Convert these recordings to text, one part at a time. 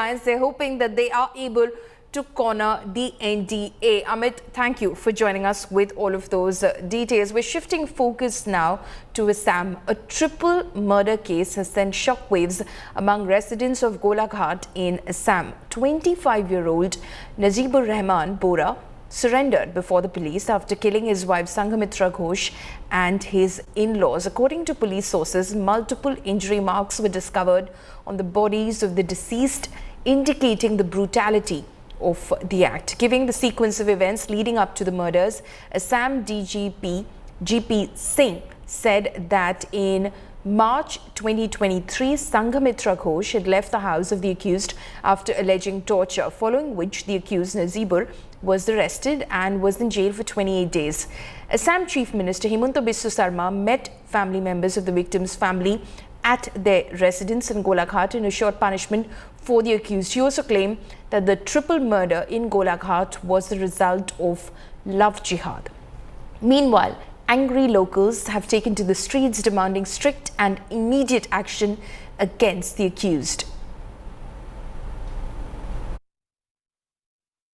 lines. They're hoping that they are able to corner the NDA. Amit, thank you for joining us with all of those details. We're shifting focus now to Assam. A triple murder case has sent shockwaves among residents of Golaghat in Assam. 25-year-old Najibur Rahman Bora surrendered before the police after killing his wife Sanghamitra Ghosh and his in-laws. According to police sources, multiple injury marks were discovered on the bodies of the deceased, indicating the brutality of the act. Giving the sequence of events leading up to the murders, Assam DGP GP Singh said that in March 2023, Sanghamitra Ghosh had left the house of the accused after alleging torture, following which the accused Nazibur was arrested and was in jail for 28 days. Assam Chief Minister Himanta Biswa Sarma met family members of the victim's family at their residence in Golaghat and assured punishment for the accused. He also claimed that the triple murder in Golaghat was the result of love jihad. Meanwhile, angry locals have taken to the streets demanding strict and immediate action against the accused.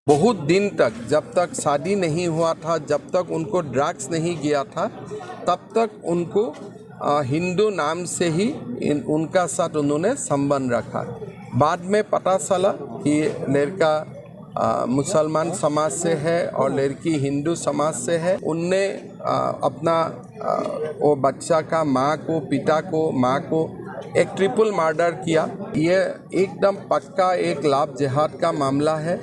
बहुत दिन तक, जब तक शादी नहीं हुआ था, जब तक उनको ड्रग्स नहीं गया था, तब तक उनको हिंदू नाम से ही उनका साथ उन्होंने संबंध रखा। बाद में पता चला कि लड़का मुसलमान समाज से है और लड़की हिंदू समाज से है। उनने अपना वो बच्चा का माँ को, पिता को, माँ को एक ट्रिपल मर्डर किया। ये एकदम पक्का एक लव जिहाद का मामला है।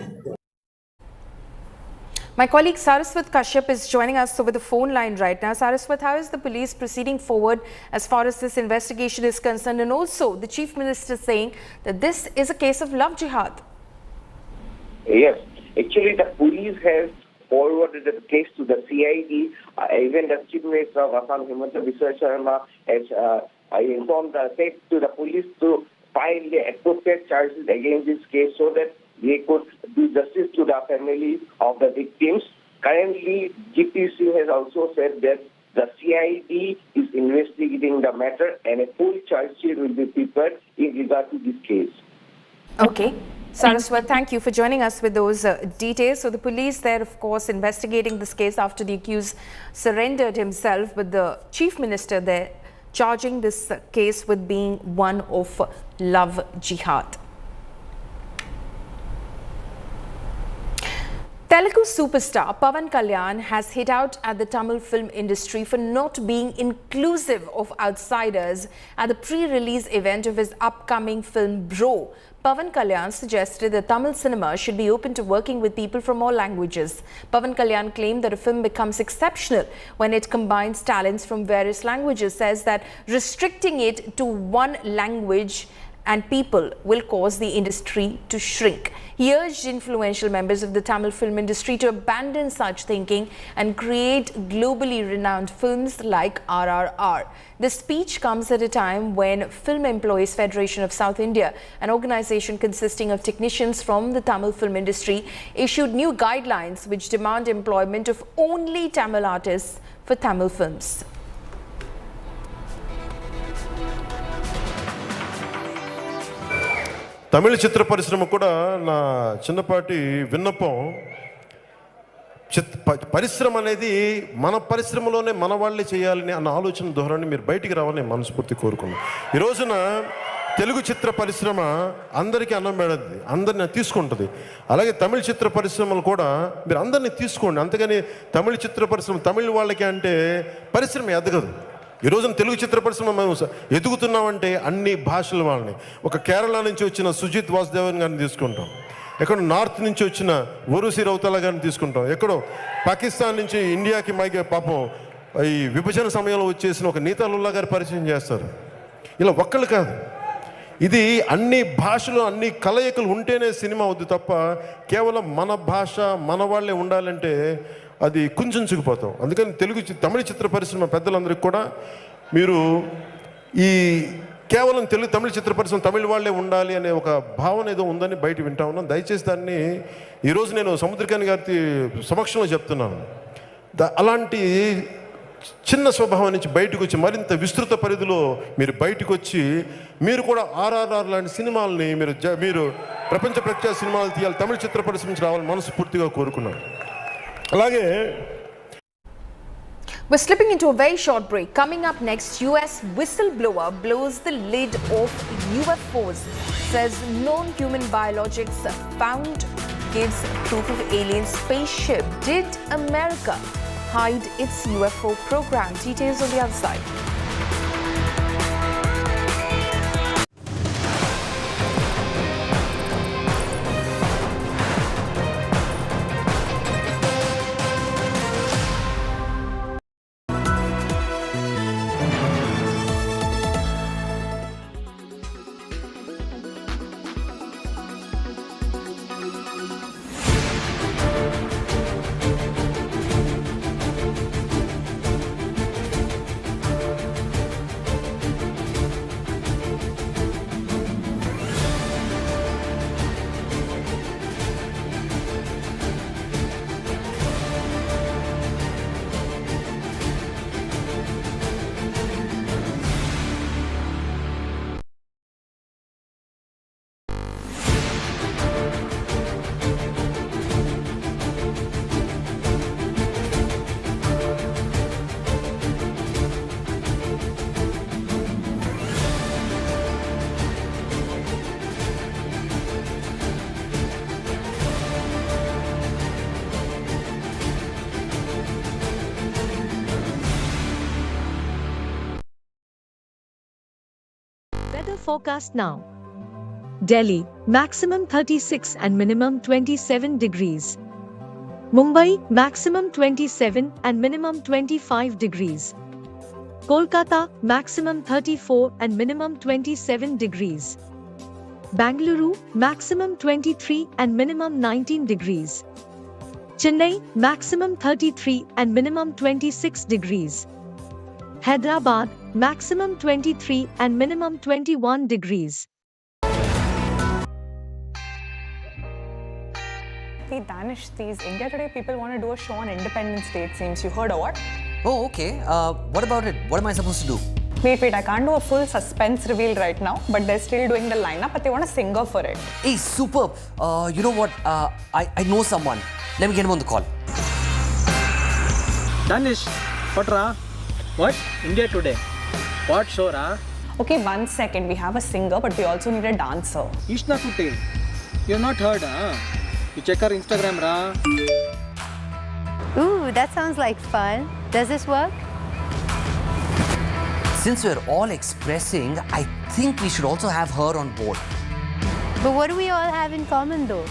My colleague Saraswat Kashyap is joining us over the phone line right now. Saraswat, how is the police proceeding forward as far as this investigation is concerned? And also the Chief Minister saying that this is a case of love jihad. Yes, actually the police has forwarded the case to the CID. Even the Chief Minister of Assam, Himanta Biswa Sarma, has informed to the police to file the appropriate charges against this case so that they could do justice to the families of the victims. Currently, GPC has also said that the CID is investigating the matter and a full charge sheet will be prepared in regard to this case. Okay. Saraswat, thank you for joining us with those details. So the police there, of course, investigating this case after the accused surrendered himself, but the Chief Minister there charging this case with being one of love jihad. Telugu superstar Pawan Kalyan has hit out at the Tamil film industry for not being inclusive of outsiders at the pre-release event of his upcoming film Bro. Pawan Kalyan suggested that Tamil cinema should be open to working with people from all languages. Pawan Kalyan claimed that a film becomes exceptional when it combines talents from various languages, says that restricting it to one language and people will cause the industry to shrink. He urged influential members of the Tamil film industry to abandon such thinking and create globally renowned films like RRR. This speech comes at a time when Film Employees Federation of South India, an organization consisting of technicians from the Tamil film industry, issued new guidelines which demand employment of only Tamil artists for Tamil films. తమిళ చిత్ర పరిశ్రమ కూడా నా చిన్నపాటి విన్నపం, పరిశ్రమ అనేది మన పరిశ్రమలోనే మన వాళ్ళే చేయాలని అన్న ఆలోచన ధోరణి మీరు బయటికి రావాలని మనస్ఫూర్తి కోరుకున్నాను. ఈ రోజున తెలుగు చిత్ర పరిశ్రమ అందరికీ అన్నం పెడద్ది, అందరిని తీసుకుంటుంది. అలాగే తమిళ చిత్ర పరిశ్రమలు కూడా మీరు అందరినీ తీసుకోండి. అంతేగాని తమిళ చిత్ర పరిశ్రమ తమిళ వాళ్ళకి అంటే పరిశ్రమ ఎదగదు. ఈ రోజున తెలుగు చిత్ర పరిశ్రమ మేము ఎదుగుతున్నామంటే అన్ని భాషల వాళ్ళని, ఒక కేరళ నుంచి వచ్చిన సుజిత్ వాసుదేవన్ గారిని తీసుకుంటాం, ఎక్కడో నార్త్ నుంచి వచ్చిన వరుసి రౌతల గారిని తీసుకుంటాం, ఎక్కడో పాకిస్తాన్ నుంచి ఇండియాకి మైకి పాపం ఈ విభజన సమయంలో వచ్చేసిన ఒక నీతాలుల్లా గారి పరిచయం చేస్తారు. ఇలా ఒక్కళ్ళు కాదు, ఇది అన్ని భాషలు అన్ని కలయికలు ఉంటేనే సినిమా అవుద్ది తప్ప కేవలం మన భాష మన వాళ్ళే ఉండాలంటే అది కుంచుకుపోతాం. అందుకని తమిళ చిత్ర పరిశ్రమ పెద్దలందరికీ కూడా మీరు ఈ కేవలం తమిళ చిత్ర పరిశ్రమ తమిళ వాళ్ళే ఉండాలి అనే ఒక భావన ఏదో ఉందని బయట వింటా ఉన్నాం. దయచేసి దాన్ని ఈరోజు నేను సముద్రకాని గారి సమక్షంలో చెప్తున్నాను. అలాంటి చిన్న స్వభావం నుంచి బయటకు వచ్చి మరింత విస్తృత పరిధిలో మీరు బయటకు వచ్చి మీరు కూడా ఆర్ఆర్ఆర్ లాంటి సినిమాలని మీరు ప్రపంచ ప్రఖ్యాత సినిమాలు తీయాలి, తమిళ చిత్ర పరిశ్రమ నుంచి రావాలని మనస్ఫూర్తిగా కోరుకున్నాను. అలాగే we're slipping into a very short break. Coming up next, US whistleblower blows the lid off UFOs, says known human biologics found gives proof of alien spaceship. Did America hide its UFO program? Details on the other side. Weather forecast now. Delhi, maximum 36 and minimum 27 degrees. Mumbai, maximum 27 and minimum 25 degrees. Kolkata, maximum 34 and minimum 27 degrees. Bangalore, maximum 23 and minimum 19 degrees. Chennai, maximum 33 and minimum 26 degrees. Hyderabad, maximum 23 and minimum 21 degrees. Hey Danish, these India Today people want to do a show on Independence Day, it seems. You heard of what? Oh, okay. What about it? What am I supposed to do? Wait, I can't do a full suspense reveal right now, but they're still doing the lineup, but they want a singer for it. Hey, superb. You know what? I know someone. Let me get him on the call. Danish, what ra? What? India Today. What show ra? Okay, 1 second. We have a singer, but we also need a dancer. Ishna Kutte. You've not heard, huh? You check her Instagram ra. Ooh, that sounds like fun. Does this work? Since we're all expressing, I think we should also have her on board. But what do we all have in common though?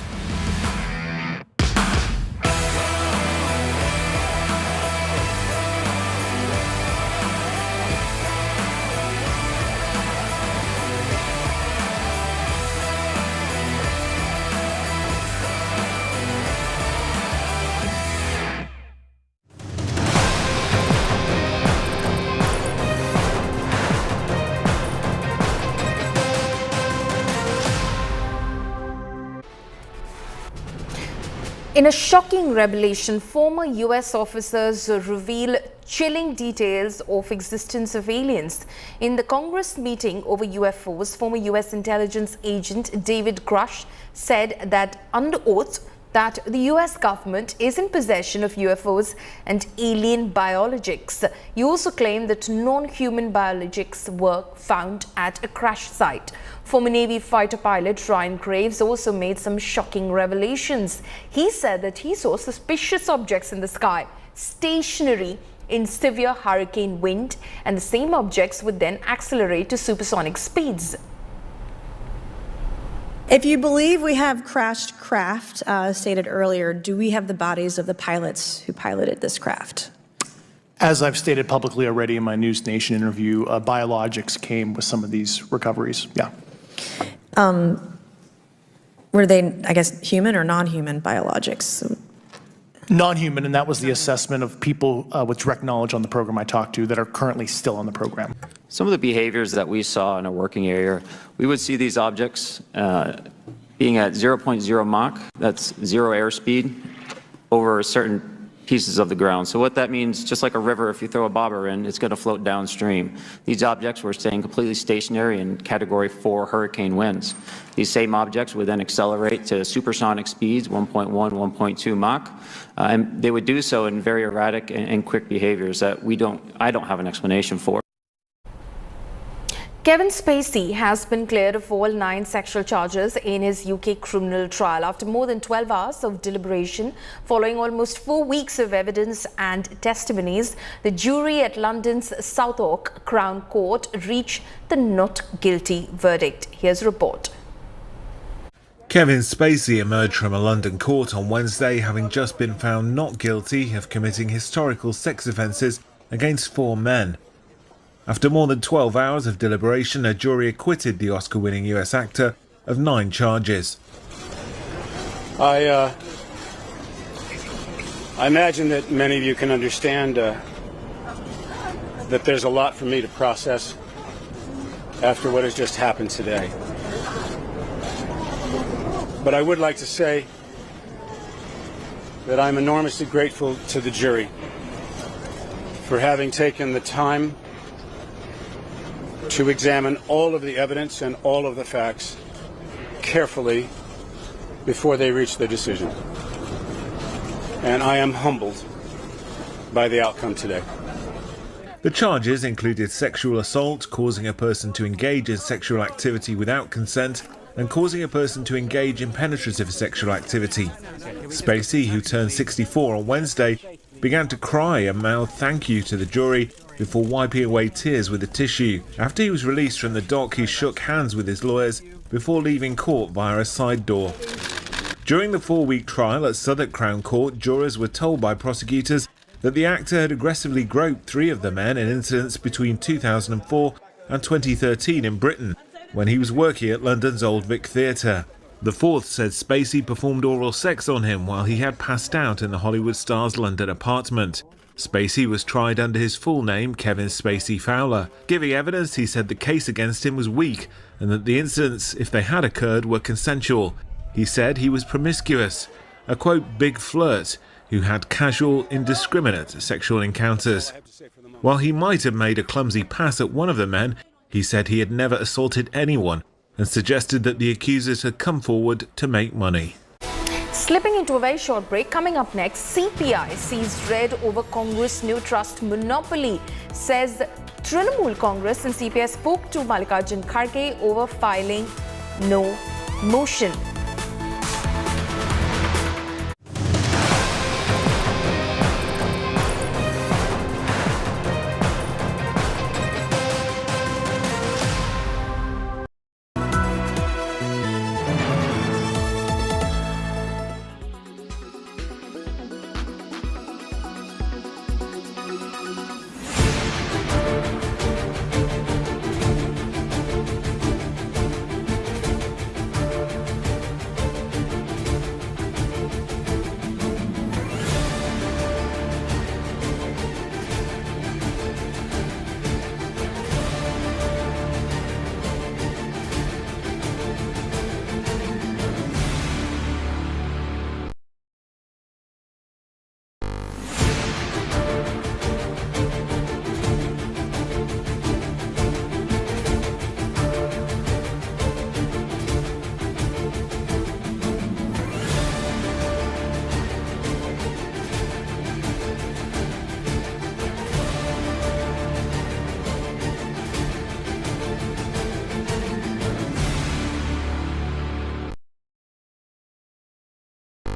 In a shocking revelation, former US officers reveal chilling details of existence of aliens. In the Congress meeting over UFOs, former US intelligence agent David Grush said that under oath that the US government is in possession of UFOs and alien biologics. He also claimed that non-human biologics were found at a crash site. Former Navy fighter pilot Ryan Graves also made some shocking revelations. He said that he saw suspicious objects in the sky, stationary in severe hurricane wind, and the same objects would then accelerate to supersonic speeds. If you believe we have crashed craft, stated earlier, do we have the bodies of the pilots who piloted this craft? As I've stated publicly already in my News Nation interview, biologics came with some of these recoveries, yeah. Were they, I guess, human or non-human biologics? Non-human, and that was the assessment of people with direct knowledge on the program I talked to that are currently still on the program. Some of the behaviors that we saw in a working area, we would see these objects being at 0.0 Mach, that's zero airspeed, over a certain pieces of the ground. So what that means, just like a river, if you throw a bobber in, it's going to float downstream. These objects were staying completely stationary in Category 4 hurricane winds. These same objects would then accelerate to supersonic speeds, 1.1, 1.2 Mach, and they would do so in very erratic and quick behaviors that I don't have an explanation for. Kevin Spacey has been cleared of all 9 sexual charges in his UK criminal trial after more than 12 hours of deliberation. Following almost 4 weeks of evidence and testimonies, the jury at London's Southwark Crown Court reached the not guilty verdict. Here's a report. Kevin Spacey emerged from a London court on Wednesday having just been found not guilty of committing historical sex offences against 4 men. After more than 12 hours of deliberation, a jury acquitted the Oscar-winning US actor of 9 charges. I imagine that many of you can understand that there's a lot for me to process after what has just happened today. But I would like to say that I'm enormously grateful to the jury for having taken the time to examine all of the evidence and all of the facts carefully before they reach their decision. And I am humbled by the outcome today. The charges included sexual assault, causing a person to engage in sexual activity without consent, and causing a person to engage in penetrative sexual activity. Spacey, who turned 64 on Wednesday, began to cry and mouthed thank you to the jury before wiping away tears with a tissue. After he was released from the dock, he shook hands with his lawyers before leaving court via a side door. During the 4-week trial at Southwark Crown Court, jurors were told by prosecutors that the actor had aggressively groped 3 of the men in incidents between 2004 and 2013 in Britain, when he was working at London's Old Vic Theatre. The 4th said Spacey performed oral sex on him while he had passed out in the Hollywood star's London apartment. Spacey was tried under his full name, Kevin Spacey Fowler. Giving evidence, he said the case against him was weak and that the incidents, if they had occurred, were consensual. He said he was promiscuous, a quote, big flirt, who had casual, indiscriminate sexual encounters. While he might have made a clumsy pass at one of the men, he said he had never assaulted anyone and suggested that the accusers had come forward to make money. Slipping into a very short break, coming up next, CPI sees red over Congress new trust monopoly, says Trinamool Congress, and CPI spoke to Mallikarjun Kharge over filing no motion.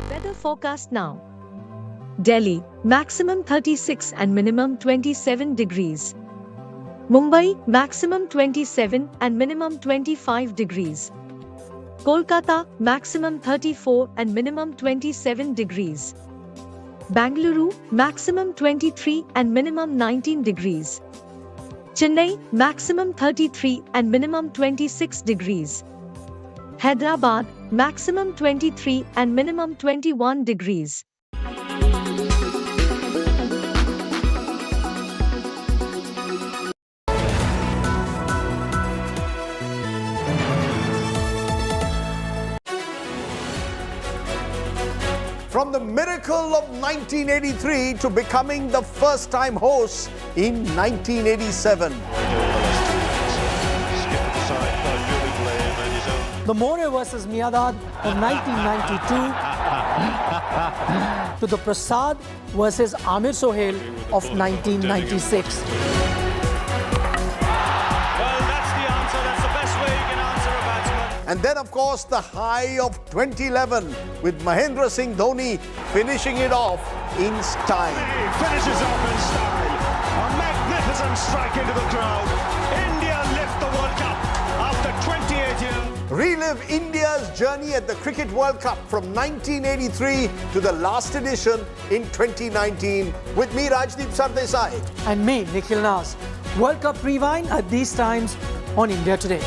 Weather forecast now. Delhi, maximum 36 and minimum 27 degrees. Mumbai, maximum 27 and minimum 25 degrees. Kolkata, maximum 34 and minimum 27 degrees. Bangalore, maximum 23 and minimum 19 degrees. Chennai, maximum 33 and minimum 26 degrees. Hyderabad, maximum 23 and minimum 21 degrees. from the miracle of 1983 to becoming the first-time hosts in 1987. The More versus Miadad of 1992 to the Prasad versus Amir Sohail of 1996. And then, of course, the high of 2011 with Mahendra Singh Dhoni finishing it off in style. He finishes off in style. A magnificent strike into the crowd. India lift the World Cup after 28 years. Relive India's journey at the Cricket World Cup from 1983 to the last edition in 2019 with me, Rajdeep Sardesai. And me, Nikhil Nas. World Cup Rewind at these times on India Today.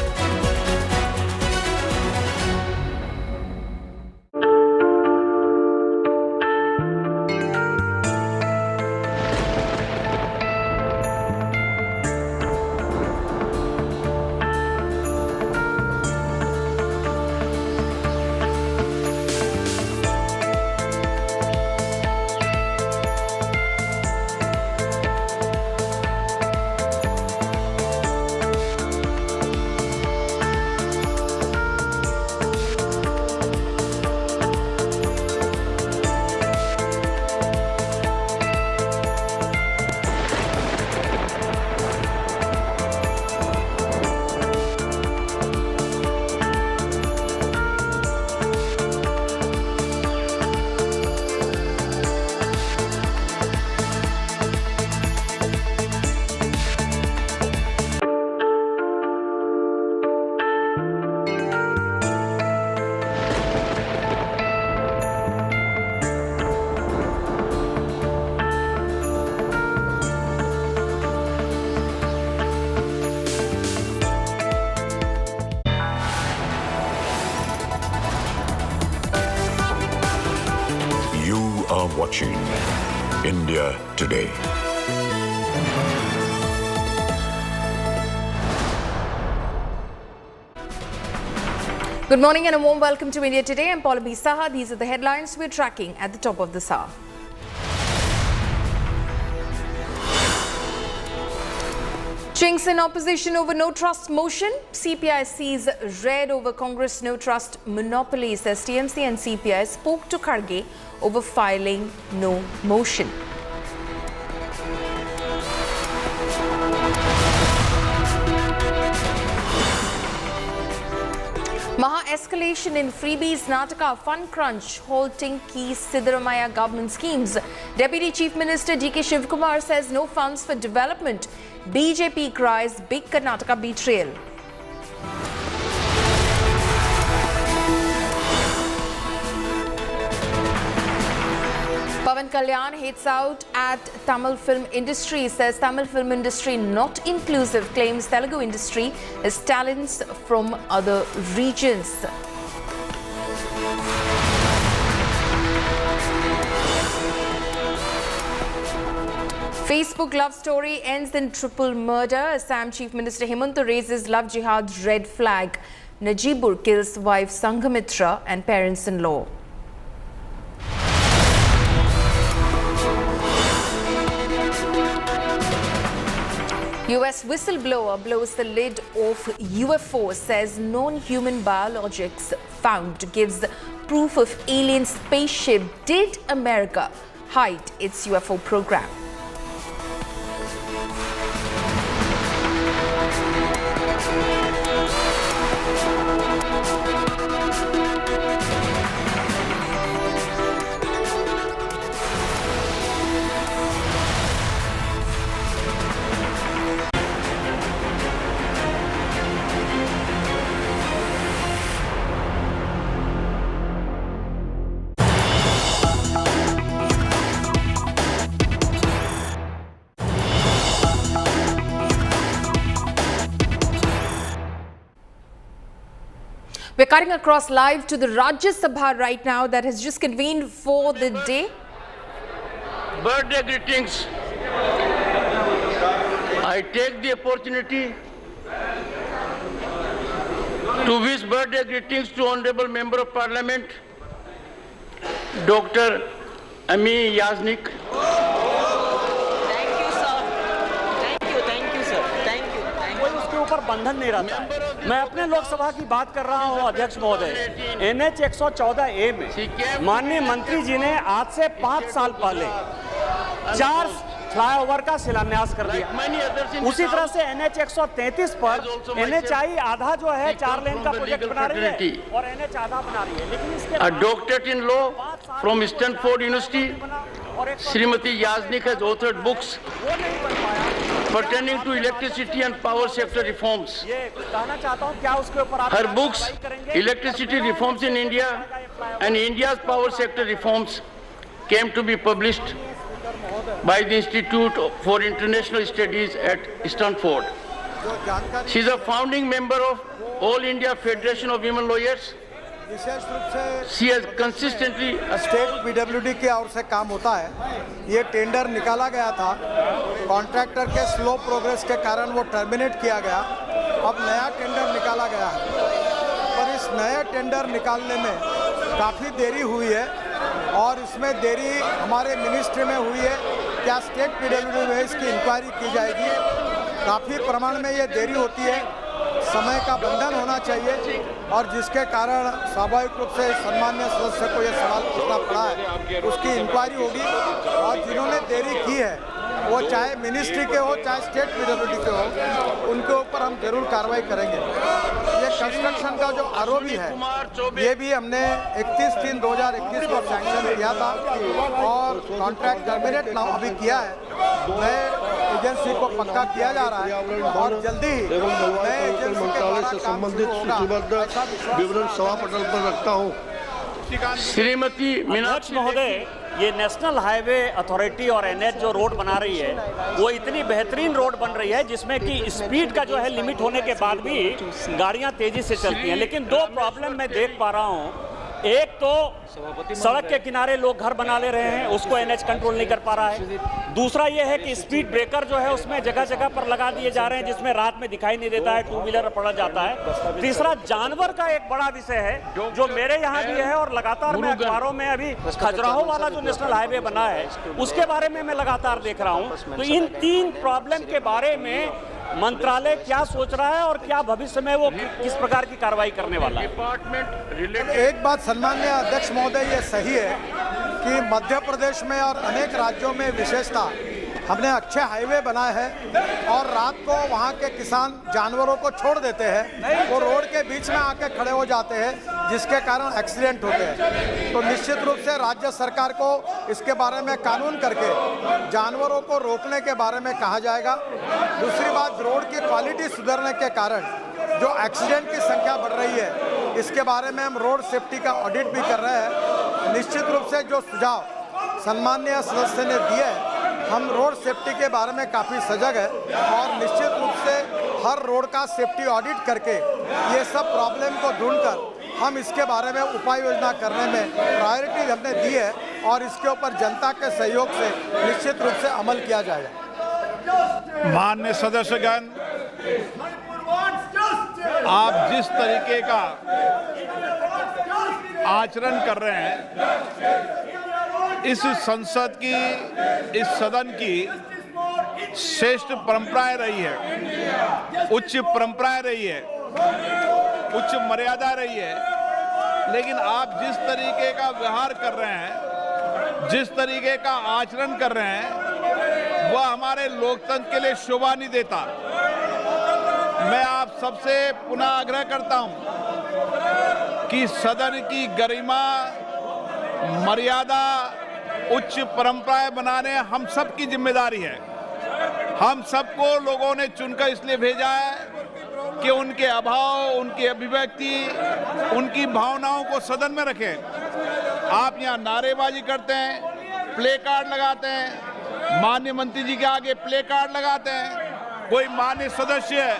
Watching India Today. Good morning and a warm welcome to India Today. I'm Paula B. Saha. These are the headlines we're tracking at the top of this hour. Chinks in opposition over no trust motion. CPI sees red over Congress no trust monopoly, says TMC, and CPI spoke to Kharge over filing no motion. Maha-escalation in freebies Nataka fund crunch halting key Siddaramaiah government schemes. Deputy Chief Minister D.K. Shivkumar says no funds for development. BJP cries big Karnataka betrayal. Pawan Kalyan hits out at Tamil film industry, says Tamil film industry not inclusive, claims Telugu industry has talents from other regions. Facebook love story ends in triple murder. Assam Chief Minister Himanta raises love jihad red flag. Najibur kills wife Sanghamitra and parents-in-law. US whistleblower blows the lid off UFO, says non-human biologics found gives proof of alien spaceship. Did America hide its UFO program? We're cutting across live to the Rajya Sabha right now that has just convened for the day. Birthday greetings. I take the opportunity to wish birthday greetings to Honorable Member of Parliament Dr. Ami Yaznik. कोई उसके ऊपर बंधन नहीं रहता है। मैं अपने लोकसभा की बात कर रहा हूं अध्यक्ष महोदय। NH 114A में माननीय मंत्री जी ने आज से 5 साल पहले 4 फ्लाईओवर का शिलान्यास कर दिया। उसी तरह से NH 133 पर NHI आधा जो है 4 लेन का प्रोजेक्ट बना रही है और NH आधा बना रही है, लेकिन इसके A doctorate in law from Stanford University, Srimati Yaznik has authored books pertaining to electricity and power sector reforms. Her books, Electricity Reforms in India and India's Power Sector Reforms, came to be published by the Institute for International Studies at Stanford. She is a founding member of All India Federation of Women Lawyers. She has consistently state PWD की ओर से काम होता है। ये tender निकाला गया था, contractor के स्लो प्रोग्रेस के कारण वो टर्मिनेट किया गया। अब नया टेंडर निकाला गया है, पर इस नए टेंडर निकालने में काफ़ी देरी हुई है और इसमें देरी हमारे मिनिस्ट्री में हुई है। क्या स्टेट पीडब्ल्यूडी में इसकी इंक्वायरी की जाएगी? काफ़ी प्रमाण में ये देरी होती है, समय का बंधन होना चाहिए और जिसके कारण स्वाभाविक रूप से सम्मान्य सदस्य को ये सवाल पूछना पड़ा है। उसकी इंक्वायरी होगी और जिन्होंने देरी की है वो चाहे मिनिस्ट्री के हो चाहे स्टेट पीडब्ल्यूडी के हो, उनके ऊपर हम जरूर कार्रवाई करेंगे। ये कंस्ट्रक्शन का जो आरोपी है ये भी हमने 31/3/2021 को सैंक्शन किया था और कॉन्ट्रैक्ट टर्मिनेट ना अभी किया है। नए एजेंसी को पक्का किया जा रहा है और जल्दी ही नए एजेंसी के द्वारा काम शुरू होगा। विवरण सभा पटल पर रखता हूँ। श्रीमती मीनाक्षी महोदय, ये नेशनल हाईवे अथॉरिटी और NH जो रोड बना रही है वो इतनी बेहतरीन रोड बन रही है जिसमें कि स्पीड का जो है लिमिट होने के बाद भी गाड़ियां तेजी से चलती हैं। लेकिन 2 प्रॉब्लम मैं देख पा रहा हूं। एक तो सड़क के किनारे लोग घर बना ले रहे हैं, उसको NH कंट्रोल नहीं कर पा रहा है। दूसरा ये है कि स्पीड ब्रेकर जो है उसमें जगह जगह पर लगा दिए जा रहे हैं जिसमें रात में दिखाई नहीं देता है, 2 व्हीलर पड़ा जाता है। तीसरा जानवर का एक बड़ा विषय है जो मेरे यहाँ भी है और लगातार मैं अखबारों में अभी खजुराहो वाला जो नेशनल हाईवे बना है उसके बारे में मैं लगातार देख रहा हूँ। तो इन 3 प्रॉब्लम के बारे में मंत्रालय क्या सोच रहा है और क्या भविष्य में वो किस प्रकार की कार्रवाई करने वाला है? एक बात सम्मान्य अध्यक्ष महोदय, ये सही है कि मध्य प्रदेश में और अनेक राज्यों में विशेषता हमने अच्छे हाईवे बनाए हैं और रात को वहाँ के किसान जानवरों को छोड़ देते हैं, वो रोड के बीच में आके खड़े हो जाते हैं जिसके कारण एक्सीडेंट होते हैं। तो निश्चित रूप से राज्य सरकार को इसके बारे में कानून करके जानवरों को रोकने के बारे में कहा जाएगा। दूसरी बात, रोड की क्वालिटी सुधरने के कारण जो एक्सीडेंट की संख्या बढ़ रही है इसके बारे में हम रोड सेफ्टी का ऑडिट भी कर रहे हैं। निश्चित रूप से जो सुझाव सम्मान्य सदस्य ने दिए हैं, हम रोड सेफ्टी के बारे में काफ़ी सजग है और निश्चित रूप से हर रोड का सेफ्टी ऑडिट करके ये सब प्रॉब्लम को ढूंढकर हम इसके बारे में उपाय योजना करने में प्रायोरिटी हमने दी है और इसके ऊपर जनता के सहयोग से निश्चित रूप से अमल किया जाएगा। माननीय सदस्यगण, आप जिस तरीके का आचरण कर रहे हैं, इस संसद की, इस सदन की श्रेष्ठ परंपराएं रही है, उच्च परंपराएं रही है, उच्च मर्यादा रही है। लेकिन आप जिस तरीके का व्यवहार कर रहे हैं, जिस तरीके का आचरण कर रहे हैं, वह हमारे लोकतंत्र के लिए शोभा नहीं देता। मैं आप सबसे पुनः आग्रह करता हूं कि सदन की गरिमा, मर्यादा, उच्च परंपराएं बनाने हम सब की जिम्मेदारी है। हम सबको लोगों ने चुनकर इसलिए भेजा है कि उनके अभाव, उनकी अभिव्यक्ति, उनकी भावनाओं को सदन में रखें। आप यहाँ नारेबाजी करते हैं, प्ले कार्ड लगाते हैं, माननीय मंत्री जी के आगे प्ले कार्ड लगाते हैं। कोई माननीय सदस्य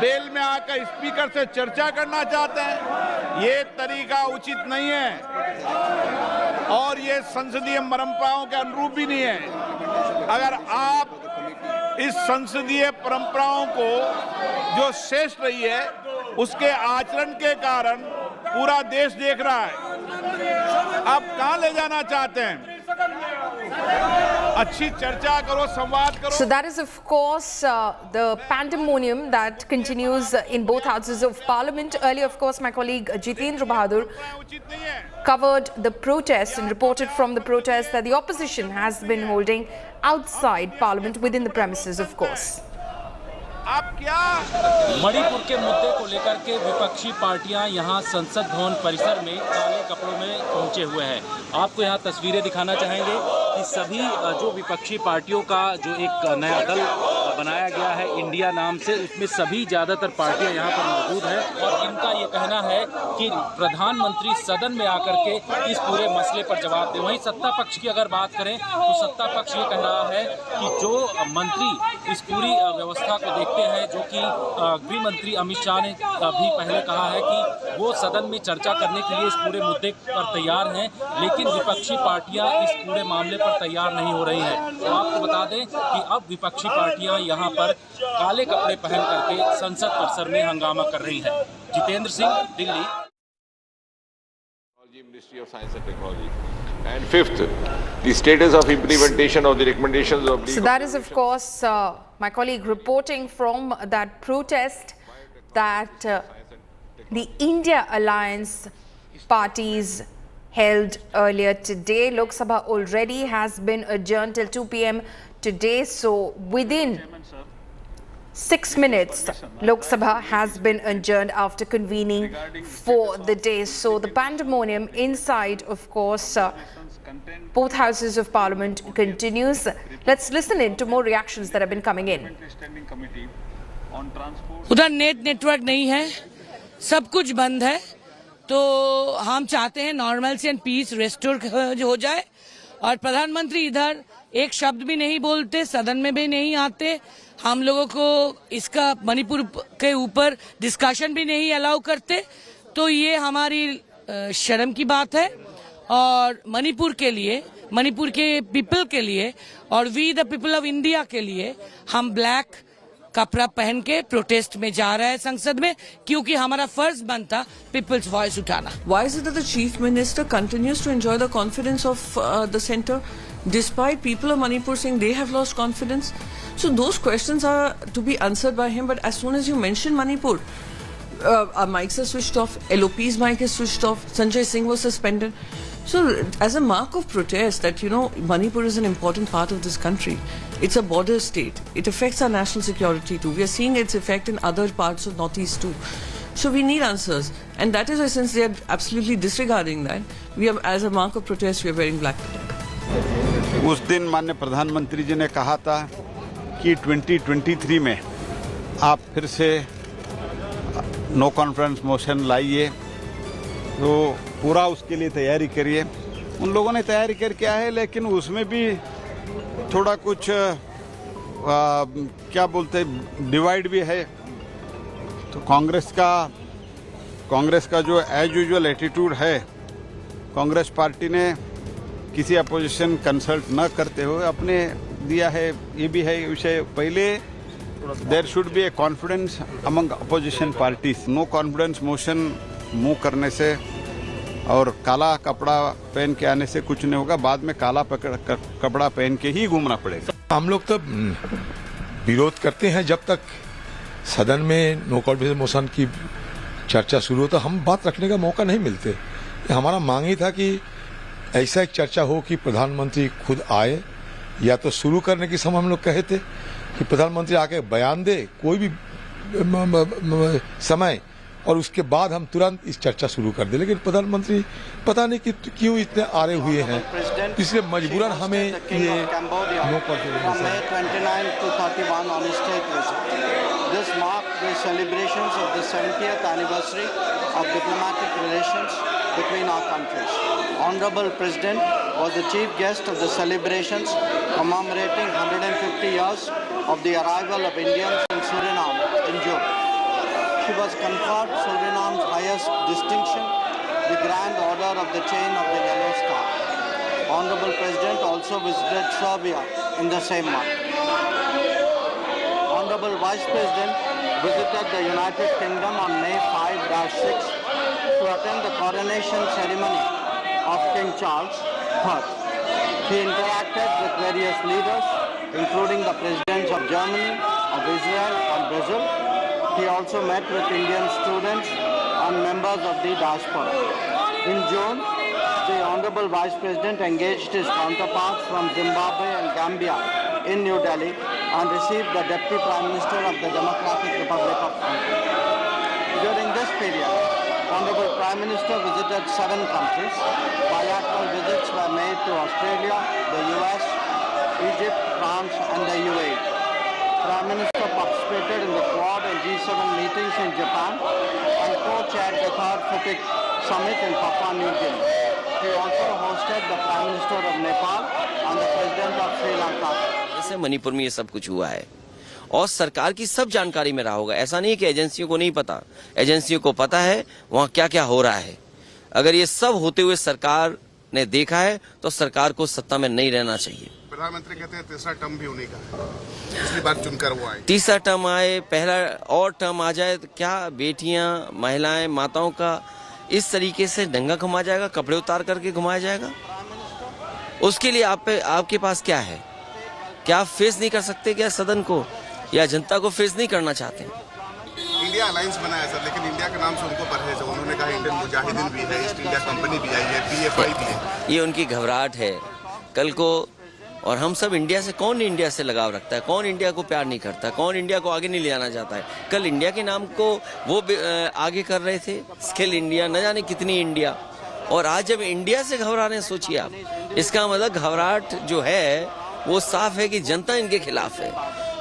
बेल में आकर स्पीकर से चर्चा करना चाहते हैं, ये तरीका उचित नहीं है और ये संसदीय परंपराओं के अनुरूप भी नहीं है। अगर आप इस संसदीय परंपराओं को जो श्रेष्ठ रही है उसके आचरण के कारण पूरा देश देख रहा है। आप कहां ले जाना चाहते हैं? अच्छी चर्चा करो, संवाद करो. So that is, of course, the pandemonium that continues in both houses of parliament. Earlier, of course, my colleague Jitendra Bahadur covered the protests and reported from the protests that the opposition has been holding outside parliament within the premises, of course. Manipur के मुद्दे को लेकर के विपक्षी पार्टियां यहां संसद भवन परिसर में काले कपड़ों में पहुंचे हुए हैं. आपको यहां तस्वीरें दिखाना चाहेंगे कि सभी जो विपक्षी पार्टियों का जो एक नया दल बनाया गया है इंडिया नाम से, उसमें सभी ज़्यादातर पार्टियां यहां पर मौजूद हैं और इनका ये कहना है कि प्रधानमंत्री सदन में आकर के इस पूरे मसले पर जवाब दें. वहीं सत्ता पक्ष की अगर बात करें तो सत्ता पक्ष ये कह रहा है कि जो मंत्री इस पूरी व्यवस्था को देखते हैं, जो कि गृह मंत्री अमित शाह ने भी पहले कहा है कि वो सदन में चर्चा करने के लिए इस पूरे मुद्दे पर तैयार हैं, लेकिन विपक्षी पार्टियां इस पूरे मामले पर तैयार नहीं हो रही हैं. तो आपको बता दें कि अब विपक्षी पार्टियां यहां पर काले कपड़े पहन करके संसद परिसर में हंगामा कर रही हैं. Jitendra Singh, Delhi. Ministry of Science and Technology. And fifth, the status of implementation of the recommendations of... So that is, of course, my colleague reporting from that protest that the India Alliance parties held earlier today. Lok Sabha already has been adjourned till 2 p.m. today. So within 6 minutes, Lok Sabha has been adjourned after convening for the day. So the pandemonium inside, of course, both houses of parliament continues. Let's listen in to more reactions that have been coming in. उधर network नहीं है, सब कुछ बंद है, तो हम चाहते हैं नॉर्मलसी एंड पीस रेस्टोर हो जाए और प्रधानमंत्री इधर एक शब्द भी नहीं बोलते, सदन में भी नहीं आते, हम लोगों को इसका मणिपुर के ऊपर डिस्कशन भी नहीं अलाउ करते. तो ये हमारी शर्म की बात है और मणिपुर के लिए, मणिपुर के पीपल के लिए और we the people of India के लिए हम ब्लैक कपड़ा पहन के प्रोटेस्ट में जा रहे हैं संसद में, क्योंकि हमारा फर्ज बनता पीपल्स वॉइस उठाना. Why is it that the chief minister continues to enjoy the confidence of the centre despite people of Manipur saying they have lost confidence? So those questions are to be answered by him, but as soon as you mention Manipur, our mics are switched off, LOP's mic is switched off, Sanjay Singh was suspended. So as a mark of protest that, you know, Manipur is an important part of this country. It's a border state. It affects our national security too. We are seeing its effect in other parts of Northeast too. So we need answers. And that is why, since they are absolutely disregarding that, we are, as a mark of protest, we are wearing black today. उस दिन माननीय प्रधानमंत्री जी ने कहा था कि 2023 में आप फिर से नो कॉन्फिडेंस मोशन लाइए, तो पूरा उसके लिए तैयारी करिए. उन लोगों ने तैयारी करके आए हैं, लेकिन उसमें भी थोड़ा कुछ क्या बोलते डिवाइड भी है. तो कांग्रेस का जो एज यूजुअल एटीट्यूड है, कांग्रेस पार्टी ने किसी अपोजिशन कंसल्ट न करते हुए अपने दिया है. ये भी है विषय. पहले there should be a confidence among opposition parties. No confidence motion move करने से और काला कपड़ा पहन के आने से कुछ नहीं होगा. बाद में काला कपड़ा पहन के ही घूमना पड़ेगा. हम लोग तो विरोध करते हैं जब तक सदन में नो कॉन्फिडेंस मोशन की चर्चा शुरू हो, तो हम बात रखने का मौका नहीं मिलते. हमारा मांग ही था कि ऐसा एक चर्चा हो कि प्रधानमंत्री खुद आए, या तो शुरू करने की समय हम लोग कहे थे कि प्रधानमंत्री आके बयान दे कोई भी समय, और उसके बाद हम तुरंत इस चर्चा शुरू कर दें. लेकिन प्रधानमंत्री पता नहीं कि क्यों इतने आरे हुए हैं, इसलिए मजबूरन हमें ये no This marked the celebrations of the 70th anniversary of diplomatic relations between our countries. Honorable President was the chief guest of the celebrations commemorating 150 years of the arrival of Indians in Suriname in June. She was conferred Suriname's highest distinction, the Grand Order of the Chain of the Yellow Star. Honorable President also visited Serbia in the same month. Honorable Vice President visited the United Kingdom on May 5-6 to attend the coronation ceremony of King King Charles III. He interacted with various leaders, including the presidents of Germany, of Israel, and Brazil. He also met with Indian students and members of the diaspora. In June, the Honorable Vice President engaged his counterparts from Zimbabwe and Gambia in New Delhi and received the Deputy Prime Minister of the Democratic Republic of Congo. During this period, Honorable Prime Minister visited 7 countries. Bilateral visits were made to Australia, the US, Egypt, France, and the UAE. Prime Minister participated in the Quad and G7 meetings in Japan and co-chaired the 3rd FIPIC Summit in Papua New Guinea. He also hosted the Prime Minister of Nepal and the President of Sri Lanka. जैसे मणिपुर में ये सब कुछ हुआ है और सरकार की सब जानकारी में रहा होगा। ऐसा नहीं है कि एजेंसियों को नहीं पता, एजेंसियों को पता है वहाँ क्या क्या हो रहा है। अगर ये सब होते हुए सरकार ने देखा है तो सरकार को सत्ता में नहीं रहना चाहिए। प्रधानमंत्री कहते हैं तीसरा टर्म भी होने का, पिछली बार चुनकर वो आए। तीसरा टर्म आए, पहला और टर्म आ जाए तो क्या बेटियां, महिलाएं, माताओं का इस तरीके से नंगा घुमा जाएगा, कपड़े उतार करके घुमाया जाएगा? उसके लिए आपके पास क्या है? क्या आप फेस नहीं कर सकते क्या सदन को, या जनता को फेस नहीं करना चाहते हैं? इंडिया अलायंस बनाया सर, लेकिन इंडिया के नाम से उनको परहेज है। उन्होंने कहा इंडियन मुजाहिदीन भी है, ईस्ट इंडिया कंपनी भी आई है, PFI भी है। ये उनकी घबराहट है कल को। और हम सब इंडिया से, कौन इंडिया से लगाव रखता है, कौन इंडिया को प्यार नहीं करता, कौन इंडिया को आगे नहीं ले जाना चाहता है? कल इंडिया के नाम को वो आगे कर रहे थे, स्किल इंडिया, न जाने कितनी इंडिया, और आज जब इंडिया से घबरा रहे हैं, सोचिए आप। इसका मतलब घबराहट जो है वो साफ है कि जनता इनके खिलाफ है।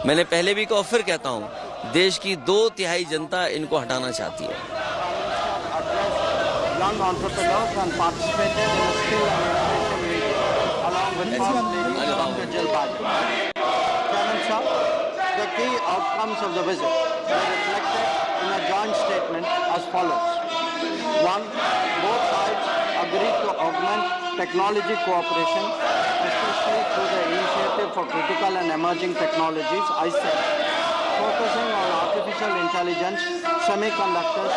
मैंने पहले भी कहा, फिर कहता हूँ, देश की 2/3 जनता इनको हटाना चाहती है। The key outcomes of the visit were reflected in a joint statement as follows. 1. Both sides agreed to augment technology cooperation, especially through the Initiative for Critical and Emerging Technologies, ICET, focusing on artificial intelligence, semiconductors,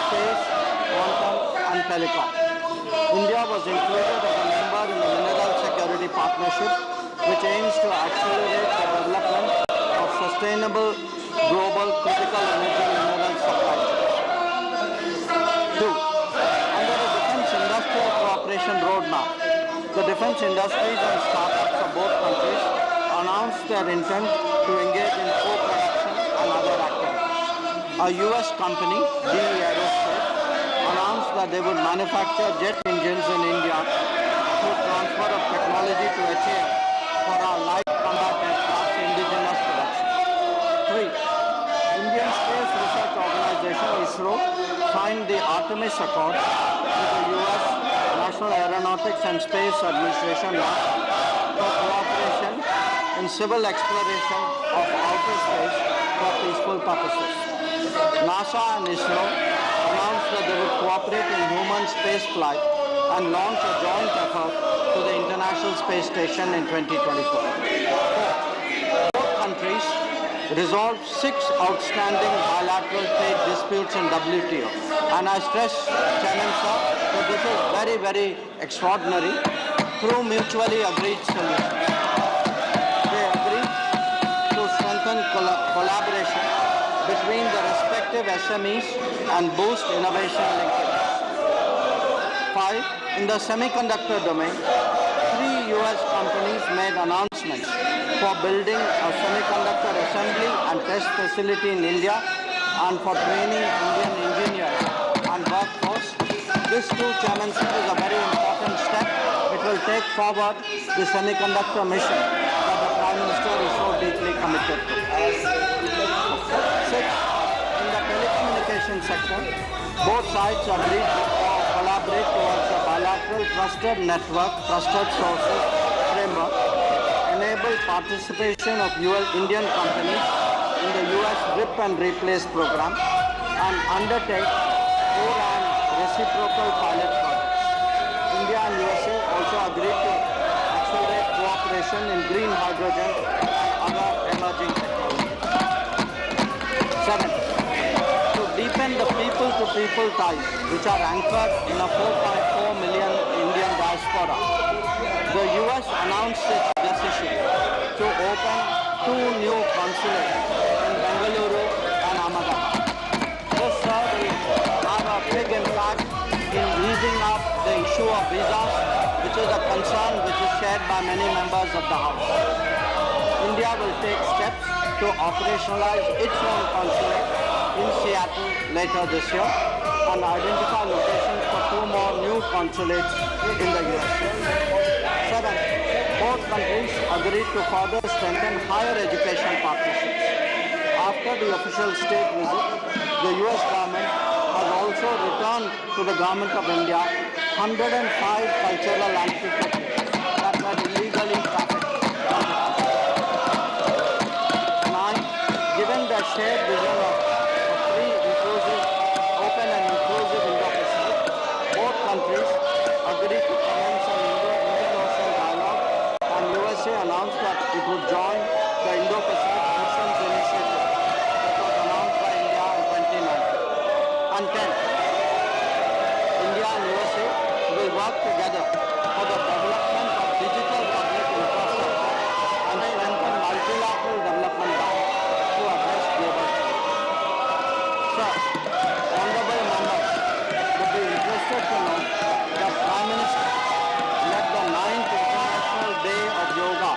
space, quantum, and telecom. India was included as a member in the Mineral Security Partnership, which aims to accelerate the development of sustainable global critical energy mineral supply chains. 2. Under the Defence Industrial Cooperation Roadmap, the defence industries and startups of both countries announced their intent to engage in co-production and other activities. A US company, GE Aerospace, announced that they would manufacture jet engines in India through transfer of technology to HAL for our light combat aircraft indigenous production. 3. Indian Space Research Organization, ISRO, signed the Artemis Accord with the US National Aeronautics and Space Administration for cooperation in civil exploration of outer space for peaceful purposes. NASA and ISRO announced that they would cooperate in human space flight and launch a joint effort to the International Space Station in 2024. Both countries resolved 6 outstanding bilateral trade disputes in WTO. And I stress, Chairman Sir, that this is very, very extraordinary through mutually agreed solutions. They agreed to strengthen collaboration between the respective SMEs and boost innovation linkages. 5. In the semiconductor domain, 3 US companies made announcements for building a semiconductor assembly and test facility in India and for training Indian engineers and workforce. This too, Chairman Sir, is a very important step. It will take forward the semiconductor mission that the Prime Minister is so deeply committed to. 6. In the telecommunication sector, both sides agreed to collaborate towards a bilateral trusted network, trusted sources framework, enable participation of Indian companies in the US RIP and Replace program, and undertake core and reciprocal pilot projects. India and USA also agreed to accelerate cooperation in green hydrogen and other emerging technologies. 7. To deepen the people-to-people ties, which are anchored in a 4.4 million Indian diaspora, US announced its decision to open 2 new consulates in Bengaluru and Ahmedabad. This will have a big impact in easing up the issue of visas, which is a concern which is shared by many members of the House. India will take steps to operationalize its own consulate in Seattle later this year and identify locations for 2 more new consulates in the US. 7. Both countries agreed to further strengthen higher education partnerships. After the official state visit, the US government has also returned to the government of India 105 cultural antiquities that were illegally trafficked from the country. 9. Given the shared vision of free, inclusive, open and inclusive Indo-Pacific, both countries agreed to commence an Indian Ocean dialogue, and USA announced that it would join the Indo-Pacific Oceans Initiative that was announced by India in 2019. And 10. India and USA will work together for the development of digital public infrastructure and strengthen multilateral development to address global challenges. Sir, honorable members would be interested to know that Prime Minister led the 9th International Day of Yoga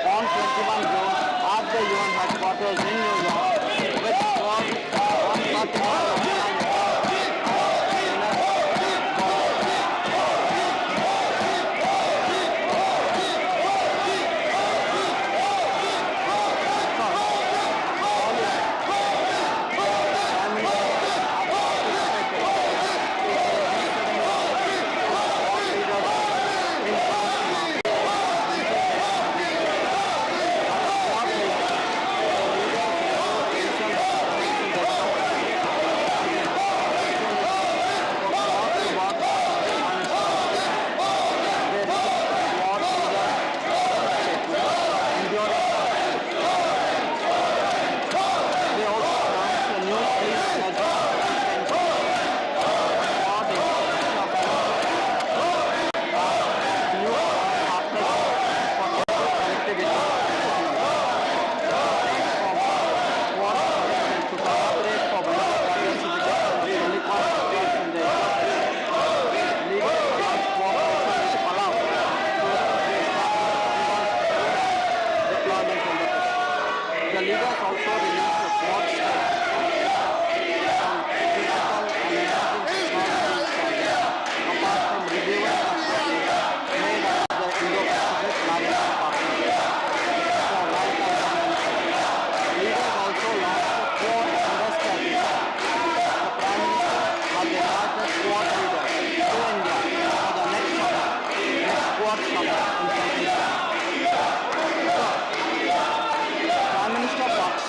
on 21 June at the UN headquarters in New York, which was on particular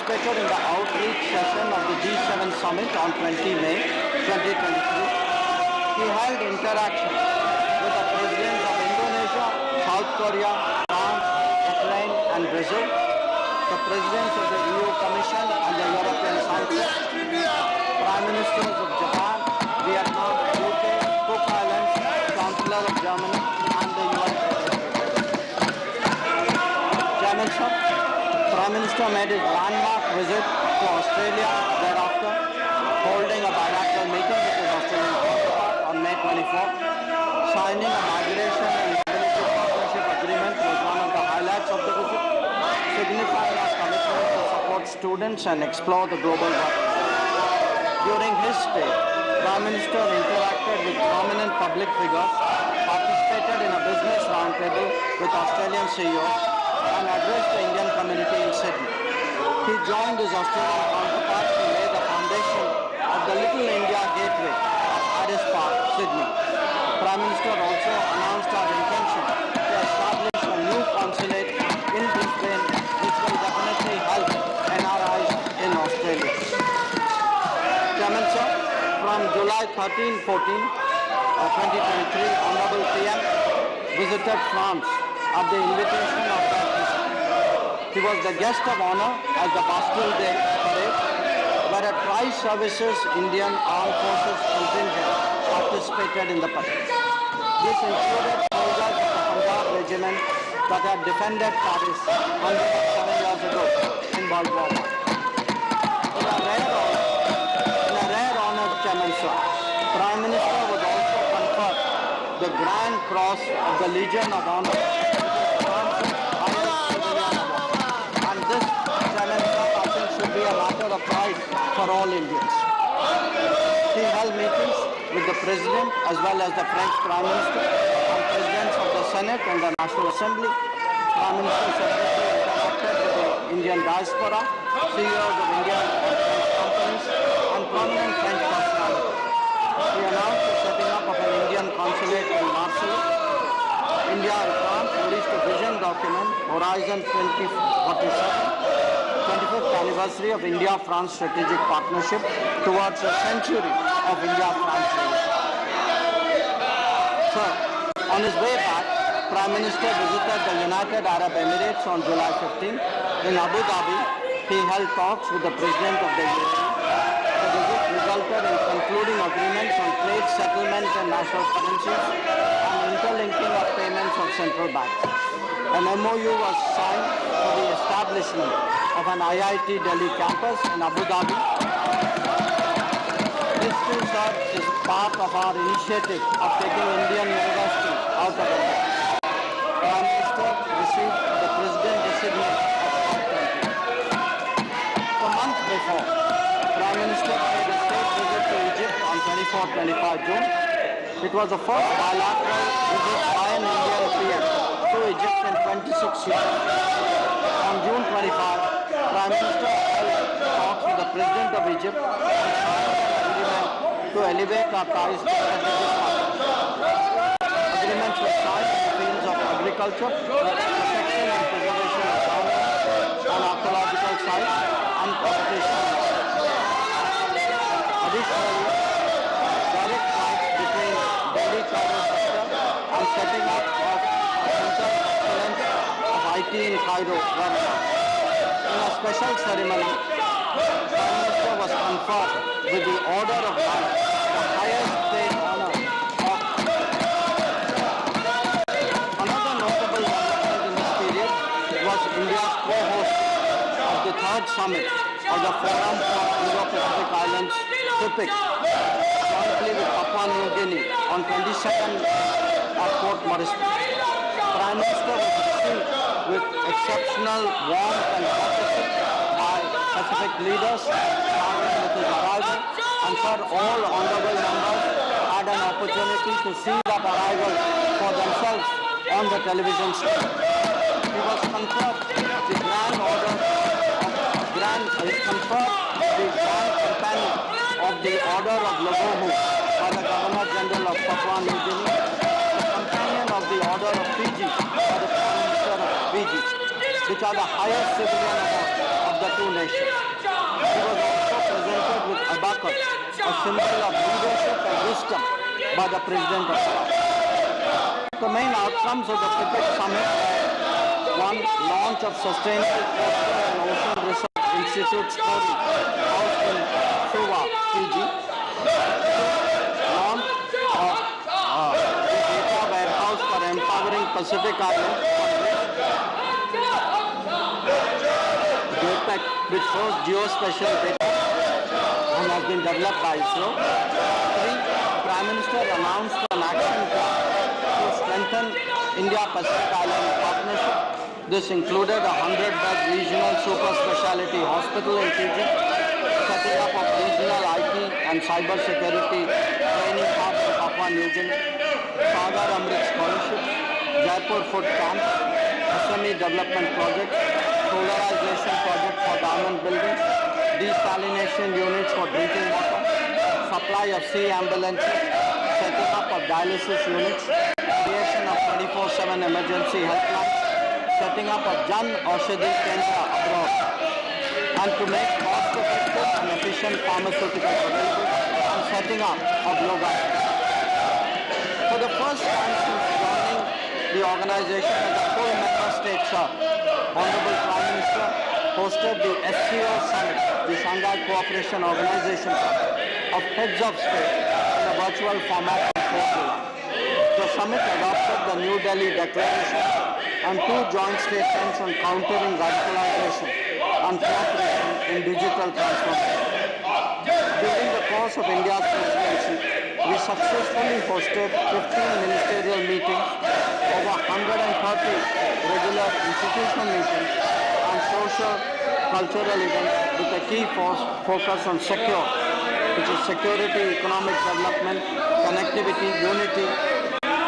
participated in the outreach session of the G7 summit on 20 May 2023. He held interactions with the presidents of Indonesia, South Korea, France, Ukraine and Brazil, the presidents of the EU Commission and the European Council, Prime Ministers of Japan, Vietnam, UK, Cook Islands, Chancellor of Germany and the UN Chairman, sir, Prime Minister made his landmark visit to Australia thereafter, holding a bilateral meeting with his Australian counterpart on May 24. Signing a migration and mobility partnership agreement was one of the highlights of the visit, signifying our commitment to support students and explore the global workforce. During his stay, Prime Minister interacted with prominent public figures, participated in a business roundtable with Australian CEOs, and addressed the Indian community in Sydney. He joined his Australian counterpart to lay the foundation of the Little India Gateway of Addis Park, Sydney. Prime Minister also announced our intention to establish a new consulate in Brisbane, which will definitely help NRIs in Australia. Chairman, sir, from July 13-14, 2023, Honorable PM visited France at the invitation of the President. He was the guest of honor at the Bastille Day parade, where a Tri-Services Indian Armed Forces contingent participated in the parade. This included soldiers of the Punjab regiment that had defended Paris 107 years ago in World War I. In a rare honor, Chairman Sir, Prime Minister was also conferred the Grand Cross of the Legion of Honor, which is France's highest civilian award. And this, Chairman Sir, I think should be a matter of pride for all Indians. He held meetings with the President as well as the French Prime Minister and Presidents of the Senate and the National Assembly. Prime Minister separately interacted with the Indian diaspora, CEOs of Indian and French companies, and prominent French personalities. He announced the setting up of an Indian consulate in Marseille. India and France released a vision document, Horizon 2047, 25th anniversary of India-France strategic partnership towards a century of India-France relations. Sir, on his way back, Prime Minister visited the United Arab Emirates on July 15. In Abu Dhabi, he held talks with the President of the UAE. The visit resulted in concluding agreements on trade settlement and national currencies and interlinking of payments of central banks. An MOU was signed for the establishment of an IIT Delhi campus in Abu Dhabi. This too, sir, is part of our initiative of taking Indian universities out of India. Prime Minister received the President designate of COP20. A month before, Prime Minister paid a state visit to Egypt on 24-25 June. It was the first bilateral visit by an Indian PM to Egypt in 26 years. On June 25, Prime Minister held talks with the President of Egypt and signed an agreement to elevate our ties to strategic partnership. Agreements were signed in the fields of agriculture, protection and preservation of farmland and archaeological sites, and competition. Additionally, direct flights between Delhi-Cairo sector and setting up of a center of excellence of IT in Cairo were announced. In a special ceremony, Prime Minister was conferred with the Order of Merit, the highest state honor of. Another notable development in this period was India's co-host of the third summit of the Forum for Indo-Pacific Islands, FIPIC, jointly with Papua New Guinea on 22nd at Port Moresby. Prime Minister was received with exceptional warmth and courtesy by Pacific leaders, starting with his arrival, and for all honorable members had an opportunity to see that arrival for themselves on the television screen. He was conferred the Grand Order of Grand Companion of the Order of Logohu by the Governor General of Papua New Guinea, the Companion of the Order of Fiji by the Prime Minister of Fiji, which are the highest civilian awards of the two nations. He was also presented with abacus, a symbol of leadership and wisdom, by the President of France. The main outcomes of the FIPIC summit were: one, launch of Sustainable Coastal and Ocean Research Institute story housed in Suva, Fiji. Launch of the data warehouse for empowering Pacific Islands, DAPEC, which shows geospatial data and has been developed by ISRO. 3, Prime Minister announced an action plan to strengthen India-Pacific Island partnership. This included a 100-bed regional super specialty hospital in Fiji, setting up of regional IT and cyber security training hub in Papua New Guinea, Sagar Amrit scholarships, Jaipur food camps, SME development projects, solarization project for government buildings, desalination units for drinking water, supply of sea ambulances, setting up of dialysis units, creation of 24/7 emergency helplines, setting up of Jan Aushadhi Kendra abroad, and to make cost-effective and efficient pharmaceuticals available, and setting up of yoga. For the first time since joining the organization as a full member state, sir, Honorable Prime Minister hosted the SCO Summit, the Shanghai Cooperation Organization Summit, of heads of state in a virtual format on 4th July. The summit adopted the New Delhi Declaration and 2 joint statements on countering radicalization and cooperation in digital transformation. During the course of India's presidency, we successfully hosted 15 ministerial meetings, over 130 regular institutional meetings, and social, cultural events with a key focus on secure, which is security, economic development, connectivity, unity,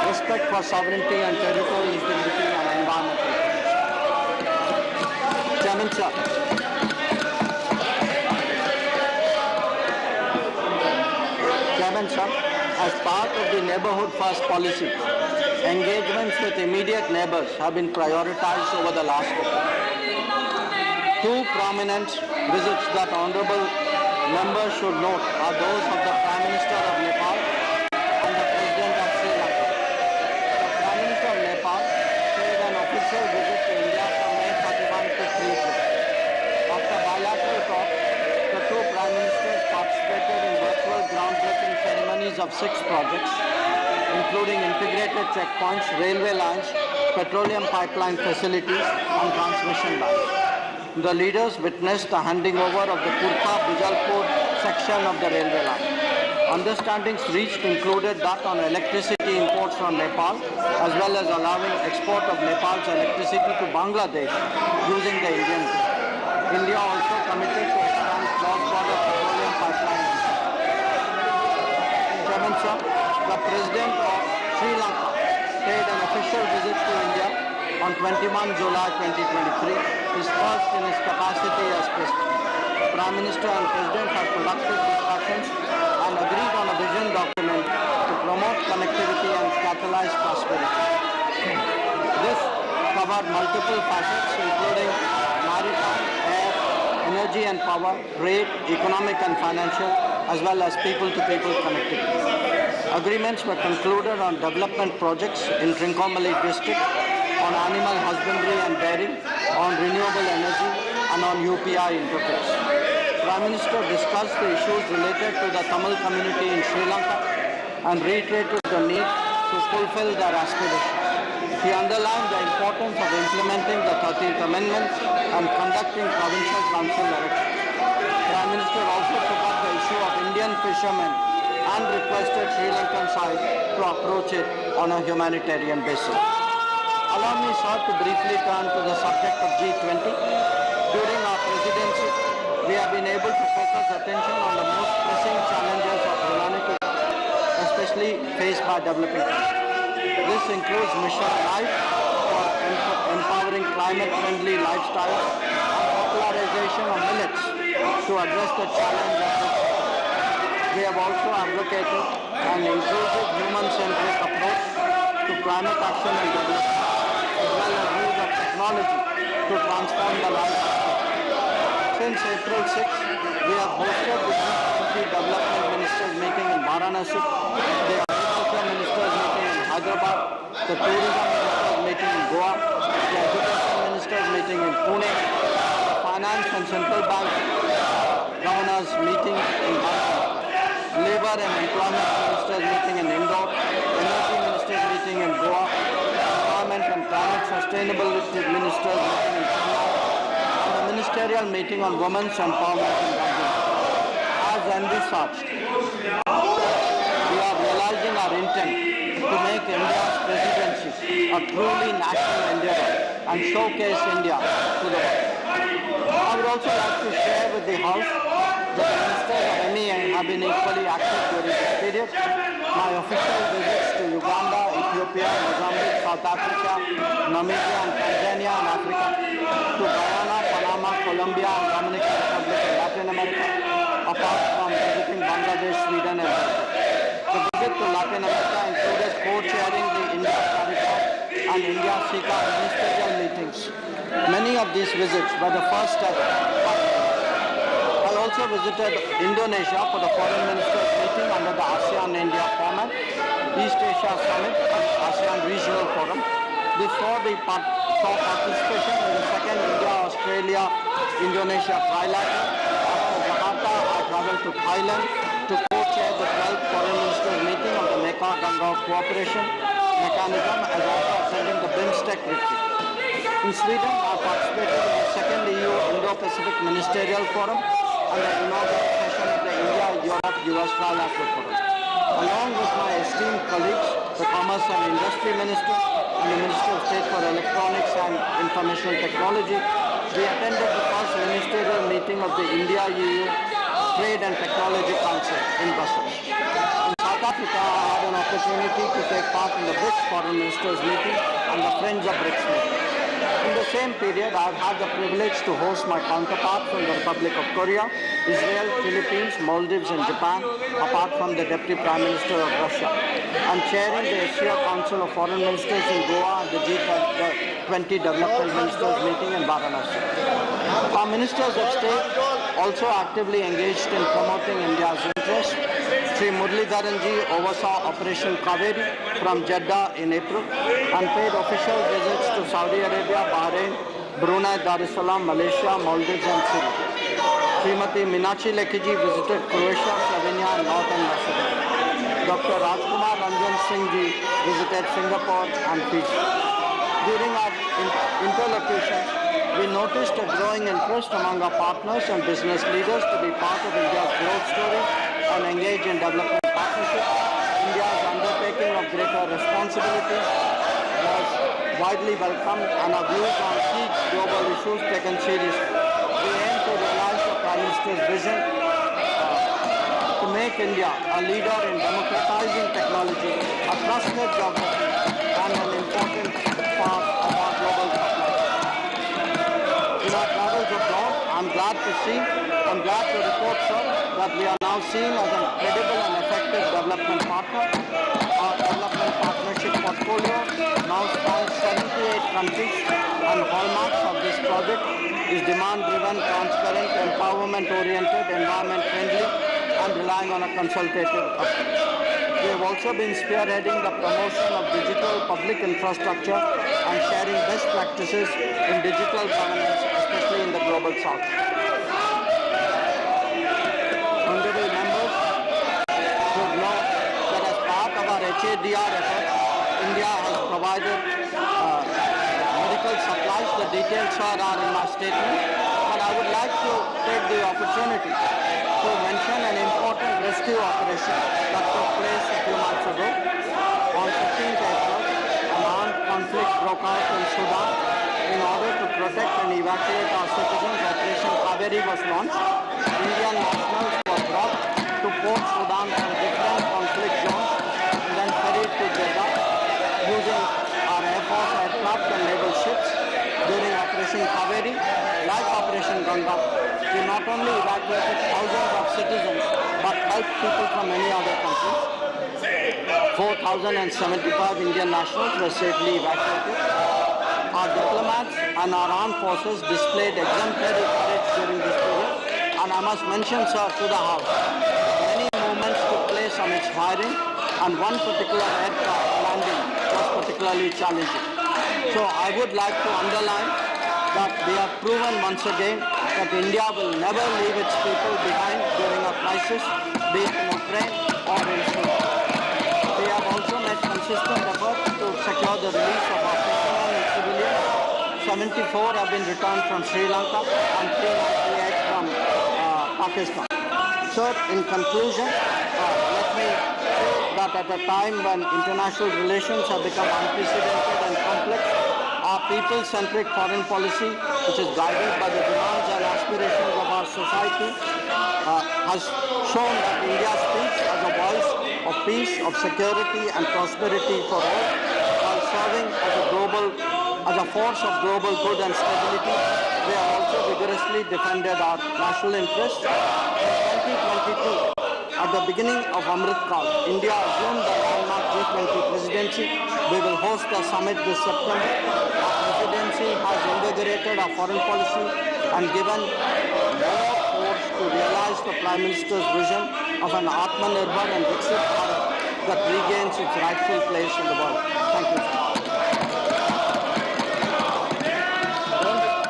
respect for sovereignty and territorial integrity, and environmental protection. Chairman, sir. Chairman, sir, as part of the Neighborhood First policy, engagements with immediate neighbors have been prioritized over the last decade. 2 prominent visits that honorable members should note are those of the Prime Minister of Nepal and the President of Sri Lanka. The Prime Minister of Nepal paid an official visit to India from May 31 to 3 June. After bilateral talks, the 2 Prime Ministers participated in virtual groundbreaking ceremonies of 6 projects, including integrated checkpoints, railway lines, petroleum pipeline facilities, and transmission lines. The leaders witnessed the handing over of the Kurta-Bijalpur section of the railway line. Understandings reached included that on electricity imports from Nepal, as well as allowing export of Nepal's electricity to Bangladesh using the Indian grid. India also committed to expand cross-border petroleum pipeline. Chairman, sir, the President of Sri Lanka paid an official visit to India on 21 July 2023, his first in his capacity as President. Prime Minister and President had productive discussions and agreed on a vision document to promote connectivity and catalyze prosperity. This covered multiple facets including maritime, air, energy and power, trade, economic and financial, as well as people-to-people connectivity. Agreements were concluded on development projects in Trincomalee district, on animal husbandry and dairy, on renewable energy, and on UPI interface. Prime Minister discussed the issues related to the Tamil community in Sri Lanka and reiterated the need to fulfill their aspirations. He underlined the importance of implementing the 13th Amendment and conducting provincial council elections. Prime Minister also took up the issue of Indian fishermen and requested Sri Lankan side to approach it on a humanitarian basis. Allow me, sir, to briefly turn to the subject of G20. During our presidency, we have been able to focus attention on the most pressing challenges of humanity, especially faced by developing countries. This includes Mission Life for empowering climate-friendly lifestyles and popularization of millets to address the challenge of food. We have also advocated an inclusive human-centric approach to climate action and development, as well as use of technology to transform the lives of people. Since April 6, we have hosted the G20 Development Ministers meeting in Varanasi, the Agriculture Ministers meeting in Hyderabad, the Tourism Ministers meeting in Goa, the Education Ministers meeting in Pune, the Finance and Central Bank Governors meeting in Bangalore, Labour and Employment Ministers meeting in Indore, Energy Ministers meeting in Goa, Environment and Climate Sustainability Ministers meeting in Chennai, and the Ministerial meeting on Women's Empowerment in Bangalore. As envisaged, we are realizing our intent to make India's presidency a truly national endeavour and showcase India to the world. I would also like to share with the House that the Ministers of MEA have been equally active during this period. My official visits to Uganda, Ethiopia, Mozambique, South Africa, Namibia and Tanzania in Africa, to Guyana, Panama, Colombia and Dominican Republic in Latin America, apart from visiting Bangladesh, Sweden and Belgium. The visit to Latin America included co-chairing the India-CARICOM and India-SICA ministerial meetings. Many of these visits were the first step. I also visited Indonesia for the Foreign Ministers meeting under the ASEAN-India format, East Asia Summit and ASEAN Regional Forum. This saw participation in the second India-Australia-Indonesia trilateral. After Jakarta, I traveled to Thailand to co-chair the 12th Foreign Ministers meeting of the Mekong-Ganga Cooperation mechanism as also attending the BIMSTEC retreat. In Sweden, I participated in the second EU Indo-Pacific Ministerial Forum and the inaugural session of the India-Europe-US Trilateral Forum. Along with my esteemed colleagues, the Commerce and Industry Minister and the Minister of State for Electronics and Information Technology, we attended the first ministerial meeting of the India-EU Trade and Technology Council in Brussels. In South Africa, I had an opportunity to take part in the BRICS Foreign Ministers meeting and the Friends of BRICS meeting. In the same period, I have had the privilege to host my counterparts from the Republic of Korea, Israel, Philippines, Maldives and Japan, apart from the Deputy Prime Minister of Russia. I'm chairing the Asia Council of Foreign Ministers in Goa and the G20 Development Ministers meeting in Varanasi. Our Ministers of State also actively engaged in promoting India's interests. Sri Muralidharanji oversaw Operation Kaveri from Jeddah in April and paid official visits to Saudi Arabia, Bahrain, Brunei Darussalam, Malaysia, Maldives and Syria. Srimati Meenakshi Lekhiji visited Croatia, Slovenia and Northern Macedonia. Dr. Rajkumar Ranjan Singh ji visited Singapore and Fiji. During our interlocutions, we noticed a growing interest among our partners and business leaders to be part of India's growth story and engage in development partnerships. India's undertaking of greater responsibilities was widely welcomed and our views on key global issues taken seriously. We aim to realize the Prime Minister's vision to make India a leader in democratizing technology, a trusted geography, and an important part of our global supply chain. In our travels abroad, I'm glad to report, sir, that we are now seen as a credible and effective development partner. Our development partnership portfolio now spans 78 countries, and hallmarks of this project is demand-driven, transparent, empowerment-oriented, environment-friendly, and relying on a consultative approach. We have also been spearheading the promotion of digital public infrastructure and sharing best practices in digital governance, especially in the global south. Honorable members should know that as part of our HADR efforts, India has provided medical supplies. The details are in my statement, but I would like to take the opportunity to mention an important rescue operation that took place a few months ago. On 15th April, an armed conflict broke out in Sudan. In order to protect and evacuate our citizens, Operation Kaveri was launched. Indian nationals were brought to Port Sudan from different conflict zones and then ferried to Jeddah using our Air Force aircraft and naval ships. During Operation Kaveri, like Operation Ganga, we not only evacuated thousands of citizens but helped people from many other countries. 4,075 Indian nationals were safely evacuated. Our diplomats and our armed forces displayed exemplary courage during this period, and I must mention, sir, to the House, many movements took place amidst firing, and one particular aircraft landing was particularly challenging. So I would like to underline that we have proven once again that India will never leave its people behind during a crisis, be it in Ukraine or in Sudan. We have also made consistent efforts to secure the release of our fishermen and civilians. 74 have been returned from Sri Lanka and 398 from Pakistan. Sir, in conclusion, let me say that at a time when international relations have become unprecedented and complex, our people-centric foreign policy, which is guided by the demands and aspirations of our society, has shown that India speaks as a voice of peace, of security and prosperity for all, while serving as a force of global good and stability. We have also vigorously defended our national interests. In 2022, at the beginning of Amrit Kal, India assumed the landmark G20 presidency. We will host a summit this September. Our presidency has invigorated our foreign policy and given more force to realize the Prime Minister's vision of an Atmanirbhar and Viksit Bharat that regains its rightful place in the world. Thank you.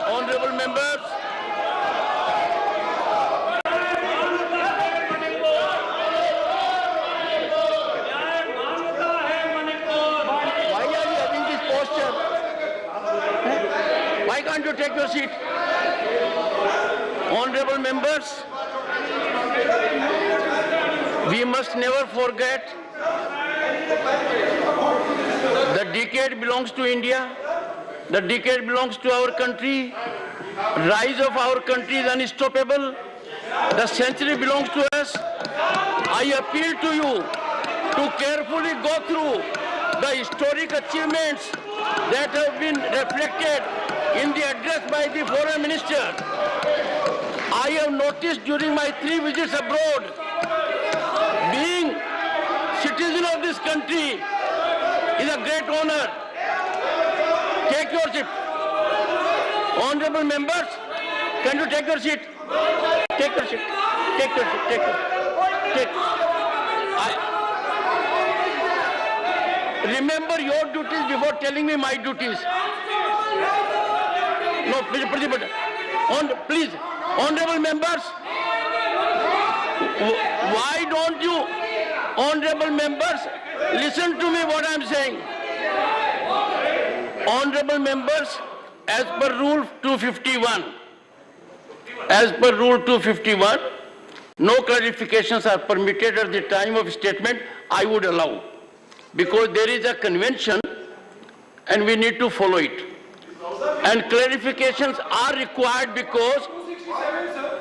Honorable members, you take your seat? Honorable members, we must never forget the decade belongs to India, the decade belongs to our country, rise of our country is unstoppable, the century belongs to us. I appeal to you to carefully go through the historic achievements that have been reflected in the address by the Foreign Minister. I have noticed during my 3 visits abroad, being citizen of this country is a great honor. Take your seat. Honorable members, can you take your seat? Take your seat. Take your seat. Take your seat. Take. Remember your duties before telling me my duties. No, please, honorable members, why don't you, honorable members, listen to me what I am saying. Honorable members, as per Rule 251, no clarifications are permitted at the time of statement. I would allow, because there is a convention and we need to follow it. And clarifications are required because,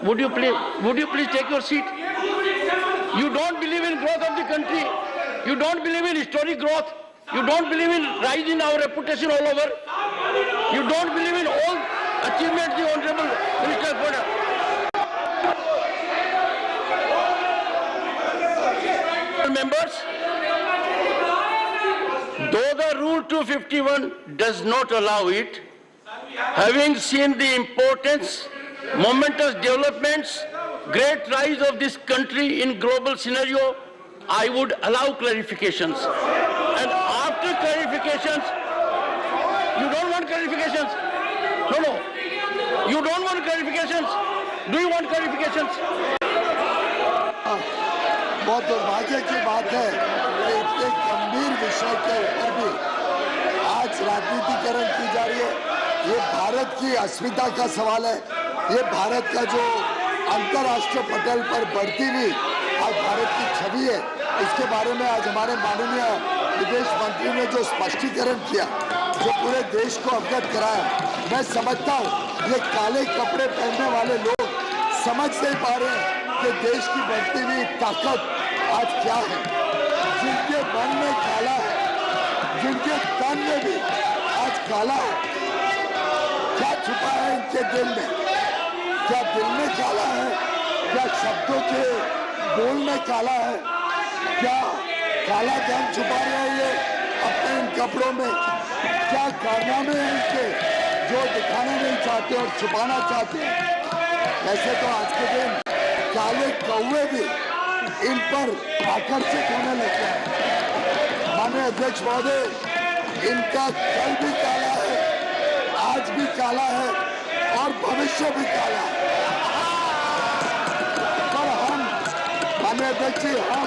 would you please take your seat? You don't believe in growth of the country. You don't believe in historic growth. You don't believe in rise in our reputation all over. You don't believe in all achievements the Honorable Minister put up. Members, though the Rule 251 does not allow it, having seen the importance, momentous developments, great rise of this country in global scenario, I would allow clarifications. And after clarifications, you don't want clarifications? No. You don't want clarifications? Do you want clarifications? बहुत दुर्भाग्य की बात है कि इतने गंभीर विषय के ऊपर भी आज राजनीतिकरण की जा रही है। ये भारत की अस्मिता का सवाल है। ये भारत का जो अंतर्राष्ट्रीय पटल पर बढ़ती हुई आज भारत की छवि है, इसके बारे में आज हमारे माननीय विदेश मंत्री ने जो स्पष्टीकरण किया, जो पूरे देश को अवगत कराया, मैं समझता हूँ ये काले कपड़े पहनने वाले लोग समझ नहीं पा रहे हैं कि देश की बढ़ती हुई ताकत आज क्या है। जिनके मन में काला है, जिनके तन में भी आज काला है, क्या छुपा है इनके दिल में? क्या दिल में काला है? क्या शब्दों के बोल में काला है? क्या काला धन छुपा रहे हैं ये अपने इन कपड़ों में? क्या कारनामे हैं इनके जो दिखाना नहीं चाहते और छुपाना चाहते हैं? ऐसे तो आज के दिन काले कौवे भी इन पर आकर्षित होने लगते हैं। माननीय अध्यक्ष महोदय, इनका कल भी काला है, आज भी काला है और भविष्य भी काला है। पर हम, माननीय अध्यक्ष जी, हम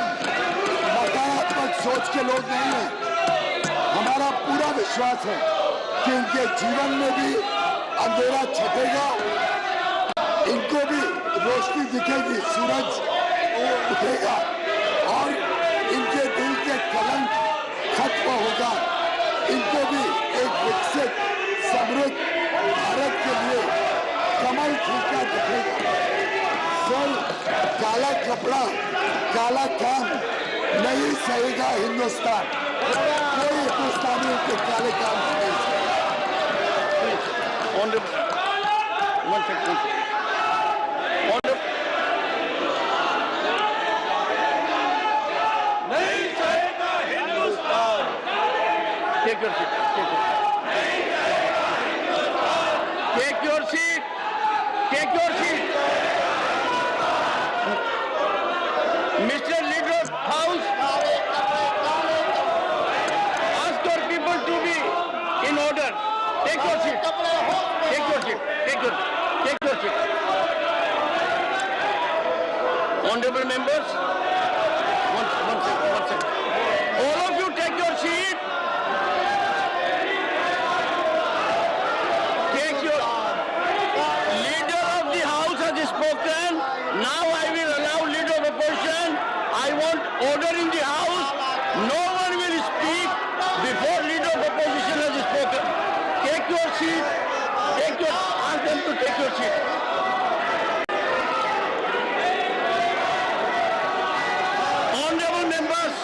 नकारात्मक सोच के लोग नहीं हैं। हमारा पूरा विश्वास है कि इनके जीवन में भी अंधेरा छटेगा, इनको भी रोशनी दिखेगी, सूरज उठेगा और इनके दिल के कलंक खत्म होगा। इनको भी एक विकसित समृद्ध भारत के लिए कमल खिलता दिखेगा। सर, काला कपड़ा, काला काम नहीं सहेगा हिंदुस्तान। कोई हिंदुस्तानी उनके काले काम से नहीं सहेगा। Take your seat. Take your seat. Take your seat. Mr. Leader of House, ask your people to be in order. Take your seat. Take your seat. Take your seat. Honorable members, one second. All of you take your seat. seat. Ask them to take your seat. Honorable members,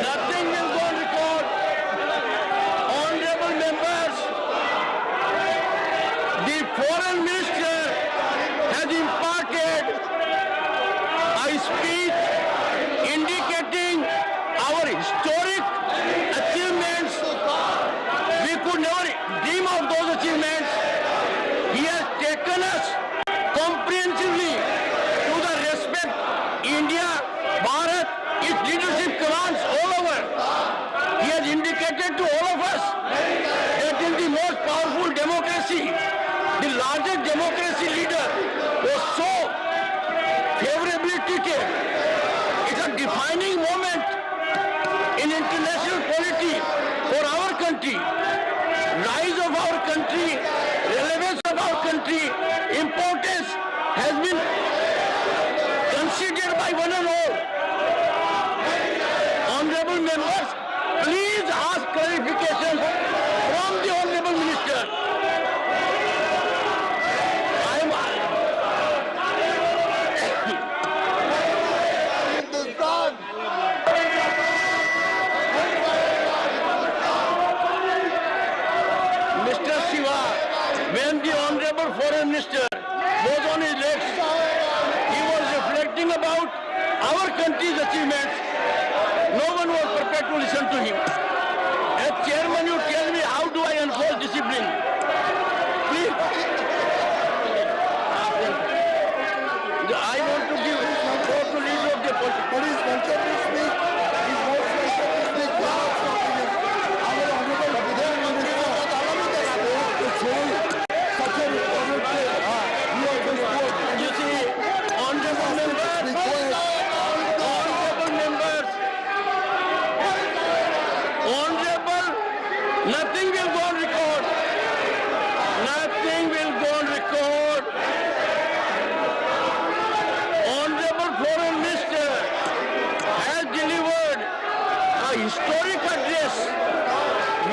nothing will go on record. Honorable members, the foreign minister has imparted a speech indicating our historic achievements. We could never dream of those achievements. He has taken us comprehensively to the respect India, Bharat, its leadership commands all over. He has indicated to all of us that in the most powerful democracy, the largest democracy leader was so favorably treated. It's a defining moment in international polity for our country. Rise of our country, relevance of our country, importance has been considered by one and all. Honorable members, please ask clarification from the Honorable Minister. Mr. Shiva, when the Honorable Foreign Minister was on his legs, he was reflecting about our country's achievements. No one was prepared to listen to him. As chairman, you tell me how do I enforce discipline? Please. I want to give floor to leader of the opposition. Please welcome to speak. He's most welcome to speak. Our honorable Prime Minister to say such an important day. You are just good. You see, honorable members, honorable, nothing will go on record. Nothing will go on record. Honorable Foreign Minister has delivered a historic address,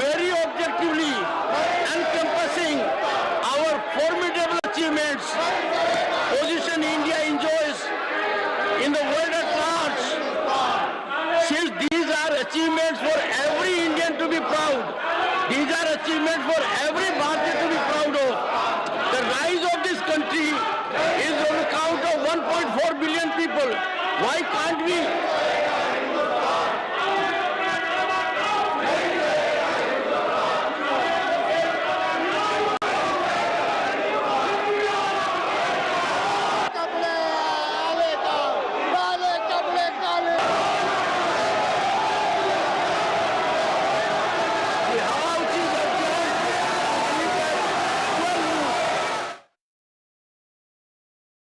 very objectively encompassing our formidable achievements, position India enjoys in the world at large. Since these are achievements for every Indian to be proud, these are achievements for every Bharatiya to be proud of. The rise of this country is on account of 1.4 billion people. Why can't we?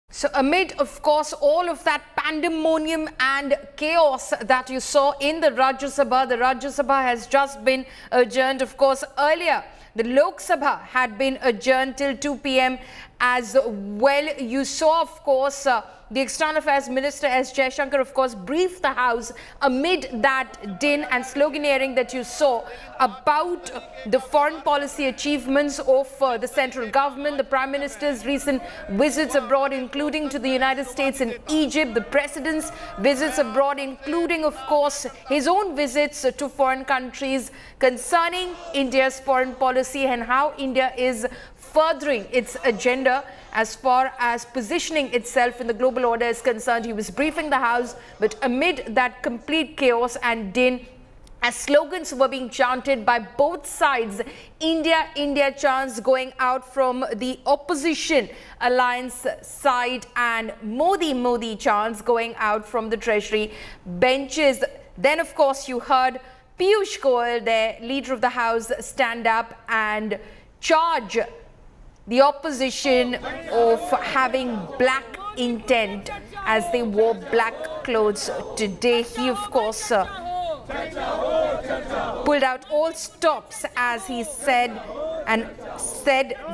So amid, of course, all of that pandemonium and chaos that you saw in the Rajya Sabha has just been adjourned. Of course, earlier, the Lok Sabha had been adjourned till 2 p.m. as well. You saw, of course, the External Affairs Minister S. Jaishankar, of course, briefed the House amid that din and sloganeering that you saw about the foreign policy achievements of the central government, the Prime Minister's recent visits abroad, including to the United States and Egypt, the President's visits abroad, including, of course, his own visits to foreign countries concerning India's foreign policy and how India is furthering its agenda as far as positioning itself in the global order is concerned. He was briefing the House, but amid that complete chaos and din, as slogans were being chanted by both sides, India, India chants going out from the opposition alliance side and Modi, Modi chants going out from the Treasury benches. Then, of course, you heard Piyush Goyal, the leader of the House, stand up and charge the opposition of having black intent as they wore black clothes today. He, of course, pulled out all stops as he said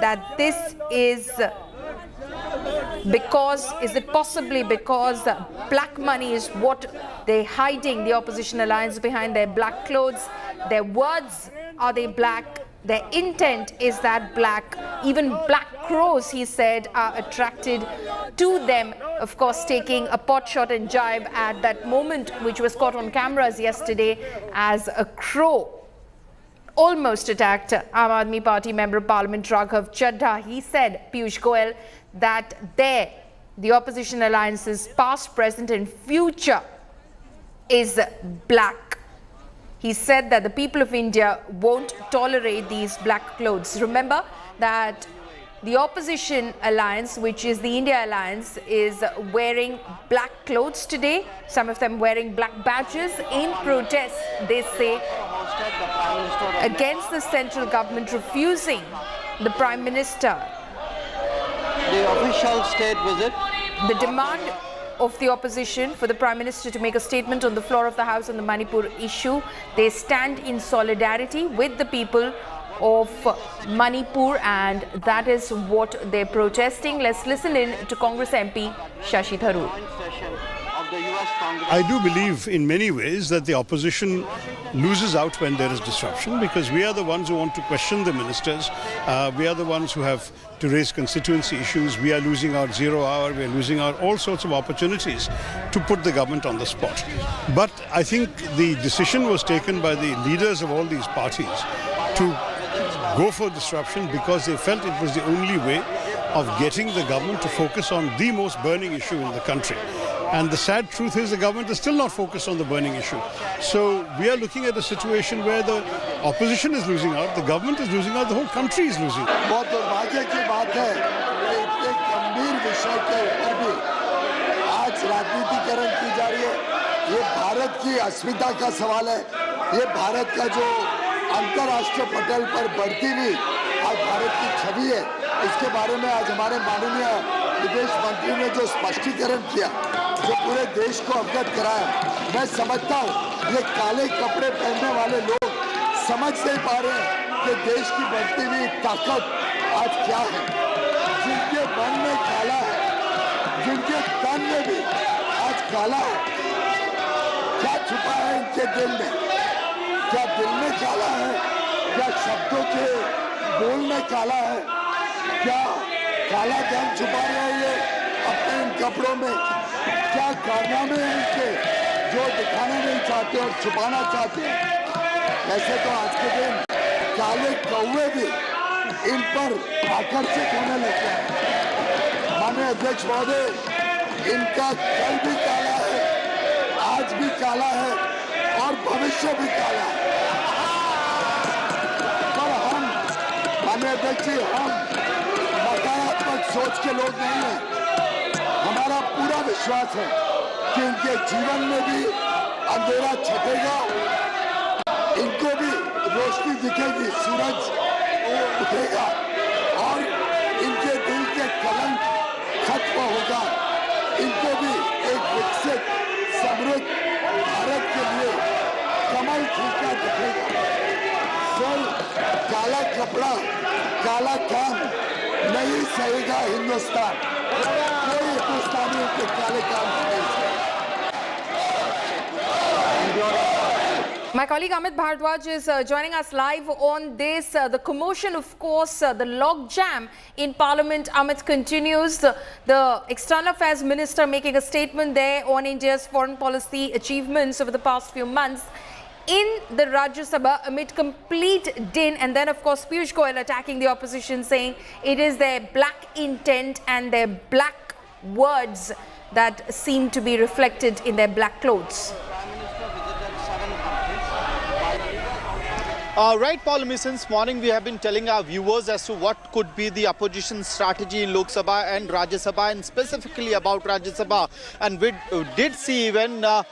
that this is because, is it possibly because black money is what they're hiding, the opposition alliance, behind their black clothes? Their words, are they black? Their intent is that black. Even black crows, he said, are attracted to them. Of course, taking a pot shot and jibe at that moment, which was caught on cameras yesterday, as a crow almost attacked Aam Aadmi Party Member of Parliament Raghav Chadha. He said, Piyush Goyal, that the opposition alliances, past, present and future, is black. He said that the people of India won't tolerate these black clothes. Remember that the opposition alliance, which is the India Alliance, is wearing black clothes today. Some of them wearing black badges in protest, they say, against the central government refusing the Prime Minister the official state visit. the demand of the opposition for the Prime Minister to make a statement on the floor of the House on the Manipur issue. They stand in solidarity with the people of Manipur, and that is what they're protesting. Let's listen in to Congress MP Shashi Tharoor. I do believe in many ways that the opposition loses out when there is disruption, because we are the ones who want to question the ministers. We are the ones who have to raise constituency issues. We are losing our 0 hour. We are losing out all sorts of opportunities to put the government on the spot. But I think the decision was taken by the leaders of all these parties to go for disruption because they felt it was the only way of getting the government to focus on the most burning issue in the country. And the sad truth is the government is still not focused on the burning issue. So we are looking at a situation where the opposition is losing out, the government is losing out, the whole country is losing out. बहुत दुर्भाग्य की बात है कि इतने गंभीर विषय के ऊपर भी आज राजनीतिकरण की जा रही है। ये भारत की अस्मिता का सवाल है। ये भारत का जो अंतर्राष्ट्रीय पटल पर बढ़ती हुई आज भारत की छवि है, इसके बारे में आज हमारे माननीय विदेश मंत्री ने जो स्पष्टीकरण किया, जो पूरे देश को अवगत कराया, मैं समझता हूँ ये काले कपड़े पहनने वाले लोग समझ नहीं पा रहे हैं कि देश की बढ़ती हुई ताकत आज क्या है। जिनके मन में काला है, जिनके तन में भी आज काला है, क्या छुपा है इनके दिल में? क्या दिल में काला है? क्या शब्दों के बोल में काला है? क्या काला धन छुपा रहे हैं ये अपने इन कपड़ों में? क्या कारनामे हैं इनके जो दिखाना नहीं चाहते और छुपाना चाहते हैं? ऐसे तो आज के दिन काले कौवे भी इन पर आकर्षित होने लगते हैं। माननीय अध्यक्ष महोदय, इनका कल भी काला है, आज भी काला है और भविष्य भी काला है। पर हम, माननीय अध्यक्ष जी, हम नकारात्मक सोच के लोग नहीं हैं। हमारा पूरा विश्वास है कि इनके जीवन में भी अंधेरा छटेगा, इनको भी रोशनी दिखेगी, सूरज उठेगा और इनके दिल के कलंक खत्म होगा। इनको भी एक विकसित समृद्ध भारत के लिए कमल खिलता दिखेगा। सिर्फ काला कपड़ा, काला काम नहीं सहेगा हिंदुस्तान। कोई हिंदुस्तानी के काले काम नहीं सहेगा। My colleague Amit Bhardwaj is joining us live on this. The commotion, of course, the log jam in Parliament. Amit continues. The External Affairs Minister making a statement there on India's foreign policy achievements over the past few months in the Rajya Sabha amid complete din. And then, of course, Piyush Goyal attacking the opposition, saying it is their black intent and their black words that seem to be reflected in their black clothes. Right, Paul, since morning we have been telling our viewers as to what could be the opposition strategy in Lok Sabha and Rajya Sabha, and specifically about Rajya Sabha. And we did see when Mr.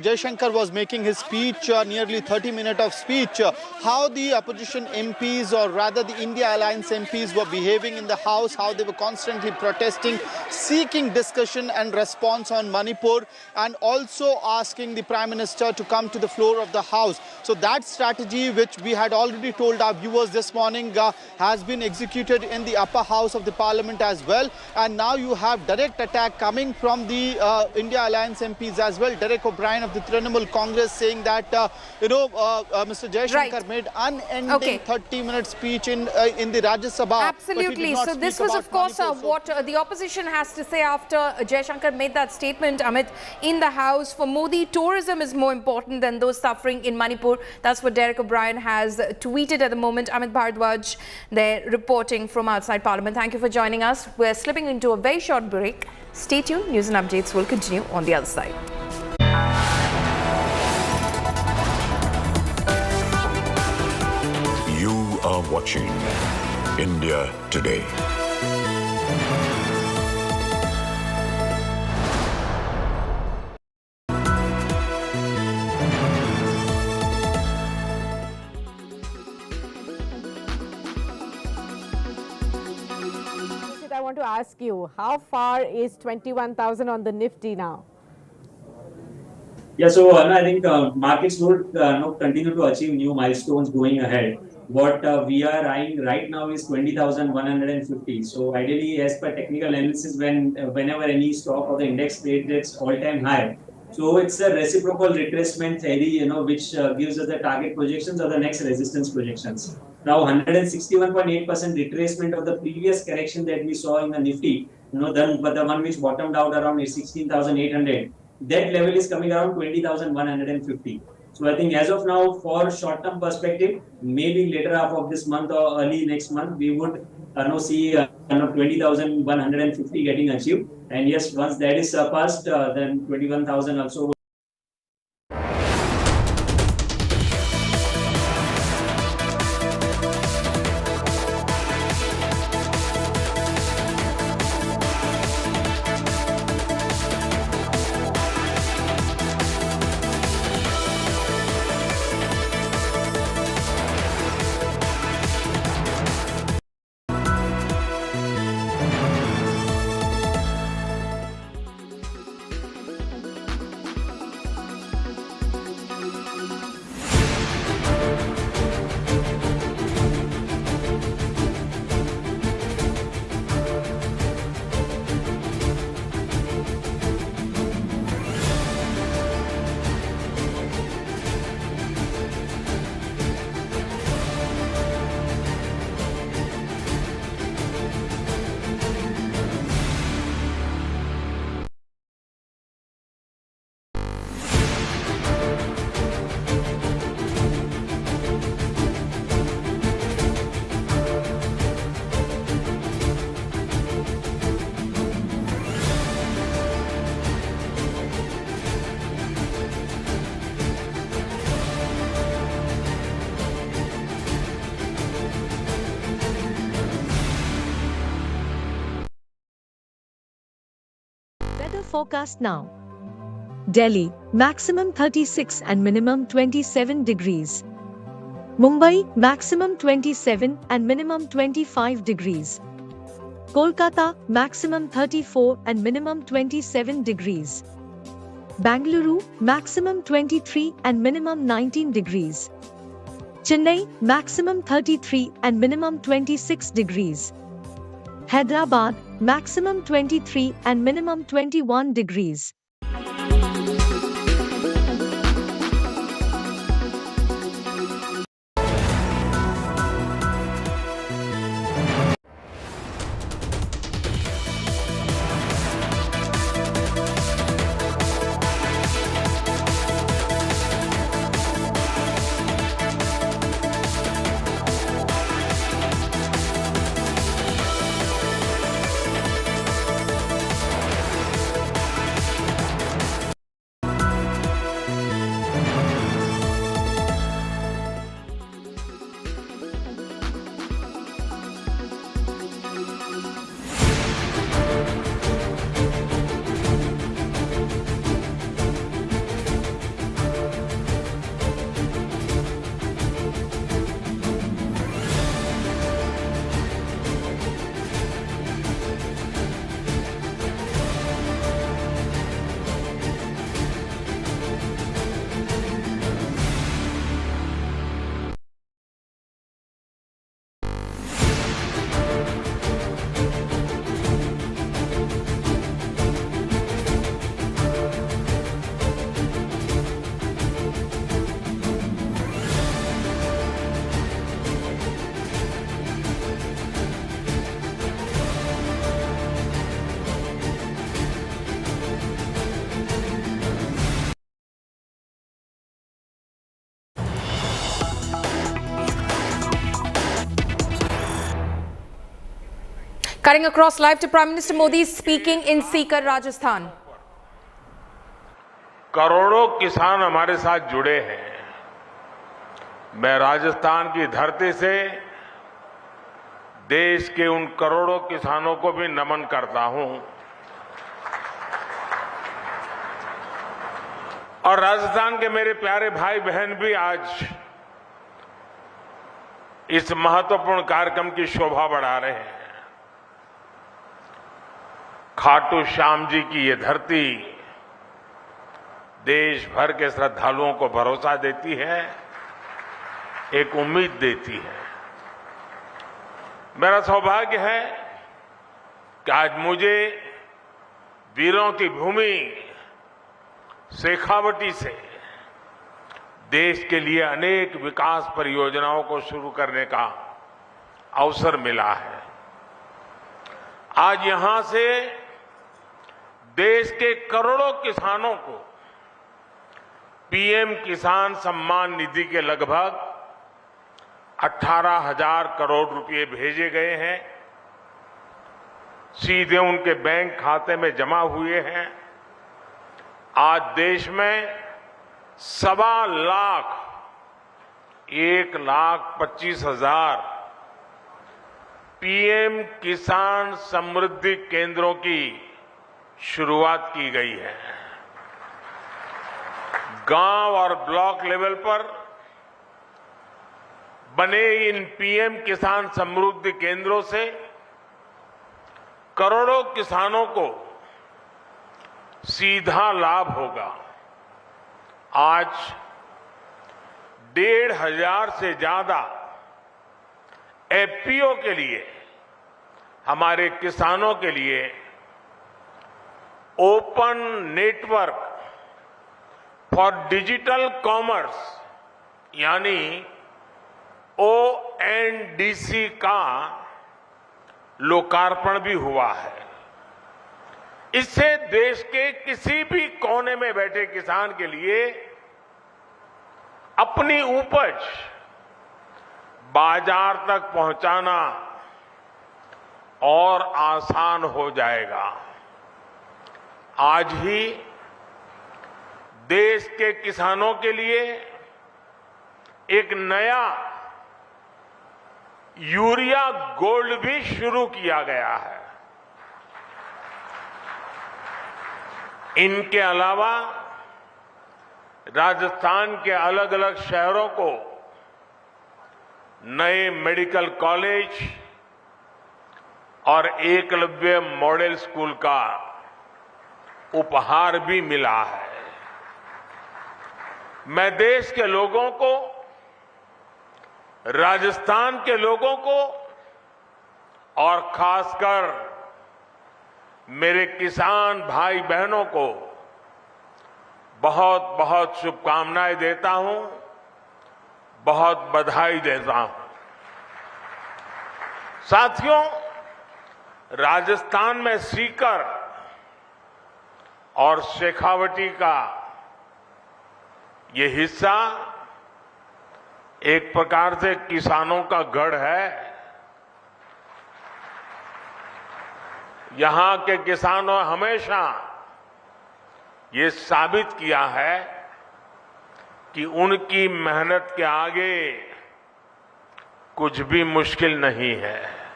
Jaishankar was making his speech, nearly 30 minutes of speech, how the opposition MPs, or rather the India Alliance MPs, were behaving in the House, how they were constantly protesting, seeking discussion and response on Manipur, and also asking the Prime Minister to come to the floor of the House. So that strategy, which we had already told our viewers this morning, has been executed in the upper house of the Parliament as well. And now you have direct attack coming from the India Alliance MPs as well. Derek O'Brien of the Trinamool Congress saying that, Mr. Jaishankar made unending 30-minute speech in the Rajya Sabha. Absolutely. So this was, of course, what the opposition has to say after Jaishankar made that statement, Amit, in the House. For Modi, tourism is more important than those suffering in Manipur. That's what Derek O'Brien has tweeted at the moment. Amit Bharadwaj, they're reporting from outside Parliament. Thank you for joining us. We're slipping into a very short break. Stay tuned. News and updates will continue on the other side. You are watching India Today. I want to ask you, how far is 21,000 on the Nifty now? Yeah, so I think markets would continue to achieve new milestones going ahead. What we are eyeing right now is 20,150. So ideally, as per technical analysis, whenever any stock or the index trades its all-time high, so it's a reciprocal retracement theory, which gives us the target projections or the next resistance projections. Now, 161.8% retracement of the previous correction that we saw in the Nifty, but the one which bottomed out around 16,800. That level is coming around 20,150. So I think as of now, for short-term perspective, maybe later half of this month or early next month, we would see 20,150 getting achieved. And yes, once that is surpassed, then 21,000 also. Forecast now. Delhi, maximum 36 and minimum 27 degrees. Mumbai, maximum 27 and minimum 25 degrees. Kolkata, maximum 34 and minimum 27 degrees. Bangalore, maximum 23 and minimum 19 degrees. Chennai, maximum 33 and minimum 26 degrees. Hyderabad, maximum 23 and minimum 21 degrees. Cutting across live to Prime Minister Modi speaking in Sikar, Rajasthan. करोड़ों किसान हमारे साथ जुड़े हैं। मैं राजस्थान की धरती से देश के उन करोड़ों किसानों को भी नमन करता हूं और राजस्थान के मेरे प्यारे भाई बहन भी आज इस महत्वपूर्ण कार्यक्रम की शोभा बढ़ा रहे हैं। खाटू श्याम जी की ये धरती देश भर के श्रद्धालुओं को भरोसा देती है, एक उम्मीद देती है। मेरा सौभाग्य है कि आज मुझे वीरों की भूमि शेखावटी से देश के लिए अनेक विकास परियोजनाओं को शुरू करने का अवसर मिला है। आज यहां से देश के करोड़ों किसानों को पीएम किसान सम्मान निधि के लगभग 18,000 करोड़ रुपए भेजे गए हैं, सीधे उनके बैंक खाते में जमा हुए हैं। आज देश में 1,25,000 पीएम किसान समृद्धि केंद्रों की शुरुआत की गई है। गांव और ब्लॉक लेवल पर बने इन पीएम किसान समृद्धि केंद्रों से करोड़ों किसानों को सीधा लाभ होगा। आज 1,500 से ज्यादा एफपीओ के लिए, हमारे किसानों के लिए open network for digital commerce यानी ONDC का लोकार्पण भी हुआ है। इससे देश के किसी भी कोने में बैठे किसान के लिए अपनी उपज बाजार तक पहुंचाना और आसान हो जाएगा। आज ही देश के किसानों के लिए एक नया यूरिया गोल्ड भी शुरू किया गया है। इनके अलावा राजस्थान के अलग अलग शहरों को नए मेडिकल कॉलेज और एकलव्य मॉडल स्कूल का उपहार भी मिला है। मैं देश के लोगों को, राजस्थान के लोगों को और खासकर मेरे किसान भाई बहनों को बहुत बहुत शुभकामनाएं देता हूं, बहुत बधाई देता हूं। साथियों, राजस्थान में सीकर और शेखावटी का ये हिस्सा एक प्रकार से किसानों का गढ़ है। यहां के किसानों हमेशा ये साबित किया है कि उनकी मेहनत के आगे कुछ भी मुश्किल नहीं है।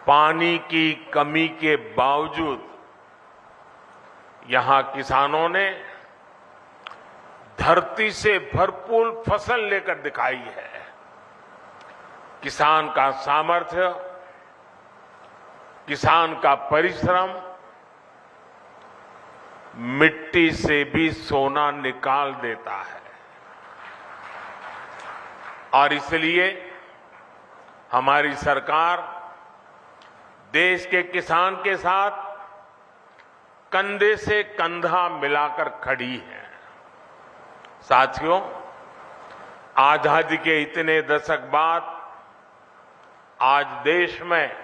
पानी की कमी के बावजूद यहां किसानों ने धरती से भरपूर फसल लेकर दिखाई है। किसान का सामर्थ्य, किसान का परिश्रम मिट्टी से भी सोना निकाल देता है और इसलिए हमारी सरकार देश के किसान के साथ कंधे से कंधा मिलाकर खड़ी है। साथियों, आजादी के इतने दशक बाद आज देश में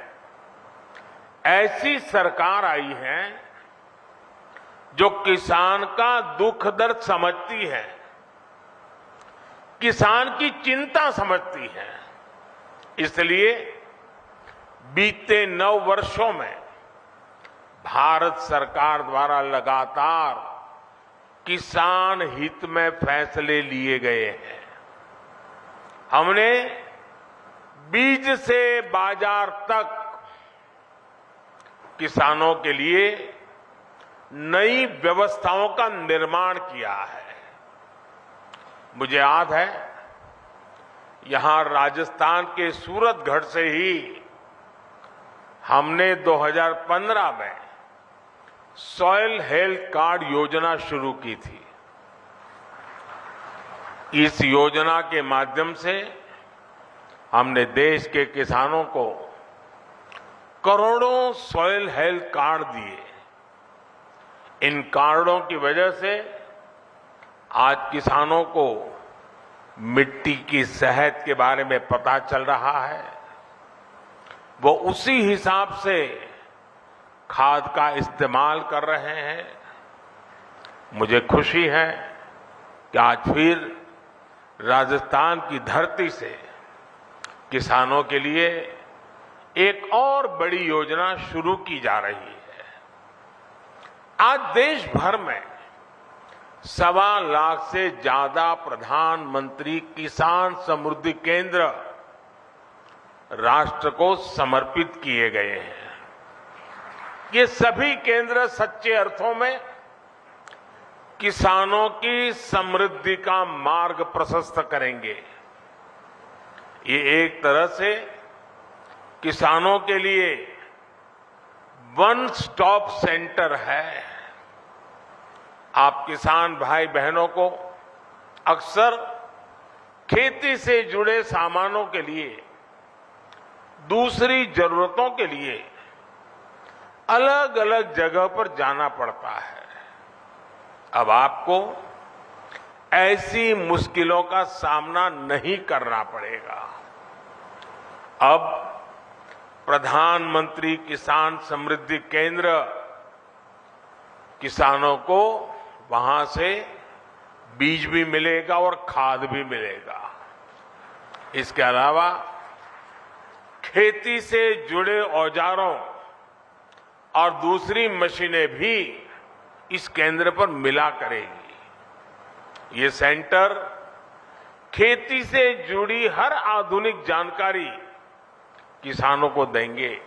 ऐसी सरकार आई है जो किसान का दुख दर्द समझती है, किसान की चिंता समझती है। इसलिए बीते 9 वर्षों में भारत सरकार द्वारा लगातार किसान हित में फैसले लिए गए हैं। हमने बीज से बाजार तक किसानों के लिए नई व्यवस्थाओं का निर्माण किया है। मुझे याद है, यहां राजस्थान के सूरतगढ़ से ही हमने 2015 में सॉइल हेल्थ कार्ड योजना शुरू की थी। इस योजना के माध्यम से हमने देश के किसानों को करोड़ों सॉइल हेल्थ कार्ड दिए। इन कार्डों की वजह से आज किसानों को मिट्टी की सेहत के बारे में पता चल रहा है। वो उसी हिसाब से खाद का इस्तेमाल कर रहे हैं। मुझे खुशी है कि आज फिर राजस्थान की धरती से किसानों के लिए एक और बड़ी योजना शुरू की जा रही है। आज देश भर में 1.25 लाख से ज्यादा प्रधानमंत्री किसान समृद्धि केंद्र राष्ट्र को समर्पित किए गए हैं। ये सभी केंद्र सच्चे अर्थों में किसानों की समृद्धि का मार्ग प्रशस्त करेंगे। ये एक तरह से किसानों के लिए वन स्टॉप सेंटर है। आप किसान भाई बहनों को अक्सर खेती से जुड़े सामानों के लिए, दूसरी जरूरतों के लिए अलग अलग जगह पर जाना पड़ता है। अब आपको ऐसी मुश्किलों का सामना नहीं करना पड़ेगा। अब प्रधानमंत्री किसान समृद्धि केंद्र किसानों को वहां से बीज भी मिलेगा और खाद भी मिलेगा। इसके अलावा खेती से जुड़े औजारों और दूसरी मशीनें भी इस केंद्र पर मिला करेगी। ये सेंटर खेती से जुड़ी हर आधुनिक जानकारी किसानों को देंगे।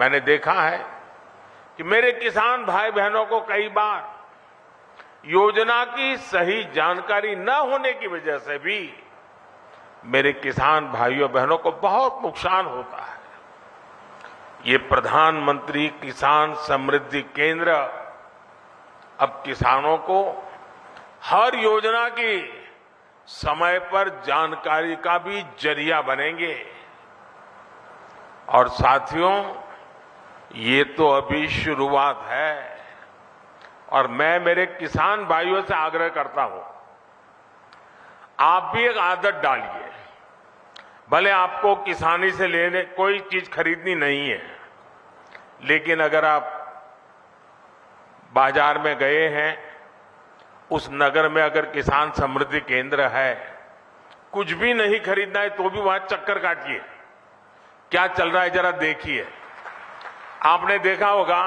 मैंने देखा है कि मेरे किसान भाई बहनों को कई बार योजना की सही जानकारी न होने की वजह से भी मेरे किसान भाइयों बहनों को बहुत नुकसान होता है। ये प्रधानमंत्री किसान समृद्धि केंद्र अब किसानों को हर योजना की समय पर जानकारी का भी जरिया बनेंगे। और साथियों, ये तो अभी शुरुआत है और मैं मेरे किसान भाइयों से आग्रह करता हूं, आप भी एक आदत डालिए। भले आपको किसानी से लेने कोई चीज खरीदनी नहीं है, लेकिन अगर आप बाजार में गए हैं, उस नगर में अगर किसान समृद्धि केंद्र है, कुछ भी नहीं खरीदना है तो भी वहां चक्कर काटिए, क्या चल रहा है जरा देखिए। आपने देखा होगा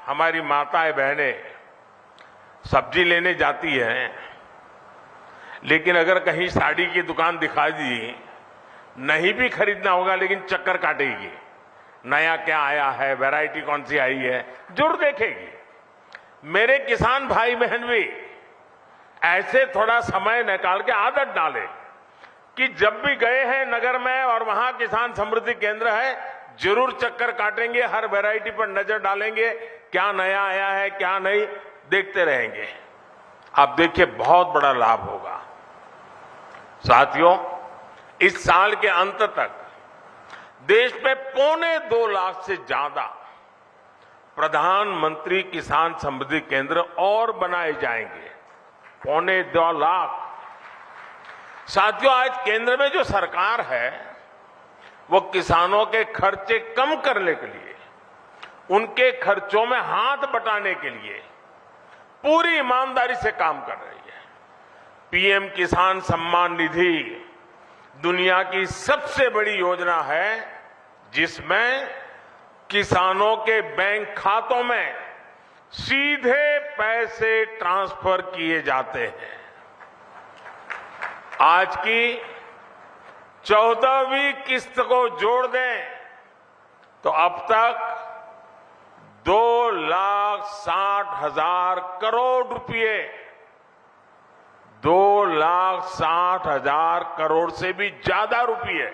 हमारी माताएं बहनें सब्जी लेने जाती हैं, लेकिन अगर कहीं साड़ी की दुकान दिखा दी, नहीं भी खरीदना होगा लेकिन चक्कर काटेगी, नया क्या आया है, वैरायटी कौन सी आई है, जरूर देखेगी। मेरे किसान भाई बहन भी ऐसे थोड़ा समय निकाल के आदत डालें कि जब भी गए हैं नगर में और वहां किसान समृद्धि केंद्र है, जरूर चक्कर काटेंगे, हर वैरायटी पर नजर डालेंगे, क्या नया आया है क्या नहीं, देखते रहेंगे। आप देखिए बहुत बड़ा लाभ होगा। साथियों, इस साल के अंत तक देश में 2.25 लाख से ज्यादा प्रधानमंत्री किसान समृद्धि केंद्र और बनाए जाएंगे। 2.25 लाख। साथियों, आज केंद्र में जो सरकार है वो किसानों के खर्चे कम करने के लिए, उनके खर्चों में हाथ बटाने के लिए पूरी ईमानदारी से काम कर रही है। पीएम किसान सम्मान निधि दुनिया की सबसे बड़ी योजना है जिसमें किसानों के बैंक खातों में सीधे पैसे ट्रांसफर किए जाते हैं। आज की 14वीं किस्त को जोड़ दें तो अब तक 2,60,000 करोड़ रुपए, 2,60,000 करोड़ से भी ज्यादा रुपए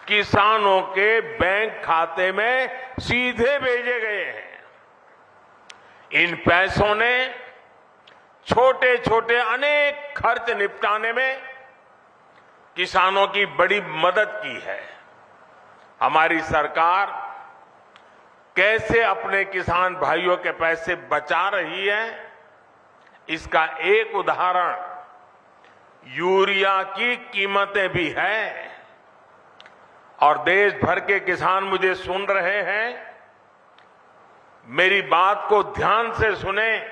किसानों के बैंक खाते में सीधे भेजे गए हैं। इन पैसों ने छोटे छोटे अनेक खर्च निपटाने में किसानों की बड़ी मदद की है। हमारी सरकार कैसे अपने किसान भाइयों के पैसे बचा रही है, इसका एक उदाहरण यूरिया की कीमतें भी है। और देश भर के किसान मुझे सुन रहे हैं, मेरी बात को ध्यान से सुने।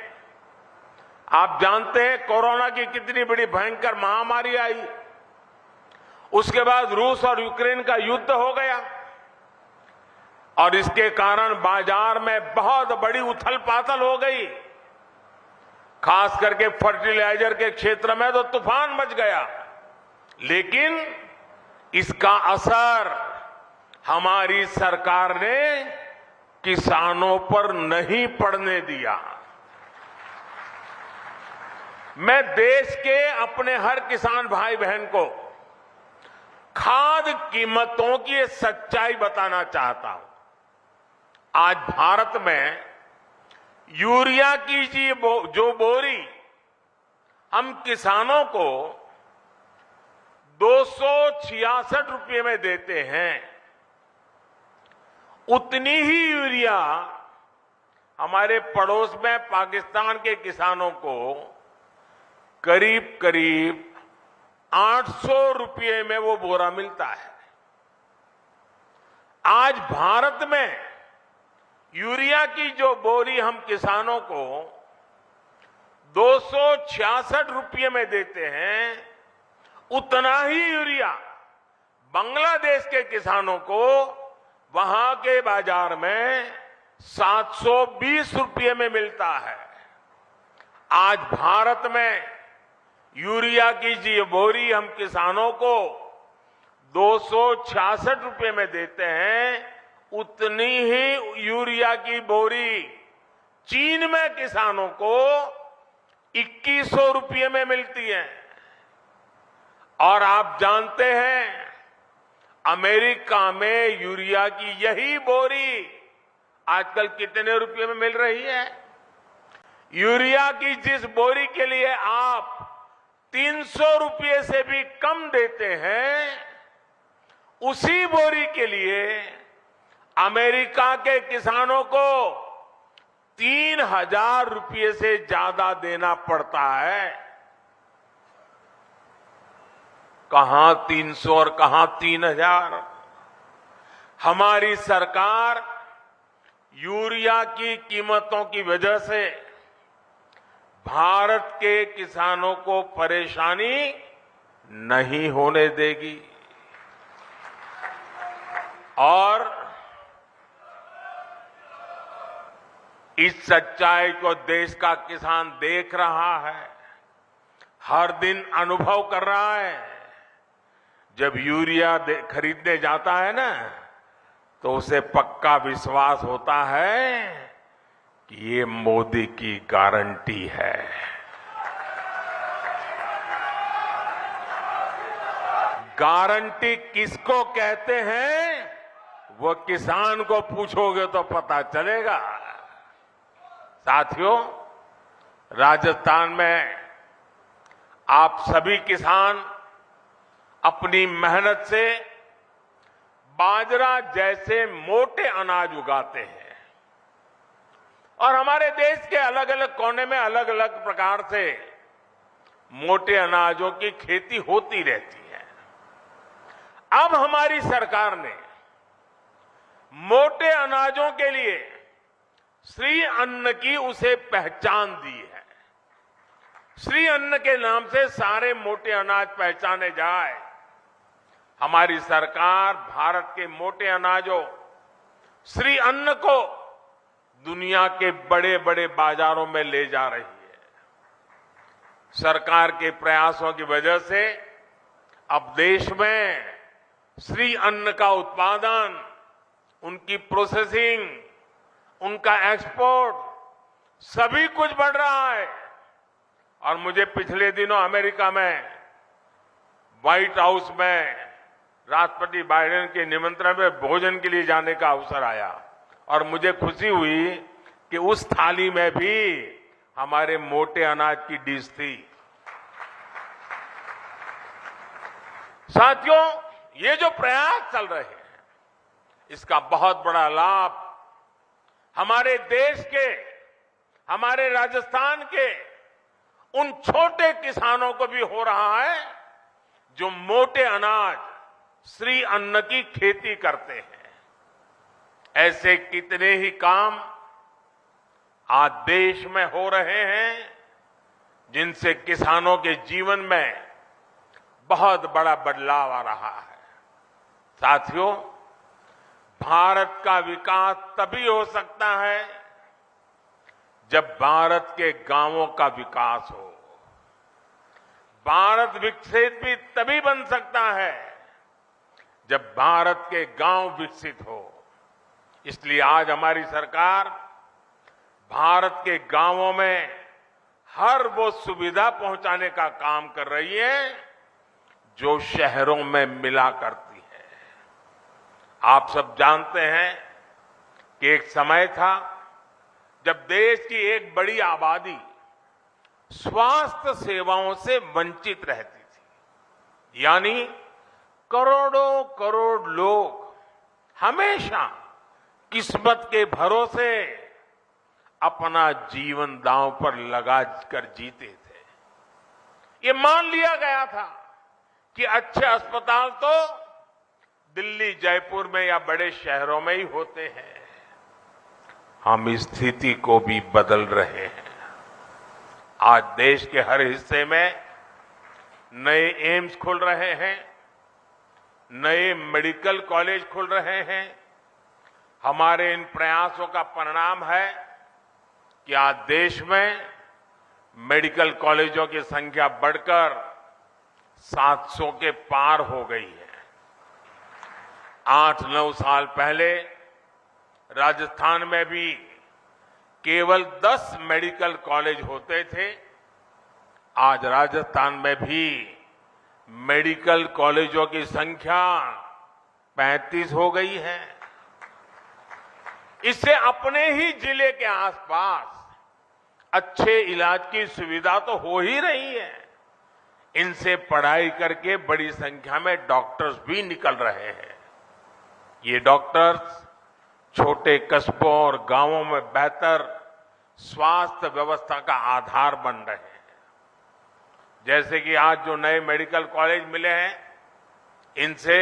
आप जानते हैं कोरोना की कितनी बड़ी भयंकर महामारी आई, उसके बाद रूस और यूक्रेन का युद्ध हो गया और इसके कारण बाजार में बहुत बड़ी उथल पाथल हो गई। खास करके फर्टिलाइजर के क्षेत्र में तो तूफान मच गया, लेकिन इसका असर हमारी सरकार ने किसानों पर नहीं पड़ने दिया। मैं देश के अपने हर किसान भाई बहन को खाद कीमतों की ये सच्चाई बताना चाहता हूं। आज भारत में यूरिया की जो बोरी हम किसानों को 266 रुपये में देते हैं, उतनी ही यूरिया हमारे पड़ोस में पाकिस्तान के किसानों को करीब करीब 800 रुपये में वो बोरा मिलता है। आज भारत में यूरिया की जो बोरी हम किसानों को 266 रुपये में देते हैं, उतना ही यूरिया बांग्लादेश के किसानों को वहां के बाजार में 720 रुपये में मिलता है। आज भारत में यूरिया की जो बोरी हम किसानों को 266 रुपये में देते हैं, उतनी ही यूरिया की बोरी चीन में किसानों को 2100 रुपये में मिलती है। और आप जानते हैं अमेरिका में यूरिया की यही बोरी आजकल कितने रुपये में मिल रही है? यूरिया की जिस बोरी के लिए आप 300 रुपये से भी कम देते हैं, उसी बोरी के लिए अमेरिका के किसानों को 3,000 रुपये से ज्यादा देना पड़ता है। कहां 300 और कहां 3,000? हमारी सरकार यूरिया की कीमतों की वजह से भारत के किसानों को परेशानी नहीं होने देगी। और इस सच्चाई को देश का किसान देख रहा है, हर दिन अनुभव कर रहा है। जब यूरिया खरीदने जाता है ना, तो उसे पक्का विश्वास होता है कि ये मोदी की गारंटी है। गारंटी किसको कहते हैं, वो किसान को पूछोगे तो पता चलेगा। साथियों, राजस्थान में आप सभी किसान अपनी मेहनत से बाजरा जैसे मोटे अनाज उगाते हैं और हमारे देश के अलग अलग कोने में अलग अलग प्रकार से मोटे अनाजों की खेती होती रहती है। अब हमारी सरकार ने मोटे अनाजों के लिए श्री अन्न की उसे पहचान दी है। श्री अन्न के नाम से सारे मोटे अनाज पहचाने जाए हमारी सरकार भारत के मोटे अनाजों श्री अन्न को दुनिया के बड़े बड़े बाजारों में ले जा रही है। सरकार के प्रयासों की वजह से अब देश में श्री अन्न का उत्पादन, उनकी प्रोसेसिंग, उनका एक्सपोर्ट सभी कुछ बढ़ रहा है। और मुझे पिछले दिनों अमेरिका में व्हाइट हाउस में राष्ट्रपति बाइडेन के निमंत्रण में भोजन के लिए जाने का अवसर आया और मुझे खुशी हुई कि उस थाली में भी हमारे मोटे अनाज की डिश थी। साथियों, ये जो प्रयास चल रहे हैं, इसका बहुत बड़ा लाभ हमारे देश के, हमारे राजस्थान के उन छोटे किसानों को भी हो रहा है जो मोटे अनाज श्री अन्न की खेती करते हैं। ऐसे कितने ही काम आज देश में हो रहे हैं जिनसे किसानों के जीवन में बहुत बड़ा बदलाव आ रहा है। साथियों, भारत का विकास तभी हो सकता है जब भारत के गांवों का विकास हो। भारत विकसित भी तभी बन सकता है जब भारत के गांव विकसित हो। इसलिए आज हमारी सरकार भारत के गांवों में हर वो सुविधा पहुंचाने का काम कर रही है जो शहरों में मिला करती है। आप सब जानते हैं कि एक समय था जब देश की एक बड़ी आबादी स्वास्थ्य सेवाओं से वंचित रहती थी। यानी करोड़ों करोड़ लोग हमेशा किस्मत के भरोसे अपना जीवन दांव पर लगा कर जीते थे। ये मान लिया गया था कि अच्छे अस्पताल तो दिल्ली, जयपुर में या बड़े शहरों में ही होते हैं। हम इस स्थिति को भी बदल रहे हैं। आज देश के हर हिस्से में नए एम्स खुल रहे हैं, नए मेडिकल कॉलेज खुल रहे हैं। हमारे इन प्रयासों का परिणाम है कि आज देश में मेडिकल कॉलेजों की संख्या बढ़कर 700 के पार हो गई है। 8-9 साल पहले राजस्थान में भी केवल 10 मेडिकल कॉलेज होते थे। आज राजस्थान में भी मेडिकल कॉलेजों की संख्या 35 हो गई है। इससे अपने ही जिले के आसपास अच्छे इलाज की सुविधा तो हो ही रही है। इनसे पढ़ाई करके बड़ी संख्या में डॉक्टर्स भी निकल रहे हैं। ये डॉक्टर्स छोटे कस्बों और गांवों में बेहतर स्वास्थ्य व्यवस्था का आधार बन रहे हैं। जैसे कि आज जो नए मेडिकल कॉलेज मिले हैं, इनसे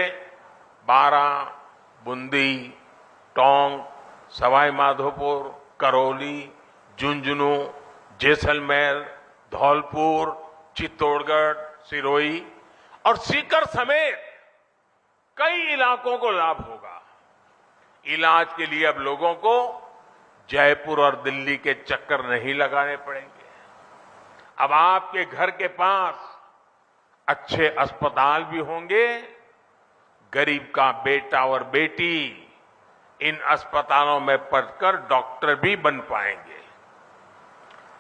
बारा, बूंदी, टोंक, सवाई माधोपुर, करौली, झुंझुनू, जैसलमेर, धौलपुर, चित्तौड़गढ़, सिरोही और सीकर समेत कई इलाकों को लाभ होगा। इलाज के लिए अब लोगों को जयपुर और दिल्ली के चक्कर नहीं लगाने पड़ेंगे। अब आपके घर के पास अच्छे अस्पताल भी होंगे। गरीब का बेटा और बेटी इन अस्पतालों में पढ़कर डॉक्टर भी बन पाएंगे।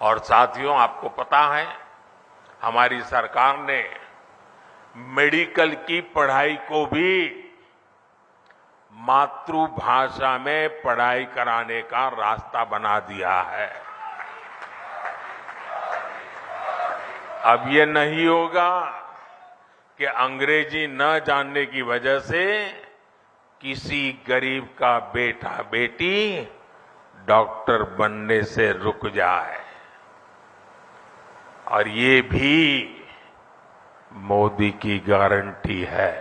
और साथियों, आपको पता है हमारी सरकार ने मेडिकल की पढ़ाई को भी मातृभाषा में पढ़ाई कराने का रास्ता बना दिया है। अब ये नहीं होगा कि अंग्रेजी न जानने की वजह से किसी गरीब का बेटा बेटी डॉक्टर बनने से रुक जाए। और ये भी मोदी की गारंटी है।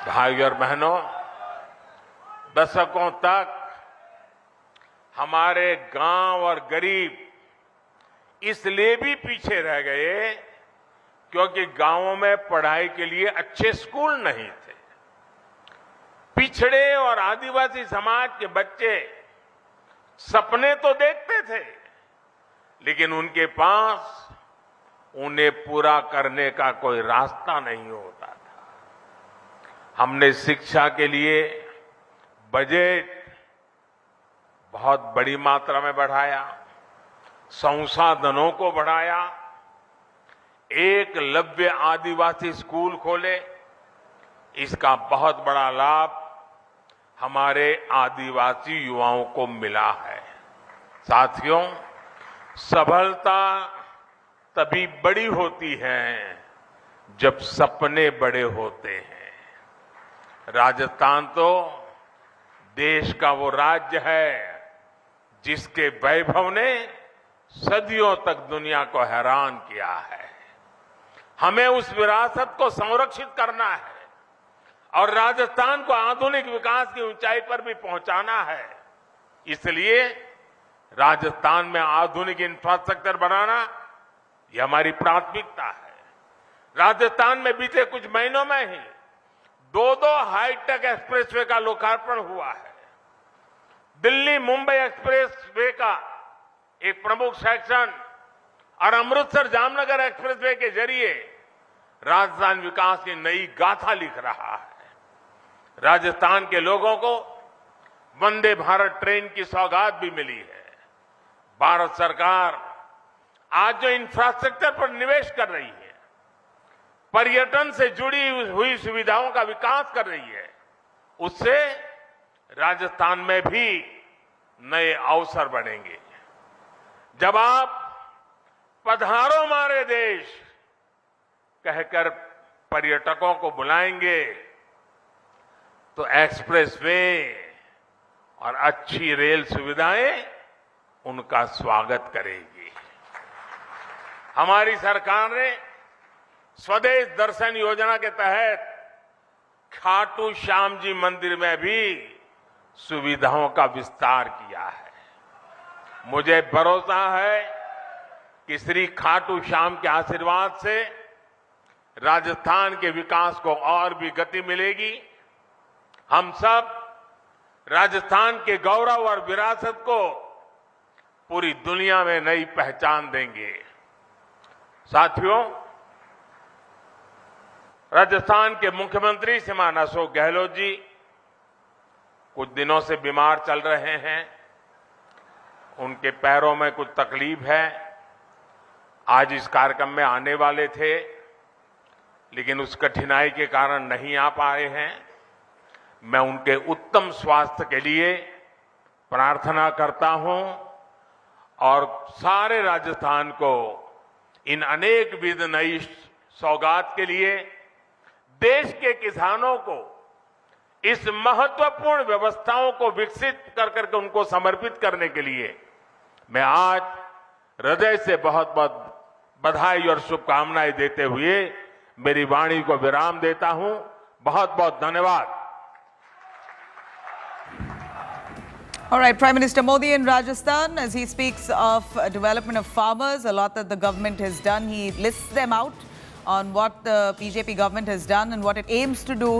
भाई और बहनों, दशकों तक हमारे गांव और गरीब इसलिए भी पीछे रह गए क्योंकि गांवों में पढ़ाई के लिए अच्छे स्कूल नहीं थे। पिछड़े और आदिवासी समाज के बच्चे सपने तो देखते थे, लेकिन उनके पास उन्हें पूरा करने का कोई रास्ता नहीं होता था। हमने शिक्षा के लिए बजट बहुत बड़ी मात्रा में बढ़ाया, संसाधनों को बढ़ाया, एकलव्य आदिवासी स्कूल खोले। इसका बहुत बड़ा लाभ हमारे आदिवासी युवाओं को मिला है। साथियों, सफलता तभी बड़ी होती है जब सपने बड़े होते हैं। राजस्थान तो देश का वो राज्य है जिसके वैभव ने सदियों तक दुनिया को हैरान किया है। हमें उस विरासत को संरक्षित करना है और राजस्थान को आधुनिक विकास की ऊंचाई पर भी पहुंचाना है। इसलिए राजस्थान में आधुनिक इंफ्रास्ट्रक्चर बनाना यह हमारी प्राथमिकता है। राजस्थान में बीते कुछ महीनों में ही दो हाईटेक एक्सप्रेसवे का लोकार्पण हुआ है। दिल्ली मुंबई एक्सप्रेसवे का एक प्रमुख सेक्शन और अमृतसर जामनगर एक्सप्रेसवे के जरिए राजस्थान विकास की नई गाथा लिख रहा है। राजस्थान के लोगों को वंदे भारत ट्रेन की सौगात भी मिली है। भारत सरकार आज जो इंफ्रास्ट्रक्चर पर निवेश कर रही है, पर्यटन से जुड़ी हुई सुविधाओं का विकास कर रही है, उससे राजस्थान में भी नए अवसर बनेंगे। जब आप पधारो हमारे देश कहकर पर्यटकों को बुलाएंगे तो एक्सप्रेसवे और अच्छी रेल सुविधाएं उनका स्वागत करेगी। हमारी सरकार ने स्वदेश दर्शन योजना के तहत खाटू श्याम जी मंदिर में भी सुविधाओं का विस्तार किया है। मुझे भरोसा है कि श्री खाटू श्याम के आशीर्वाद से राजस्थान के विकास को और भी गति मिलेगी। हम सब राजस्थान के गौरव और विरासत को पूरी दुनिया में नई पहचान देंगे। साथियों, राजस्थान के मुख्यमंत्री श्रीमान अशोक गहलोत जी कुछ दिनों से बीमार चल रहे हैं। उनके पैरों में कुछ तकलीफ है। आज इस कार्यक्रम में आने वाले थे, लेकिन उस कठिनाई के कारण नहीं आ पाए हैं। मैं उनके उत्तम स्वास्थ्य के लिए प्रार्थना करता हूं और सारे राजस्थान को इन अनेक विध नई सौगात के लिए, देश के किसानों को इस महत्वपूर्ण व्यवस्थाओं को विकसित कर करके उनको समर्पित करने के लिए मैं आज हृदय से बहुत बहुत बधाई और शुभकामनाएं देते हुए मेरी वाणी को विराम देता हूं। बहुत बहुत धन्यवाद। All right, Prime Minister Modi in Rajasthan, as he speaks of development of farmers, a lot that the government has done. He lists them out on what the BJP government has done and what it aims to do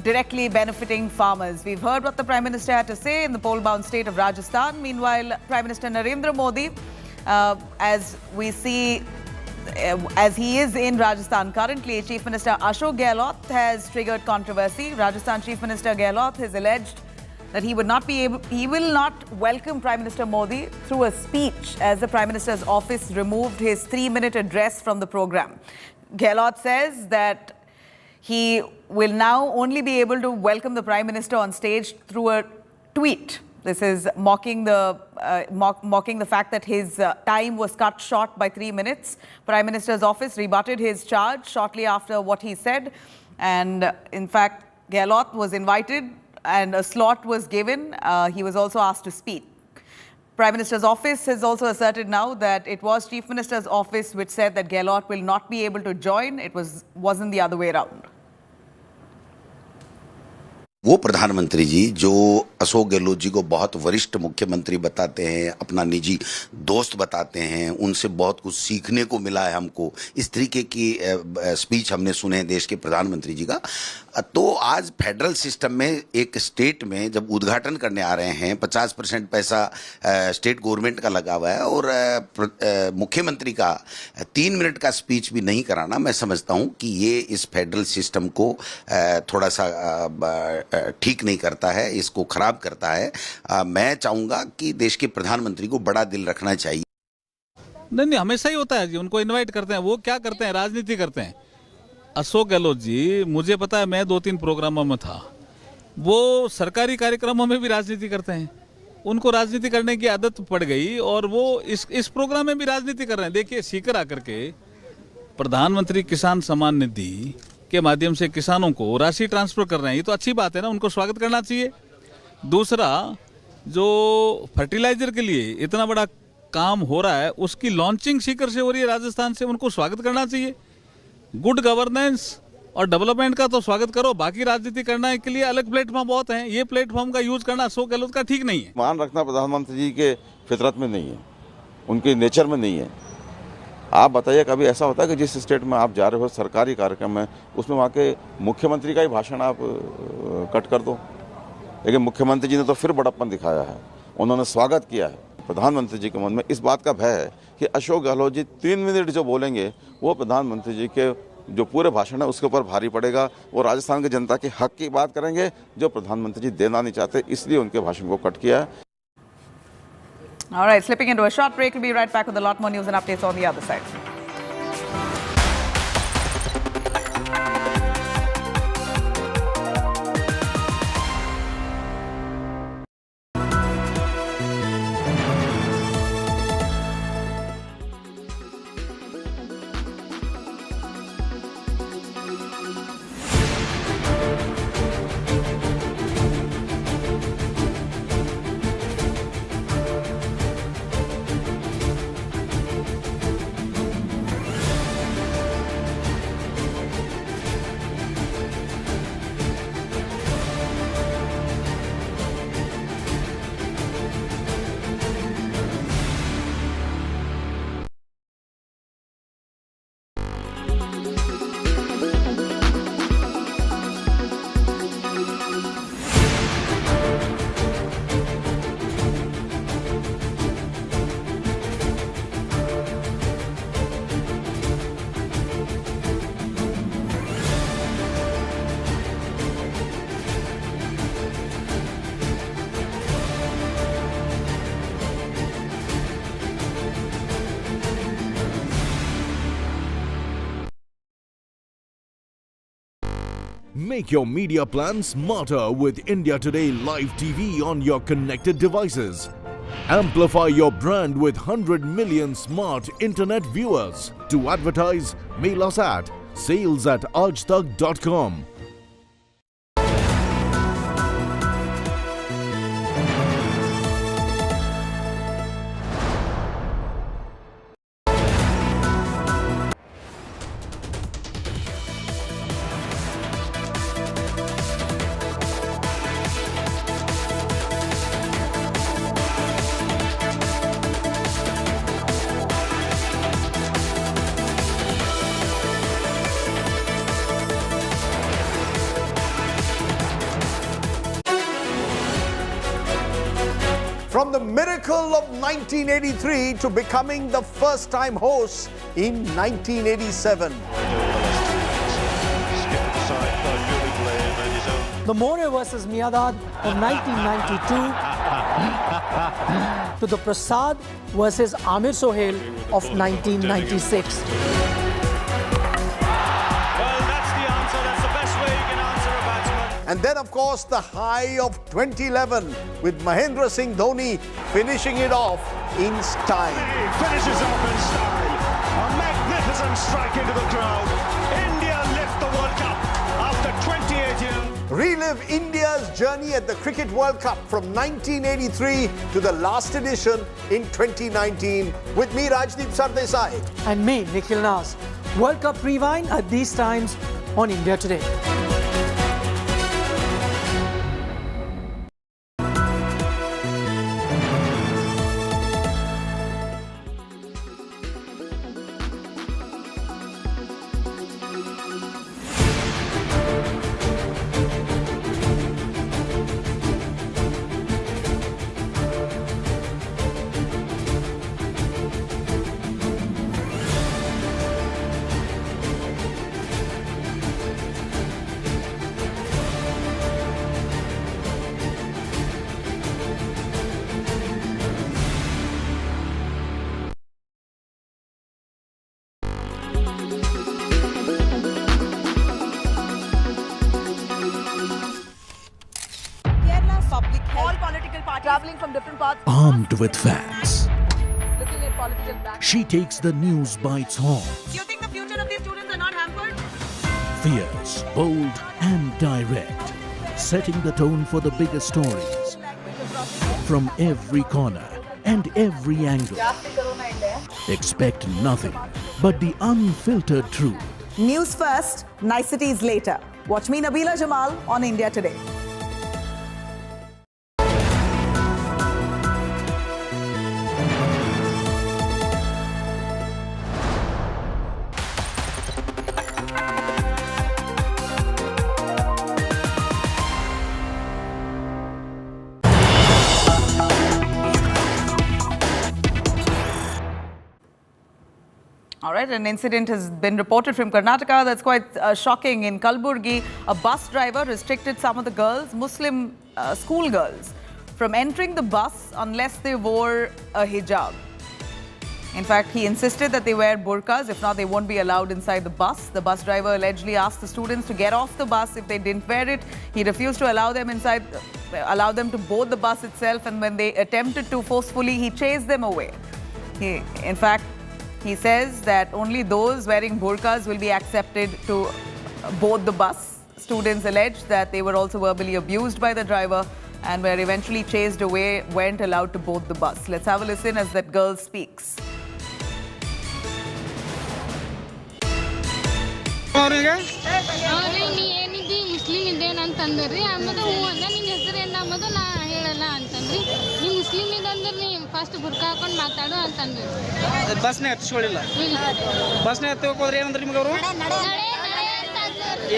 directly benefiting farmers. We've heard what the Prime Minister had to say in the poll-bound state of Rajasthan. Meanwhile, Prime Minister Narendra Modi, as we see, as he is in Rajasthan currently, Chief Minister Ashok Gehlot has triggered controversy. Rajasthan Chief Minister Gehlot has alleged that he will not welcome Prime Minister Modi through a speech, as the Prime Minister's office removed his 3-minute address from the program. Gehlot says that he will now only be able to welcome the Prime Minister on stage through a tweet. This is mocking the fact that his time was cut short by 3 minutes. Prime Minister's office rebutted his charge shortly after what he said, and in fact, Gehlot was invited and a slot was given. He was also asked to speak. Prime Minister's office has also asserted now that it was Chief Minister's office which said that Gehlot will not be able to join. It wasn't the other way around. वो प्रधानमंत्री जी जो अशोक गहलोत जी को बहुत वरिष्ठ मुख्यमंत्री बताते हैं, अपना निजी दोस्त बताते हैं, उनसे बहुत कुछ सीखने को मिला है हमको, इस तरीके की स्पीच हमने सुने हैं देश के प्रधानमंत्री जी का। तो आज फेडरल सिस्टम में एक स्टेट में जब उद्घाटन करने आ रहे हैं, 50% पैसा स्टेट गवर्नमेंट का लगा हुआ है और मुख्यमंत्री का 3 मिनट का स्पीच भी नहीं कराना, मैं समझता हूं कि ये इस फेडरल सिस्टम को थोड़ा सा ठीक नहीं करता है, इसको खराब करता है। मैं चाहूंगा कि देश के प्रधानमंत्री को बड़ा दिल रखना चाहिए। नहीं, हमेशा ही होता है जी, उनको इनवाइट करते हैं, वो क्या करते हैं, राजनीति करते हैं। अशोक गहलोत जी, मुझे पता है, मैं 2-3 प्रोग्रामों में था, वो सरकारी कार्यक्रमों में भी राजनीति करते हैं, उनको राजनीति करने की आदत पड़ गई और वो इस प्रोग्राम में भी राजनीति कर रहे हैं। देखिए, सीकर आकर के प्रधानमंत्री किसान सम्मान निधि के माध्यम से किसानों को राशि ट्रांसफर कर रहे हैं, ये तो अच्छी बात है ना, उनको स्वागत करना चाहिए। दूसरा, जो फर्टिलाइजर के लिए इतना बड़ा काम हो रहा है, उसकी लॉन्चिंग सीकर से हो रही है, राजस्थान से, उनको स्वागत करना चाहिए। गुड गवर्नेंस और डेवलपमेंट का तो स्वागत करो, बाकी राजनीति करने के लिए अलग प्लेटफॉर्म बहुत हैं, ये प्लेटफॉर्म का यूज करना अशोक गहलोत का ठीक नहीं है। मान रखना प्रधानमंत्री जी के फितरत में नहीं है, उनके नेचर में नहीं है। आप बताइए, कभी ऐसा होता है कि जिस स्टेट में आप जा रहे हो सरकारी कार्यक्रम में, उसमें वहाँ के मुख्यमंत्री का ही भाषण आप कट कर दो? लेकिन मुख्यमंत्री जी ने तो फिर बड़प्पन दिखाया है, उन्होंने स्वागत किया है। प्रधानमंत्री जी के मन में इस बात का भय है कि अशोक गहलोत जी 3 मिनट जो बोलेंगे वो प्रधानमंत्री जी के जो पूरे भाषण है उसके ऊपर भारी पड़ेगा। वो राजस्थान की जनता के हक की बात करेंगे जो प्रधानमंत्री जी देना नहीं चाहते, इसलिए उनके भाषण को कट किया है। All right, slipping into a short break. We'll be right back with a lot more news and updates on the other side. Make your media plan smarter with India Today Live TV on your connected devices. Amplify your brand with 100 million smart internet viewers. To advertise, mail us at sales@aajtak.com. From the miracle of 1983 to becoming the first-time host in 1987. The More versus Miadad of 1992 to the Prasad versus Amir Sohail of 1996. And then, of course, the high of 2011 with Mahendra Singh Dhoni finishing it off in style. He finishes off in style. A magnificent strike into the crowd. India lift the World Cup after 28 years. Relive India's journey at the Cricket World Cup from 1983 to the last edition in 2019 with me, Rajdeep Sardesai. And me, Nikhil Nas. World Cup Rewind at these times on India Today. traveling from different parts. Armed with facts, Looking at political back. she takes the news by its horns. Do you think the future of these students are not hampered? Fierce, bold, and direct, setting the tone for the biggest stories from every corner and every angle. Expect nothing but the unfiltered truth. News first, niceties later. Watch me, Nabila Jamal, on India Today. All right, an incident has been reported from Karnataka that's quite shocking. In Kalburgi, a bus driver restricted some of the girls, Muslim school girls, from entering the bus unless they wore a hijab. In fact, he insisted that they wear burqas. If not, they won't be allowed inside the bus. The bus driver allegedly asked the students to get off the bus if they didn't wear it. He refused to allow them inside, allow them to board the bus itself. And when they attempted to forcefully, he chased them away. In fact, he says that only those wearing burqas will be accepted to board the bus. Students alleged that they were also verbally abused by the driver and were eventually chased away, weren't allowed to board the bus. Let's have a listen as that girl speaks. Muslim ಇದ್ದೇನ ಅಂತಂದ್ರಿ ಆಮೇಲೆ ಹೂ ಅಂದ ನಿನ್ನ ಹೆಸರು ಏನ ಆಮೇಲೆ ನಾ ಹೇಳಲ್ಲ ಅಂತಂದ್ರಿ ನೀ ಮುಸ್ಲಿಂ ಇದಂದ್ರೆ ನೀ ಫಸ್ಟ್ ಬುರ್ಕಾ ಹಾಕೊಂಡು ಮಾತಾಡು ಅಂತಂದ್ರಿ ಬಸ್ನೇ ಹತ್ತಿಸ್ಕೊಳ್ಳಿಲ್ಲ ಬಸ್ನೇ ಹತ್ತೋಕೆ ಹೋದ್ರೆ ಏನಂದ್ರೆ ನಿಮ್ಗೆ ಅವರು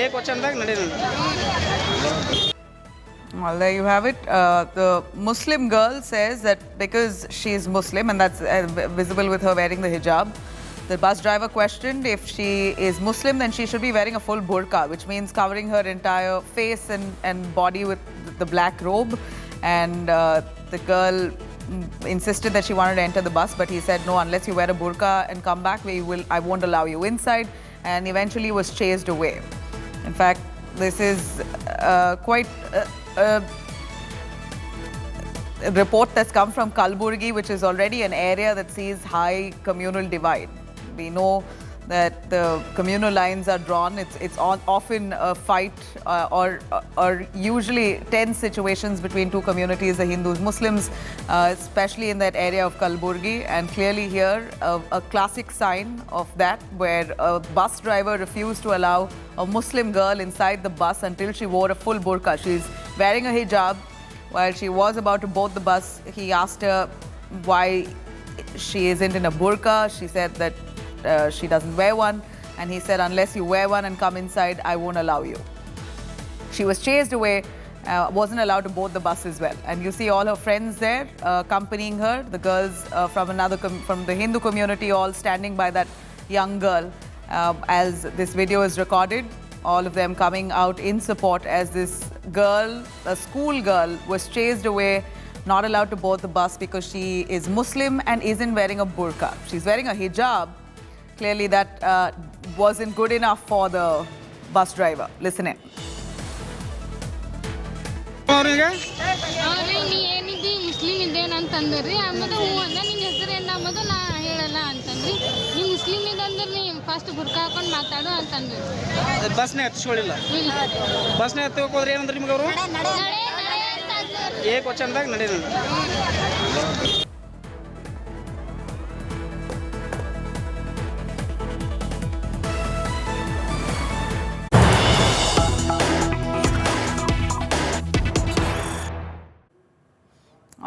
ಏಕ್ ವಚನದಾಗ ನಡೆಯೋದು. Well, there you have it. The Muslim girl says that because she is Muslim, and that's visible with her wearing the hijab, the bus driver questioned if she is Muslim, then she should be wearing a full burqa, which means covering her entire face and body with the black robe. And the girl insisted that she wanted to enter the bus, but he said, no, unless you wear a burqa and come back, I won't allow you inside, and eventually was chased away. In fact, this is quite a report that's come from Kalburgi, which is already an area that sees high communal divide. We know that the communal lines are drawn. It's often a fight or usually tense situations between two communities, the Hindus, Muslims, especially in that area of Kalburgi. And clearly here, a classic sign of that, where a bus driver refused to allow a Muslim girl inside the bus until she wore a full burqa. She's wearing a hijab. While she was about to board the bus, he asked her why she isn't in a burqa. She said that she doesn't wear one, and he said, unless you wear one and come inside, I won't allow you. She was chased away, wasn't allowed to board the bus as well. And you see all her friends there accompanying her, the girls from the Hindu community, all standing by that young girl as this video is recorded. All of them coming out in support as this girl, a school girl, was chased away, not allowed to board the bus because she is Muslim and isn't wearing a burqa. She's wearing a hijab. Clearly that wasn't good enough for the bus driver. Listen in. ನೀ ಏನಿದ್ದಿ Muslim ಇದ್ದೇನ ಅಂತಂದ್ರಿ ಆಮೇಲೆ ಹೂ ಅಂದ ನಿನ್ನ ಹೆಸರು ಏನ ಆಮೇಲೆ ನಾ ಹೇಳಲ್ಲ ಅಂತಂದ್ರಿ ನೀ ಮುಸ್ಲಿಂ ಇದಂದ್ರೆ ನೀ ಫಸ್ಟ್ ಬುರ್ಕಾ ಹಾಕೊಂಡು ಮಾತಾಡು ಅಂತಂದ್ರಿ ಬಸ್ನೇ ಹತ್ತಿಸ್ಕೊಳ್ಳಿಲ್ಲ ಬಸ್ನೇ ಹತ್ತೋಕೆ ಹೋದ್ರೆ ಏನಂದ್ರೆ ನಿಮ್ಗೆ ಅವರು ಏಕ್ ವಚನದಾಗ ನಡೆಯೋದು.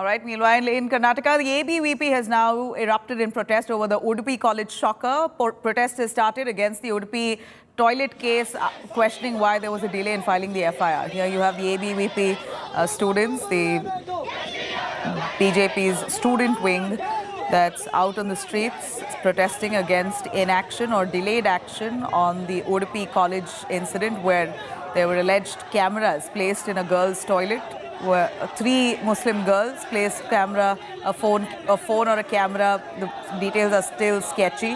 All right, meanwhile, in Karnataka, the ABVP has now erupted in protest over the Udupi College shocker. Protest has started against the Udupi toilet case, questioning why there was a delay in filing the FIR. Here you have the ABVP students, the BJP's student wing that's out on the streets protesting against inaction or delayed action on the Udupi College incident, where there were alleged cameras placed in a girl's toilet, where 3 Muslim girls placed a phone or a camera, the details are still sketchy,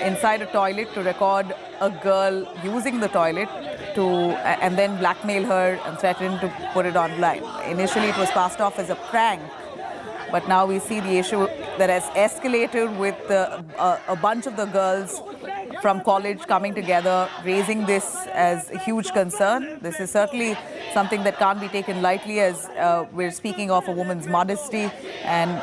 inside a toilet to record a girl using the toilet. and then blackmail her and threaten to put it online. Initially, it was passed off as a prank, but now we see the issue that has escalated with a bunch of the girls from college coming together, raising this as a huge concern. This is certainly something that can't be taken lightly, as we're speaking of a woman's modesty. And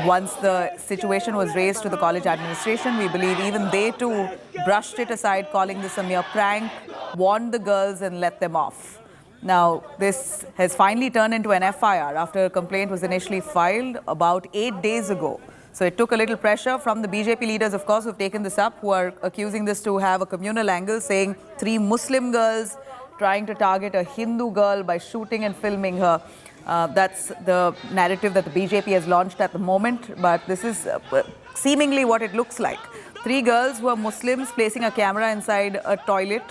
once the situation was raised to the college administration, we believe even they too brushed it aside, calling this a mere prank, warned the girls and let them off. Now, this has finally turned into an FIR after a complaint was initially filed about 8 days ago. So it took a little pressure from the BJP leaders, of course, who've taken this up, who are accusing this to have a communal angle, saying 3 Muslim girls trying to target a Hindu girl by shooting and filming her. That's the narrative that the BJP has launched at the moment, but this is seemingly what it looks like. 3 girls who are Muslims placing a camera inside a toilet,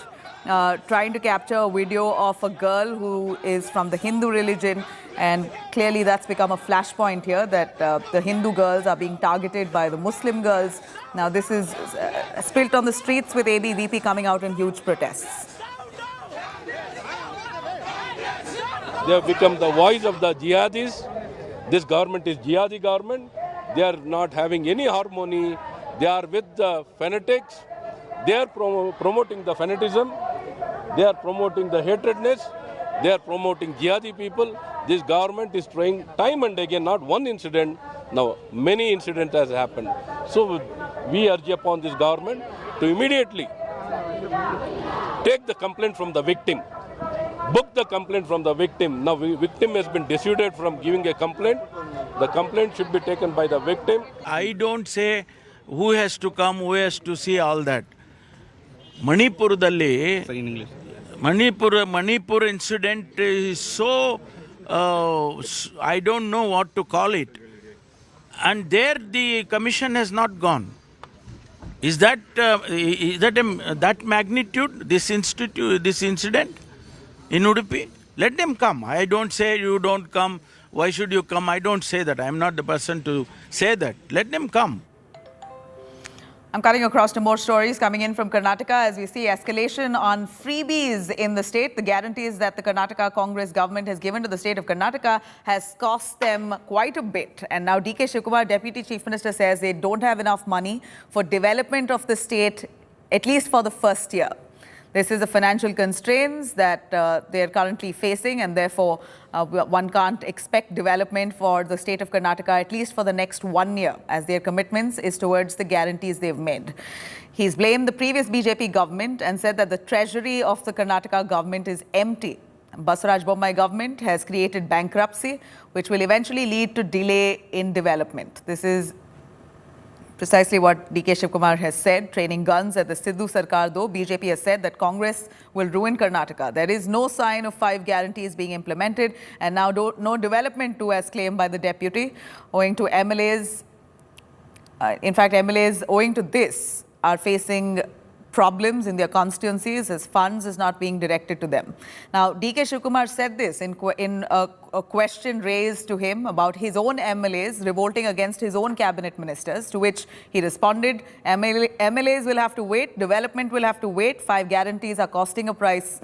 trying to capture a video of a girl who is from the Hindu religion, and clearly that's become a flashpoint here, that the Hindu girls are being targeted by the Muslim girls. Now this is spilt on the streets with ABVP coming out in huge protests. They have become the voice of the jihadis. This government is jihadi government. They are not having any harmony. They are with the fanatics. They are promoting the fanatism. They are promoting the hatredness. They are promoting jihadi people. This government is trying time and again, not one incident, now many incidents has happened. So we urge upon this government to immediately take the complaint from the victim. Book the complaint from the victim. Now, victim has been dissuaded from giving a complaint. The complaint should be taken by the victim. I don't say who has to come, who has to see all that. Manipurದಲ್ಲಿ Manipur incident is so, I don't know what to call it. And there the commission has not gone. Is that that magnitude, this incident? In Udupi, let them come. I don't say you don't come. Why should you come? I don't say that. I'm not the person to say that. Let them come. I'm cutting across to more stories coming in from Karnataka as we see escalation on freebies in the state. The guarantees that the Karnataka Congress government has given to the state of Karnataka has cost them quite a bit. And now DK Shivakumar, Deputy Chief Minister, says they don't have enough money for development of the state, at least for the first year. This is the financial constraints that they are currently facing, and therefore one can't expect development for the state of Karnataka, at least for the next 1 year, as their commitments is towards the guarantees they've made. He's blamed the previous BJP government and said that the treasury of the Karnataka government is empty. Basuraj Bommai government has created bankruptcy, which will eventually lead to delay in development. This is precisely what DK Shivakumar has said. Training guns at the Sidhu Sarkar, though, BJP has said that Congress will ruin Karnataka. There is no sign of 5 guarantees being implemented, and now no development too, as claimed by the deputy, owing to MLAs. In fact, MLAs, owing to this, are facing problems in their constituencies as funds is not being directed to them. Now, DK Shivakumar said this in a question raised to him about his own MLAs revolting against his own cabinet ministers, to which he responded, MLAs will have to wait, development will have to wait, 5 guarantees are costing a price,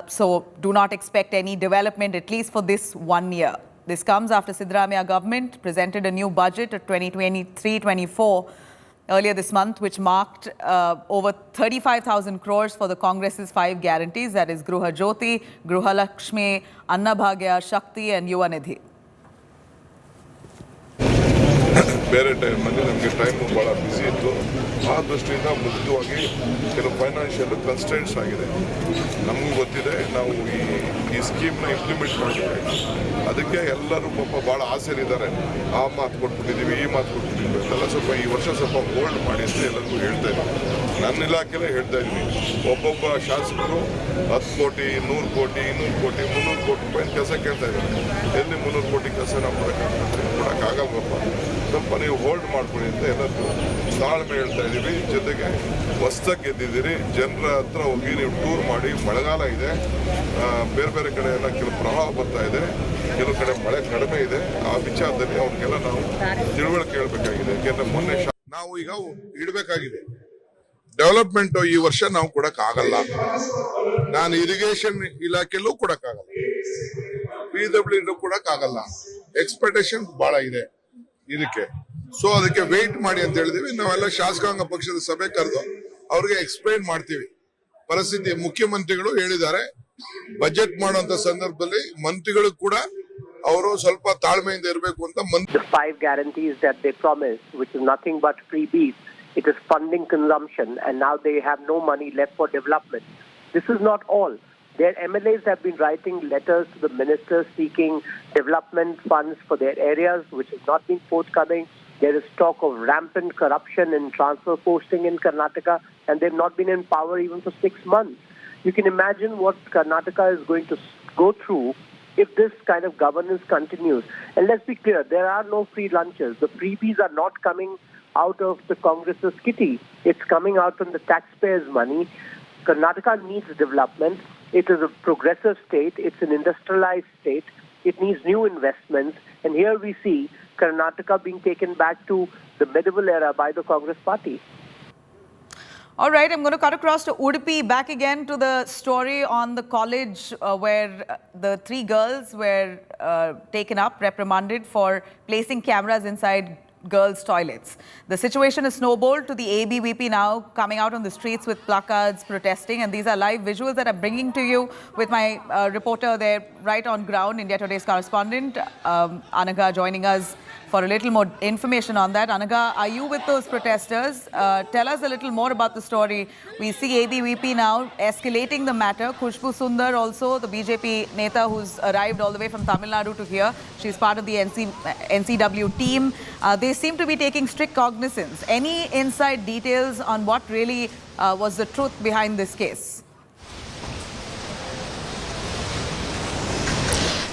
so do not expect any development, at least for this 1 year. This comes after Siddaramaiah government presented a new budget of 2023-24 earlier this month, which marked over 35,000 crores for the Congress's 5 guarantees, that is Gruha Jyoti, Gruha Lakshmi, Anna Bhagya, Shakti and Yuva Nidhi. ಬೇರೆ ಟೈಮಲ್ಲಿ ನಮಗೆ time ಭಾಳ busy ಇತ್ತು. ಆ ದೃಷ್ಟಿಯಿಂದ ಮುಖ್ಯವಾಗಿ ಕೆಲವು financial constants ಆಗಿದೆ. ನಮಗೂ ಗೊತ್ತಿದೆ, ನಾವು ಈ ಸ್ಕೀಮ್ನ ಇಂಪ್ಲಿಮೆಂಟ್ ಮಾಡಿದ್ವಿ. ಅದಕ್ಕೆ ಎಲ್ಲರೂ ಪಾಪ ಭಾಳ ಆಸೆರಿದ್ದಾರೆ. ಆ ಮಾತು ಕೊಟ್ಬಿಟ್ಟಿದ್ದೀವಿ, ಈ ಮಾತು ಕೊಟ್ಬಿಟ್ಟಿದ್ವಿ ಅಂತೆಲ್ಲ ಸ್ವಲ್ಪ ಈ ವರ್ಷ ಸ್ವಲ್ಪ ಹೋಲ್ಡ್ ಮಾಡಿ ಅಂತ ಎಲ್ಲರಿಗೂ ಹೇಳ್ತಾ ಇದ್ದೀವಿ. ನನ್ನ ಇಲಾಖೆಲೇ ಹೇಳ್ತಾ ಇದ್ದೀನಿ, ಒಬ್ಬೊಬ್ಬ ಶಾಸಕರು 10 ಕೋಟಿ, 100 ಕೋಟಿ, 200 ಕೋಟಿ, 300 ಕೋಟಿ ರೂಪಾಯಿ ಕೆಲಸ ಕೇಳ್ತಾ ಇದ್ದಾರೆ. ಎಲ್ಲಿ 300 ಕೋಟಿ ಕೆಲಸ ನಾವು ಕೊಡೋಕ್ಕಾಗಲ್ವಪ್ಪ, ಸ್ವಲ್ಪ ನೀವು ಹೋಲ್ಡ್ ಮಾಡ್ಕೊಳ್ಳಿ ಅಂತ ಎಲ್ಲರಿಗೂ ತಾಳ್ಮೆ ಹೇಳ್ತಾ ಇದ್ದೀವಿ. ಜೊತೆಗೆ ಹೊಸ್ದಾಗಿ ಗೆದ್ದಿದ್ದೀರಿ, ಜನರ ಹತ್ರ ಹೋಗಿ ನೀವು ಟೂರ್ ಮಾಡಿ. ಮಳೆಗಾಲ ಇದೆ, ಬೇರೆ ಬೇರೆ ಕಡೆ ಎಲ್ಲ ಕೆಲವು ಪ್ರವಾಹ ಬರ್ತಾ ಇದೆ, ಕೆಲವು ಕಡೆ ಮಳೆ ಕಡಿಮೆ ಇದೆ. ಆ ವಿಚಾರದಲ್ಲಿ ಅವ್ರಿಗೆಲ್ಲ ನಾವು ತಿಳುವಳಿಕೆ ಹೇಳ್ಬೇಕಾಗಿದೆ. ಯಾಕೆಂದ್ರೆ ಮೊನ್ನೆ ನಾವು ಈಗ ಇಡಬೇಕಾಗಿದೆ. ಡೆವಲಪ್ಮೆಂಟ್ ಈ ವರ್ಷ ನಾವು ಕೊಡಕ್ಕಾಗಲ್ಲ. ನಾನು ಇರಿಗೇಷನ್ ಇಲಾಖೆಲ್ಲೂ ಕೊಡಕ್ಕಾಗಲ್ಲ, PWD ಕೊಡಕ್ಕಾಗಲ್ಲ. ಎಕ್ಸ್ಪೆಕ್ಟೇಷನ್ ಬಹಳ ಇದೆ ಇದಕ್ಕೆ. ಸೊ ಅದಕ್ಕೆ ವೇಟ್ ಮಾಡಿ ಅಂತ ಹೇಳಿದೀವಿ. ನಾವೆಲ್ಲ ಶಾಸಕಾಂಗ ಪಕ್ಷದ ಸಭೆ ಕರೆದು ಅವ್ರಿಗೆ ಎಕ್ಸ್ಪ್ಲೈನ್ ಮಾಡ್ತೀವಿ ಪರಿಸ್ಥಿತಿ. ಮುಖ್ಯಮಂತ್ರಿಗಳು ಹೇಳಿದ್ದಾರೆ ಬಜೆಟ್ ಮಾಡುವಂತ ಸಂದರ್ಭದಲ್ಲಿ ಮಂತ್ರಿಗಳು ಕೂಡ ಅವರು ಸ್ವಲ್ಪ ತಾಳ್ಮೆಯಿಂದ ಇರಬೇಕು ಅಂತ. The 5 guarantees that they promised, which is nothing but freebies, it is funding consumption, and now they have no money left for development. This is not all. Their MLAs have been writing letters to the ministers seeking development funds for their areas, which has not been forthcoming. There is talk of rampant corruption and transfer posting in Karnataka, and they've not been in power even for 6 months. You can imagine what Karnataka is going to go through if this kind of governance continues. And let's be clear, there are no free lunches. The freebies are not coming out of the Congress's kitty. It's coming out from the taxpayers' money. Karnataka needs development. It is a progressive state. It's an industrialized state. It needs new investments. And here we see Karnataka being taken back to the medieval era by the Congress party. All right, I'm going to cut across to Udupi, back again to the story on the college where the 3 girls were taken up, reprimanded for placing cameras inside girls' toilets. The situation is snowballed to the ABVP now coming out on the streets with placards protesting, and these are live visuals that I'm bringing to you with my reporter there right on ground, India Today's correspondent, Anaga, joining us for a little more information on that. Anaga, are you with those protesters? Tell us a little more about the story. We see ABVP now escalating the matter. Khushbu Sundar also, the BJP Neta who's arrived all the way from Tamil Nadu to here. She's part of the NCW team. They seem to be taking strict cognizance. Any inside details on what really was the truth behind this case?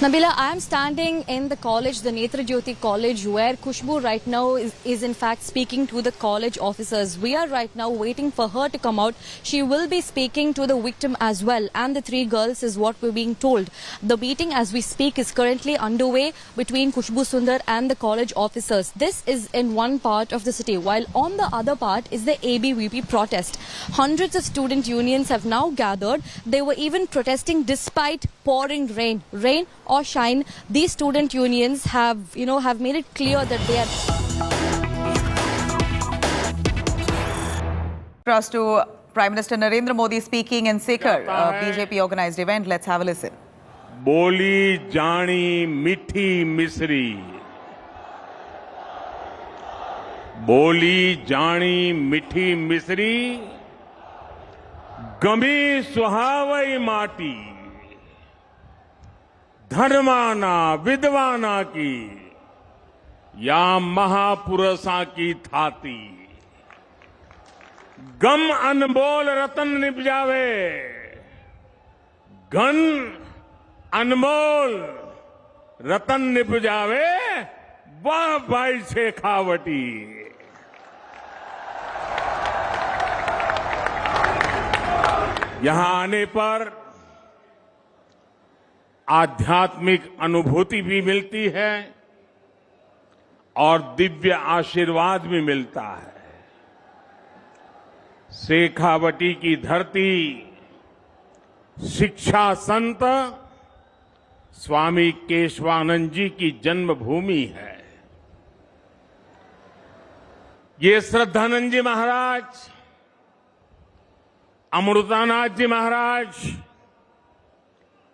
Nabila, I am standing in the college, the Netra Jyoti College, where Khushbu right now is in fact speaking to the college officers. We are right now waiting for her to come out. She will be speaking to the victim as well, and the 3 girls is what we're being told. The meeting as we speak is currently underway between Khushbu Sundar and the college officers. This is in one part of the city, while on the other part is the ABVP protest. Hundreds of student unions have now gathered. They were even protesting despite pouring rain or shine. These student unions have made it clear that they are. Across to Prime Minister Narendra Modi speaking in Sikar, a BJP organized event. Let's have a listen. बोली जानी मीठी मिसरी, बोली जानी मीठी मिसरी, गमी सुहावई माटी, धर्माना विद्वाना की या महापुरुषा की थाती, गम अनमोल रतन निपजावे, घन अनमोल रतन निपजावे, वाह भाई शेखावटी। यहां आने पर आध्यात्मिक अनुभूति भी मिलती है और दिव्य आशीर्वाद भी मिलता है। शेखावटी की धरती शिक्षा संत स्वामी केशवानंद जी की जन्मभूमि है। ये श्रद्धानंद जी महाराज, अमृतानाथ जी महाराज,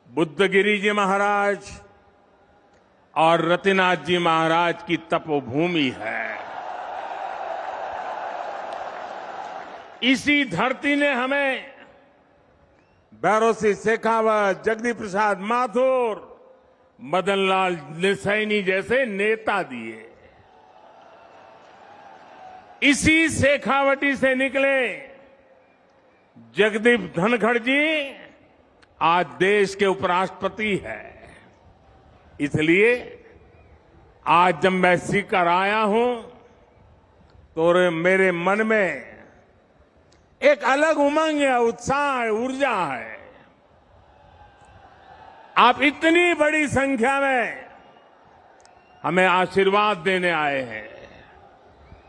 बुद्धगिरी जी महाराज और रतिनाथ जी महाराज की तपोभूमि है। इसी धरती ने हमें भैरों सिंह शेखावत, जगदीप प्रसाद माथुर, मदनलाल सैनी जैसे नेता दिए। इसी शेखावटी से निकले जगदीप धनखड़ जी आज देश के उपराष्ट्रपति है। इसलिए आज जब मैं सीकर आया हूं तो मेरे मन में एक अलग उमंग है, उत्साह है, ऊर्जा है। आप इतनी बड़ी संख्या में हमें आशीर्वाद देने आए हैं।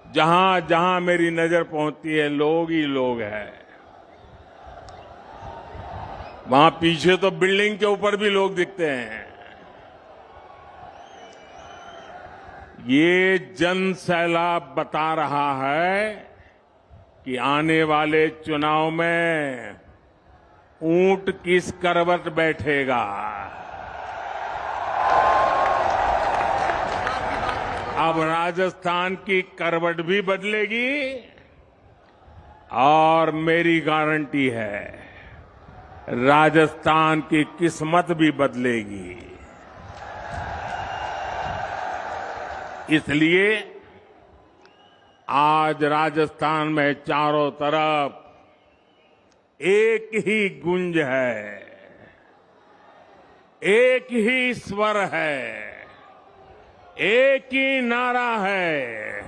जहां जहां मेरी नजर पहुंचती है लोग ही लोग हैं। वहां पीछे तो बिल्डिंग के ऊपर भी लोग दिखते हैं। ये जन सैलाब बता रहा है कि आने वाले चुनाव में ऊंट किस करवट बैठेगा। अब राजस्थान की करवट भी बदलेगी और मेरी गारंटी है राजस्थान की किस्मत भी बदलेगी। इसलिए आज राजस्थान में चारों तरफ एक ही गूंज है, एक ही स्वर है, एक ही नारा है,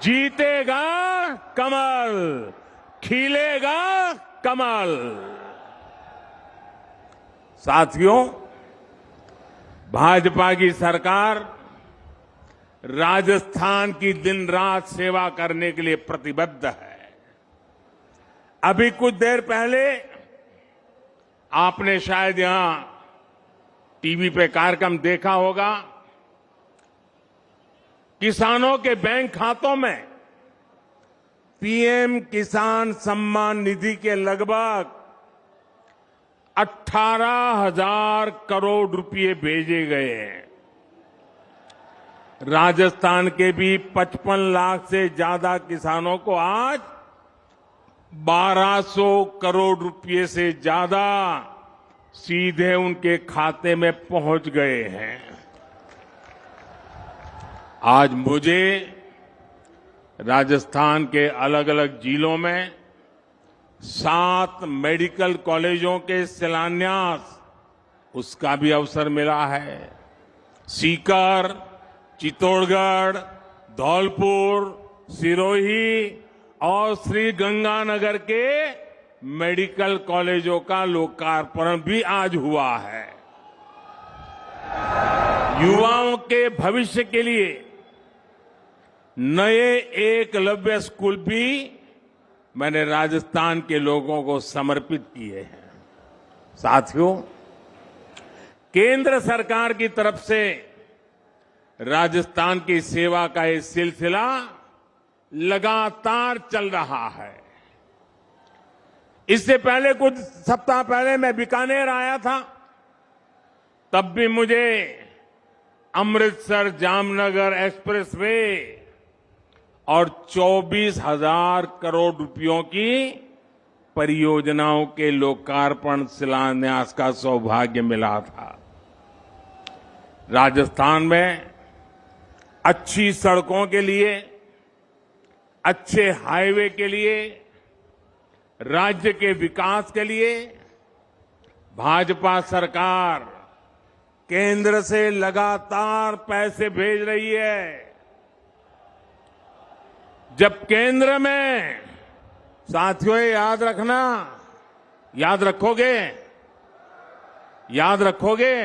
जीतेगा कमल, खिलेगा कमल। साथियों, भाजपा की सरकार राजस्थान की दिन रात सेवा करने के लिए प्रतिबद्ध है। अभी कुछ देर पहले आपने शायद यहां टीवी पे कार्यक्रम देखा होगा। किसानों के बैंक खातों में पीएम किसान सम्मान निधि के लगभग 18,000 करोड़ रुपए भेजे गए हैं। राजस्थान के भी 55 लाख से ज्यादा किसानों को आज 1200 करोड़ रुपए से ज्यादा सीधे उनके खाते में पहुंच गए हैं। आज मुझे राजस्थान के अलग अलग जिलों में 7 मेडिकल कॉलेजों के शिलान्यास उसका भी अवसर मिला है। सीकर, चित्तौड़गढ़, धौलपुर, सिरोही और श्री गंगानगर के मेडिकल कॉलेजों का लोकार्पण भी आज हुआ है। युवाओं के भविष्य के लिए नए एकलव्य स्कूल भी मैंने राजस्थान के लोगों को समर्पित किए हैं। साथियों, केंद्र सरकार की तरफ से राजस्थान की सेवा का ये सिलसिला लगातार चल रहा है। इससे पहले कुछ सप्ताह पहले मैं बीकानेर आया था, तब भी मुझे अमृतसर जामनगर एक्सप्रेसवे और 24,000 करोड़ रुपयों की परियोजनाओं के लोकार्पण शिलान्यास का सौभाग्य मिला था। राजस्थान में अच्छी सड़कों के लिए, अच्छे हाईवे के लिए, राज्य के विकास के लिए भाजपा सरकार केंद्र से लगातार पैसे भेज रही है। जब केंद्र में, साथियों याद रखना, याद रखोगे, याद रखोगे,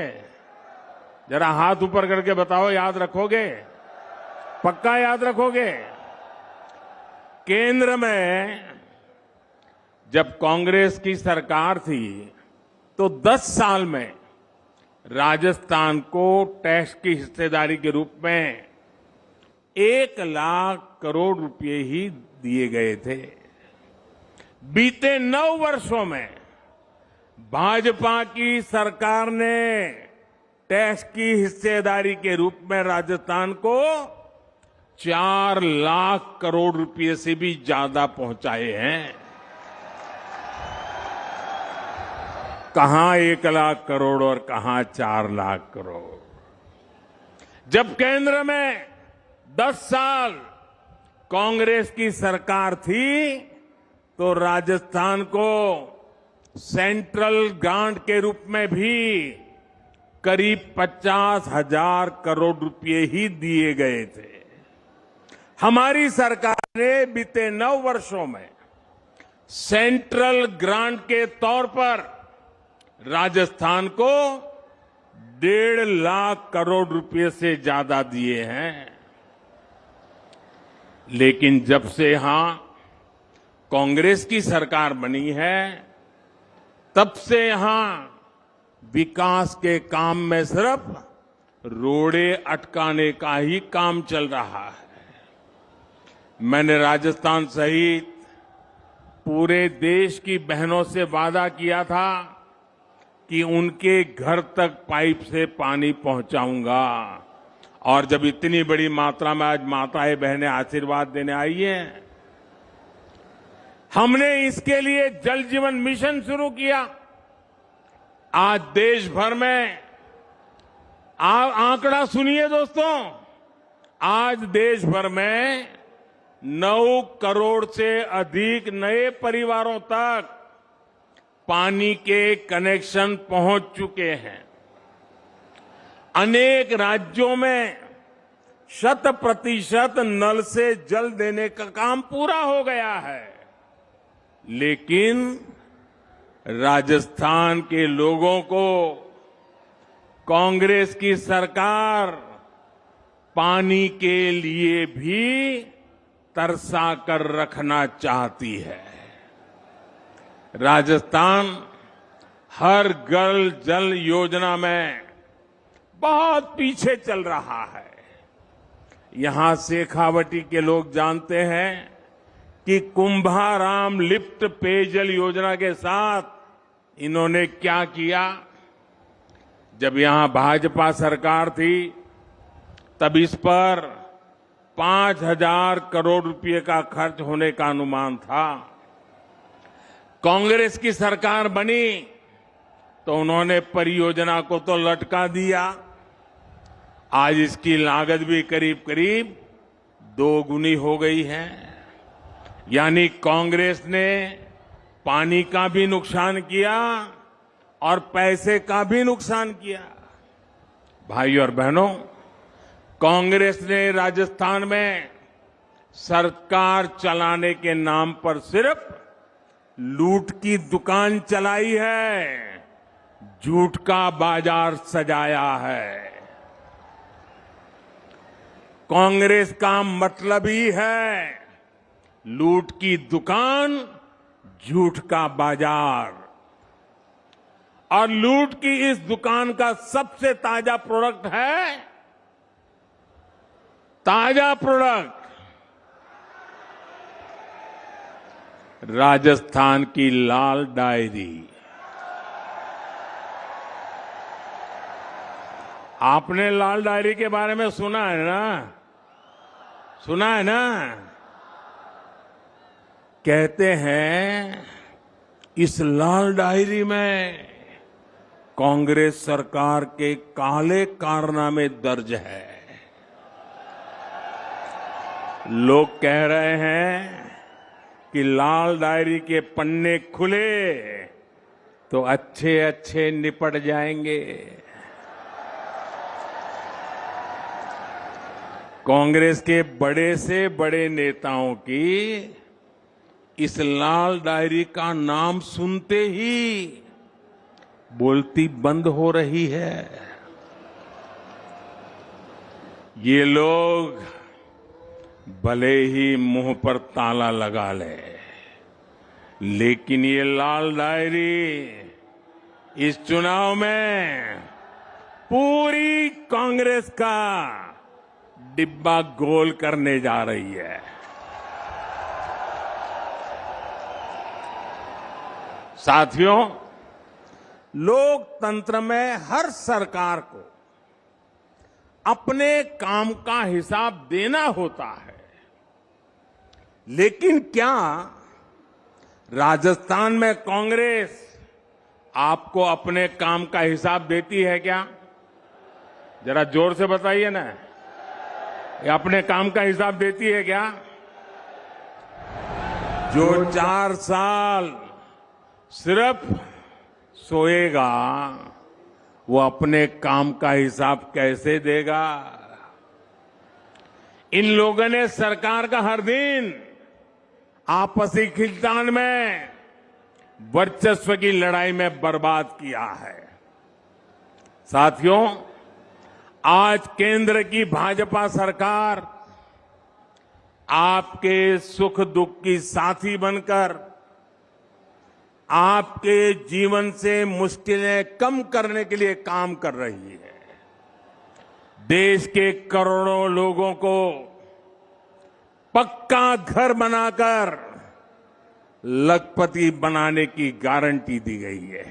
जरा हाथ ऊपर करके बताओ, याद रखोगे, पक्का याद रखोगे। केंद्र में जब कांग्रेस की सरकार थी तो 10 साल में राजस्थान को टैक्स की हिस्सेदारी के रूप में 1 लाख करोड़ रुपए ही दिए गए थे। बीते 9 वर्षों में भाजपा की सरकार ने टैक्स की हिस्सेदारी के रूप में राजस्थान को 4 लाख करोड़ रुपए से भी ज्यादा पहुंचाए हैं। कहां 1 लाख करोड़ और कहां 4 लाख करोड़। जब केंद्र में 10 साल कांग्रेस की सरकार थी तो राजस्थान को सेंट्रल ग्रांट के रूप में भी करीब 50,000 करोड़ रुपए ही दिए गए थे। हमारी सरकार ने बीते 9 वर्षों में सेंट्रल ग्रांट के तौर पर राजस्थान को 1.5 लाख करोड़ रुपए से ज्यादा दिए हैं। लेकिन जब से यहां कांग्रेस की सरकार बनी है, तब से यहां विकास के काम में सिर्फ रोड़े अटकाने का ही काम चल रहा है। मैंने राजस्थान सहित पूरे देश की बहनों से वादा किया था कि उनके घर तक पाइप से पानी पहुंचाऊंगा, और जब इतनी बड़ी मात्रा में आज माताएं बहनें आशीर्वाद देने आई हैं, हमने इसके लिए जल जीवन मिशन शुरू किया। आज देश भर में आंकड़ा सुनिए दोस्तों, आज देश भर में 9 करोड़ से अधिक नए परिवारों तक पानी के कनेक्शन पहुंच चुके हैं। अनेक राज्यों में 100% नल से जल देने का काम पूरा हो गया है, लेकिन राजस्थान के लोगों को कांग्रेस की सरकार पानी के लिए भी तरसा कर रखना चाहती है। राजस्थान हर घर जल योजना में बहुत पीछे चल रहा है। यहां शेखावटी के लोग जानते हैं कि कुंभाराम लिफ्ट पेयजल योजना के साथ इन्होंने क्या किया। जब यहां भाजपा सरकार थी, तब इस पर 5,000 करोड़ रुपए का खर्च होने का अनुमान था। कांग्रेस की सरकार बनी तो उन्होंने परियोजना को तो लटका दिया। आज इसकी लागत भी करीब करीब 2 गुनी हो गई है। यानी कांग्रेस ने पानी का भी नुकसान किया और पैसे का भी नुकसान किया। भाई और बहनों, कांग्रेस ने राजस्थान में सरकार चलाने के नाम पर सिर्फ लूट की दुकान चलाई है, झूठ का बाजार सजाया है। कांग्रेस का मतलब ही है लूट की दुकान, झूठ का बाजार। और लूट की इस दुकान का सबसे ताजा प्रोडक्ट है, ताजा प्रोडक्ट राजस्थान की लाल डायरी। आपने लाल डायरी के बारे में सुना है ना? सुना है ना? कहते हैं इस लाल डायरी में कांग्रेस सरकार के काले कारनामे दर्ज है। लोग कह रहे हैं कि लाल डायरी के पन्ने खुले तो अच्छे अच्छे निपट जाएंगे। कांग्रेस के बड़े से बड़े नेताओं की इस लाल डायरी का नाम सुनते ही बोलती बंद हो रही है। ये लोग भले ही मुंह पर ताला लगा ले, लेकिन ये लाल डायरी इस चुनाव में पूरी कांग्रेस का डिब्बा गोल करने जा रही है। साथियों, लोकतंत्र में हर सरकार को अपने काम का हिसाब देना होता है, लेकिन क्या राजस्थान में कांग्रेस आपको अपने काम का हिसाब देती है क्या? जरा जोर से बताइए ना, ये अपने काम का हिसाब देती है क्या? जो 4 साल सिर्फ सोएगा वो अपने काम का हिसाब कैसे देगा? इन लोगों ने सरकार का हर दिन आपसी खींचतान में, वर्चस्व की लड़ाई में बर्बाद किया है। साथियों, आज केंद्र की भाजपा सरकार आपके सुख दुख की साथी बनकर आपके जीवन से मुश्किलें कम करने के लिए काम कर रही है। देश के करोड़ों लोगों को पक्का घर बनाकर लखपति बनाने की गारंटी दी गई है।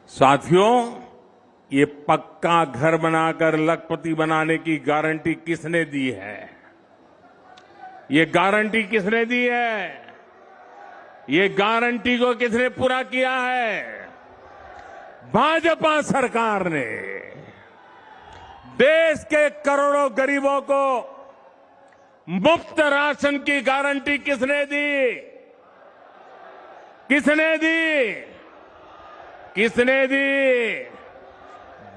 साथियों, ये पक्का घर बनाकर लखपति बनाने की गारंटी किसने दी है? ये गारंटी किसने दी है? ये गारंटी को किसने पूरा किया है? भाजपा सरकार ने। देश के करोड़ों गरीबों को मुफ्त राशन की गारंटी किसने दी? किसने दी? किसने दी?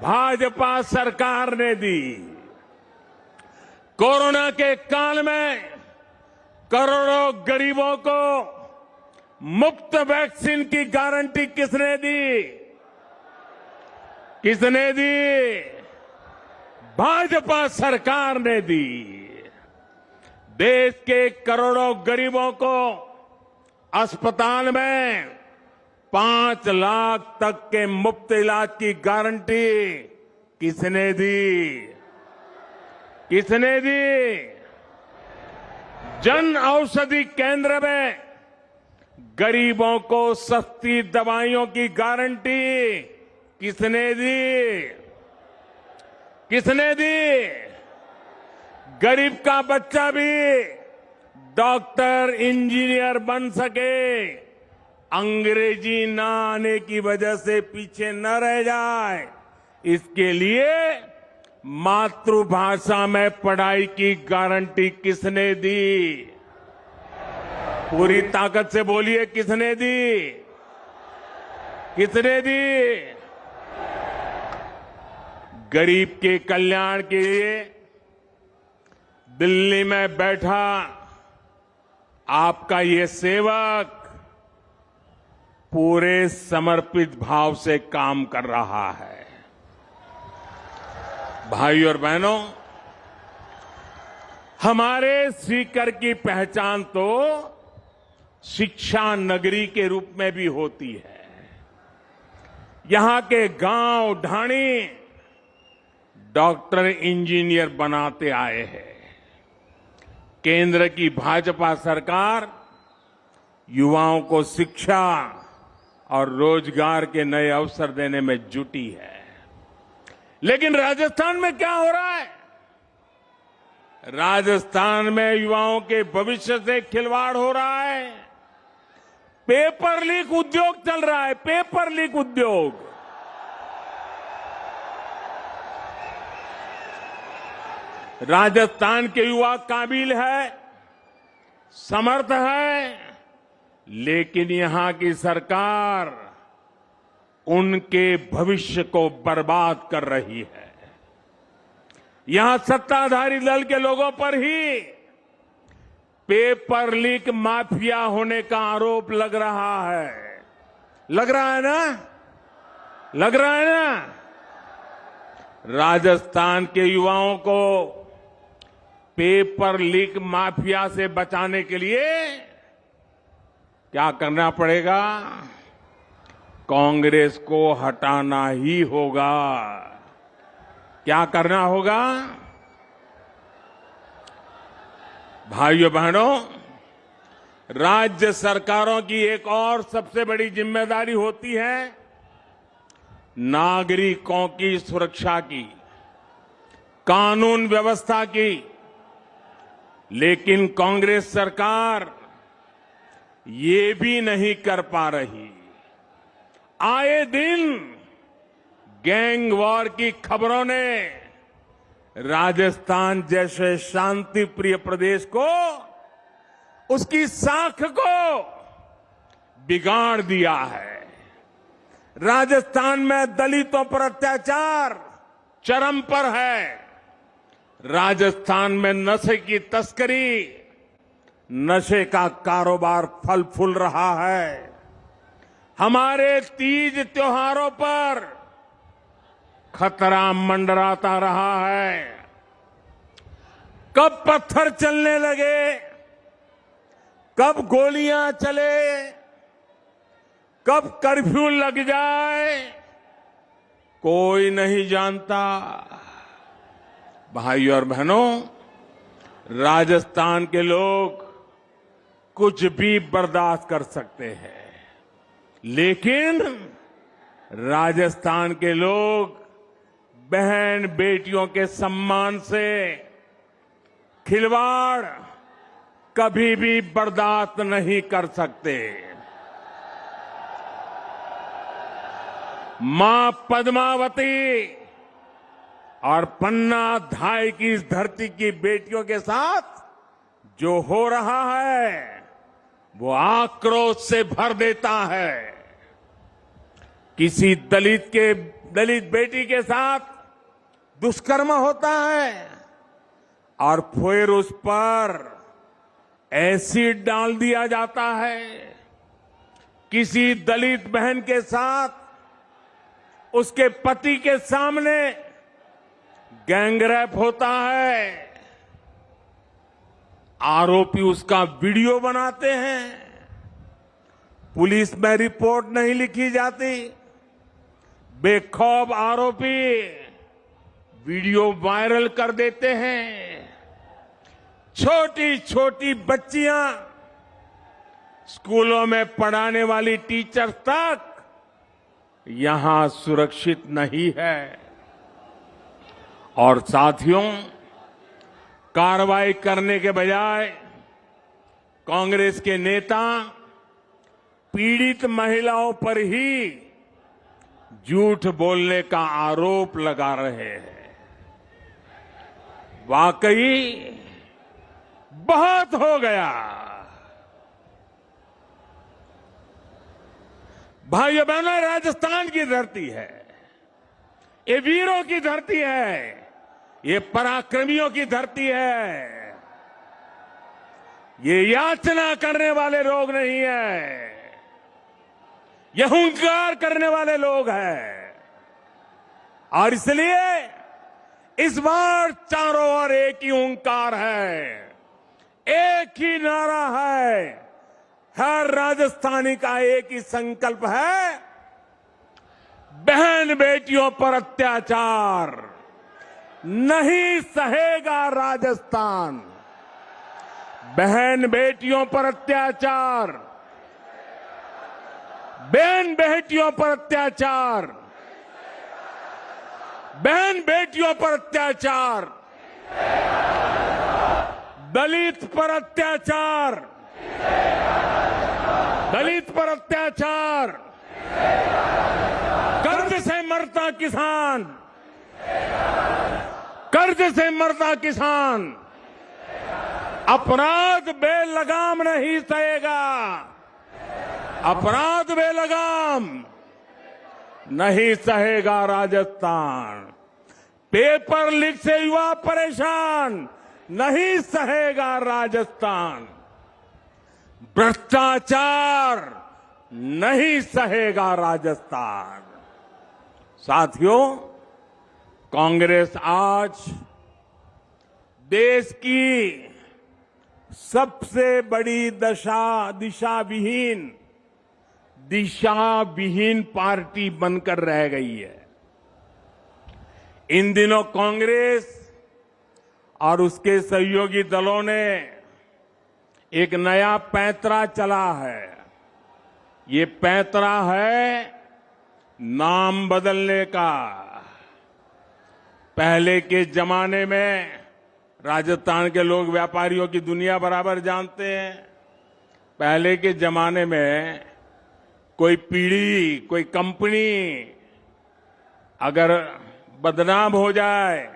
भाजपा सरकार ने दी। कोरोना के काल में करोड़ों गरीबों को मुफ्त वैक्सीन की गारंटी किसने दी? किसने दी? भाजपा सरकार ने दी। देश के करोड़ों गरीबों को अस्पताल में 5 लाख तक के मुफ्त इलाज की गारंटी किसने दी? किसने दी? जन औषधि केंद्र में गरीबों को सस्ती दवाइयों की गारंटी किसने दी? किसने दी? गरीब का बच्चा भी डॉक्टर इंजीनियर बन सके, अंग्रेजी ना आने की वजह से पीछे न रह जाए, इसके लिए मातृभाषा में पढ़ाई की गारंटी किसने दी? पूरी ताकत से बोलिए, किसने दी? किसने दी? गरीब के कल्याण के लिए दिल्ली में बैठा आपका ये सेवक पूरे समर्पित भाव से काम कर रहा है। भाई और बहनों, हमारे सीकर की पहचान तो शिक्षा नगरी के रूप में भी होती है। यहां के गांव ढाणी डॉक्टर इंजीनियर बनाते आए हैं। केंद्र की भाजपा सरकार युवाओं को शिक्षा और रोजगार के नए अवसर देने में जुटी है। लेकिन राजस्थान में क्या हो रहा है? राजस्थान में युवाओं के भविष्य से खिलवाड़ हो रहा है। पेपर लीक उद्योग चल रहा है, पेपर लीक उद्योग। राजस्थान के युवा काबिल है, समर्थ है, लेकिन यहां की सरकार उनके भविष्य को बर्बाद कर रही है। यहां सत्ताधारी दल के लोगों पर ही पेपर लीक माफिया होने का आरोप लग रहा है। लग रहा है ना? लग रहा है ना? राजस्थान के युवाओं को पेपर लीक माफिया से बचाने के लिए क्या करना पड़ेगा? कांग्रेस को हटाना ही होगा। क्या करना होगा? भाइयों बहनों, राज्य सरकारों की एक और सबसे बड़ी जिम्मेदारी होती है नागरिकों की सुरक्षा की, कानून व्यवस्था की। लेकिन कांग्रेस सरकार ये भी नहीं कर पा रही। आए दिन गैंग वॉर की खबरों ने राजस्थान जैसे शांति प्रिय प्रदेश को, उसकी साख को बिगाड़ दिया है। राजस्थान में दलितों पर अत्याचार चरम पर है। राजस्थान में नशे की तस्करी, नशे का कारोबार फल फूल रहा है। हमारे तीज त्योहारों पर खतरा मंडराता रहा है। कब पत्थर चलने लगे, कब गोलियां चले, कब कर्फ्यू लग जाए, कोई नहीं जानता। भाइयों और बहनों, राजस्थान के लोग कुछ भी बर्दाश्त कर सकते हैं, लेकिन राजस्थान के लोग बहन बेटियों के सम्मान से खिलवाड़ कभी भी बर्दाश्त नहीं कर सकते। मां पद्मावती और पन्ना धाई की इस धरती की बेटियों के साथ जो हो रहा है वो आक्रोश से भर देता है। किसी दलित बेटी के साथ दुष्कर्म होता है और फिर उस पर एसिड डाल दिया जाता है। किसी दलित बहन के साथ उसके पति के सामने गैंगरेप होता है, आरोपी उसका वीडियो बनाते हैं, पुलिस में रिपोर्ट नहीं लिखी जाती, बेखौफ आरोपी वीडियो वायरल कर देते हैं। छोटी छोटी बच्चियां, स्कूलों में पढ़ाने वाली टीचर तक यहां सुरक्षित नहीं है। और साथियों, कार्रवाई करने के बजाय कांग्रेस के नेता पीड़ित महिलाओं पर ही झूठ बोलने का आरोप लगा रहे हैं। वाकई बहुत हो गया। भाइयों बहनों, राजस्थान की धरती है, ये वीरों की धरती है, ये पराक्रमियों की धरती है। ये याचना करने वाले लोग नहीं है, ये हुंकार करने वाले लोग हैं। और इसलिए इस बार चारों ओर एक ही हुंकार है, एक ही नारा है, हर राजस्थानी का एक ही संकल्प है, बहन बेटियों पर अत्याचार नहीं सहेगा राजस्थान। बहन बेटियों पर अत्याचार, बहन बेटियों पर अत्याचार, बहन बेटियों पर अत्याचार, दलित पर अत्याचार, दलित पर अत्याचार, कर्ज से मरता किसान, कर्ज से मरता किसान अपराध बेलगाम नहीं सहेगा, अपराध बेलगाम नहीं सहेगा राजस्थान। पेपर लीक से युवा परेशान नहीं सहेगा राजस्थान। भ्रष्टाचार नहीं सहेगा राजस्थान। साथियों, कांग्रेस आज देश की सबसे बड़ी दिशाविहीन पार्टी बनकर रह गई है। इन दिनों कांग्रेस और उसके सहयोगी दलों ने एक नया पैंतरा चला है। ये पैंतरा है नाम बदलने का। पहले के जमाने में राजस्थान के लोग व्यापारियों की दुनिया बराबर जानते हैं। पहले के जमाने में कोई पीढ़ी, कोई कंपनी अगर बदनाम हो जाए,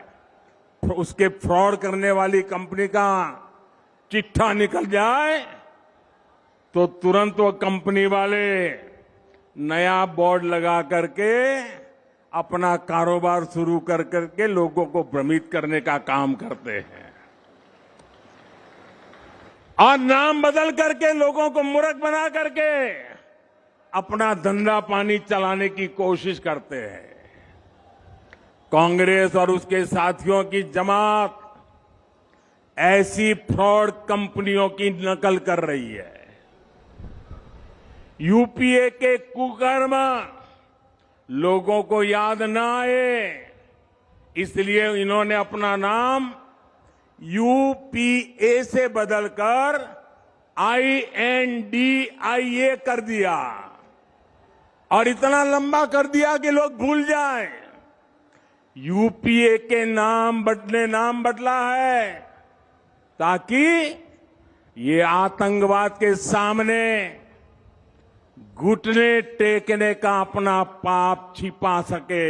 उसके फ्रॉड करने वाली कंपनी का चिट्ठा निकल जाए, तो तुरंत वो कंपनी वाले नया बोर्ड लगा करके अपना कारोबार शुरू कर करके लोगों को भ्रमित करने का काम करते हैं और नाम बदल करके लोगों को मूर्ख बना करके अपना धंधा पानी चलाने की कोशिश करते हैं। कांग्रेस और उसके साथियों की जमात ऐसी फ्रॉड कंपनियों की नकल कर रही है। यूपीए के कुकर्म लोगों को याद न आए, इसलिए इन्होंने अपना नाम यूपीए से बदलकर INDIA कर दिया और इतना लंबा कर दिया कि लोग भूल जाएं। यूपीए के नाम बदला है ताकि ये आतंकवाद के सामने घुटने टेकने का अपना पाप छिपा सके।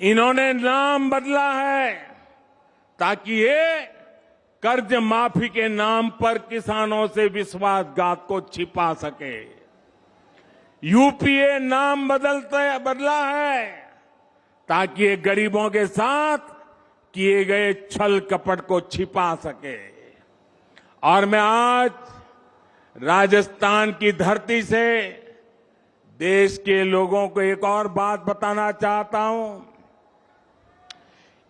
इन्होंने नाम बदला है ताकि ये कर्ज माफी के नाम पर किसानों से विश्वासघात को छिपा सके। यूपीए नाम बदला है ताकि ये गरीबों के साथ किए गए छल कपट को छिपा सके। और मैं आज राजस्थान की धरती से देश के लोगों को एक और बात बताना चाहता हूं।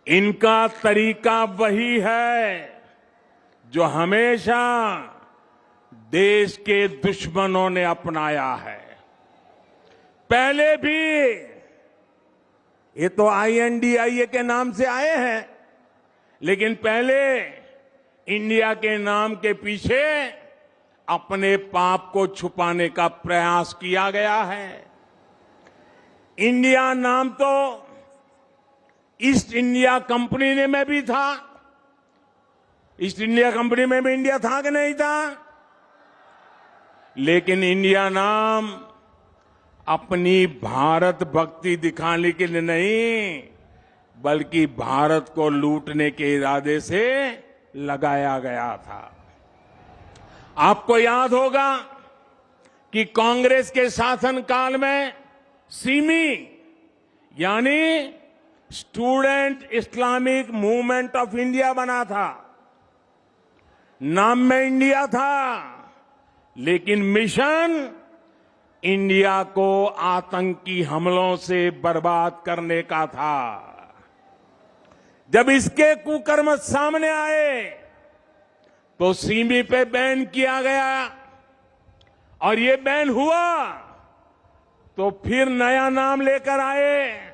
इनका तरीका वही है जो हमेशा देश के दुश्मनों ने अपनाया है। पहले भी ये तो INDIA के नाम से आए हैं, लेकिन पहले इंडिया के नाम के पीछे अपने पाप को छुपाने का प्रयास किया गया है। इंडिया नाम तो ईस्ट इंडिया कंपनी में भी था। ईस्ट इंडिया कंपनी में भी इंडिया था कि नहीं था? लेकिन इंडिया नाम अपनी भारत भक्ति दिखाने के लिए नहीं, बल्कि भारत को लूटने के इरादे से लगाया गया था। आपको याद होगा कि कांग्रेस के शासनकाल में सिमी यानी student Islamic movement of India बना था। नाम में इंडिया था, लेकिन मिशन इंडिया को आतंकी हमलों से बर्बाद करने का था। जब इसके कुकर्म सामने आए तो सीमी पे बैन किया गया और ये बैन हुआ तो फिर नया नाम लेकर आए।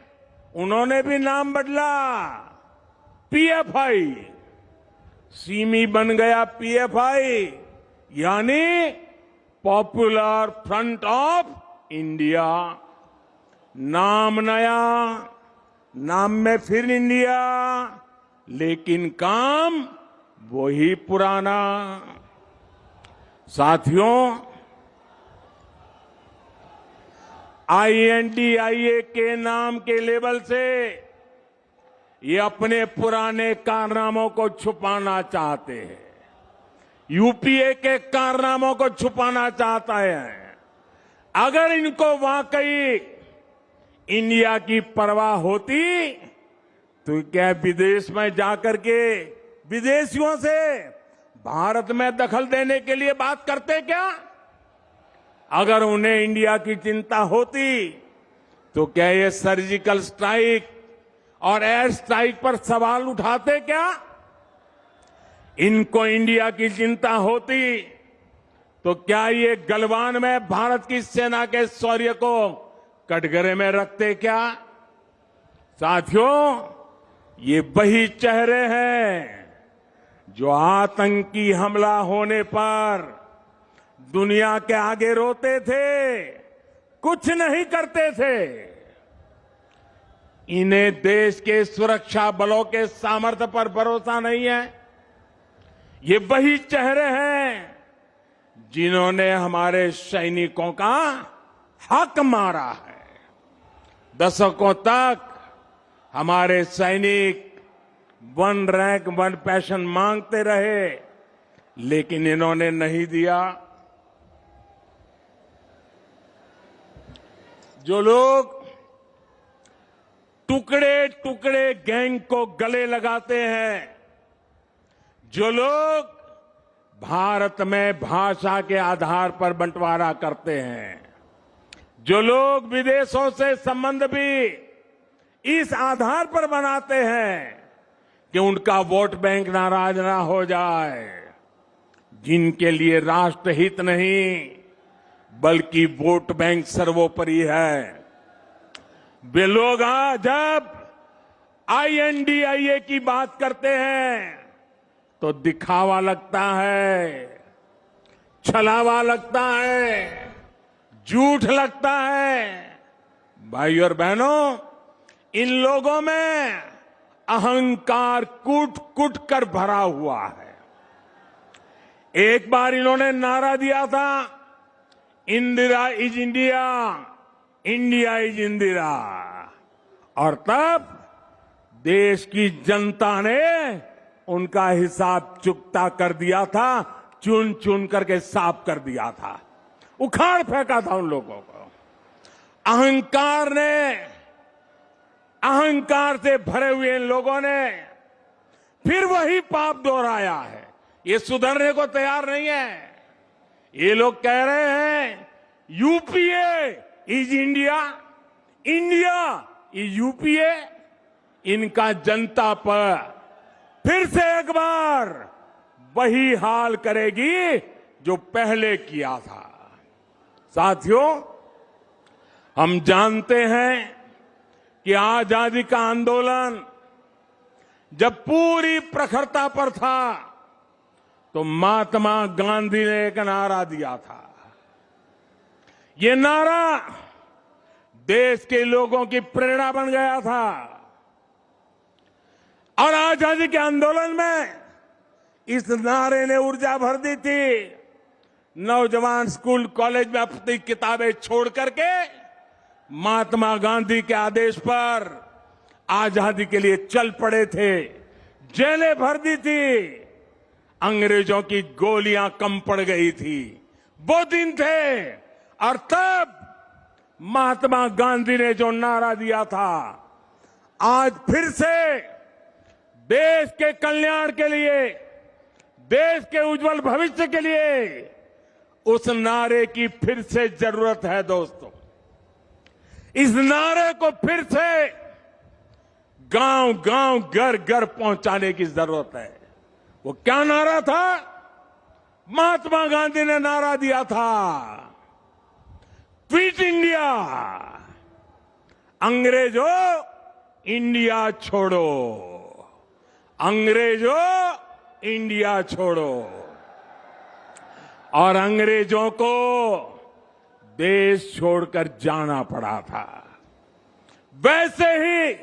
उन्होंने भी नाम बदला, PFI। सीमी बन गया PFI यानी पॉपुलर फ्रंट ऑफ इंडिया। नाम नया, नाम में फिर इंडिया, लेकिन काम वही पुराना। साथियों, INDIA के नाम के लेबल से ये अपने पुराने कारनामों को छुपाना चाहते हैं। यूपीए के कारनामों को छुपाना चाहता है। अगर इनको वाकई इंडिया की परवाह होती तो क्या विदेश में जाकर के विदेशियों से भारत में दखल देने के लिए बात करते क्या? अगर उन्हें इंडिया की चिंता होती तो क्या ये सर्जिकल स्ट्राइक और एयर स्ट्राइक पर सवाल उठाते क्या? इनको इंडिया की चिंता होती तो क्या ये गलवान में भारत की सेना के शौर्य को कटघरे में रखते क्या? साथियों, ये वही चेहरे हैं जो आतंकी हमला होने पर दुनिया के आगे रोते थे, कुछ नहीं करते थे। इन्हें देश के सुरक्षा बलों के सामर्थ्य पर भरोसा नहीं है। ये वही चेहरे हैं जिन्होंने हमारे सैनिकों का हक मारा है। दशकों तक हमारे सैनिक 1 रैंक 1 पेंशन मांगते रहे, लेकिन इन्होंने नहीं दिया। जो लोग टुकड़े टुकड़े गैंग को गले लगाते हैं, जो लोग भारत में भाषा के आधार पर बंटवारा करते हैं, जो लोग विदेशों से संबंध भी इस आधार पर बनाते हैं कि उनका वोट बैंक नाराज ना हो जाए। जिनके लिए राष्ट्रहित नहीं बल्कि वोट बैंक सर्वोपरि है, वे लोग जब NDA की बात करते हैं तो दिखावा लगता है, छलावा लगता है, झूठ लगता है। भाइयों और बहनों, इन लोगों में अहंकार कूट कूट कर भरा हुआ है। एक बार इन्होंने नारा दिया था, Indira is India, India is Indira, और तब देश की जनता ने उनका हिसाब चुकता कर दिया था, चुन चुन करके साफ कर दिया था, उखाड़ फेंका था उन लोगों को। अहंकार से भरे हुए इन लोगों ने फिर वही पाप दोहराया है। ये सुधरने को तैयार नहीं है। ये लोग कह रहे हैं UPA is India, India is UPA. इनका जनता पर फिर से एक बार वही हाल करेगी जो पहले किया था। साथियों, हम जानते हैं कि आजादी का आंदोलन जब पूरी प्रखरता पर था तो महात्मा गांधी ने एक नारा दिया था। ये नारा देश के लोगों की प्रेरणा बन गया था और आजादी के आंदोलन में इस नारे ने ऊर्जा भर दी थी। नौजवान स्कूल कॉलेज में अपनी किताबें छोड़ करके महात्मा गांधी के आदेश पर आजादी के लिए चल पड़े थे, जेलें भर दी थी, अंग्रेजों की गोलियां कम पड़ गई थी। वो दिन थे और तब महात्मा गांधी ने जो नारा दिया था, आज फिर से देश के कल्याण के लिए, देश के उज्जवल भविष्य के लिए उस नारे की फिर से जरूरत है। दोस्तों, इस नारे को फिर से गांव गांव घर घर पहुंचाने की जरूरत है। वो क्या नारा था? महात्मा गांधी ने नारा दिया था, क्विट इंडिया, अंग्रेजों इंडिया छोड़ो, अंग्रेजों इंडिया छोड़ो। और अंग्रेजों को देश छोड़कर जाना पड़ा था। वैसे ही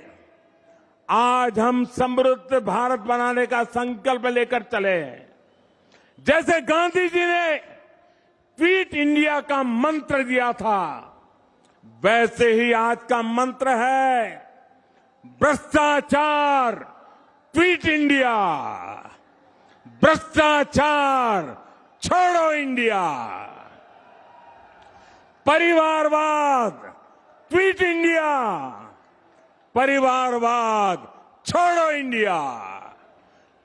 आज हम समृद्ध भारत बनाने का संकल्प लेकर चले हैं। जैसे गांधी जी ने क्विट इंडिया का मंत्र दिया था, वैसे ही आज का मंत्र है भ्रष्टाचार क्विट इंडिया, भ्रष्टाचार छोड़ो इंडिया, परिवारवाद क्विट इंडिया, परिवारवाद छोड़ो इंडिया,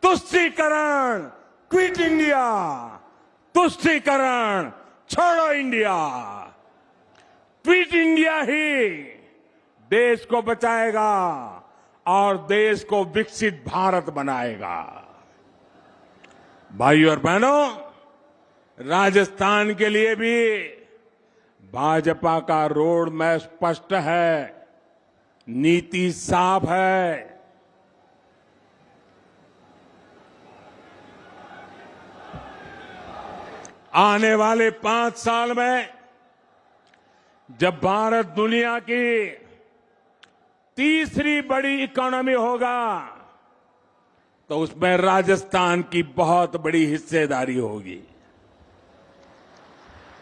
तुष्टीकरण क्विट इंडिया, तुष्टीकरण छोड़ो इंडिया। क्विट इंडिया ही देश को बचाएगा और देश को विकसित भारत बनाएगा। भाइयों और बहनों, राजस्थान के लिए भी भाजपा का रोड मैप स्पष्ट है, नीति साफ है। आने वाले 5 साल में जब भारत दुनिया की तीसरी बड़ी इकोनॉमी होगा तो उसमें राजस्थान की बहुत बड़ी हिस्सेदारी होगी।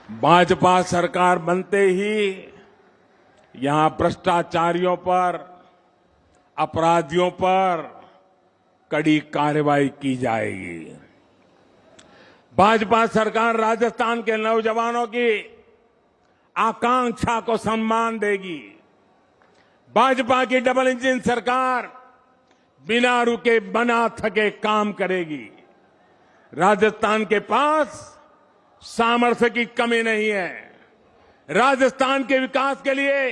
भाजपा सरकार बनते ही यहां भ्रष्टाचारियों पर, अपराधियों पर कड़ी कार्रवाई की जाएगी। भाजपा सरकार राजस्थान के नौजवानों की आकांक्षा को सम्मान देगी। भाजपा की डबल इंजन सरकार बिना रुके बिना थके काम करेगी। राजस्थान के पास सामर्थ्य की कमी नहीं है। राजस्थान के विकास के लिए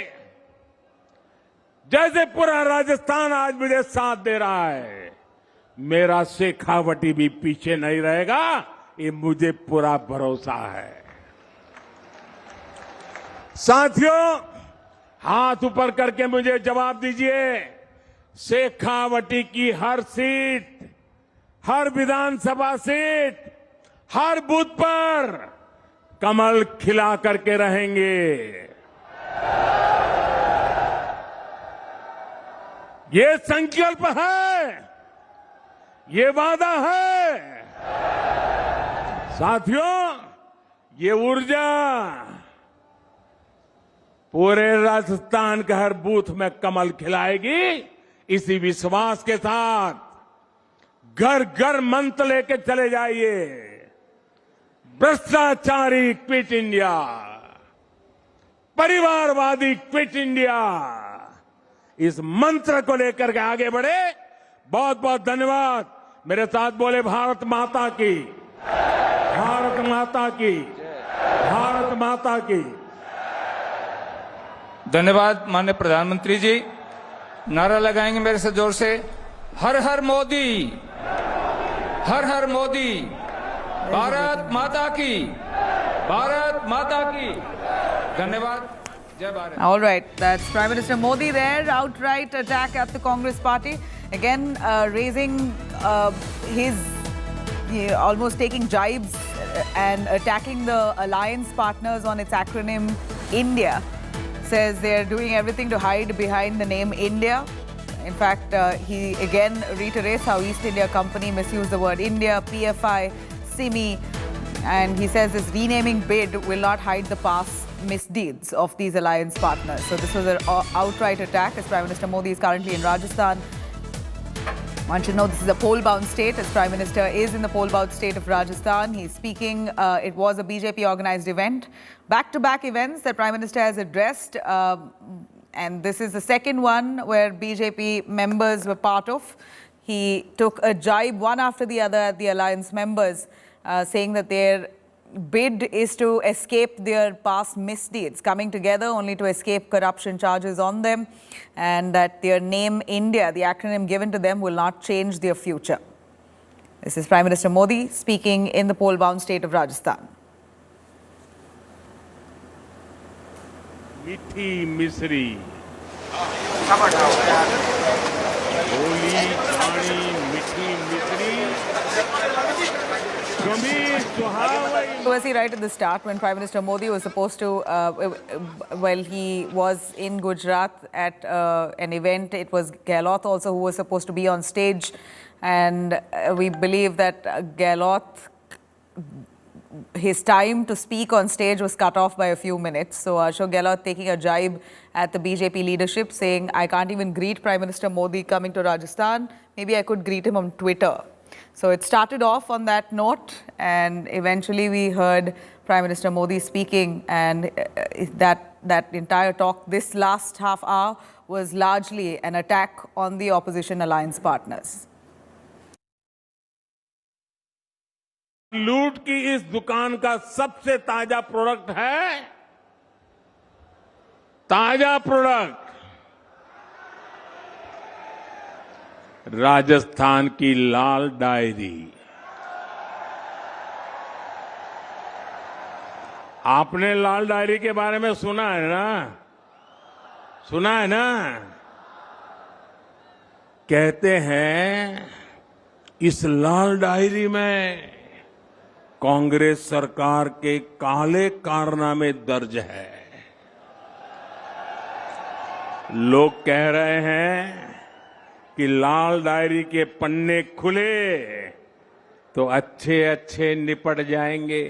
जैसे पूरा राजस्थान आज मुझे साथ दे रहा है, मेरा शेखावटी भी पीछे नहीं रहेगा, ये मुझे पूरा भरोसा है। साथियों, हाथ ऊपर करके मुझे जवाब दीजिए, शेखावटी की हर सीट, हर विधानसभा सीट, हर बूथ पर कमल खिला करके रहेंगे। ये संकल्प है, ये वादा है। साथियों, ये ऊर्जा पूरे राजस्थान के हर बूथ में कमल खिलाएगी। इसी विश्वास के साथ घर घर मंत्र लेके चले जाइए, भ्रष्टाचारी क्विट इंडिया, परिवारवादी क्विट इंडिया। इस मंत्र को लेकर के आगे बढ़े। बहुत बहुत धन्यवाद। मेरे साथ बोले भारत माता की, भारत माता की, भारत माता की। धन्यवाद माननीय प्रधानमंत्री जी। नारा लगाएंगे मेरे से जोर से, हर हर मोदी, हर हर मोदी, भारत माता की, भारत माता की। धन्यवाद। जय Bharat. All right, that's Prime Minister Modi there. Outright attack at the Congress party. Again, raising almost taking jibes and attacking the alliance partners on its acronym India. Says they're doing everything to hide behind the name India. In fact, he again reiterates how East India Company misused the word India, PFI, SIMI, and he says this renaming bid will not hide the past misdeeds of these alliance partners. So this was an outright attack as Prime Minister Modi is currently in Rajasthan. One should know this is a poll-bound state as Prime Minister is in the poll-bound state of Rajasthan. He's speaking, it was a BJP organised event. Back-to-back events that Prime Minister has addressed and this is the second one where BJP members were part of. He took a jibe one after the other at the alliance members saying that their bid is to escape their past misdeeds, coming together only to escape corruption charges on them, and that their name India, the acronym given to them, will not change their future. This is Prime Minister Modi speaking in the poll-bound state of Rajasthan. मीठी मिश्री, होली खानी मीठी मिश्री, Was he right at the start when Prime Minister Modi was supposed to, he was in Gujarat at an event. It was Govt also who was supposed to be on stage, and we believe that Govt, his time to speak on stage was cut off by a few minutes. So Ashok Gehlot taking a jibe at the BJP leadership, saying, I can't even greet Prime Minister Modi coming to Rajasthan. Maybe I could greet him on Twitter. So it started off on that note, and eventually we heard Prime Minister Modi speaking, and that entire talk this last half hour was largely an attack on the opposition alliance partners. लूट की इस दुकान का सबसे ताजा product है, ताजा product Rajasthan की लाल डायरी। आपने लाल डायरी के बारे में सुना है ना? सुना है ना? कहते हैं इस लाल डायरी में कांग्रेस सरकार के काले कारनामे दर्ज है। लोग कह रहे हैं कि लाल डायरी के पन्ने खुले तो अच्छे अच्छे निपट जाएंगे।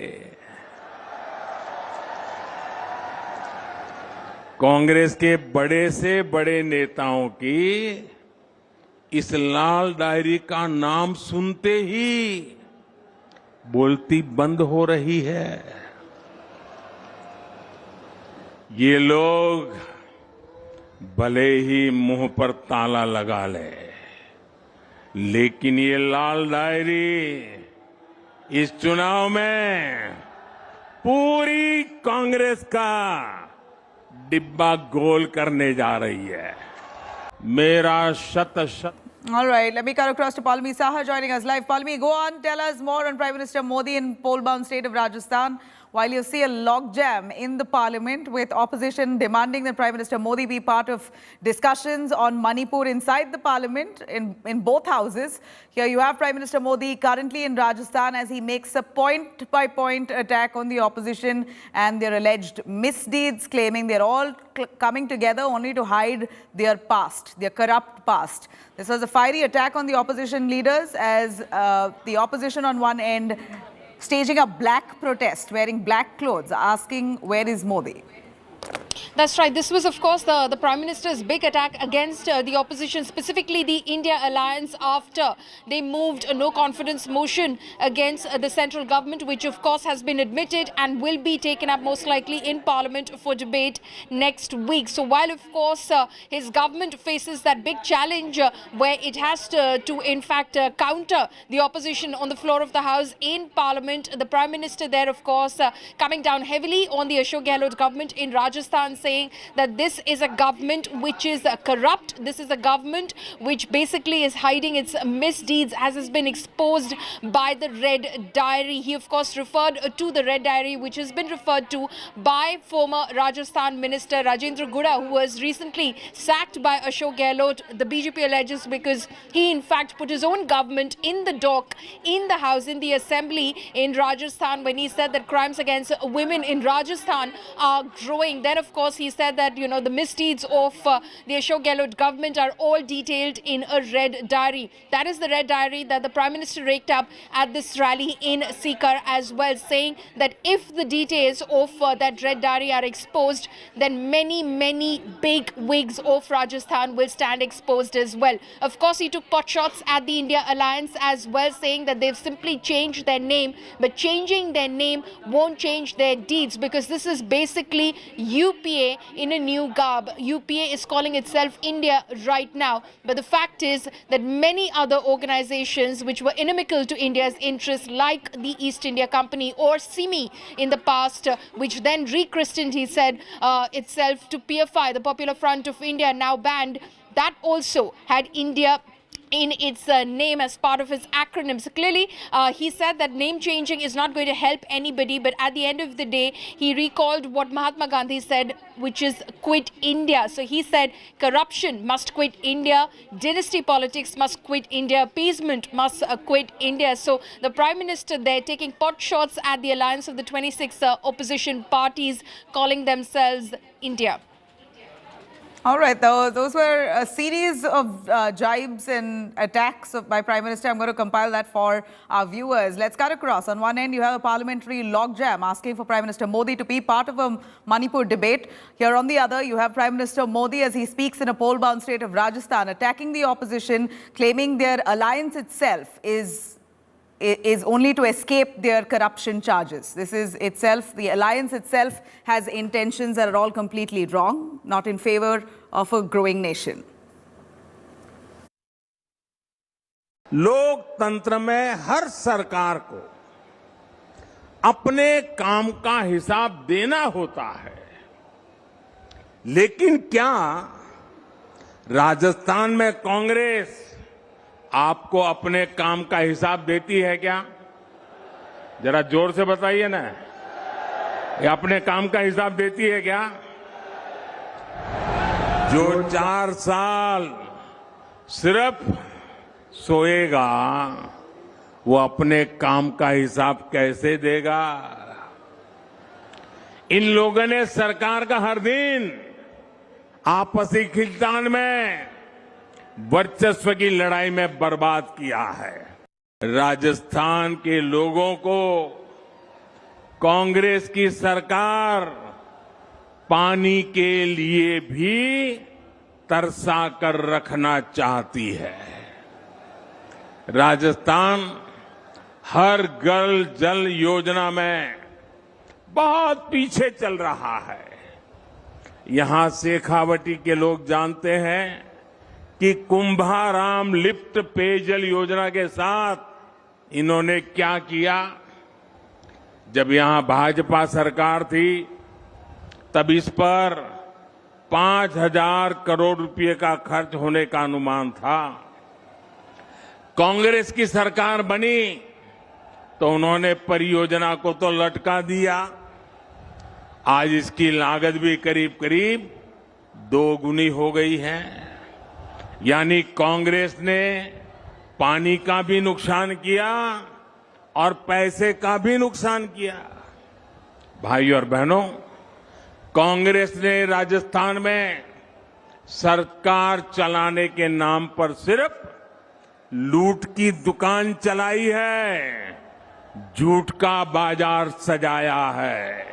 कांग्रेस के बड़े से बड़े नेताओं की इस लाल डायरी का नाम सुनते ही बोलती बंद हो रही है। ये लोग भले ही मुंह पर ताला लगा ले, लेकिन ये लाल डायरी इस चुनाव में पूरी कांग्रेस का डिब्बा गोल करने जा रही है। मेरा शत शत All right, let me cut across to Palmi Saha joining us live. Palmi, go on, tell us more on Prime Minister Modi in poll-bound state of Rajasthan. While you see a logjam in the parliament with opposition demanding that Prime Minister Modi be part of discussions on Manipur inside the parliament in both houses. Here you have Prime Minister Modi currently in Rajasthan as he makes a point-by-point attack on the opposition and their alleged misdeeds, claiming they're all coming together only to hide their past, their corrupt past. This was a fiery attack on the opposition leaders as the opposition on one end staging a black protest, wearing black clothes, asking, where is Modi? That's right. This was, of course, the Prime Minister's big attack against the opposition, specifically the India alliance, after they moved a no-confidence motion against the central government, which, of course, has been admitted and will be taken up most likely in Parliament for debate next week. So while, of course, his government faces that big challenge where it has to in fact, counter the opposition on the floor of the House in Parliament, the Prime Minister there, of course, coming down heavily on the Ashok Gehlot government in Rajasthan, saying that this is a government which is corrupt. This is a government which basically is hiding its misdeeds, as has been exposed by the Red Diary. He, of course, referred to the Red Diary, which has been referred to by former Rajasthan Minister Rajendra Gura, who was recently sacked by Ashok Gehlot. The BJP alleges because he, in fact, put his own government in the dock, in the House, in the Assembly in Rajasthan, when he said that crimes against women in Rajasthan are growing. Then, of course, he said that, the misdeeds of the Ashok Gehlot government are all detailed in a Red Diary. That is the Red Diary that the Prime Minister raked up at this rally in Sikar as well, saying that if the details of that Red Diary are exposed, then many big wigs of Rajasthan will stand exposed as well. Of course, he took pot shots at the India alliance as well, saying that they've simply changed their name, but changing their name won't change their deeds, because this is basically UPA in a new garb. UPA is calling itself India right now, but the fact is that many other organizations which were inimical to India's interests, like the East India Company or SIMI in the past, which then rechristened, he said, itself to PFI, the Popular Front of India, now banned, that also had India in its name as part of its acronym. So clearly, he said that name changing is not going to help anybody, but at the end of the day, he recalled what Mahatma Gandhi said, which is quit India. So he said corruption must quit India, dynasty politics must quit India, appeasement must quit India. So the Prime Minister there taking pot shots at the alliance of the 26 opposition parties, calling themselves India. All right, those were a series of jibes and attacks by Prime Minister. I'm going to compile that for our viewers. Let's cut across. On one end, you have a parliamentary logjam asking for Prime Minister Modi to be part of a Manipur debate. Here on the other, you have Prime Minister Modi as he speaks in a poll-bound state of Rajasthan, attacking the opposition, claiming their alliance itself is only to escape their corruption charges. This is itself, the alliance itself has intentions that are all completely wrong, not in favor of a growing nation. लोकतंत्र में हर सरकार को अपने काम का हिसाब देना होता है, लेकिन क्या राजस्थान में कांग्रेस आपको अपने काम का हिसाब देती है क्या? जरा जोर से बताइए ना, ये अपने काम का हिसाब देती है क्या? जो 4 साल सिर्फ सोएगा, वो अपने काम का हिसाब कैसे देगा? इन लोगों ने सरकार का हर दिन आपसी खींचतान में, वर्चस्व की लड़ाई में बर्बाद किया है। राजस्थान के लोगों को कांग्रेस की सरकार पानी के लिए भी तरसा कर रखना चाहती है। राजस्थान हर घर जल योजना में बहुत पीछे चल रहा है। यहां शेखावटी के लोग जानते हैं कि कुंभाराम लिफ्ट पेयजल योजना के साथ इन्होंने क्या किया। जब यहां भाजपा सरकार थी, तब इस पर 5,000 करोड़ रुपए का खर्च होने का अनुमान था। कांग्रेस की सरकार बनी तो उन्होंने परियोजना को तो लटका दिया। आज इसकी लागत भी करीब करीब 2 गुनी हो गई है। यानी कांग्रेस ने पानी का भी नुकसान किया और पैसे का भी नुकसान किया। भाई और बहनों, कांग्रेस ने राजस्थान में सरकार चलाने के नाम पर सिर्फ लूट की दुकान चलाई है, झूठ का बाजार सजाया है।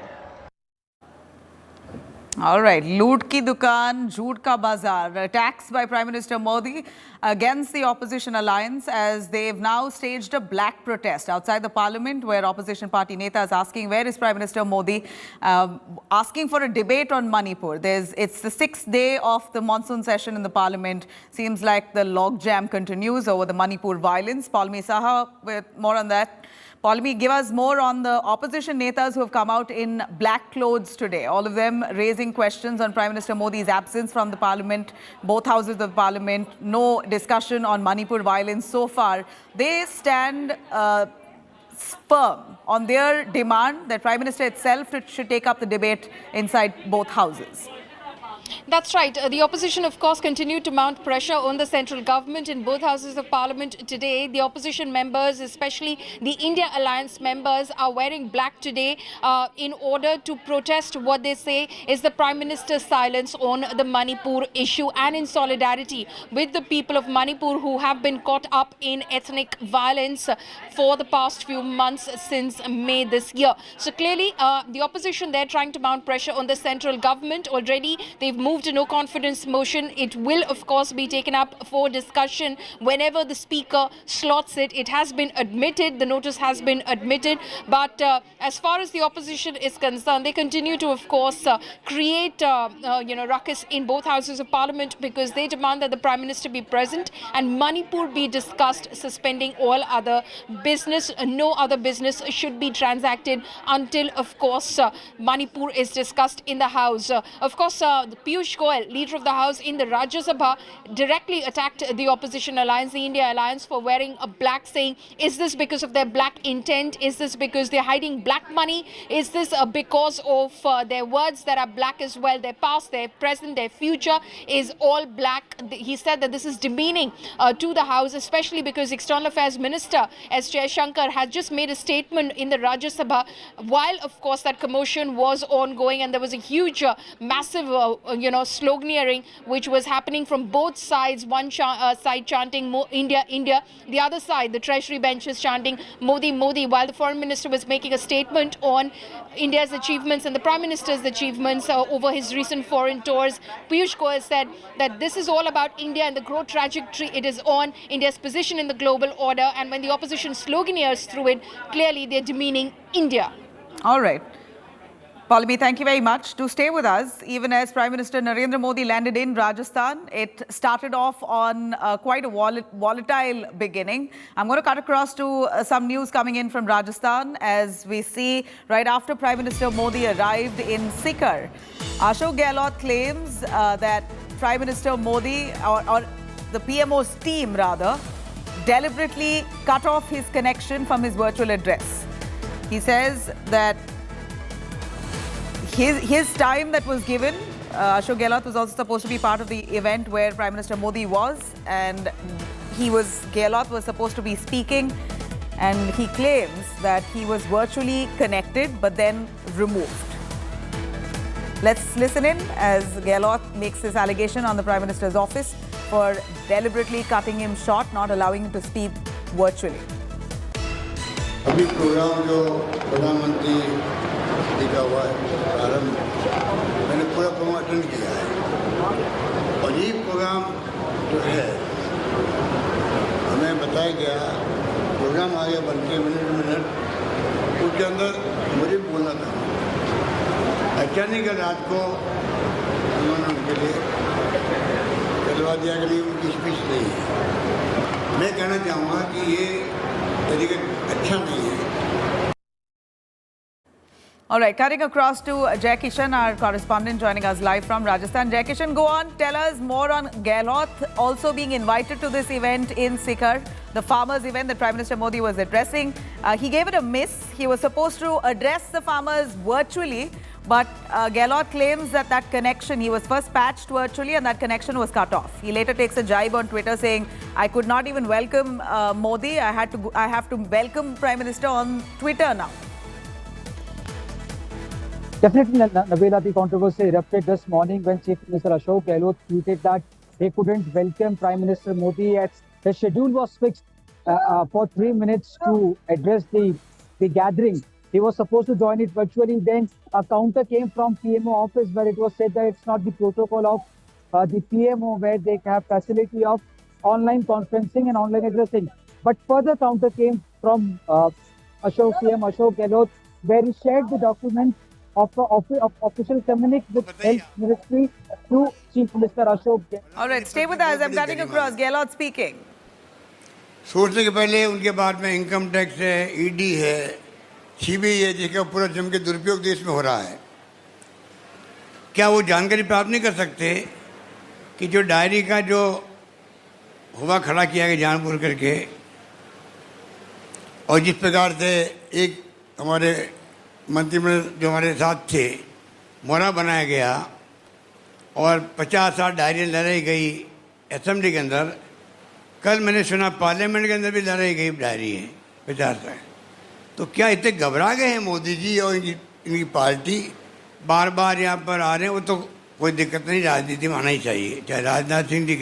All right, loot ki dukaan, jhoot ka bazaar. Attacks by Prime Minister Modi against the opposition alliance as they've now staged a black protest outside the parliament where opposition party netas asking where is Prime Minister Modi, asking for a debate on Manipur. It's the 6th day of the monsoon session in the parliament. Seems like the logjam continues over the Manipur violence. Palmi Saha with more on that. Palmi, give us more on the opposition netas who have come out in black clothes today, all of them raising questions on Prime Minister Modi's absence from the parliament, both houses of parliament, no discussion on Manipur violence so far. They stand firm on their demand that Prime Minister itself should take up the debate inside both houses. That's right. The opposition, of course, continued to mount pressure on the central government in both houses of parliament today. The opposition members, especially the India Alliance members, are wearing black today in order to protest what they say is the Prime Minister's silence on the Manipur issue and in solidarity with the people of Manipur who have been caught up in ethnic violence for the past few months since May this year. So clearly, the opposition, they're trying to mount pressure on the central government. Already, they've moved a no confidence motion. It will, of course, be taken up for discussion whenever the speaker slots it. It has been admitted, the notice has been admitted, but as far as the opposition is concerned, they continue to, of course, create ruckus in both houses of parliament because they demand that the Prime Minister be present and Manipur be discussed, suspending all other business. No other business should be transacted until, of course, Manipur is discussed in the House. Of course, the Piyush Goyal, leader of the House in the Rajya Sabha, directly attacked the opposition alliance, the India Alliance, for wearing a black, saying, is this because of their black intent? Is this because they're hiding black money? Is this because of their words that are black as well? Their past, their present, their future is all black. He said that this is demeaning to the House, especially because External Affairs Minister S. Jaishankar has just made a statement in the Rajya Sabha while, of course, that commotion was ongoing and there was a huge, massive, sloganeering which was happening from both sides. One side chanting India, India. The other side, the Treasury benches chanting Modi, Modi, while the Foreign Minister was making a statement on India's achievements and the Prime Minister's achievements over his recent foreign tours. Piyush Goyal said that this is all about India and the growth trajectory it is on, India's position in the global order, and when the opposition sloganeers through it, clearly they're demeaning India. All right. Palmi, thank you very much. To stay with us, even as Prime Minister Narendra Modi landed in Rajasthan, it started off on quite a volatile beginning. I'm going to cut across to some news coming in from Rajasthan as we see right after Prime Minister Modi arrived in Sikar. Ashok Gehlot claims that Prime Minister Modi, or the PMO's team rather, deliberately cut off his connection from his virtual address. He says that his time that was given, Ashok Gehlot was also supposed to be part of the event where Prime Minister Modi was, and Gehlot was supposed to be speaking, and he claims that he was virtually connected but then removed. Let's listen in as Gehlot makes this allegation on the Prime Minister's office for deliberately cutting him short, not allowing him to speak virtually. अभी programme जो प्रधानमंत्री जी का हुआ है प्रारंभ, मैंने पूरा programme attend किया है और ये प्रोग्राम जो है हमें बताया गया, प्रोग्राम आगे बन के मिनट उसके अंदर मुझे बोलना था। अचानक रात को उन्होंने उनके लिए चलवा दिया कि उनकी स्पीच नहीं है। मैं कहना चाहूँगा कि ये तरीका अच्छा नहीं है। All right, cutting across to Jai Kishan, our correspondent joining us live from Rajasthan. Jai Kishan, go on, tell us more on Govt also being invited to this event in Sikar, the farmers event that Prime Minister Modi was addressing. He gave it a miss. He was supposed to address the farmers virtually, but Govt claims that that connection, he was first patched virtually and that connection was cut off. He later takes a jibe on Twitter saying, I could not even welcome Modi. I have to welcome Prime Minister on Twitter now. Definitely, Nabila, the controversy erupted this morning when Chief Minister Ashok Gehlot tweeted that they couldn't welcome Prime Minister Modi as the schedule was fixed for 3 minutes to address the gathering. He was supposed to join it virtually. Then a counter came from PMO office where it was said that it's not the protocol of the PMO where they have facility of online conferencing and online addressing. But further counter came from CM Ashok Gehlot where he shared the document of official communique with Health Ministry to Chief Minister Ashok Gehlot. All right, stay with us. I'm cutting across. Gehlot speaking. सोचने के पहले उनके बाद में income tax है, ED है, CBI है, जिसका पूरा जम के दुरुपयोग देश में हो रहा है. क्या वो जानकारी प्राप्त नहीं कर सकते कि जो डायरी का जो हुआ खड़ा किया गया जानबूझ करके और जिस प्रकार से एक हमारे मंत्रिमंडल जो हमारे साथ थे मोहरा बनाया गया और 50-60 डायरियाँ लड़ाई गई असेंबली के अंदर. कल मैंने सुना पार्लियामेंट के अंदर भी लड़ाई गई डायरी है 50-60. तो क्या इतने घबरा गए हैं मोदी जी और इनकी पार्टी बार बार यहाँ पर आ रहे हैं? वो तो कोई दिक्कत नहीं, राजनीति में आना ही चाहिए, चाहे राजनाथ सिंह जी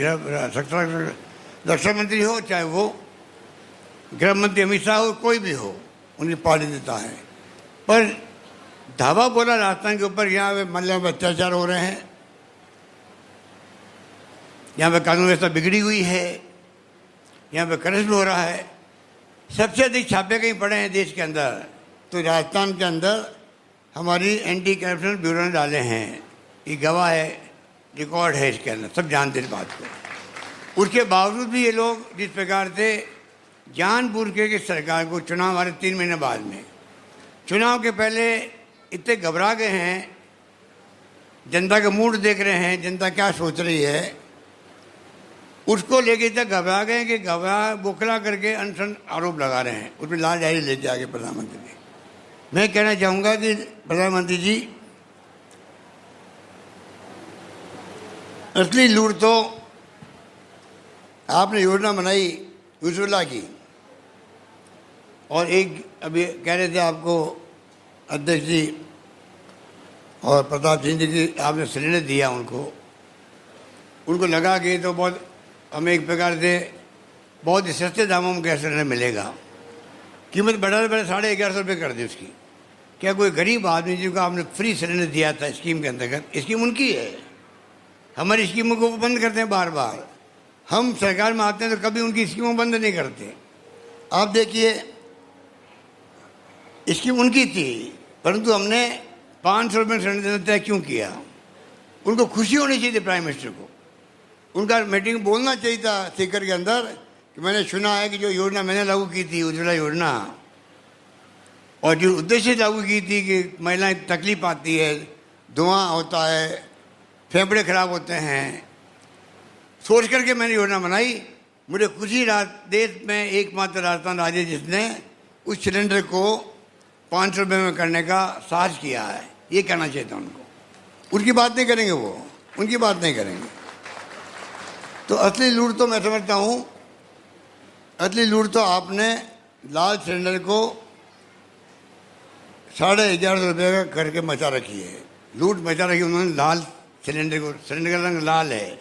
रक्षा मंत्री हो, चाहे वो गृह मंत्री अमित शाह हो, कोई भी हो, उनकी पार्टी नेता है. पर धावा बोला राजस्थान के ऊपर, यहाँ पे महिलाओं पर अत्याचार हो रहे हैं, यहाँ पे कानून व्यवस्था बिगड़ी हुई है, यहाँ पे करप्शन हो रहा है. सबसे अधिक छापे कहीं पड़े हैं देश के अंदर तो राजस्थान के अंदर हमारी एंटी करप्शन ब्यूरो ने डाले हैं. ये गवाह है, रिकॉर्ड है इसके अंदर, सब जानते हैं बात को. उसके बावजूद भी ये लोग जिस प्रकार से जानबूझ के सरकार को चुनाव हमारे 3 महीने बाद में, चुनाव के पहले इतने घबरा गए हैं, जनता का मूड देख रहे हैं, जनता क्या सोच रही है, उसको लेके इतना घबरा गए कि गवाह बोखला करके अनशन आरोप लगा रहे हैं. उसमें लाल डायरी लेके आगे प्रधानमंत्री ने. मैं कहना चाहूँगा कि प्रधानमंत्री जी, असली लूट तो आपने योजना बनाई उज्ज्वला की और एक अभी कह रहे थे आपको अध्यक्ष जी और प्रताप सिंह जी की आपने सिलेंडर दिया उनको लगा कि तो बहुत हमें एक प्रकार से बहुत ही सस्ते दामों में गैस सिलेंडर मिलेगा. कीमत बढ़ा 1150 रुपये कर दी उसकी. क्या कोई गरीब आदमी जिनको आपने फ्री सिलेंडर दिया था स्कीम के अंतर्गत, स्कीम उनकी है, हमारी स्कीमों को बंद करते हैं बार बार. हम सरकार में आते हैं तो कभी उनकी स्कीमों बंद नहीं करते. आप देखिए स्कीम उनकी थी, परंतु हमने 500 रुपये सिलेंडर देना तय क्यों किया? उनको खुशी होनी चाहिए थी प्राइम मिनिस्टर को. उनका मीटिंग बोलना चाहिए था सीकर के अंदर कि मैंने सुना है कि जो योजना मैंने लागू की थी उज्ज्वला योजना, और जो उद्देश्य लागू की थी कि महिलाएं तकलीफ आती है, धुआं होता है, फेफड़े खराब होते हैं, सोच करके मैंने योजना बनाई. मुझे खुशी देश में एकमात्र राजस्थान राज्य है जिसने उस सिलेंडर को 500 रुपये में करने का साहस किया है. ये कहना चाहिए था उनको. उनकी बात नहीं करेंगे, वो उनकी बात नहीं करेंगे. तो असली लूट तो मैं समझता हूँ, असली लूट तो आपने लाल सिलेंडर को 1150 रुपये का करके मचा रखी है. लूट मचा रखी उन्होंने लाल सिलेंडर को. सिलेंडर का रंग लाल है,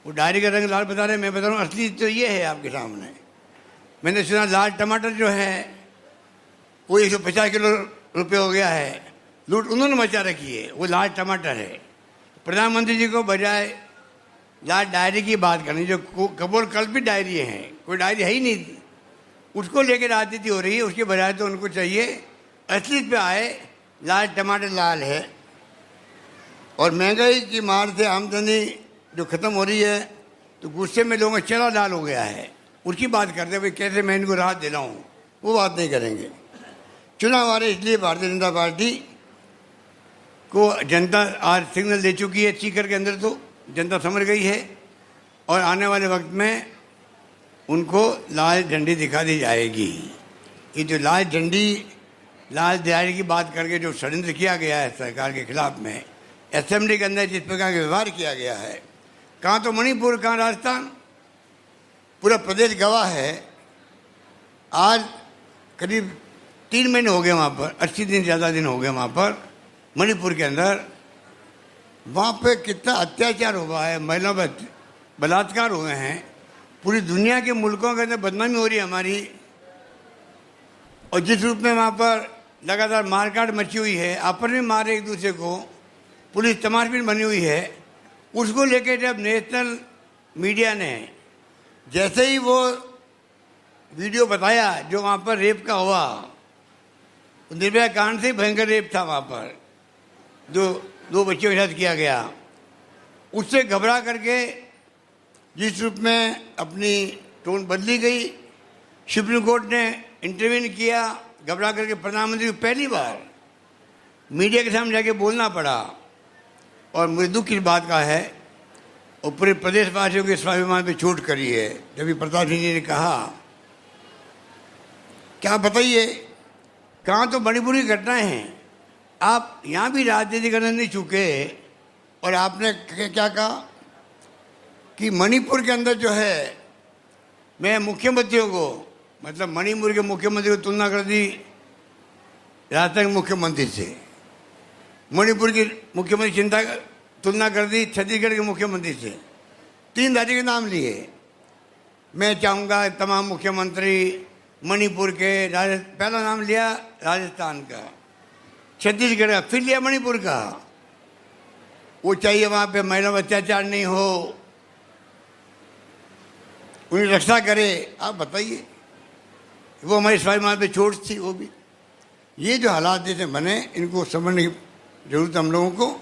वो डायरी का रंग लाल बता रहे हैं, मैं बता रहा हूँ असली तो ये है आपके सामने. मैंने सुना लाल टमाटर जो है वो 150 किलो रुपये हो गया है. लूट उन्होंने मचा रखी है, वो लाल टमाटर है. प्रधानमंत्री जी को बजाय लाल डायरी की बात करनी, जो कपोल कल्पित डायरी है, कोई डायरी है ही नहीं, उसको लेकर राजनीति हो रही है. उसके बजाय तो उनको चाहिए असलियत पे आए. लाल टमाटर लाल है और महंगाई की मार से आमदनी जो ख़त्म हो रही है तो गुस्से में लोगों का चेहरा लाल हो गया है. उसकी बात करते भाई कैसे मैं इनको राहत दिलाऊँ, वो बात नहीं करेंगे. चुनाव आ रहे इसलिए भारतीय जनता पार्टी को जनता आज सिग्नल दे चुकी है सीकर के अंदर, तो जनता समझ गई है और आने वाले वक्त में उनको लाल झंडी दिखा दी जाएगी। ये जो लाल झंडी लाल दिहाड़ी की बात करके जो षड्यंत्र किया गया है सरकार के खिलाफ में, असेंबली के अंदर जिस प्रकार का व्यवहार किया गया है, कहाँ तो मणिपुर, कहाँ राजस्थान, पूरा प्रदेश गवाह है। आज करीब 3 महीने हो गए वहाँ पर, 80 दिन ज़्यादा दिन हो गए वहाँ पर मणिपुर के अंदर। वहाँ पे कितना अत्याचार हुआ है, महिला पर बलात्कार हुए हैं, पूरी दुनिया के मुल्कों के अंदर बदनामी हो रही है हमारी। और जिस रूप में वहाँ पर लगातार मारकाट मची हुई है, आपस में मारे एक दूसरे को, पुलिस तमाशबीन बनी हुई है, उसको लेकर जब नेशनल मीडिया ने जैसे ही वो वीडियो बताया जो वहाँ पर रेप का हुआ, निर्भया कांड से भयंकर रेप था वहाँ पर, जो 2 बच्चों के साथ किया गया, उससे घबरा करके जिस रूप में अपनी टोन बदली गई, सुप्रीम कोर्ट ने इंटरवीन किया, घबरा करके प्रधानमंत्री को पहली बार मीडिया के सामने जाके बोलना पड़ा। और मुझे दुख इस बात का है और पूरे प्रदेशवासियों के स्वाभिमान पे चोट करी है जब प्रताप सिंह जी ने कहा, क्या बताइए, कहाँ तो बड़ी बुरी घटनाएं हैं, आप यहाँ भी राजनीति करने नहीं चुके। और आपने क्या कहा कि मणिपुर के अंदर जो है, मैं मुख्यमंत्रियों को, मतलब मणिपुर के मुख्यमंत्री को तुलना कर दी राजस्थान के मुख्यमंत्री से, मणिपुर की मुख्यमंत्री तुलना कर दी छत्तीसगढ़ के मुख्यमंत्री से। 3 राज्यों के नाम लिए। मैं चाहूँगा तमाम मुख्यमंत्री मणिपुर के, पहला नाम लिया राजस्थान का, छत्तीसगढ़ का, फिर लिया मणिपुर का। वो चाहिए वहाँ पे महिला अत्याचार नहीं हो, उन्हें रक्षा करे। आप बताइए, वो हमारे स्वाभिमान पे चोट थी वो भी। ये जो हालात जैसे बने, इनको समझने की जरूरत हम लोगों को।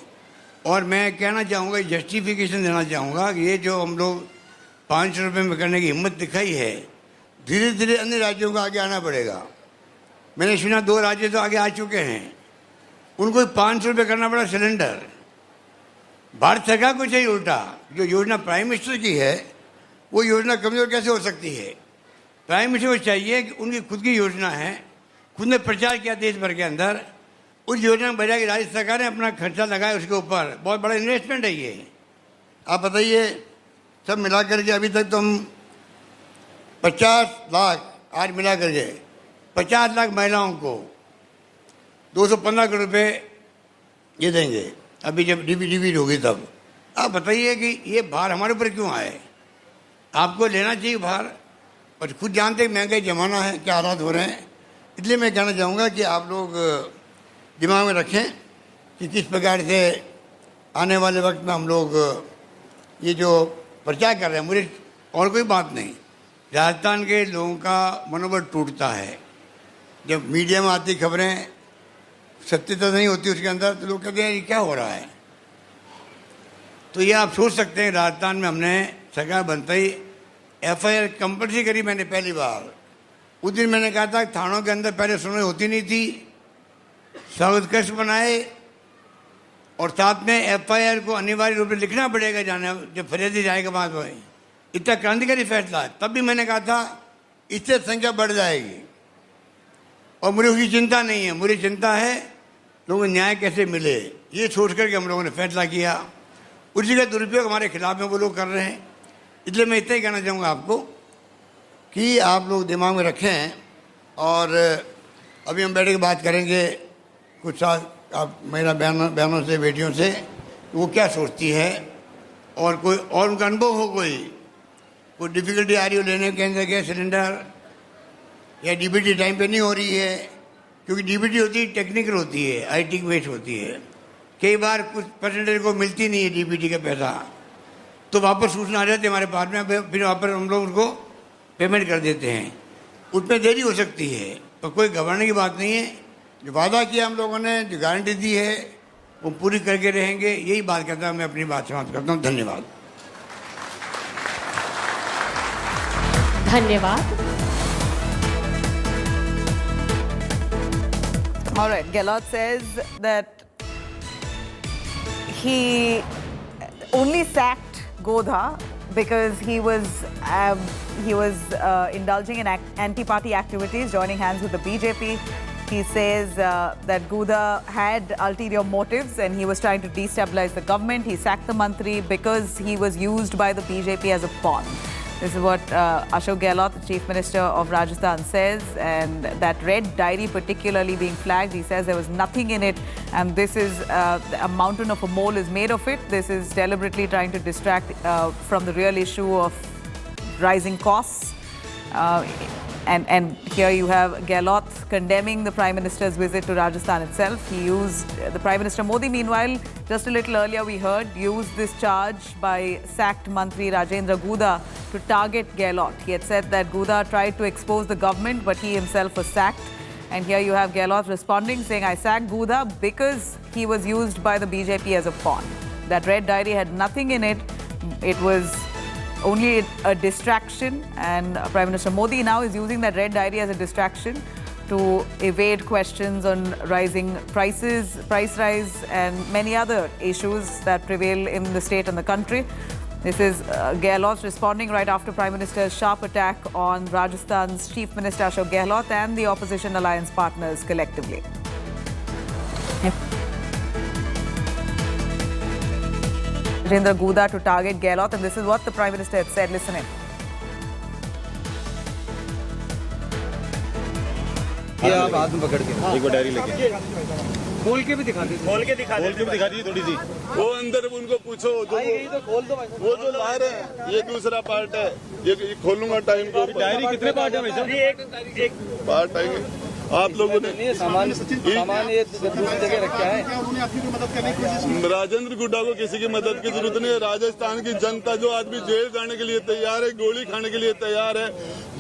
और मैं कहना चाहूँगा, जस्टिफिकेशन देना चाहूँगा कि ये जो हम लोग 500 रुपये में करने की हिम्मत दिखाई है, धीरे धीरे अन्य राज्यों को आगे आना पड़ेगा। मैंने सुना 2 राज्य तो आगे आ चुके हैं, उनको 500 रुपये करना पड़ा सिलेंडर। भारत सरकार को चाहिए उल्टा, जो योजना प्राइम मिनिस्टर की है वो योजना कमजोर कैसे हो सकती है। प्राइम मिनिस्टर को चाहिए कि उनकी खुद की योजना है, खुद ने प्रचार किया देश भर के अंदर, उस योजना के बजाय कि राज्य सरकार ने अपना खर्चा लगाया उसके ऊपर, बहुत बड़ा इन्वेस्टमेंट है ये। आप बताइए, सब मिला करके अभी तक तो हम 50 लाख, आज मिला करके 50 लाख महिलाओं को 215 करोड़ रुपये ये देंगे, अभी जब डीबी होगी तब। आप बताइए कि ये भार हमारे ऊपर क्यों आए। आपको लेना चाहिए भार, और खुद जानते हैं महंगाई ज़माना है, क्या हालात हो रहे हैं। इसलिए मैं कहना चाहूँगा कि आप लोग दिमाग में रखें कि किस प्रकार से आने वाले वक्त में हम लोग ये जो प्रचार कर रहे हैं, मुझे और कोई बात नहीं, राजस्थान के लोगों का मनोबल टूटता है जब मीडिया में आती खबरें सत्यता नहीं होती उसके अंदर, तो लोग कहते हैं ये क्या हो रहा है। तो ये आप सोच सकते हैं, राजस्थान में हमने सरकार बनते ही FIR कंपल्सरी करी मैंने पहली बार। उस दिन मैंने कहा था थानों के अंदर पहले सुनवाई होती नहीं थी, स्वागत कक्ष बनाए और साथ में FIR को अनिवार्य रूप से लिखना पड़ेगा, जाने जब फरियादी जाएगा वहाँ पर। इतना क्रांतिकारी फैसला है। तब भी मैंने कहा था इससे संख्या बढ़ जाएगी, और मुझे उसकी चिंता नहीं है, मुझे चिंता है लोगों को न्याय कैसे मिले। ये सोच करके हम लोगों ने फैसला किया। उसी का दुरुपयोग हमारे खिलाफ में वो लोग कर रहे हैं। इसलिए मैं इतना ही कहना चाहूँगा आपको कि आप लोग दिमाग में रखें। और अभी हम बैठ के बात करेंगे कुछ साथ आप महिला बहनों से, बेटियों से, वो क्या सोचती है, और कोई और उनका अनुभव हो, कोई डिफ़िकल्टी आ रही हो लेने के अंदर गैस सिलेंडर, या DBT टाइम पे नहीं हो रही है, क्योंकि DBT होती है टेक्निकल होती है, IT बेस्ड होती है। कई बार कुछ परसेंटेज को मिलती नहीं है DBT का पैसा, तो वापस सूचना आ जाती है हमारे पास में, फिर वापस हम लोग उनको पेमेंट कर देते हैं। उसमें देरी हो सकती है, पर कोई घबराने की बात नहीं है। जो वादा किया हम लोगों ने, जो गारंटी दी है, वो पूरी करके रहेंगे। यही बात करता हूँ, मैं अपनी बात समाप्त करता हूँ। धन्यवाद। धन्यवाद। All right, Govt says that he only sacked Govt because he was indulging in anti-party activities, joining hands with the BJP. He says that Govt had ulterior motives and he was trying to destabilize the government. He sacked the Mantri because he was used by the BJP as a pawn. This is what Ashok Gehlot, the Chief Minister of Rajasthan, says. And that red diary particularly being flagged, he says there was nothing in it. And this is a mountain of a mole is made of it. This is deliberately trying to distract from the real issue of rising costs. And here you have Gehlot condemning the Prime Minister's visit to Rajasthan itself. He used, the Prime Minister Modi, meanwhile, just a little earlier we heard, used this charge by sacked Mantri Rajendra Govt to target Gehlot. He had said that Govt tried to expose the government, but he himself was sacked. And here you have Gehlot responding, saying, I sacked Govt because he was used by the BJP as a pawn. That red diary had nothing in it. It was only a distraction, and Prime Minister Modi now is using that red diary as a distraction to evade questions on rising prices, price rise, and many other issues that prevail in the state and the country. This is Gehlot responding right after Prime Minister's sharp attack on Rajasthan's Chief Minister Ashok Gehlot and the opposition alliance partners collectively. Rajendra Govt to target Gehlot, and this is what the Prime Minister had said. Listen in. ये आप हाथ में पकड़ के एक बार diary लेके खोल के भी दिखा दीजिए थोड़ी सी वो अंदर उनको पूछो वो जो ला रहे हैं ये दूसरा पार्ट है ये खोलूंगा टाइम को डायरी कितने पार्ट है भाई साहब एक पार्ट आएंगे आप लोगों ने सामान ये दूसरी जगह रखा है राजेंद्र गुड्डा को किसी की मदद की जरूरत नहीं है। राजस्थान की जनता जो आदमी जेल जाने के लिए तैयार है, गोली खाने के लिए तैयार है,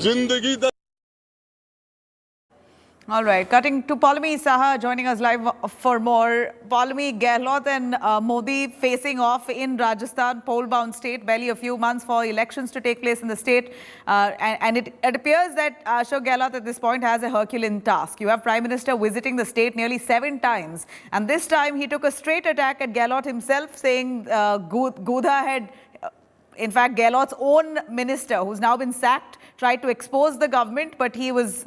जिंदगी तक। All right, cutting to Paulami Saha joining us live for more. Paulami, Gehlot and Modi facing off in Rajasthan, poll-bound state, barely a few months for elections to take place in the state. And it appears that Ashok Gehlot at this point has a Herculean task. You have Prime Minister visiting the state nearly 7 times. And this time he took a straight attack at Gehlot himself, saying Govt had, in fact, Gehlot's own minister, who's now been sacked, tried to expose the government, but he was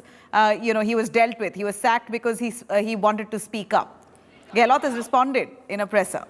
he was dealt with. He was sacked because he wanted to speak up. Gehlot has responded in a presser.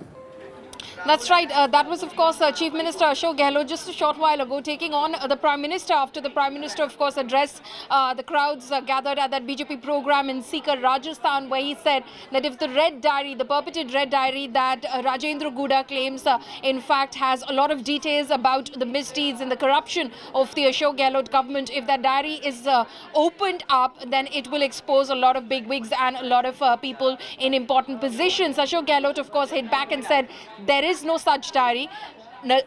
That's right. That was, of course, Chief Minister Ashok Gehlot just a short while ago taking on the Prime Minister after the Prime Minister, of course, addressed the crowds gathered at that BJP program in Sikar, Rajasthan, where he said that if the red diary, the purported red diary that Rajendra Govt claims, in fact, has a lot of details about the misdeeds and the corruption of the Ashok Gehlot government, if that diary is opened up, then it will expose a lot of bigwigs and a lot of people in important positions. Ashok Gehlot, of course, hit back and said there is no such diary.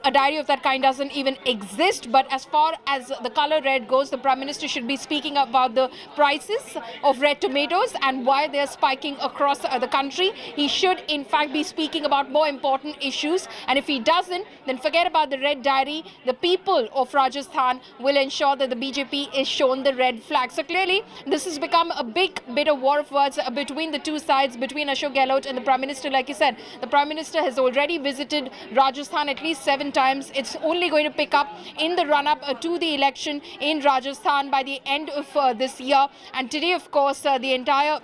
A diary of that kind doesn't even exist. But as far as the color red goes, the Prime Minister should be speaking about the prices of red tomatoes and why they're spiking across the country. He should, in fact, be speaking about more important issues. And if he doesn't, then forget about the red diary. The people of Rajasthan will ensure that the BJP is shown the red flag. So clearly, this has become a big bit of war of words between the two sides, between Ashok Gehlot and the Prime Minister. Like you said, the Prime Minister has already visited Rajasthan at least 7 times. It's only going to pick up in the run-up to the election in Rajasthan by the end of this year. And today, of course, the entire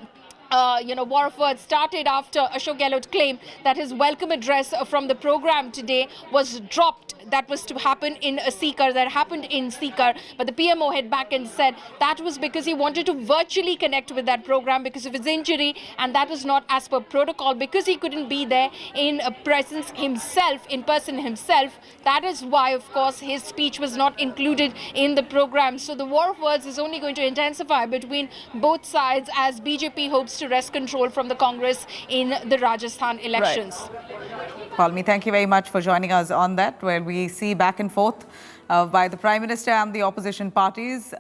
war of words started after Ashok Gehlot claimed that his welcome address from the program today was dropped. That was to happen in Sikar, that happened in Sikar. But the PMO hit back and said that was because he wanted to virtually connect with that program because of his injury, and that was not as per protocol because he couldn't be there in presence himself, in person himself. That is why, of course, his speech was not included in the program. So the war of words is only going to intensify between both sides as BJP hopes to wrest control from the Congress in the Rajasthan elections. Right. Paulami, thank you very much for joining us on that, where we see back and forth by the Prime Minister and the opposition parties.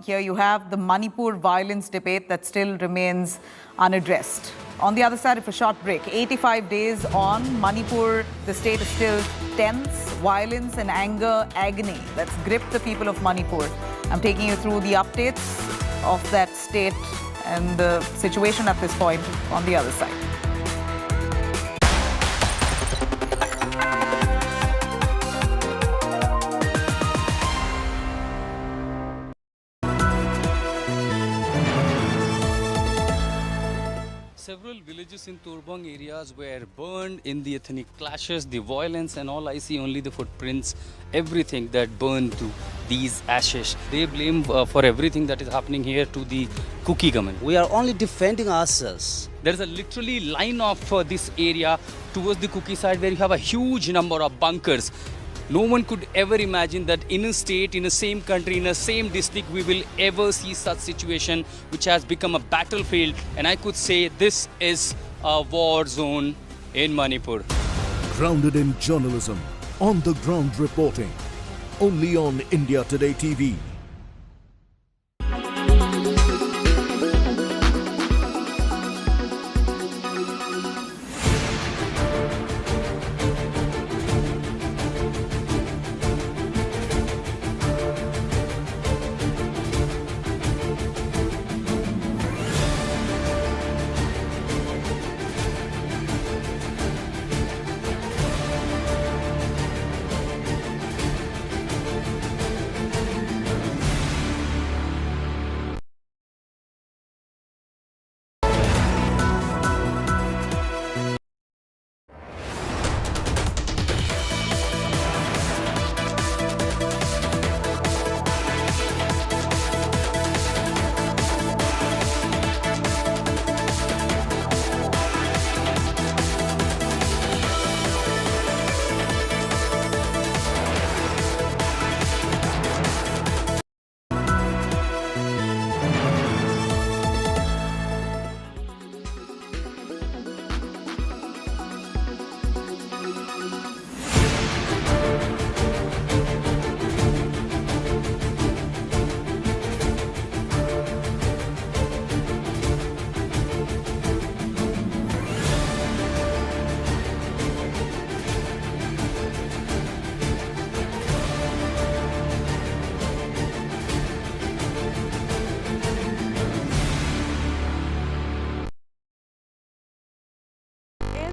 Here you have the Manipur violence debate that still remains unaddressed. On the other side of a short break, 85 days on, Manipur, the state is still tense, violence and anger, agony that's gripped the people of Manipur. I'm taking you through the updates of that state and the situation at this point on the other side. villages in Turbang areas were burned in the ethnic clashes, the violence and all. I see only the footprints, everything that burned to these ashes. They blame for everything that is happening here to the Kuki government. We are only defending ourselves. There is a literally line of this area towards the Kuki side where you have a huge number of bunkers. No one could ever imagine that in a state, in the same country, in the same district, we will ever see such situation which has become a battlefield. And I could say this is a war zone in Manipur. Grounded in journalism, on the ground reporting, only on India Today TV.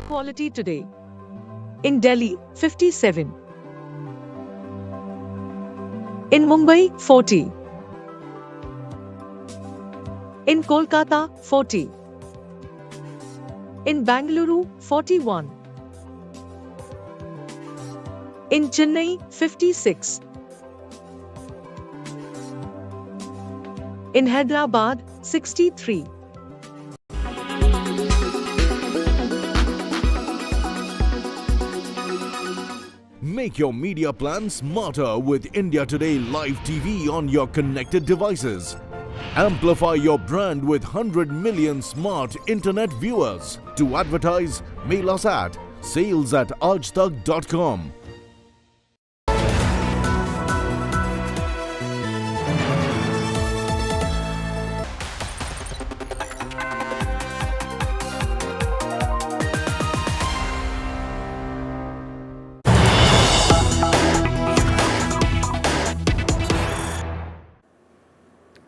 Quality today. In Delhi, 57. In Mumbai, 40. In Kolkata, 40. In Bangalore, 41. In Chennai, 56. In Hyderabad, 63. Make your media plan smarter with India Today Live TV on your connected devices. Amplify your brand with 100 million smart internet viewers. To advertise, mail us at sales@aajtak.com.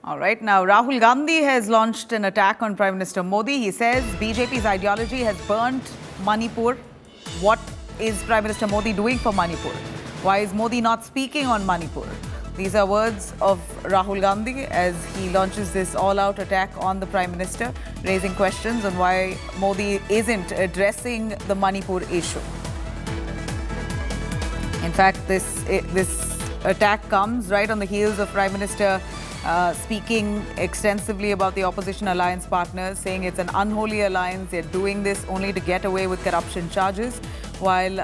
All right, now Rahul Gandhi has launched an attack on Prime Minister Modi. He says BJP's ideology has burnt Manipur. What is Prime Minister Modi doing for Manipur? Why is Modi not speaking on Manipur? These are words of Rahul Gandhi as he launches this all-out attack on the Prime Minister, raising questions on why Modi isn't addressing the Manipur issue. In fact, this attack comes right on the heels of Prime Minister speaking extensively about the opposition alliance partners, saying it's an unholy alliance. They're doing this only to get away with corruption charges, while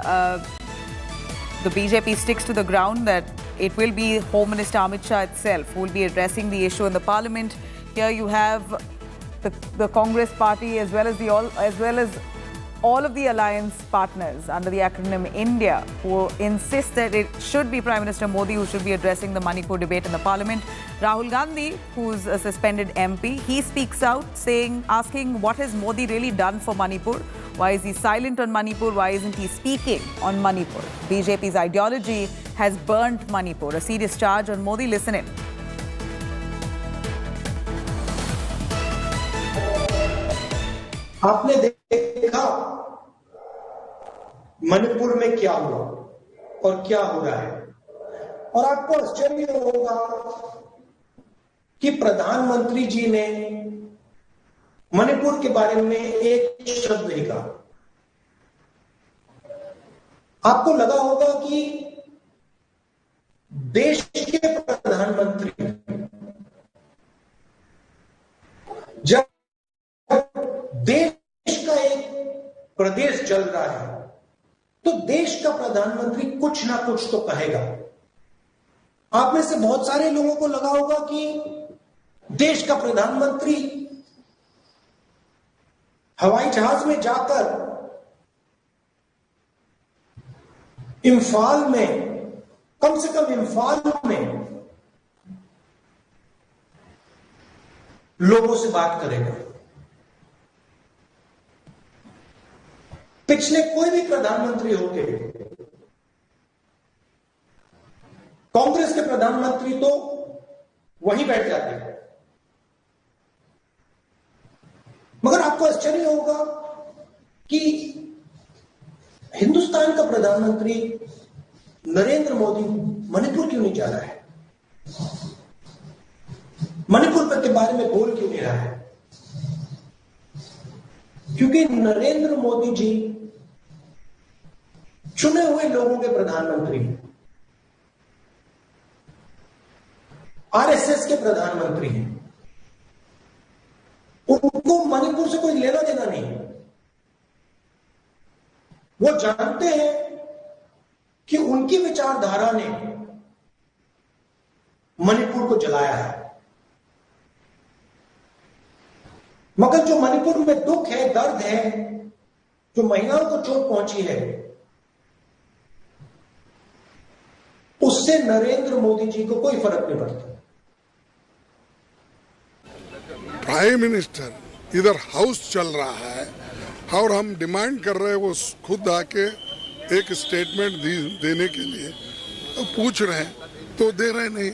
the BJP sticks to the ground that it will be Home Minister Amit Shah itself who will be addressing the issue in the parliament. Here you have the Congress party as well as all of the alliance partners under the acronym India, who insist that it should be Prime Minister Modi who should be addressing the Manipur debate in the parliament. Rahul Gandhi, who's a suspended MP, he speaks out asking what has Modi really done for Manipur? Why is he silent on Manipur? Why isn't he speaking on Manipur? BJP's ideology has burnt Manipur. A serious charge on Modi. Listen in. आपने देखा मणिपुर में क्या हुआ और क्या हो रहा है, और आपको आश्चर्य होगा कि प्रधानमंत्री जी ने मणिपुर के बारे में एक शब्द नहीं कहा। आपको लगा होगा कि देश के प्रधानमंत्री जब देश का एक प्रदेश चल रहा है तो देश का प्रधानमंत्री कुछ ना कुछ तो कहेगा। आप में से बहुत सारे लोगों को लगा होगा कि देश का प्रधानमंत्री हवाई जहाज में जाकर इम्फाल में, कम से कम इम्फाल में लोगों से बात करेगा। पिछले कोई भी प्रधानमंत्री होते, कांग्रेस के प्रधानमंत्री तो वहीं बैठ जाते हैं। मगर आपको आश्चर्य होगा कि हिंदुस्तान का प्रधानमंत्री नरेंद्र मोदी मणिपुर क्यों नहीं जा रहा है, मणिपुर के बारे में बोल क्यों नहीं रहा है? क्योंकि नरेंद्र मोदी जी चुने हुए लोगों के प्रधानमंत्री हैं, आरएसएस के प्रधानमंत्री हैं। उनको मणिपुर से कोई लेना देना नहीं। वो जानते हैं कि उनकी विचारधारा ने मणिपुर को जलाया है। मगर जो मणिपुर में दुख है, दर्द है, जो महिलाओं को चोट पहुंची है, उससे नरेंद्र मोदी जी को कोई फर्क नहीं पड़ता। प्राइम मिनिस्टर इधर हाउस चल रहा है और हम डिमांड कर रहे हैं वो खुद आके एक स्टेटमेंट देने के लिए पूछ रहे हैं तो दे रहे नहीं,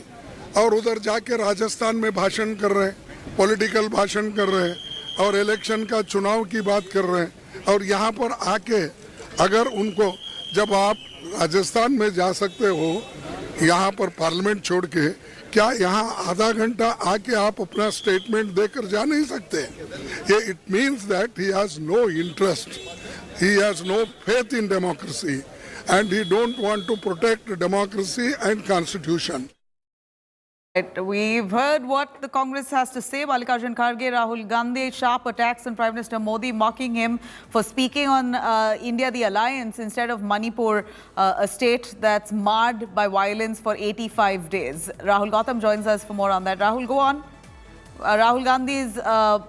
और उधर जाके राजस्थान में भाषण कर रहे हैं, पॉलिटिकल भाषण कर रहे हैं और इलेक्शन का चुनाव की बात कर रहे हैं। और यहाँ पर आके अगर उनको, जब आप राजस्थान में जा सकते हो यहाँ पर पार्लियामेंट छोड़ के, क्या यहाँ आधा घंटा आके आप अपना स्टेटमेंट देकर जा नहीं सकते? ये it means that he has no interest, he has no faith in democracy and he don't want to protect democracy and constitution. We've heard what the Congress has to say. Mallikarjun Kharge, Rahul Gandhi, sharp attacks on Prime Minister Modi, mocking him for speaking on India the alliance instead of Manipur, a state that's marred by violence for 85 days. Rahul Gautam joins us for more on that. Rahul, go on. Rahul Gandhi's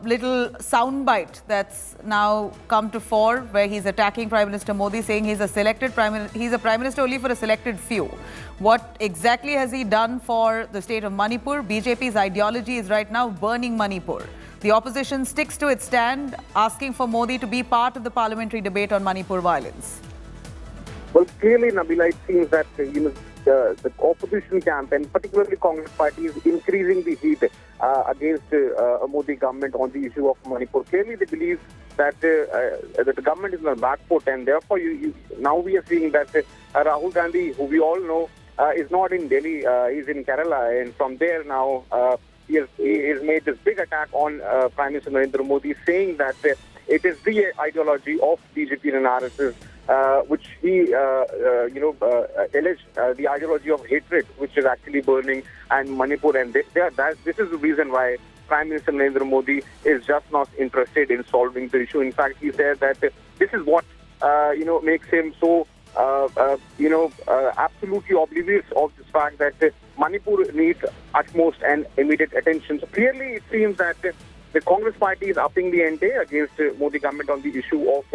little soundbite that's now come to fore, where he's attacking Prime Minister Modi, saying he's a Prime Minister only for a selected few. What exactly has he done for the state of Manipur? BJP's ideology is right now burning Manipur. The opposition sticks to its stand, asking for Modi to be part of the parliamentary debate on Manipur violence. Well, clearly, Nabila, it seems that the opposition camp and particularly Congress party is increasing the heat against a Modi government on the issue of Manipur. Clearly, they believe that the government is on the back foot, and therefore now we are seeing that Rahul Gandhi, who we all know, is not in Delhi, he's in Kerala, and from there now he has made this big attack on Prime Minister Narendra Modi, saying that it is the ideology of BJP and RSS which he alleged the ideology of hatred, which is actually burning and Manipur, and this is the reason why Prime Minister Narendra Modi is just not interested in solving the issue. In fact, he said that this is what makes him so absolutely oblivious of this fact that Manipur needs utmost and immediate attention. So clearly, it seems that the Congress party is upping the NDA against Modi government on the issue of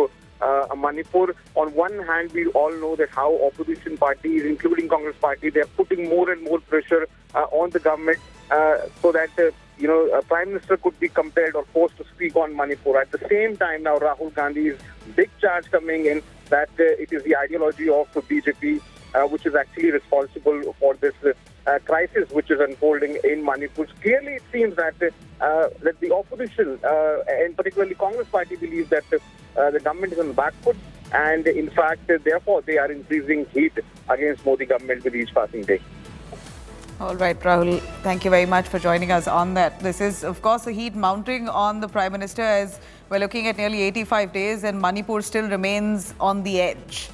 Manipur. On one hand, we all know that how opposition parties, including Congress party, they are putting more and more pressure on the government so that Prime Minister could be compelled or forced to speak on Manipur. At the same time, now Rahul Gandhi's big charge coming in that it is the ideology of BJP which is actually responsible for this crisis which is unfolding in Manipur. Clearly, it seems that that the opposition and particularly Congress party believes that the government is on the back foot, and in fact, therefore, they are increasing heat against Modi government with each passing day. All right, Rahul, thank you very much for joining us on that. This is, of course, the heat mounting on the Prime Minister as we're looking at nearly 85 days and Manipur still remains on the edge.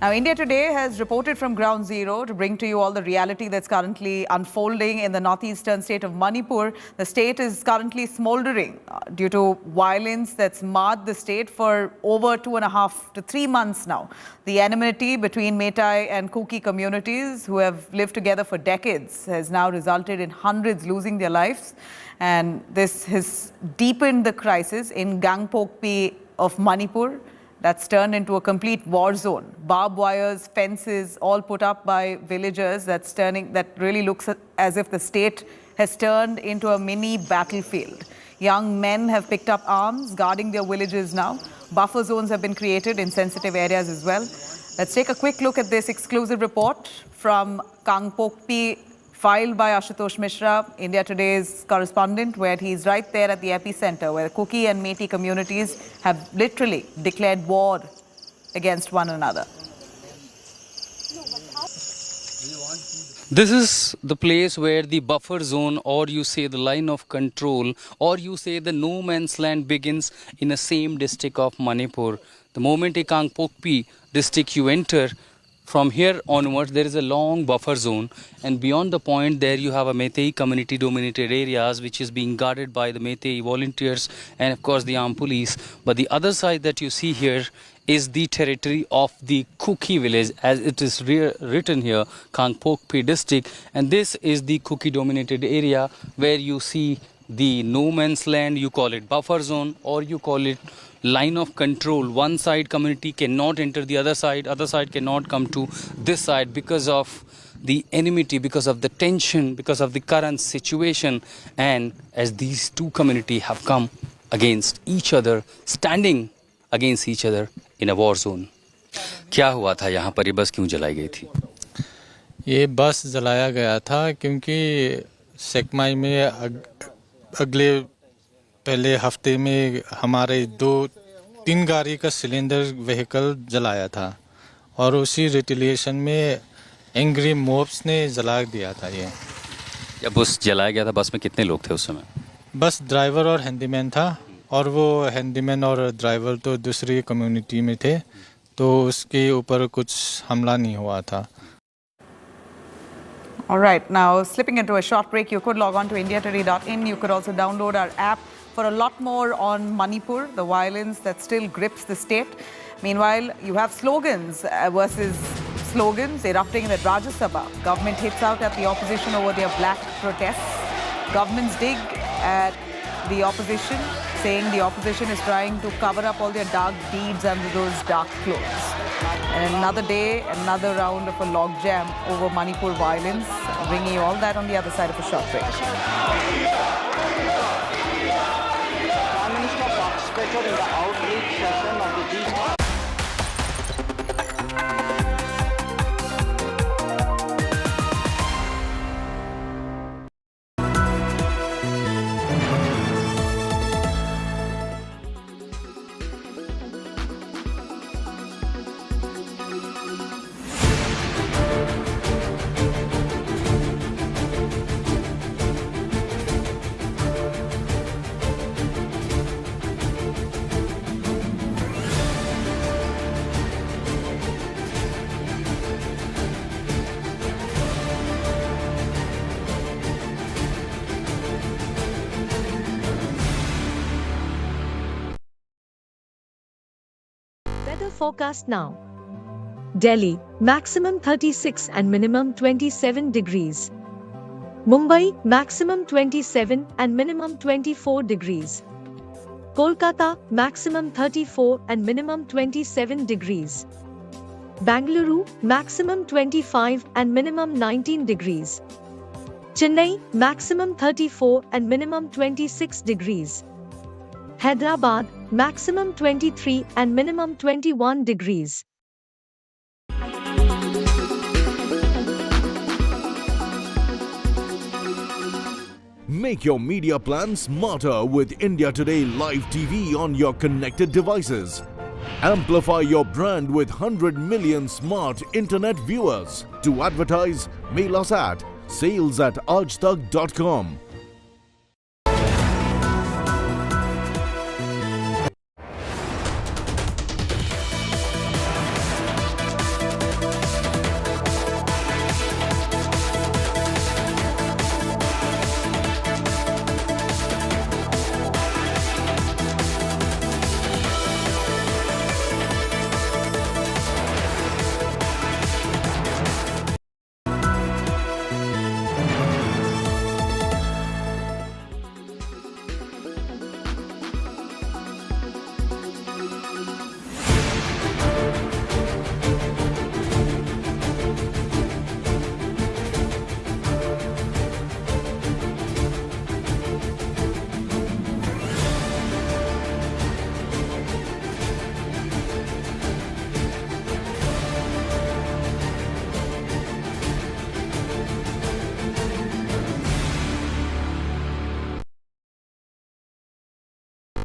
Now, India Today has reported from ground zero to bring to you all the reality that's currently unfolding in the northeastern state of Manipur. The state is currently smoldering due to violence that's marred the state for over 2.5 to 3 months now. The enmity between Meitei and Kuki communities who have lived together for decades has now resulted in hundreds losing their lives. And this has deepened the crisis in Gangpokpi of Manipur. That's turned into a complete war zone. Barbed wires, fences, all put up by villagers. That really looks as if the state has turned into a mini battlefield. Young men have picked up arms, guarding their villages now. Buffer zones have been created in sensitive areas as well. Let's take a quick look at this exclusive report from Gangpokpi, filed by Ashutosh Mishra, India Today's correspondent, where he's right there at the epicenter, where the Kuki and Meitei communities have literally declared war against one another. This is the place where the buffer zone, or you say the line of control, or you say the no man's land begins in the same district of Manipur. The moment a Gangpokpi district you enter, from here onwards, there is a long buffer zone, and beyond the point there you have a Meitei community dominated areas which is being guarded by the Meitei volunteers and of course the armed police. But the other side that you see here is the territory of the Kuki village, as it is written here, Gangpokpi district, and this is the Kuki dominated area where you see the no man's land. You call it buffer zone or you call it line of control. One side community cannot enter the other side cannot come to this side because of the enmity, because of the tension, because of the current situation, and as these two communities have come against each other, standing against each other in a war zone. क्या हुआ था यहाँ पर, ये बस क्यों जलाई गई थी? ये बस जलाया गया था क्योंकि सेकमाई में अगले पहले हफ्ते में हमारे 2-3 गाड़ी का सिलेंडर व्हीकल जलाया था और उसी रिटेलिएशन में एंग्री मॉब्स ने जला दिया था ये। जब बस जलाया गया था, बस में कितने लोग थे उस समय? बस ड्राइवर और हैंडीमैन था, और वो हैंडीमैन और ड्राइवर तो दूसरी कम्युनिटी में थे, तो उसके ऊपर कुछ हमला नहीं हुआ था। All right, now slipping into a short break, you could log on to indiatoday.in. You could also download our app for a lot more on Manipur, the violence that still grips the state. Meanwhile, you have slogans versus slogans erupting in the Rajya Sabha. Government hits out at the opposition over their black protests. Governments dig at the opposition, saying the opposition is trying to cover up all their dark deeds under those dark clothes. And another day, another round of a logjam over Manipur violence. Bringing you all that on the other side of a short break. Prime Minister participated in the outreach session of the G. Weather forecast now. Delhi, maximum 36 and minimum 27 degrees. Mumbai, maximum 27 and minimum 24 degrees. Kolkata, maximum 34 and minimum 27 degrees. Bangalore, maximum 25 and minimum 19 degrees. Chennai, maximum 34 and minimum 26 degrees. Hyderabad, maximum 23 and minimum 21 degrees. Make your media plan smarter with India Today Live TV on your connected devices. Amplify your brand with 100 million smart internet viewers. To advertise, mail us at sales@aajtak.com.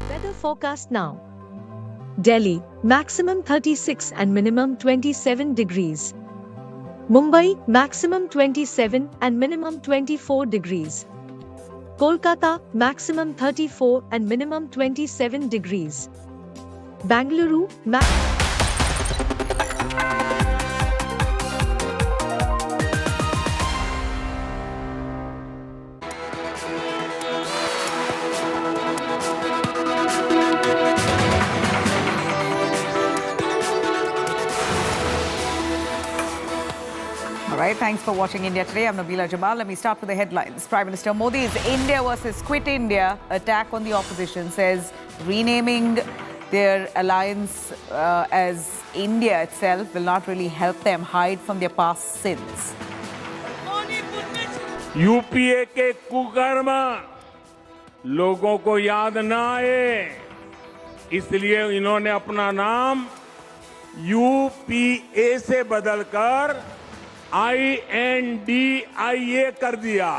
Weather forecast now. Delhi, maximum 36 and minimum 27 degrees. Mumbai, maximum 27 and minimum 24 degrees. Kolkata, maximum 34 and minimum 27 degrees. Bangalore, All right, thanks for watching India Today. I'm Nabila Jamal. Let me start with the headlines. Prime Minister Modi's India versus Quit India attack on the opposition says renaming their alliance as India itself will not really help them hide from their past sins. UPA के कुकर्म लोगों को याद न आए, इसलिए इन्होंने अपना नाम यूपीए से बदलकर INDIA कर दिया.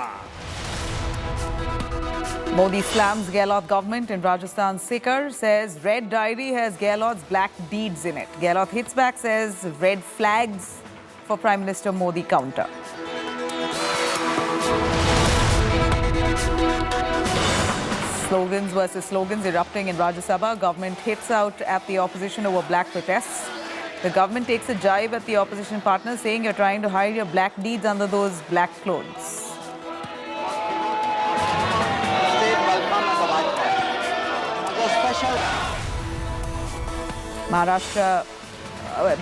Modi slams Gehlot government in Rajasthan. Sikar says red diary has Gehlot's black deeds in it. Gehlot hits back, says red flags for Prime Minister Modi counter. Slogans versus slogans erupting in Rajya Sabha. Government hits out at the opposition over black protests. The government takes a jibe at the opposition partners, saying you're trying to hide your black deeds under those black clothes. Maharashtra,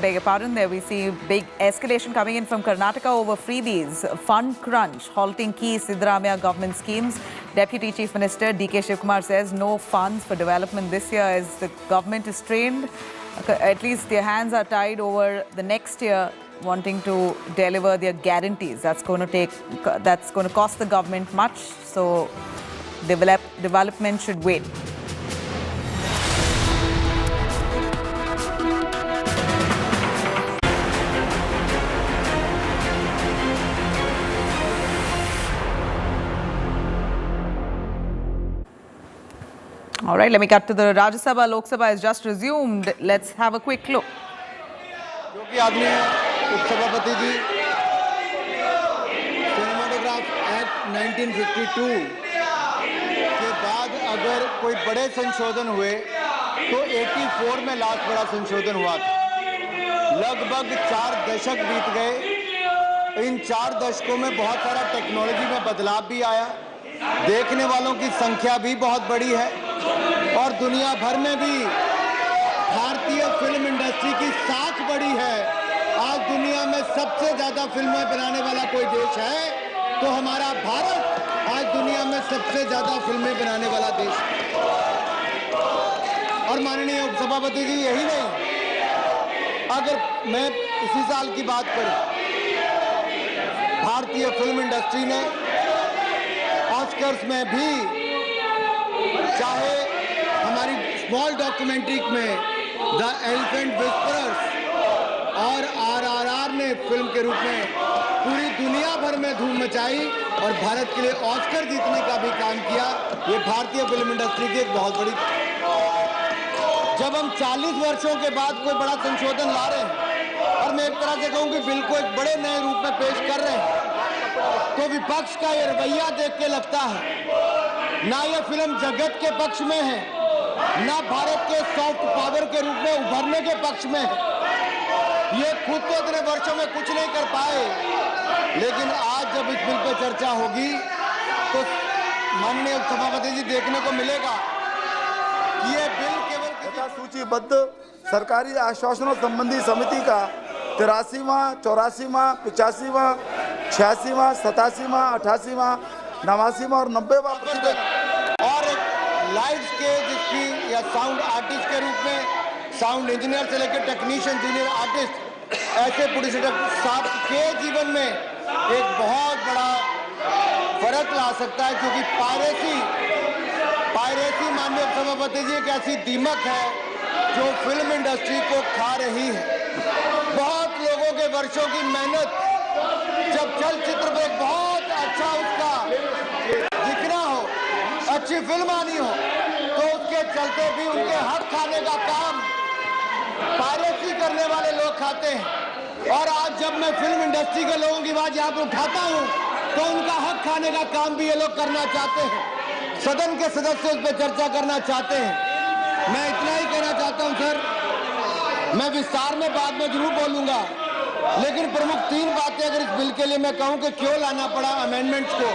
beg your pardon, there we see big escalation coming in from Karnataka over freebies, fund crunch, halting key Siddaramaiah government schemes. Deputy Chief Minister D.K. Shivkumar says no funds for development this year as the government is strained. At least their hands are tied over the next year, wanting to deliver their guarantees. That's going to cost the government much, so development should wait. All right, let me cut to the Rajya Sabha. Lok Sabha has just resumed. Let's have a quick look. जो कि आदमी है उपसभापति जी, cinematograph act 1952 के बाद अगर कोई बड़े संशोधन हुए तो 84 में लास्ट बड़ा संशोधन हुआ था. लगभग 4 दशक बीत गए. इन 4 दशकों में बहुत सारा टेक्नोलॉजी में बदलाव भी आया, देखने वालों की संख्या भी बहुत बड़ी है और दुनिया भर में भी भारतीय फिल्म इंडस्ट्री की साख बड़ी है. आज दुनिया में सबसे ज्यादा फिल्में बनाने वाला कोई देश है तो हमारा भारत आज दुनिया में सबसे ज्यादा फिल्में बनाने वाला देश है. और माननीय उपसभापति जी, यही नहीं, अगर मैं इसी साल की बात करूं, भारतीय फिल्म इंडस्ट्री ने ऑस्कर्स में भी, चाहे हमारी स्मॉल डॉक्यूमेंट्री में द एलिफेंट विस्परर्स और RRR ने फिल्म के रूप में पूरी दुनिया भर में धूम मचाई और भारत के लिए ऑस्कर जीतने का भी काम किया. ये भारतीय फिल्म इंडस्ट्री की एक बहुत बड़ी. जब हम 40 वर्षों के बाद कोई बड़ा संशोधन ला रहे हैं और मैं एक तरह से कहूं कि बिल को एक बड़े नए रूप में पेश कर रहे हैं, तो विपक्ष का ये रवैया देख के लगता है ना ये फिल्म जगत के पक्ष में है, ना भारत के सॉफ्ट पावर के रूप में उभरने के पक्ष में है। ये खुद तो इतने वर्षों में कुछ नहीं कर पाए, लेकिन आज जब इस बिल पे चर्चा होगी तो माननीय सभापति जी देखने को मिलेगा कि ये बिल केवल सूचीबद्ध सरकारी आश्वासनों संबंधी समिति का 83वां, 84वां, 85वां, 86वां, 87वां, 88वां, 89वां और 90वां प्रतिवेदन और एक लाइव स्टेज इसकी या साउंड आर्टिस्ट के रूप में साउंड इंजीनियर से लेकर टेक्नीशियन, जूनियर आर्टिस्ट, ऐसे पुलिस साहब के जीवन में एक बहुत बड़ा फर्क ला सकता है, क्योंकि पायरेसी माननीय सभापति जी एक ऐसी दीमक है जो फिल्म इंडस्ट्री को खा रही है। बहुत लोगों के वर्षों की मेहनत, जब चलचित्र पे बहुत अच्छा उसका दिखना हो, अच्छी फिल्म आनी हो, तो उसके चलते भी उनके हक खाने का काम पायरेसी करने वाले लोग खाते हैं। और आज जब मैं फिल्म इंडस्ट्री के लोगों की बात यहाँ पर उठाता हूँ तो उनका हक खाने का काम भी ये लोग करना चाहते हैं। सदन के सदस्य उस पर चर्चा करना चाहते हैं। मैं इतना ही कहना चाहता हूँ सर, मैं विस्तार में बाद में जरूर बोलूंगा, लेकिन प्रमुख 3 बातें अगर इस बिल के लिए मैं कहूँ कि क्यों लाना पड़ा अमेंडमेंट्स को।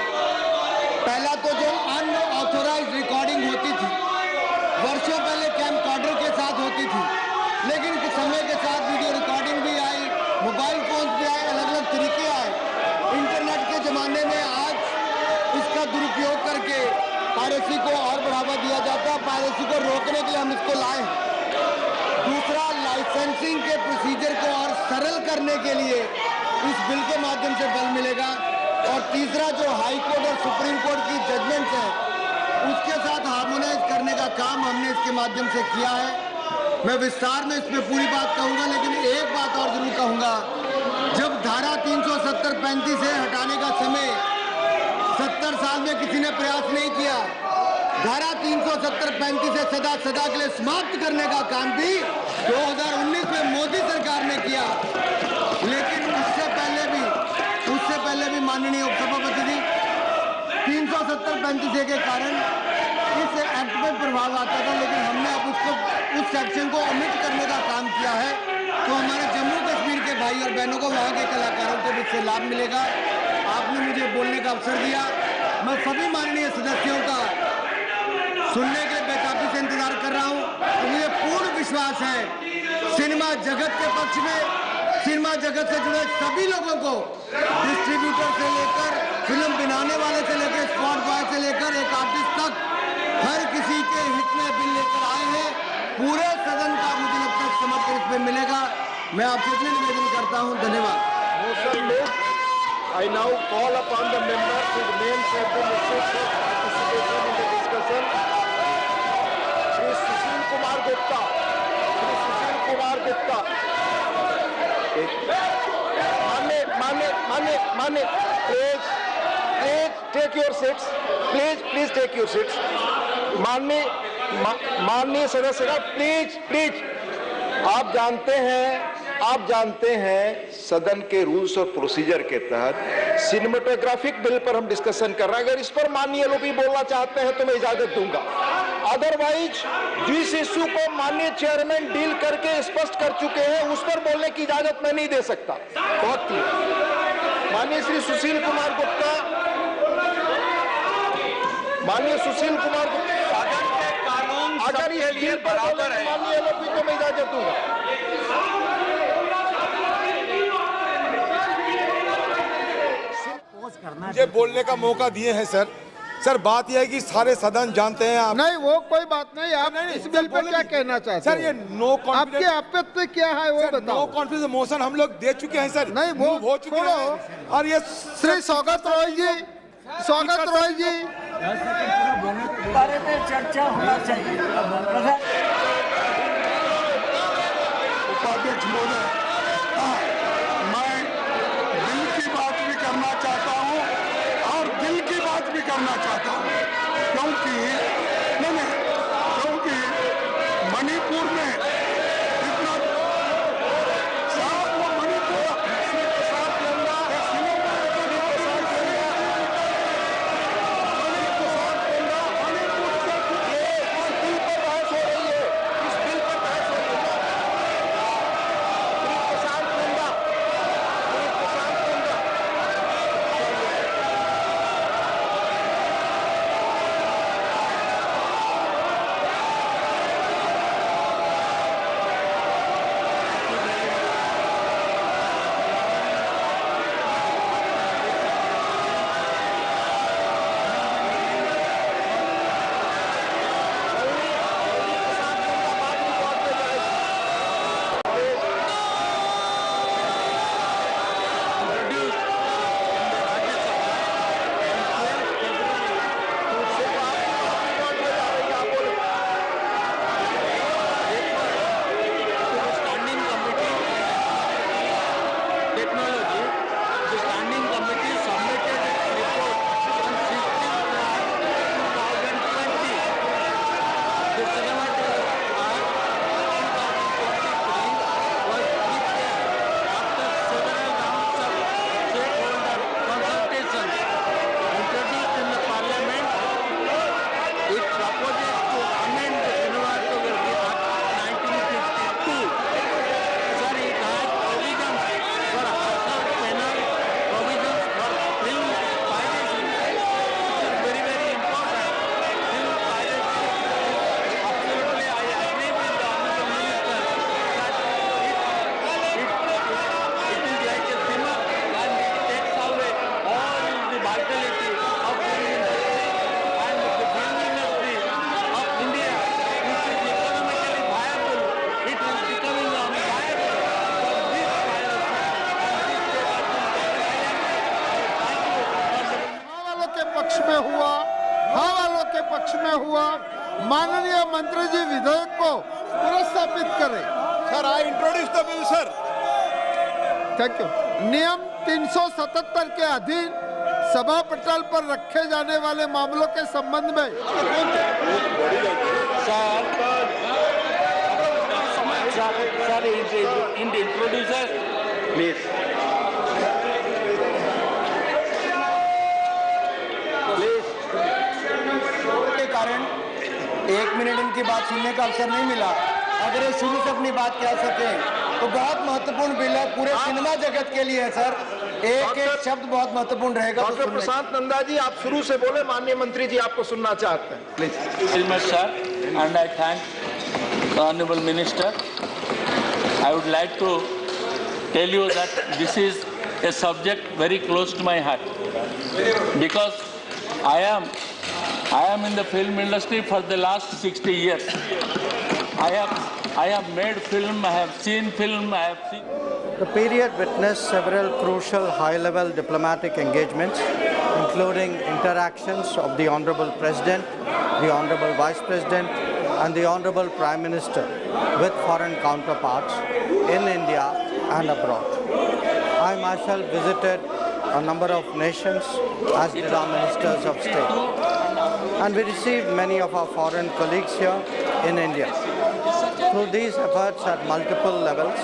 पहला तो जो अनऑथोराइज्ड रिकॉर्डिंग होती थी, वर्षों पहले कैमकॉर्डर के साथ होती थी, लेकिन समय के साथ वीडियो रिकॉर्डिंग भी आई, मोबाइल फोन भी आए, अलग अलग तरीके आए। इंटरनेट के जमाने में आज इसका दुरुपयोग करके पायरेसी को और बढ़ावा दिया जाता है। पायरेसी को रोकने के लिए हम इसको लाए हैं। दूसरा, लाइसेंसिंग के प्रोसीजर को और सरल करने के लिए इस बिल के माध्यम से बल मिलेगा। और तीसरा, जो हाई कोर्ट और सुप्रीम कोर्ट की जजमेंट्स हैं उसके साथ हार्मोनाइज करने का काम हमने इसके माध्यम से किया है। मैं विस्तार में इसमें पूरी बात कहूंगा, लेकिन एक बात और जरूर कहूंगा, जब धारा 370-35 से हटाने का समय 70 साल में किसी ने प्रयास नहीं किया, धारा 370-35 से सदा के लिए समाप्त करने का काम भी 2019 में मोदी सरकार ने किया। लेकिन उससे पहले भी माननीय उपसभापति जी 370-35 के कारण इस एक्ट में प्रभाव आता था, लेकिन हमने अब उस सेक्शन को ओमिट करने का काम किया है, तो हमारे जम्मू कश्मीर के भाई और बहनों को, वहाँ के कलाकारों को भी इससे लाभ मिलेगा। आपने मुझे बोलने का अवसर दिया, मैं सभी माननीय सदस्यों का सुनने के बेताबी से इंतजार कर रहा हूँ। तो मुझे पूर्ण विश्वास है सिनेमा जगत के पक्ष में, सिनेमा जगत से जुड़े सभी लोगों को, डिस्ट्रीब्यूटर से लेकर फिल्म बनाने वाले से लेकर स्पॉट बॉय से लेकर एक आर्टिस्ट तक, हर किसी के हित में बिल लेकर आए हैं। पूरे सदन का मुझे लगता है समर्थन इसमें मिलेगा। मैं आपसे इतने निवेदन करता हूं। धन्यवाद। I now call upon the members whose names have been listed for participation in the discussion. Shri Sushil Kumar Gupta. मान्य, please take your seats. Please take your seats. माननीय सदस्य, प्लीज आप जानते हैं सदन के रूल्स और प्रोसीजर के तहत सिनेमेटोग्राफिक बिल पर हम डिस्कशन कर रहे हैं। अगर इस पर माननीय लोग भी बोलना चाहते हैं तो मैं इजाजत दूंगा, अदरवाइज जिस इश्यू को माननीय चेयरमैन डील करके स्पष्ट कर चुके हैं उस पर बोलने की इजाजत मैं नहीं दे सकता। बहुत क्लियर। माननीय श्री सुशील कुमार गुप्ता, अगर ये बिल पर बोले माननीय लोग भी तो मैं इजाजत दूंगा। मुझे बोलने का मौका दिए हैं सर, बात यह है कि सारे सदन जानते हैं आप। नहीं, वो कोई बात नहीं। आप इस बिल पे क्या कहना चाहते हैं? सर, ये नो कॉन्फिडेंस, आपकी आपत्ति क्या है वो बताओ। नो कॉन्फिडेंस मोशन हम लोग दे चुके हैं सर। नहीं, वो हो चुके हैं। और ये श्री स्वागत रॉय जी, बारे में चर्चा होना चाहिए। उपाध्यक्ष महोदय, मैं दिल की बात भी करना चाहता हूँ और दिल की बात भी करना चाहता हूँ, क्योंकि मणिपुर में इतना साफ, वो मणिपुर हुआ माननीय मंत्री जी विधेयक को पुनर्स्थापित करें। Sir, I introduce the bill sir. Thank you. नियम 377 के अधीन सभा पटल पर रखे जाने वाले मामलों के संबंध में के कारण 1 मिनट इनकी बात सुनने का अवसर नहीं मिला। अगर ये शुरू से अपनी बात कह सके तो बहुत महत्वपूर्ण बिल है, पूरे सिनेमा जगत के लिए है सर। एक एक शब्द बहुत महत्वपूर्ण रहेगा। डॉक्टर प्रशांत नंदा जी, आप शुरू से बोले, माननीय मंत्री जी आपको सुनना चाहते हैं, please. Very much, sir, and I thank the Honorable Minister. I would like to tell you that this is a subject very close to my heart because I am in the film industry for the last 60 years. I have made film, I have seen film, I have seen. The period witnessed several crucial high-level diplomatic engagements, including interactions of the Honorable President, the Honorable Vice President, and the Honorable Prime Minister with foreign counterparts in India and abroad. I myself visited a number of nations, as did our ministers of state, and we received many of our foreign colleagues here in India. Through these efforts at multiple levels,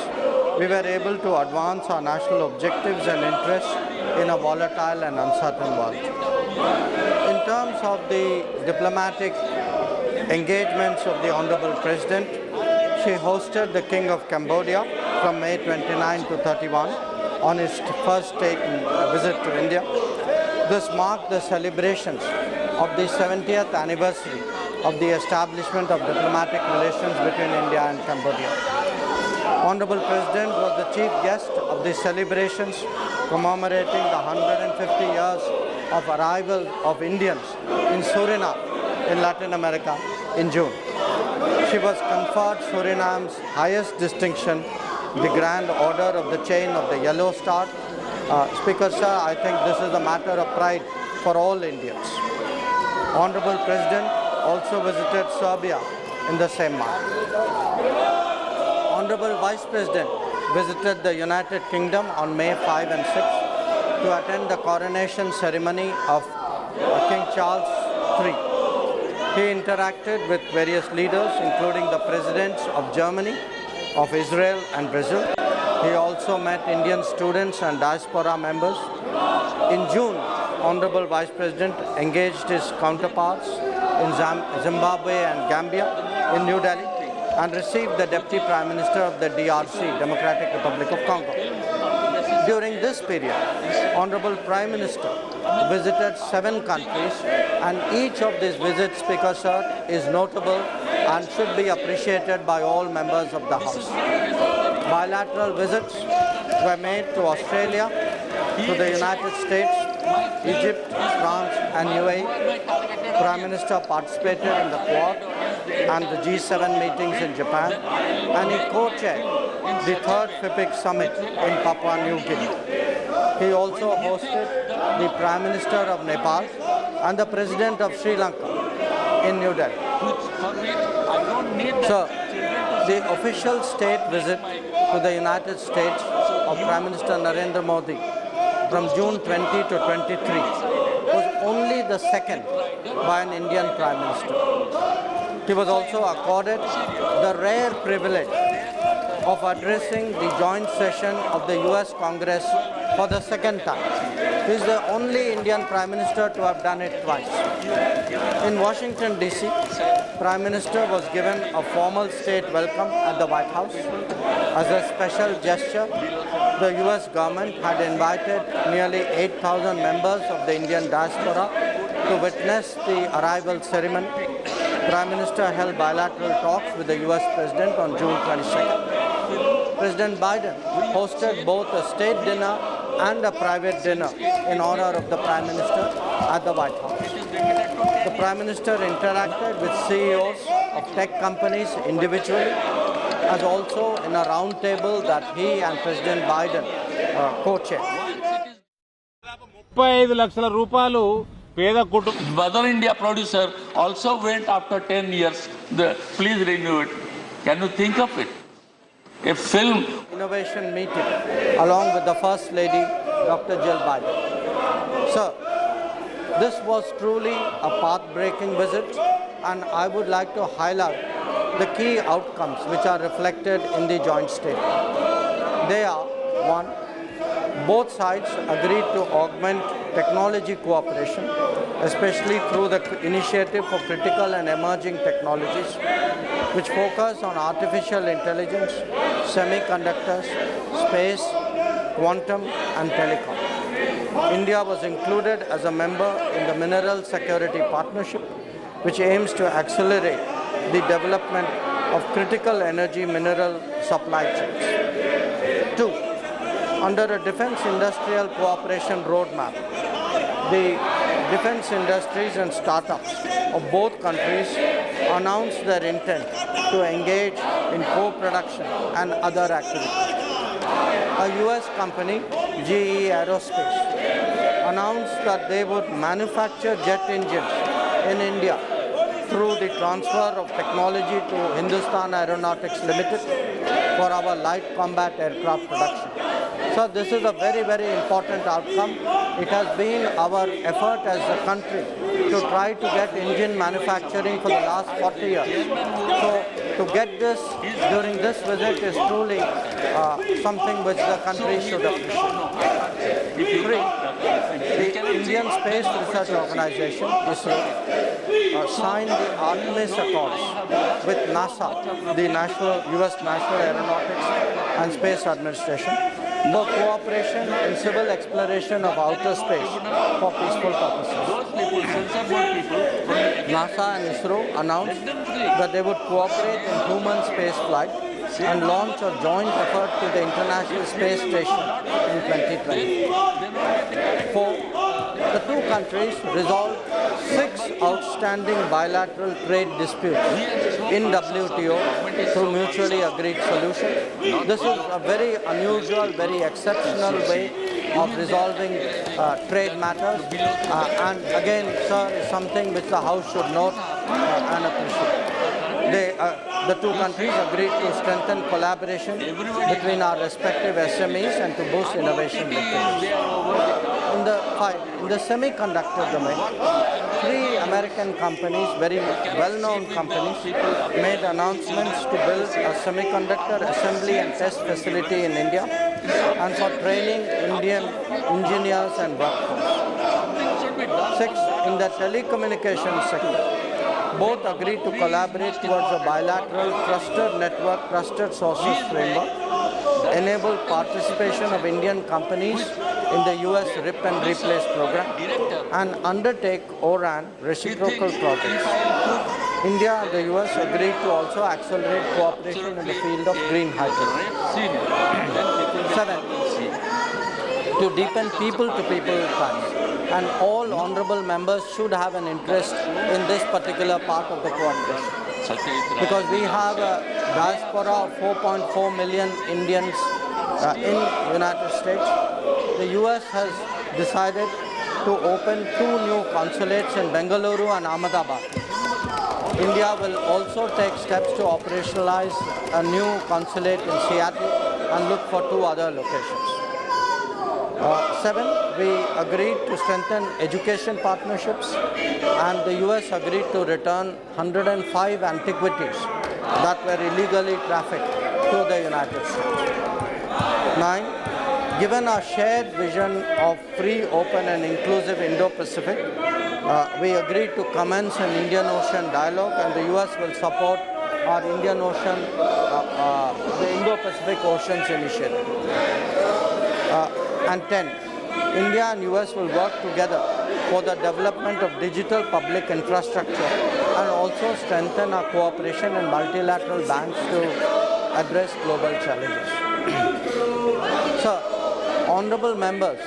we were able to advance our national objectives and interests in a volatile and uncertain world. In terms of the diplomatic engagements of the Honorable President, she hosted the King of Cambodia from May 29 to 31 on his first visit to India. This marked the celebrations of the 70th anniversary of the establishment of diplomatic relations between India and Cambodia. Honorable President was the chief guest of the celebrations commemorating the 150 years of arrival of Indians in Suriname in Latin America in June. She was conferred Suriname's highest distinction, the Grand Order of the Chain of the Yellow Star. Speaker sir, I think this is a matter of pride for all Indians. Honorable President also visited Serbia in the same month. Honorable Vice President visited the United Kingdom on May 5 and 6 to attend the coronation ceremony of King Charles III. He interacted with various leaders, including the presidents of Germany, of Israel and Brazil. He also met Indian students and diaspora members. In June, Honorable Vice President engaged his counterparts in Zimbabwe and Gambia in New Delhi and received the Deputy Prime Minister of the DRC, Democratic Republic of Congo. During this period, Honorable Prime Minister visited 7 countries, and each of these visits, Speaker sir, is notable and should be appreciated by all members of the House. Bilateral visits were made to Australia, to the United States, Egypt, France and UAE. Prime Minister participated in the Quad and the G7 meetings in Japan, and he co-chaired the 3rd FIPIC summit in Papua New Guinea. He also hosted the Prime Minister of Nepal and the President of Sri Lanka in New Delhi. So, the official state visit to the United States of Prime Minister Narendra Modi from June 20 to 23 was only the second by an Indian Prime Minister. He was also accorded the rare privilege of addressing the joint session of the US Congress for the second time. He is the only Indian Prime Minister to have done it twice. In Washington, D.C., Prime Minister was given a formal state welcome at the White House. As a special gesture, the US government had invited nearly 8,000 members of the Indian diaspora to witness the arrival ceremony. Prime Minister held bilateral talks with the US President on June 22nd. President Biden hosted both a state dinner and a private dinner in honor of the Prime Minister at the White House. The Prime Minister interacted with CEOs of tech companies individually, as also in a round table that he and President Biden co-chaired. 35 లక్షల రూపాయలు Mother India producer also went after 10 years. Please renew it. Can you think of it? A film. Innovation meeting along with the First Lady, Dr. Jill Biden. Sir, this was truly a path-breaking visit, and I would like to highlight the key outcomes which are reflected in the joint statement. They are: 1. Both sides agreed to augment technology cooperation, especially through the initiative for critical and emerging technologies, which focus on artificial intelligence, semiconductors, space, quantum, and telecom. India was included as a member in the Mineral Security Partnership, which aims to accelerate the development of critical energy mineral supply chains. 2. Under a Defence Industrial Cooperation Roadmap, the defence industries and startups of both countries announced their intent to engage in co-production and other activities. A US company, GE Aerospace, announced that they would manufacture jet engines in India through the transfer of technology to Hindustan Aeronautics Limited for our light combat aircraft production. So this is a very, very important outcome. It has been our effort as a country to try to get engine manufacturing for the last 40 years. So to get this during this visit is truly something which the country should appreciate. 3. The Indian Space Research Organization, ISRO, signed the Artemis Accords with NASA, the US National Aeronautics and Space Administration, for cooperation in civil exploration of outer space for peaceful purposes. NASA and ISRO announced that they would cooperate in human space flight and launch a joint effort to the International Space Station in 2020. 4. The two countries resolved 6 outstanding bilateral trade disputes in WTO through mutually agreed solutions. This is a very unusual, very exceptional way of resolving trade matters, and again, sir, is something which the House should note and appreciate. The two countries agreed to strengthen collaboration between our respective SMEs and to boost innovation linkage. In the semiconductor domain, 3 American companies, very well-known companies, made announcements to build a semiconductor assembly and test facility in India and for training Indian engineers and workforce. 6. In the telecommunications sector, both agreed to collaborate towards a bilateral trusted network, trusted sources framework, enable participation of Indian companies in the US RIP and Replace program, and undertake ORAN reciprocal projects. India and the US agreed to also accelerate cooperation in the field of green hydrogen. 7. To deepen people-to-people ties. And all honorable members should have an interest in this particular part of the cooperation. Because we have a diaspora of 4.4 million Indians in the United States. The US has decided to open 2 new consulates in Bengaluru and Ahmedabad. India will also take steps to operationalize a new consulate in Seattle and look for 2 other locations. 7. We agreed to strengthen education partnerships, and the US agreed to return 105 antiquities that were illegally trafficked to the United States. 9. Given our shared vision of free, open and inclusive Indo-Pacific, we agreed to commence an Indian Ocean dialogue, and the US will support our Indian Ocean, the Indo-Pacific Oceans Initiative. And 10. India and US will work together for the development of digital public infrastructure and also strengthen our cooperation in multilateral banks to address global challenges. Sir, honorable members,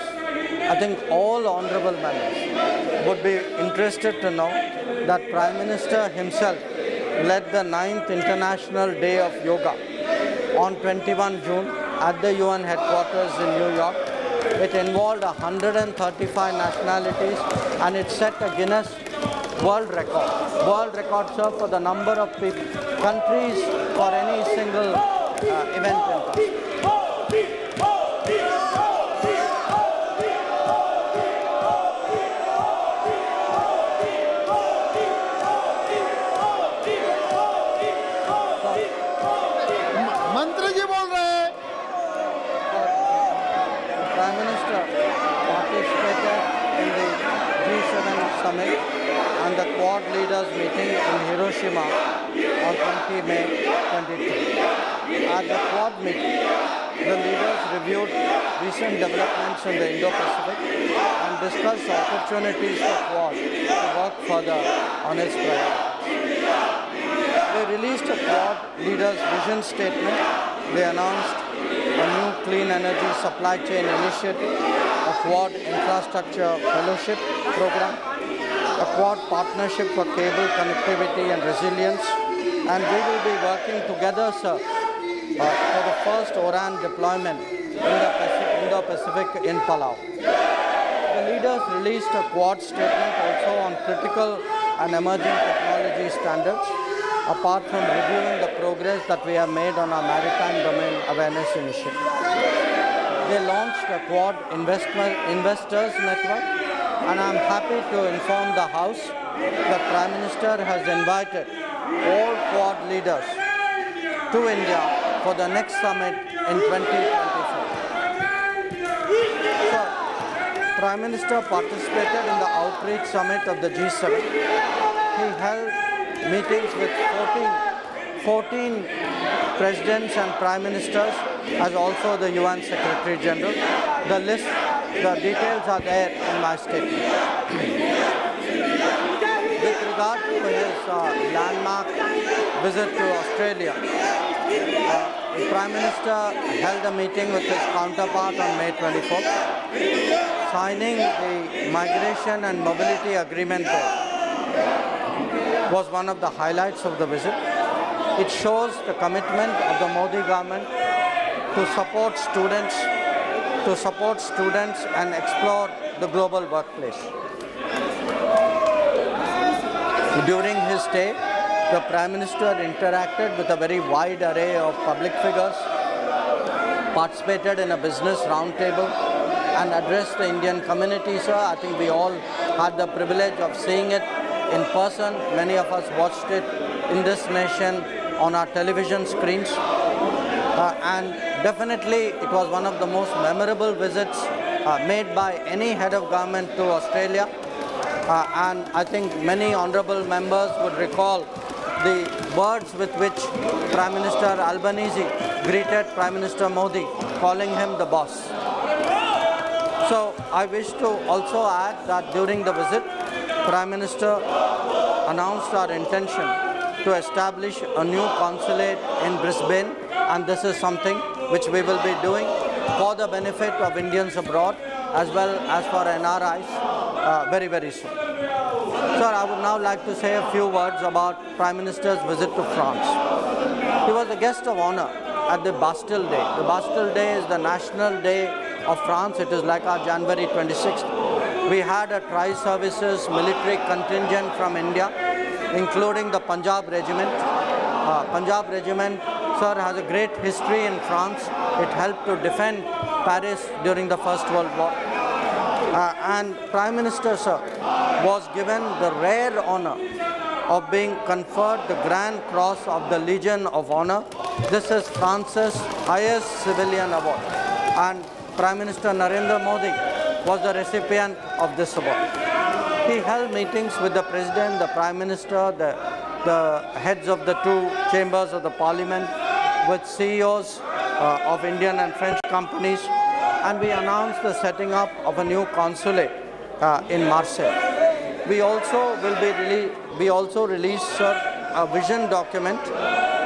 I think all honorable members would be interested to know that Prime Minister himself led the 9th International Day of Yoga on 21 June at the UN headquarters in New York, It involved 135 nationalities and it set a Guinness World Record. World record, sir, for the number of countries for any single event in Kashmir. मंत्री जी बोल रहे हैं। Prime Minister participated in the G7 summit and the Quad leaders meeting in Hiroshima on 20 May 23. At the Quad meeting, the leaders reviewed recent developments in the Indo-Pacific and discussed opportunities for Quad to work further on its priorities. They released a Quad leaders' vision statement. They announced a new clean energy supply chain initiative, a Quad infrastructure fellowship program, a Quad partnership for cable connectivity and resilience, and we will be working together, sir, for the first ORAN deployment in the Indo-Pacific in Palau. The leaders released a Quad statement also on critical and emerging technology standards, apart from reviewing the progress that we have made on our maritime domain awareness initiative. They launched a Quad investors network, and I'm happy to inform the House that Prime Minister has invited all Quad leaders to India for the next summit in 2024. So, Prime Minister participated in the outreach summit of the G7. He held meetings with 14 presidents and prime ministers, as also the UN Secretary General. The details are there in my statement. With regard to his landmark visit to Australia, the Prime Minister held a meeting with his counterpart on May 24th, signing the migration and mobility agreement there was one of the highlights of the visit. It shows the commitment of the Modi government to support students and explore the global workplace. During his stay, the Prime Minister interacted with a very wide array of public figures, participated in a business roundtable, and addressed the Indian community, sir. I think we all had the privilege of seeing it in person. Many of us watched it in this nation on our television screens. And definitely it was one of the most memorable visits made by any head of government to Australia. And I think many honorable members would recall the words with which Prime Minister Albanese greeted Prime Minister Modi, calling him the boss. So I wish to also add that during the visit, Prime Minister announced our intention to establish a new consulate in Brisbane, and this is something which we will be doing for the benefit of Indians abroad as well as for NRIs very, very soon. Sir, I would now like to say a few words about Prime Minister's visit to France. He was a guest of honor at the Bastille Day. The Bastille Day is the national day of France. It is like our January 26th. We had a tri-services military contingent from India, including the Punjab Regiment. Punjab Regiment, sir, has a great history in France. It helped to defend Paris during the First World War. And Prime Minister, sir, was given the rare honor of being conferred the Grand Cross of the Legion of Honor. This is France's highest civilian award. And Prime Minister Narendra Modi was the recipient of this award. He held meetings with the President, the Prime Minister, the heads of the two chambers of the Parliament, with CEOs of Indian and French companies, and we announced the setting up of a new consulate in Marseille. We also released, sir, a vision document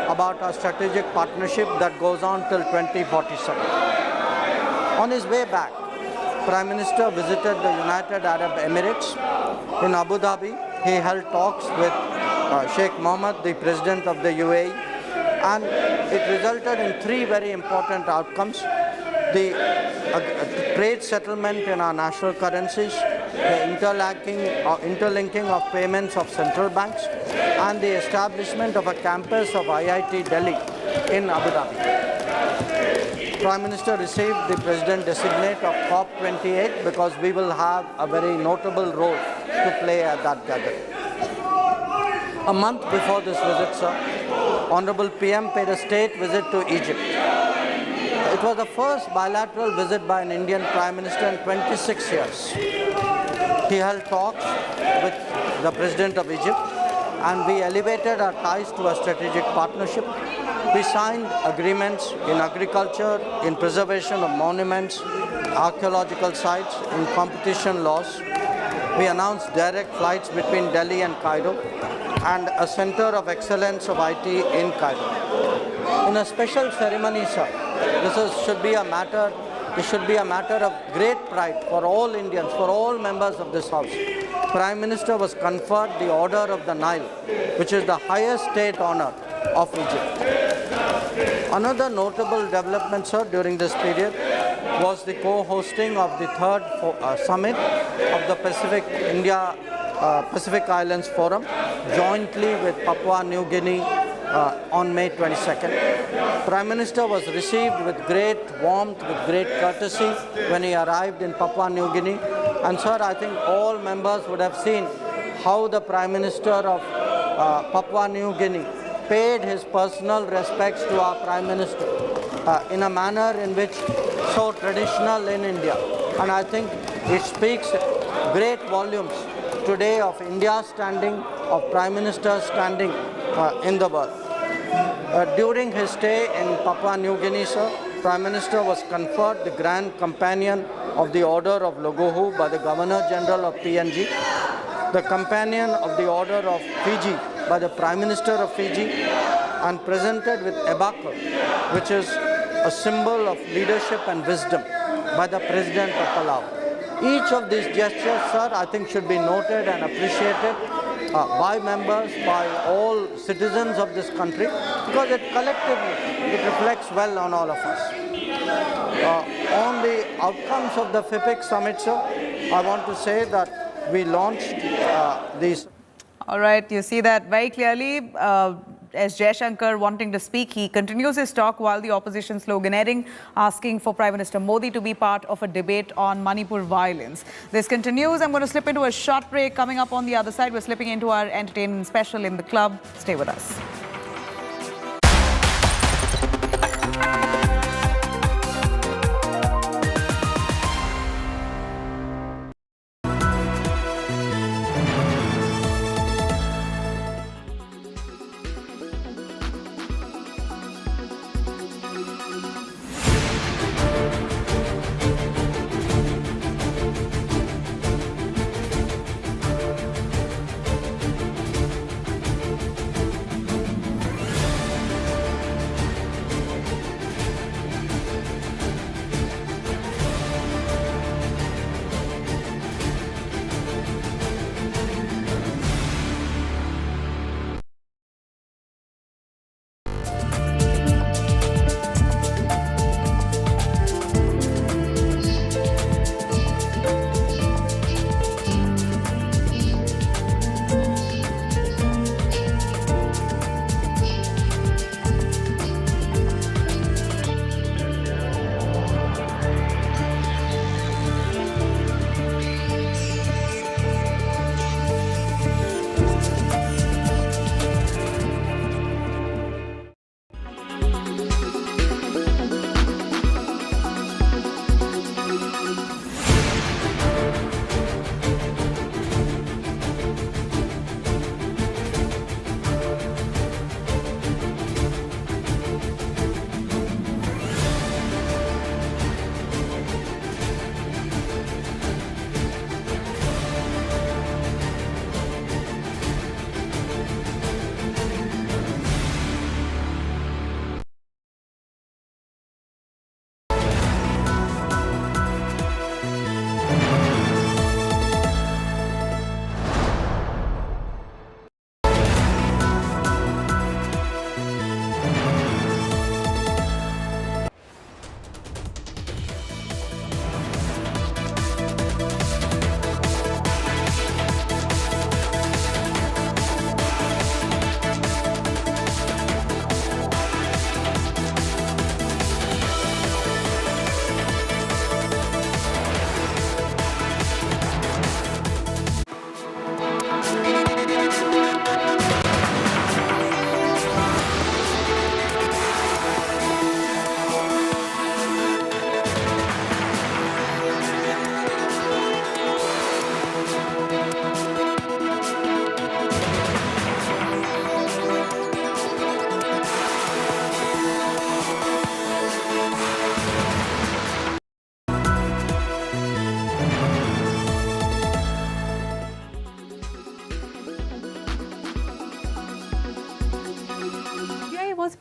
about our strategic partnership that goes on till 2047. On his way back, Prime Minister visited the United Arab Emirates. In Abu Dhabi, he held talks with Sheikh Mohammed, the President of the UAE, and it resulted in three very important outcomes. the trade settlement in our national currencies, the interlinking of payments of central banks, and the establishment of a campus of IIT Delhi in Abu Dhabi. Prime Minister received the President-designate of COP28 because we will have a very notable role to play at that gathering. A month before this visit, sir, Honorable PM paid a state visit to Egypt. It was the first bilateral visit by an Indian Prime Minister in 26 years. He held talks with the President of Egypt, and we elevated our ties to a strategic partnership. We signed agreements in agriculture, in preservation of monuments, archaeological sites, in competition laws. We announced direct flights between Delhi and Cairo, and a center of excellence of IT in Cairo. In a special ceremony, sir, this should be a matter of great pride for all Indians, for all members of this House. Prime Minister was conferred the Order of the Nile, which is the highest state honor of Egypt. Another notable development, sir, during this period was the co-hosting of the third summit of the Pacific Islands Forum, jointly with Papua New Guinea on May 22nd. Prime Minister was received with great warmth, with great courtesy when he arrived in Papua New Guinea. And sir, I think all members would have seen how the Prime Minister of Papua New Guinea paid his personal respects to our Prime Minister in a manner in which so traditional in India. And I think it speaks great volumes today of India's standing, of Prime Minister's standing in the world. During his stay in Papua New Guinea, sir, Prime Minister was conferred the Grand Companion of the Order of Logohu by the Governor General of PNG, the Companion of the Order of Fiji by the Prime Minister of Fiji, and presented with Ebaka, which is a symbol of leadership and wisdom, by the President of Palau. Each of these gestures, sir, I think should be noted and appreciated by members, by all citizens of this country, because it collectively, it reflects well on all of us. On the outcomes of the FIPIC summit, sir, I want to say that we launched these. All right, you see that very clearly. As Jaishankar wanting to speak, he continues his talk while the opposition sloganeering, asking for Prime Minister Modi to be part of a debate on Manipur violence. This continues. I'm going to slip into a short break. Coming up on the other side, we're slipping into our entertainment special in the club. Stay with us.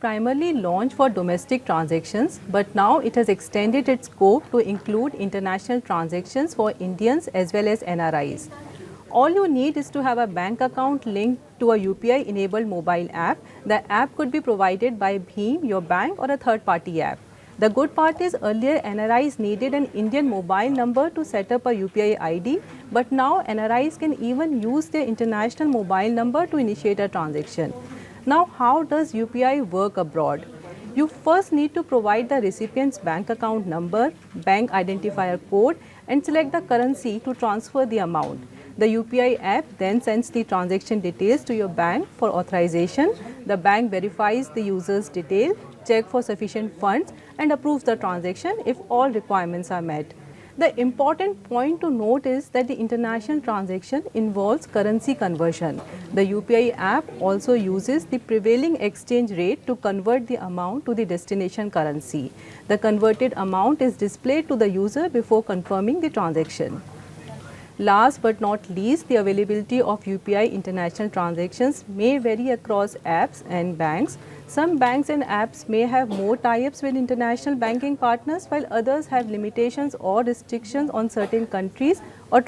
primarily launched for domestic transactions, but now it has extended its scope to include international transactions for Indians as well as NRIs. All you need is to have a bank account linked to a UPI-enabled mobile app. The app could be provided by Bheem, your bank, or a third-party app. The good part is earlier NRIs needed an Indian mobile number to set up a UPI ID, but now NRIs can even use their international mobile number to initiate a transaction. Now, how does UPI work abroad? You first need to provide the recipient's bank account number, bank identifier code, and select the currency to transfer the amount. The UPI app then sends the transaction details to your bank for authorization. The bank verifies the user's detail, checks for sufficient funds, and approves the transaction if all requirements are met. The important point to note is that the international transaction involves currency conversion. The UPI app also uses the prevailing exchange rate to convert the amount to the destination currency. The converted amount is displayed to the user before confirming the transaction. Last but not least, the availability of UPI international transactions may vary across apps and banks. Some banks and apps may have more tie-ups with international banking partners, while others have limitations or restrictions on certain countries or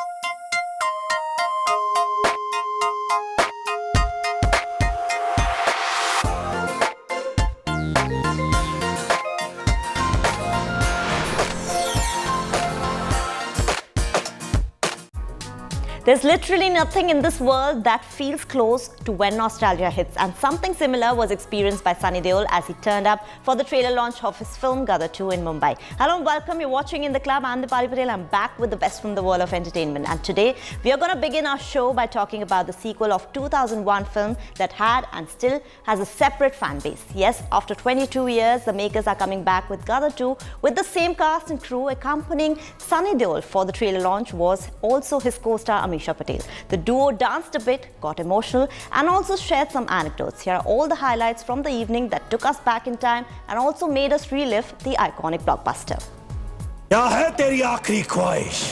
There's literally nothing in this world that feels close to when nostalgia hits, and something similar was experienced by Sunny Deol as he turned up for the trailer launch of his film Govt 2 in Mumbai. Hello and welcome, you're watching In The Club. I'm Dipali Patel. I'm back with the best from the world of entertainment, and today we are going to begin our show by talking about the sequel of 2001 film that had and still has a separate fan base. Yes, after 22 years, the makers are coming back with Govt 2 with the same cast and crew. Accompanying Sunny Deol for the trailer launch was also his co-star Amisha Patel. The duo danced a bit, got emotional, and also shared some anecdotes. Here are all the highlights from the evening that took us back in time and also made us relive the iconic blockbuster. क्या है तेरी आखिरी ख्वाहिश?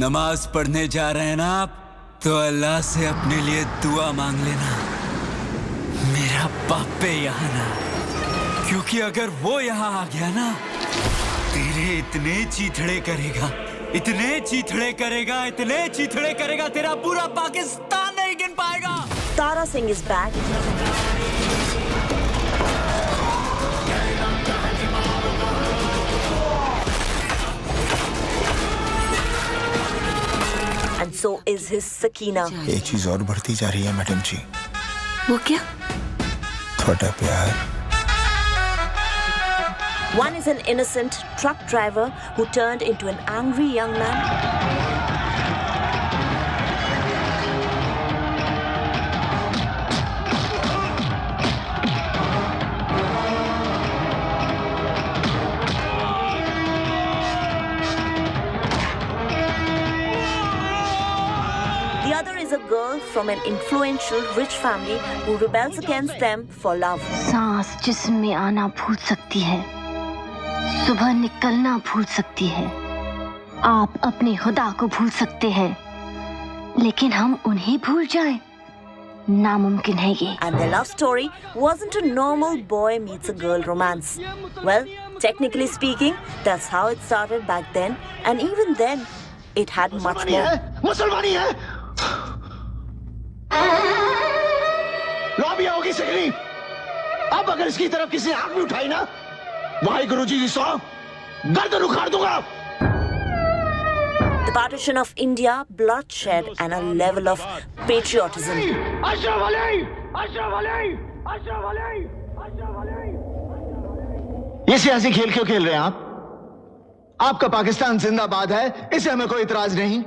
नमाज पढ़ने जा रहे हैं ना आप, तो अल्लाह से अपने लिए दुआ मांग लेना। मेरा बापे यहाँ ना, क्योंकि अगर वो यहाँ आ गया ना, तेरे इतने चीथड़े करेगा, इतने चीथड़े करेगा, तेरा पूरा पाकिस्तान नहीं गिन पाएगा। Tara Singh is back. And so is his Sakina. एक चीज और बढ़ती जा रही है मैडम जी। वो क्या? थोड़ा प्यार। One is an innocent truck driver who turned into an angry young man. The other is a girl from an influential rich family who rebels against them for love. सांस जिस्म में आना भूल सकती है, सुबह निकलना भूल सकती है, आप अपने खुदा को भूल सकते हैं, लेकिन हम उन्हें भूल जाएं, नामुमकिन है ये. And their love story wasn't a normal boy meets a girl romance. Well, technically speaking, that's how it started back then, and even then, it had much more. मुसलमानी है। लॉबी होगी सिकरी। अब अगर इसकी तरफ किसी आंख भी उठाई ना, वाहिगुरु जी की सौ गर्दन उखाड़ दूंगा। The partition of India, bloodshed, and a level of patriotism. Ashraf Ali, Ashraf Ali, Ashraf Ali, Ashraf Ali. ये सियासी खेल क्यों खेल रहे हैं आप? आपका पाकिस्तान जिंदाबाद है, इसे हमें कोई इतराज नहीं,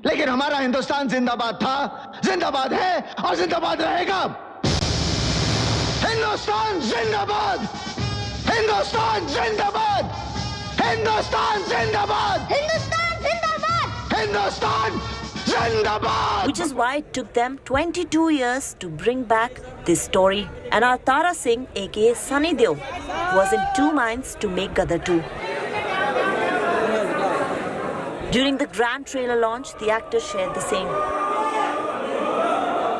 लेकिन हमारा हिंदुस्तान जिंदाबाद था, जिंदाबाद है और जिंदाबाद रहेगा। हिंदुस्तान जिंदाबाद, हिंदुस्तान जिंदाबाद, हिंदुस्तान जिंदाबाद, हिंदुस्तान जिंदाबाद, हिंदुस्तान जिंदाबाद. Which is why it took them 22 years to bring back this story. And our Tara Singh, aka Sunny Deol, was in two minds to make Govt 2. During the grand trailer launch, the actors shared the same.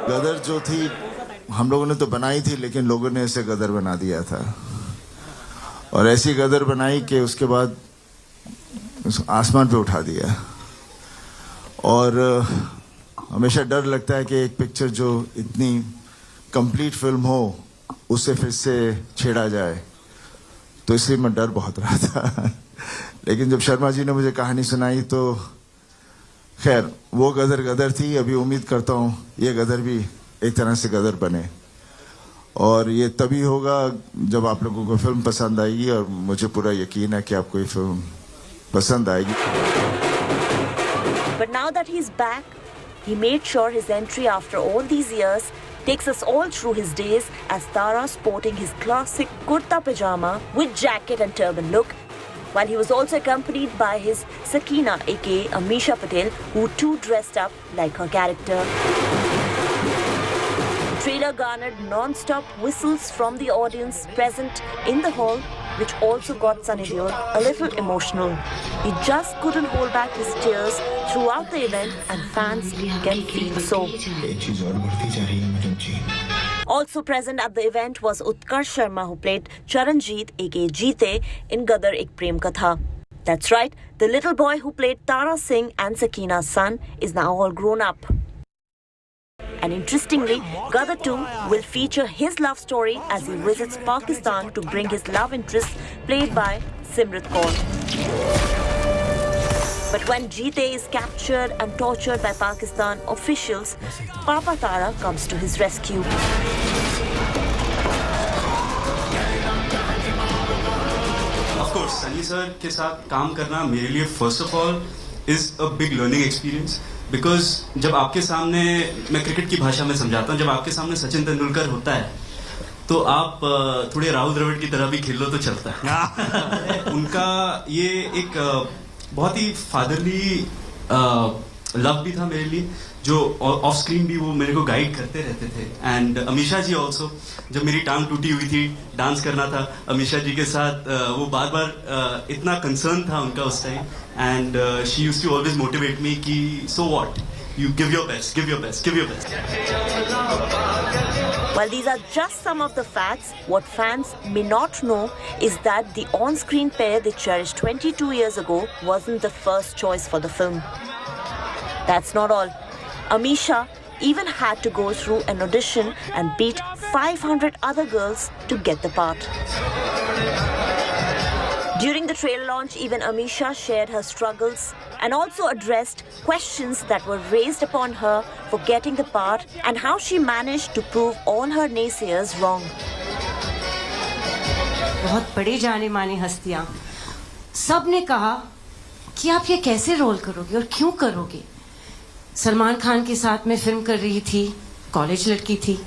गदर जो थी हम लोगों ने तो बनाई थी, लेकिन लोगों ने इसे गदर बना दिया था, और ऐसी गदर बनाई कि उसके बाद आसमान पे उठा दिया। और हमेशा डर लगता है कि एक पिक्चर जो इतनी कंप्लीट फिल्म हो उसे फिर से छेड़ा जाए, तो इसलिए मैं डर बहुत रहा था। लेकिन जब शर्मा जी ने मुझे कहानी सुनाई तो खैर वो गदर गदर थी। अभी उम्मीद करता हूँ ये गदर भी एक तरह से गदर बने, और ये तभी होगा जब आप लोगों को फिल्म पसंद आएगी, और मुझे पूरा यकीन है कि आपको ये फिल्म पसंद आएगी। But now that he's back, he made sure his entry after all these years takes us all through his days as Tara, sporting his classic kurta pajama with jacket and turban look, while he was also accompanied by his Sakina aka Amisha Patel, who too dressed up like her character. The trailer garnered non-stop whistles from the audience present in the hall, which also got Sunny Deol a little emotional. He just couldn't hold back his tears throughout the event, and fans can feel so. Also present at the event was Utkarsh Sharma, who played Charanjit aka Jeete in Gadar Ek Prem Katha. That's right, the little boy who played Tara Singh and Sakina's son is now all grown up. And interestingly, Gadar 2 will feature his love story as he visits Pakistan to bring his love interest, played by Simrat Kaur. But when Jeete is captured and tortured by Pakistan officials, Papa Tara comes to his rescue. Of course, Sunny sir के साथ काम करना मेरे लिए first of all is a big learning experience. Because जब आपके सामने, मैं क्रिकेट की भाषा में समझाता हूँ, जब आपके सामने सचिन तेंदुलकर होता है तो आप थोड़े राहुल द्रविड़ की तरह भी खेल लो तो चलता है। उनका ये एक बहुत ही फादरली लव भी था मेरे लिए, जो ऑफ स्क्रीन भी वो मेरे को गाइड करते रहते थे। एंड अमीशा जी ऑल्सो, जब मेरी टांग टूटी हुई थी, डांस करना था अमीशा जी के साथ, वो बार बार इतना कंसर्न था उनका उस time, and she used to always motivate me कि so what, you give your best, give your best, give your best. While these are just some of the facts, what fans may not know is that the on-screen pair they cherished 22 years ago wasn't the first choice for the film. That's not all. Amisha even had to go through an audition and beat 500 other girls to get the part. During the trailer launch, even Amisha shared her struggles and also addressed questions that were raised upon her for getting the part and how she managed to prove all her naysayers wrong. बहुत बड़े जाने माने हस्तियां सब ने कहा कि आप ये कैसे रोल करोगे और क्यों करोगे। सलमान खान के साथ मैं फिल्म कर रही थी, कॉलेज लड़की थी।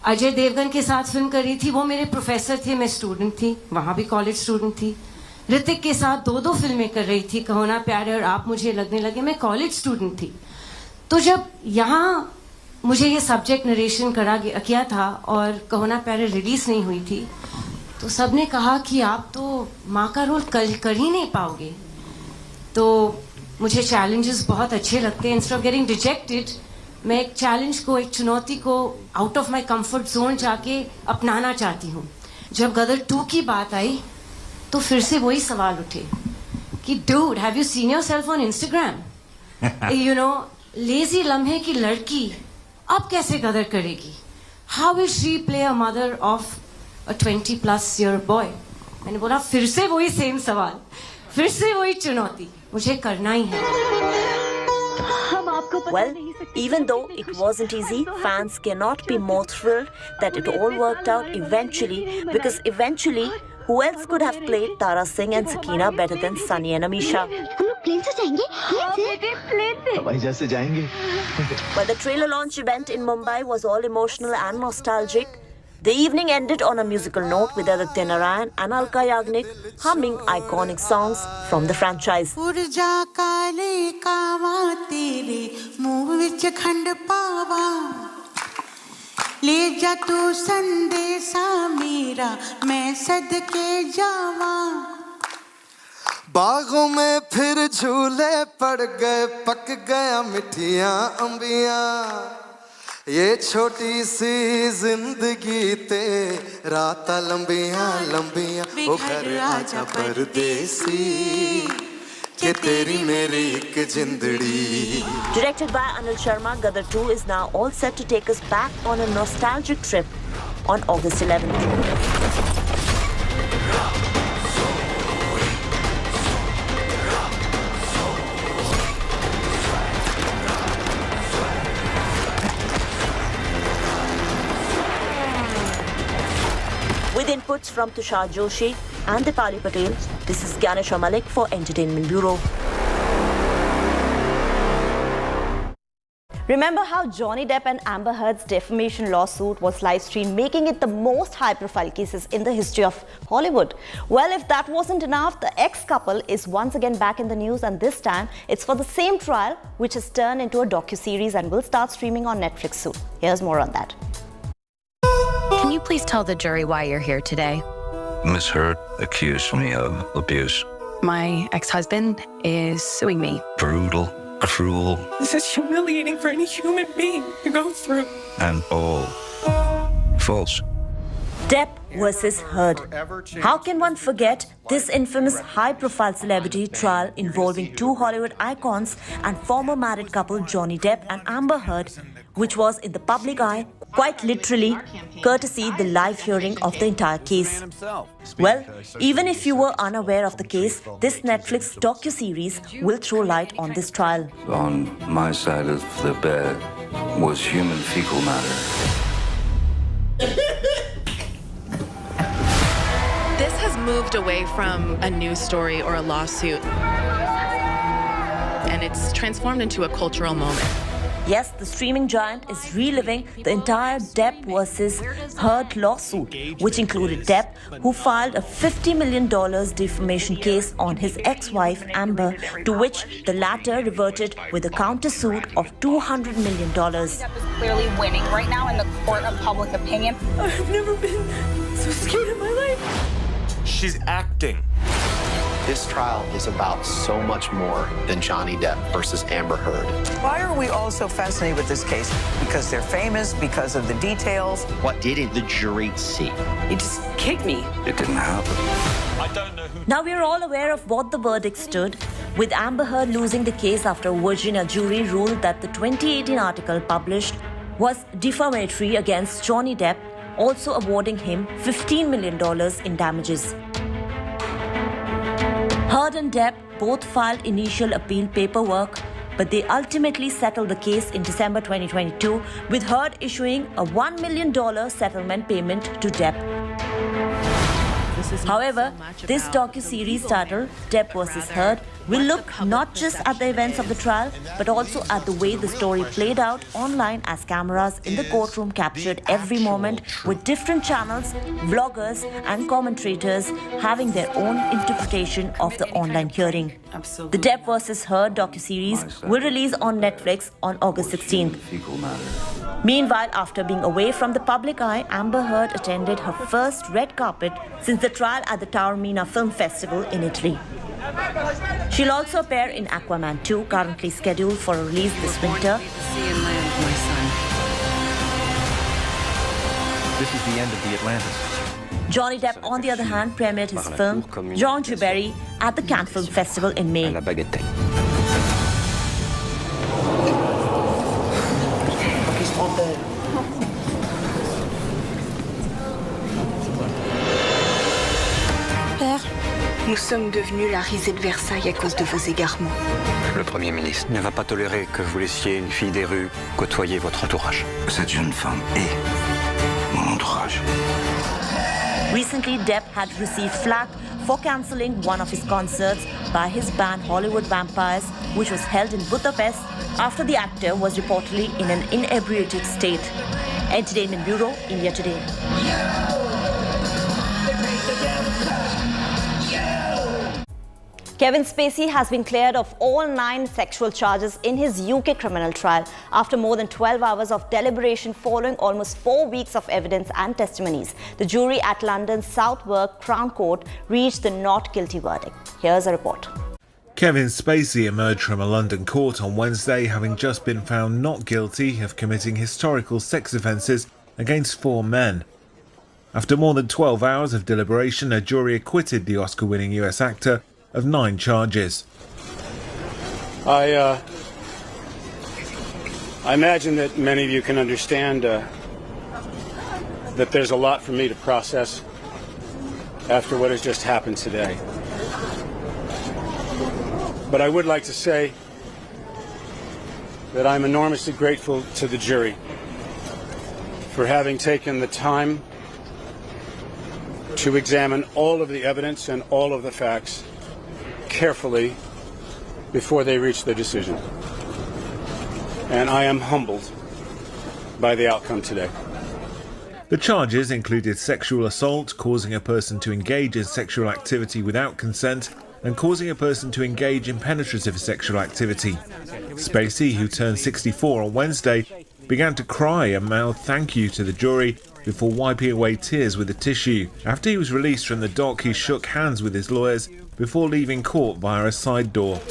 अजय देवगन के साथ फिल्म कर रही थी, वो मेरे प्रोफेसर थे, मैं स्टूडेंट थी, वहाँ भी कॉलेज स्टूडेंट थी। ऋतिक के साथ 2 फिल्में कर रही थी, कहो ना प्यारे और आप मुझे लगने लगे, मैं कॉलेज स्टूडेंट थी। तो जब यहाँ मुझे ये सब्जेक्ट नरेशन किया था और कहो ना प्यारे रिलीज नहीं हुई थी, तो सब ने कहा कि आप तो माँ का रोल कर ही नहीं पाओगे। तो मुझे चैलेंजेस बहुत अच्छे लगते हैं। इंस्टेड ऑफ गेटिंग रिजेक्टेड, मैं एक चैलेंज को, एक चुनौती को out of my comfort zone जाके अपनाना चाहती हूँ। जब गदर 2 की बात आई तो फिर से वही सवाल उठे कि dude, have you seen yourself on Instagram? You know, lazy लम्हे की लड़की अब कैसे गदर करेगी? How will she play a mother of a 20+ year boy? मैंने बोला फिर से वही सेम सवाल, फिर से वही चुनौती, मुझे करना ही है। Well, even though it wasn't easy, fans cannot be more thrilled that it all worked out eventually, because eventually, who else could have played Tara Singh and Sakina better than Sunny and Amisha? Plane से जाएंगे? Plane से हवाई जहाज से जाएंगे। But the trailer launch event in Mumbai was all emotional and nostalgic. The evening ended on a musical note with Aditya Narayan and Alka Yagnik humming iconic songs from the franchise. ऊर्जा काले कावा तेरे मुंह विच खंड पावा, ले जा तू संदेशा मेरा मैं सदके जावा। बागों में फिर झूले पड़ गए, पक गया मिठियां अंबियां, ये छोटी सी जिंदगी ते रात लंबियां लंबियां ओ घर आजा परदेसी के तेरी मेरी एक जिंदड़ी. Directed by Anil Sharma, Gadar 2 is now all set to take us back on a nostalgic trip on August 11th. With inputs from Tushar Joshi and Dipali Patel, this is Gyanesha Malik for Entertainment Bureau. Remember how Johnny Depp and Amber Heard's defamation lawsuit was live-streamed, making it the most high-profile cases in the history of Hollywood? Well, if that wasn't enough, the ex-couple is once again back in the news, and this time it's for the same trial, which has turned into a docu-series and will start streaming on Netflix soon. Here's more on that. Can you please tell the jury why you're here today? Miss Heard accused me of abuse. My ex-husband is suing me. Brutal, cruel, This is humiliating for any human being to go through. and all false. Depp versus Heard. How can one forget this infamous high-profile celebrity trial involving two Hollywood icons and former married couple Johnny Depp and Amber Heard, which was in the public eye, quite literally, courtesy the live hearing of the entire case. Well, even if you were unaware of the case, this Netflix docu-series will throw light on this trial. On my side of the bed was human fecal matter. This has moved away from a news story or a lawsuit, and it's transformed into a cultural moment. Yes, the streaming giant is reliving the entire Depp versus Heard lawsuit, which included Depp, who filed a $50 million defamation case on his ex-wife Amber, to which the latter reverted with a countersuit of $200 million. Depp is clearly winning right now in the court of public opinion. I've never been so scared in my life. She's acting. This trial is about so much more than Johnny Depp versus Amber Heard. Why are we all so fascinated with this case? Because they're famous, because of the details. What didn't the jury see? You just kicked me. It didn't happen. I don't know who. Now we're all aware of what the verdict stood, with Amber Heard losing the case after a Virginia jury ruled that the 2018 article published was defamatory against Johnny Depp, also awarding him $15 million in damages. Heard and Depp both filed initial appeal paperwork, but they ultimately settled the case in December 2022, with Heard issuing a $1 million settlement payment to Depp. However, this docu-series titled Depp vs. Heard will look not just at the events of the trial, but also at the way the story played out online, as cameras in the courtroom captured every moment, with different channels, vloggers and commentators having their own interpretation of the online hearing. The Depp vs. Heard docu-series will release on Netflix on August 16th. Meanwhile, after being away from the public eye, Amber Heard attended her first red carpet since the trial at the Taormina Film Festival in Italy. She'll also appear in Aquaman 2, currently scheduled for a release this winter. This is the end of the Atlantis. Johnny Depp, on the other hand, premiered his film Jean Giberi at the Cannes Film Festival in May. Père, nous sommes devenus la risée de Versailles à cause de vos égarements. Le Premier ministre ne va pas tolérer que vous laissiez une fille des rues côtoyer votre entourage. Cette jeune femme est mon entourage. Recently, Depp had received flack for cancelling one of his concerts by his band Hollywood Vampires, which was held in Budapest after the actor was reportedly in an inebriated state. Entertainment Bureau, India Today. Kevin Spacey has been cleared of all 9 sexual charges in his UK criminal trial after more than 12 hours of deliberation following almost 4 weeks of evidence and testimonies. The jury at London's Southwark Crown Court reached the not guilty verdict. Here's a report. Kevin Spacey emerged from a London court on Wednesday having just been found not guilty of committing historical sex offences against 4 men. After more than 12 hours of deliberation, a jury acquitted the Oscar-winning US actor of 9 charges. I imagine that many of you can understand that there's a lot for me to process after what has just happened today. But I would like to say that I'm enormously grateful to the jury for having taken the time to examine all of the evidence and all of the facts carefully before they reach their decision. And I am humbled by the outcome today. The charges included sexual assault, causing a person to engage in sexual activity without consent, and causing a person to engage in penetrative sexual activity. Spacey, who turned 64 on Wednesday, began to cry and mouthed thank you to the jury before wiping away tears with a tissue. After he was released from the dock, he shook hands with his lawyers before leaving court via a side door.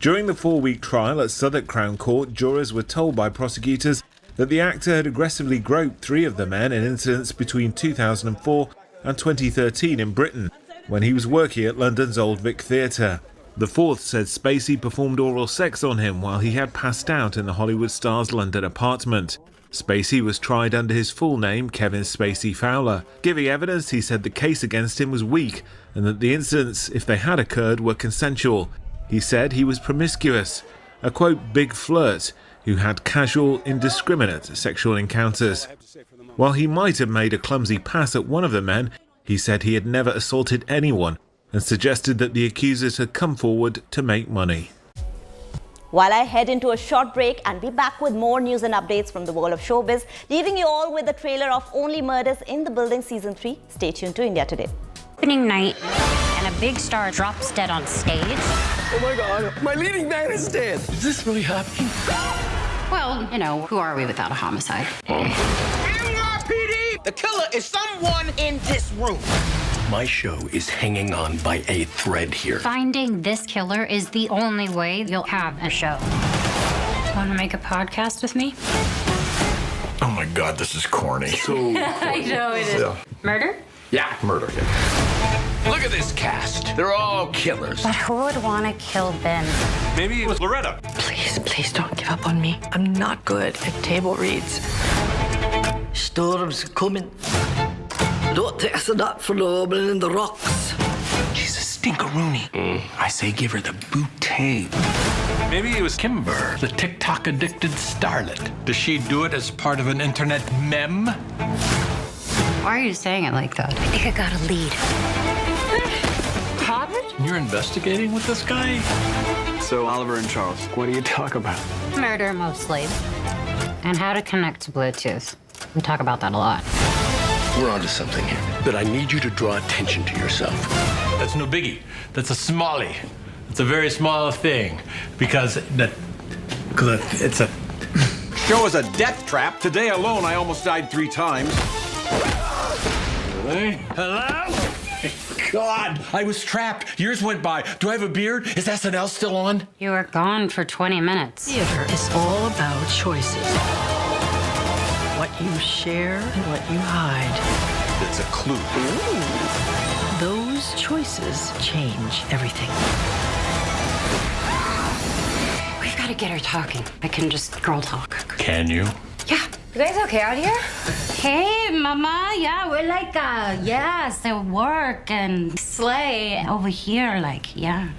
During the 4-week trial at Southwark Crown Court, jurors were told by prosecutors that the actor had aggressively groped 3 of the men in incidents between 2004 and 2013 in Britain, when he was working at London's Old Vic Theatre. The 4th said Spacey performed oral sex on him while he had passed out in the Hollywood star's London apartment. Spacey was tried under his full name, Kevin Spacey Fowler. Giving evidence, he said the case against him was weak and that the incidents, if they had occurred, were consensual. He said he was promiscuous, a quote, big flirt, who had casual, indiscriminate sexual encounters. While he might have made a clumsy pass at one of the men, he said he had never assaulted anyone and suggested that the accusers had come forward to make money. While I head into a short break and be back with more news and updates from the world of showbiz, leaving you all with the trailer of Only Murders in the Building Season 3. Stay tuned to India Today. Opening night, and a big star drops dead on stage. Oh my God, my leading man is dead. Is this really happening? Well, you know, who are we without a homicide? NYPD! The killer is someone in this room. My show is hanging on by a thread here. Finding this killer is the only way you'll have a show. Want to make a podcast with me? Oh my God, this is corny. So I know it is. Murder? Yeah, murder. Yeah. Look at this cast. They're all killers. But who would want to kill Ben? Maybe it was Loretta. Please don't give up on me. I'm not good at table reads. Storm's coming. Don't take us that for lobbing in the rocks. She's a stinkeroonie. I say give her the bootay. Maybe it was Kimber, the TikTok addicted starlet. Does she do it as part of an internet meme? Why are you saying it like that? I think I got a lead. Hobbit? You're investigating with this guy? So, Oliver and Charles, what do you talk about? Murder, mostly. And how to connect to Bluetooth. We talk about that a lot. We're onto something here. But I need you to draw attention to yourself. That's no biggie. That's a smallie. It's a very small thing. Because it's a show is a death trap. Today alone, I almost died 3 times. Hello? God, I was trapped. Years went by. Do I have a beard? Is SNL still on? You were gone for 20 minutes. Theater is all about choices. What you share and what you hide. It's a clue. Ooh. Those choices change everything. We've got to get her talking. I can just girl talk. Can you? Yeah. You guys okay out here? Hey, mama. Yeah, we're like, yes, at work and slay over here, like, yeah.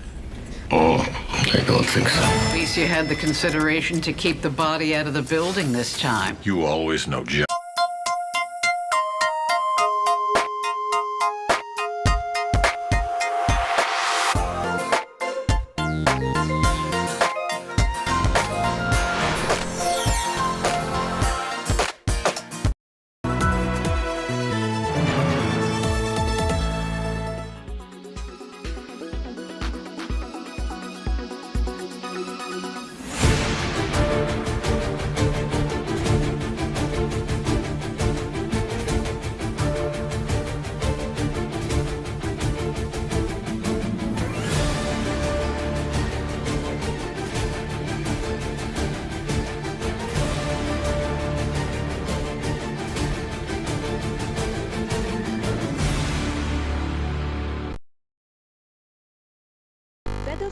Oh, I don't think so. At least you had the consideration to keep the body out of the building this time. You always know, John.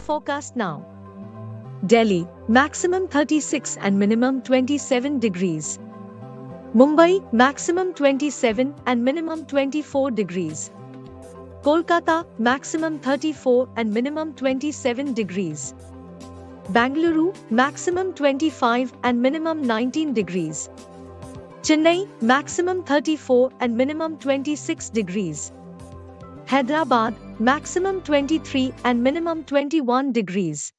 forecast now. Delhi, maximum 36 and minimum 27 degrees. Mumbai, maximum 27 and minimum 24 degrees. Kolkata, maximum 34 and minimum 27 degrees. Bangalore, maximum 25 and minimum 19 degrees. Chennai, maximum 34 and minimum 26 degrees. Hyderabad, maximum 23 and minimum 21 degrees.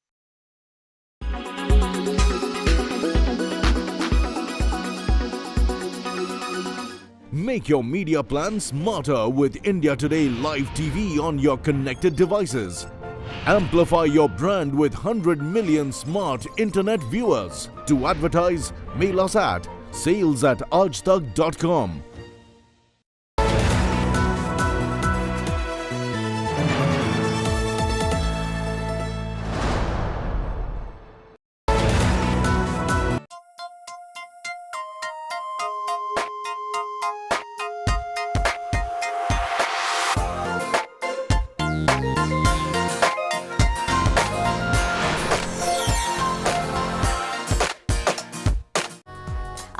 Make your media plan smarter with India Today Live TV on your connected devices. Amplify your brand with 100 million smart internet viewers. To advertise, mail us at sales@aajtak.com.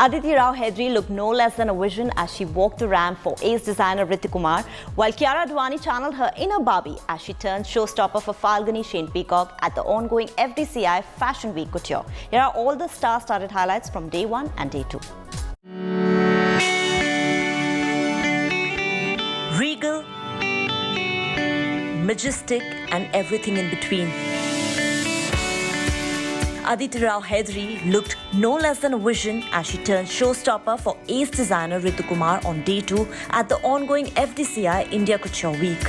Aditi Rao Hedri looked no less than a vision as she walked the ramp for ace designer Ritu Kumar, while Kiara Advani channeled her inner Barbie as she turned showstopper for Falguni Shane Peacock at the ongoing FDCI Fashion Week Couture. Here are all the star-studded highlights from day 1 and day 2. Regal, majestic and everything in between. Aditi Rao Hedri looked no less than a vision as she turned showstopper for ace designer Ritu Kumar on day 2 at the ongoing FDCI India Couture Week.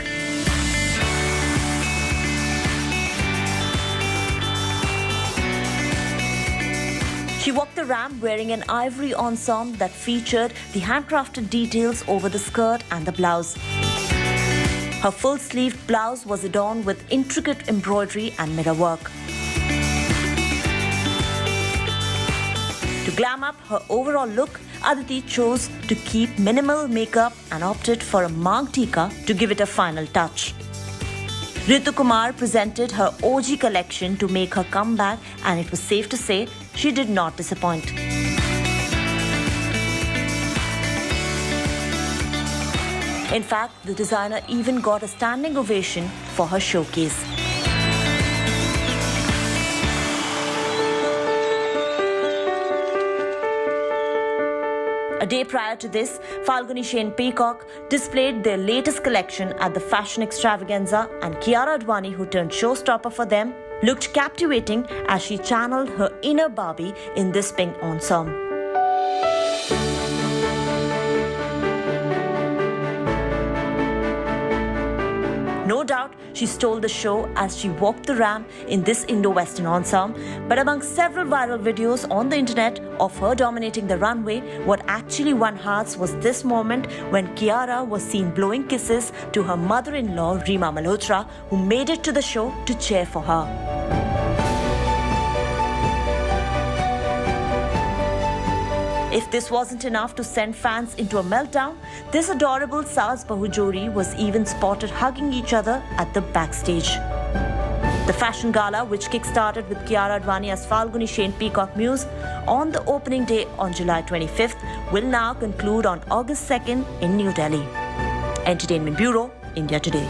She walked the ramp wearing an ivory ensemble that featured the handcrafted details over the skirt and the blouse. Her full-sleeved blouse was adorned with intricate embroidery and mirror work. To glam up her overall look, Aditi chose to keep minimal makeup and opted for a Mang Tika to give it a final touch. Ritu Kumar presented her OG collection to make her comeback, and it was safe to say she did not disappoint. In fact, the designer even got a standing ovation for her showcase. A day prior to this, Falguni Shane Peacock displayed their latest collection at the fashion extravaganza, and Kiara Advani, who turned showstopper for them, looked captivating as she channeled her inner Barbie in this pink ensemble. No doubt, she stole the show as she walked the ramp in this Indo-Western ensemble, but among several viral videos on the internet of her dominating the runway, what actually won hearts was this moment when Kiara was seen blowing kisses to her mother-in-law Reema Malhotra, who made it to the show to cheer for her. If this wasn't enough to send fans into a meltdown, this adorable Saas Bahu Jodi was even spotted hugging each other at the backstage. The fashion gala, which kick-started with Kiara Advani as Falguni Shane Peacock Muse on the opening day on July 25th, will now conclude on August 2nd in New Delhi. Entertainment Bureau, India Today.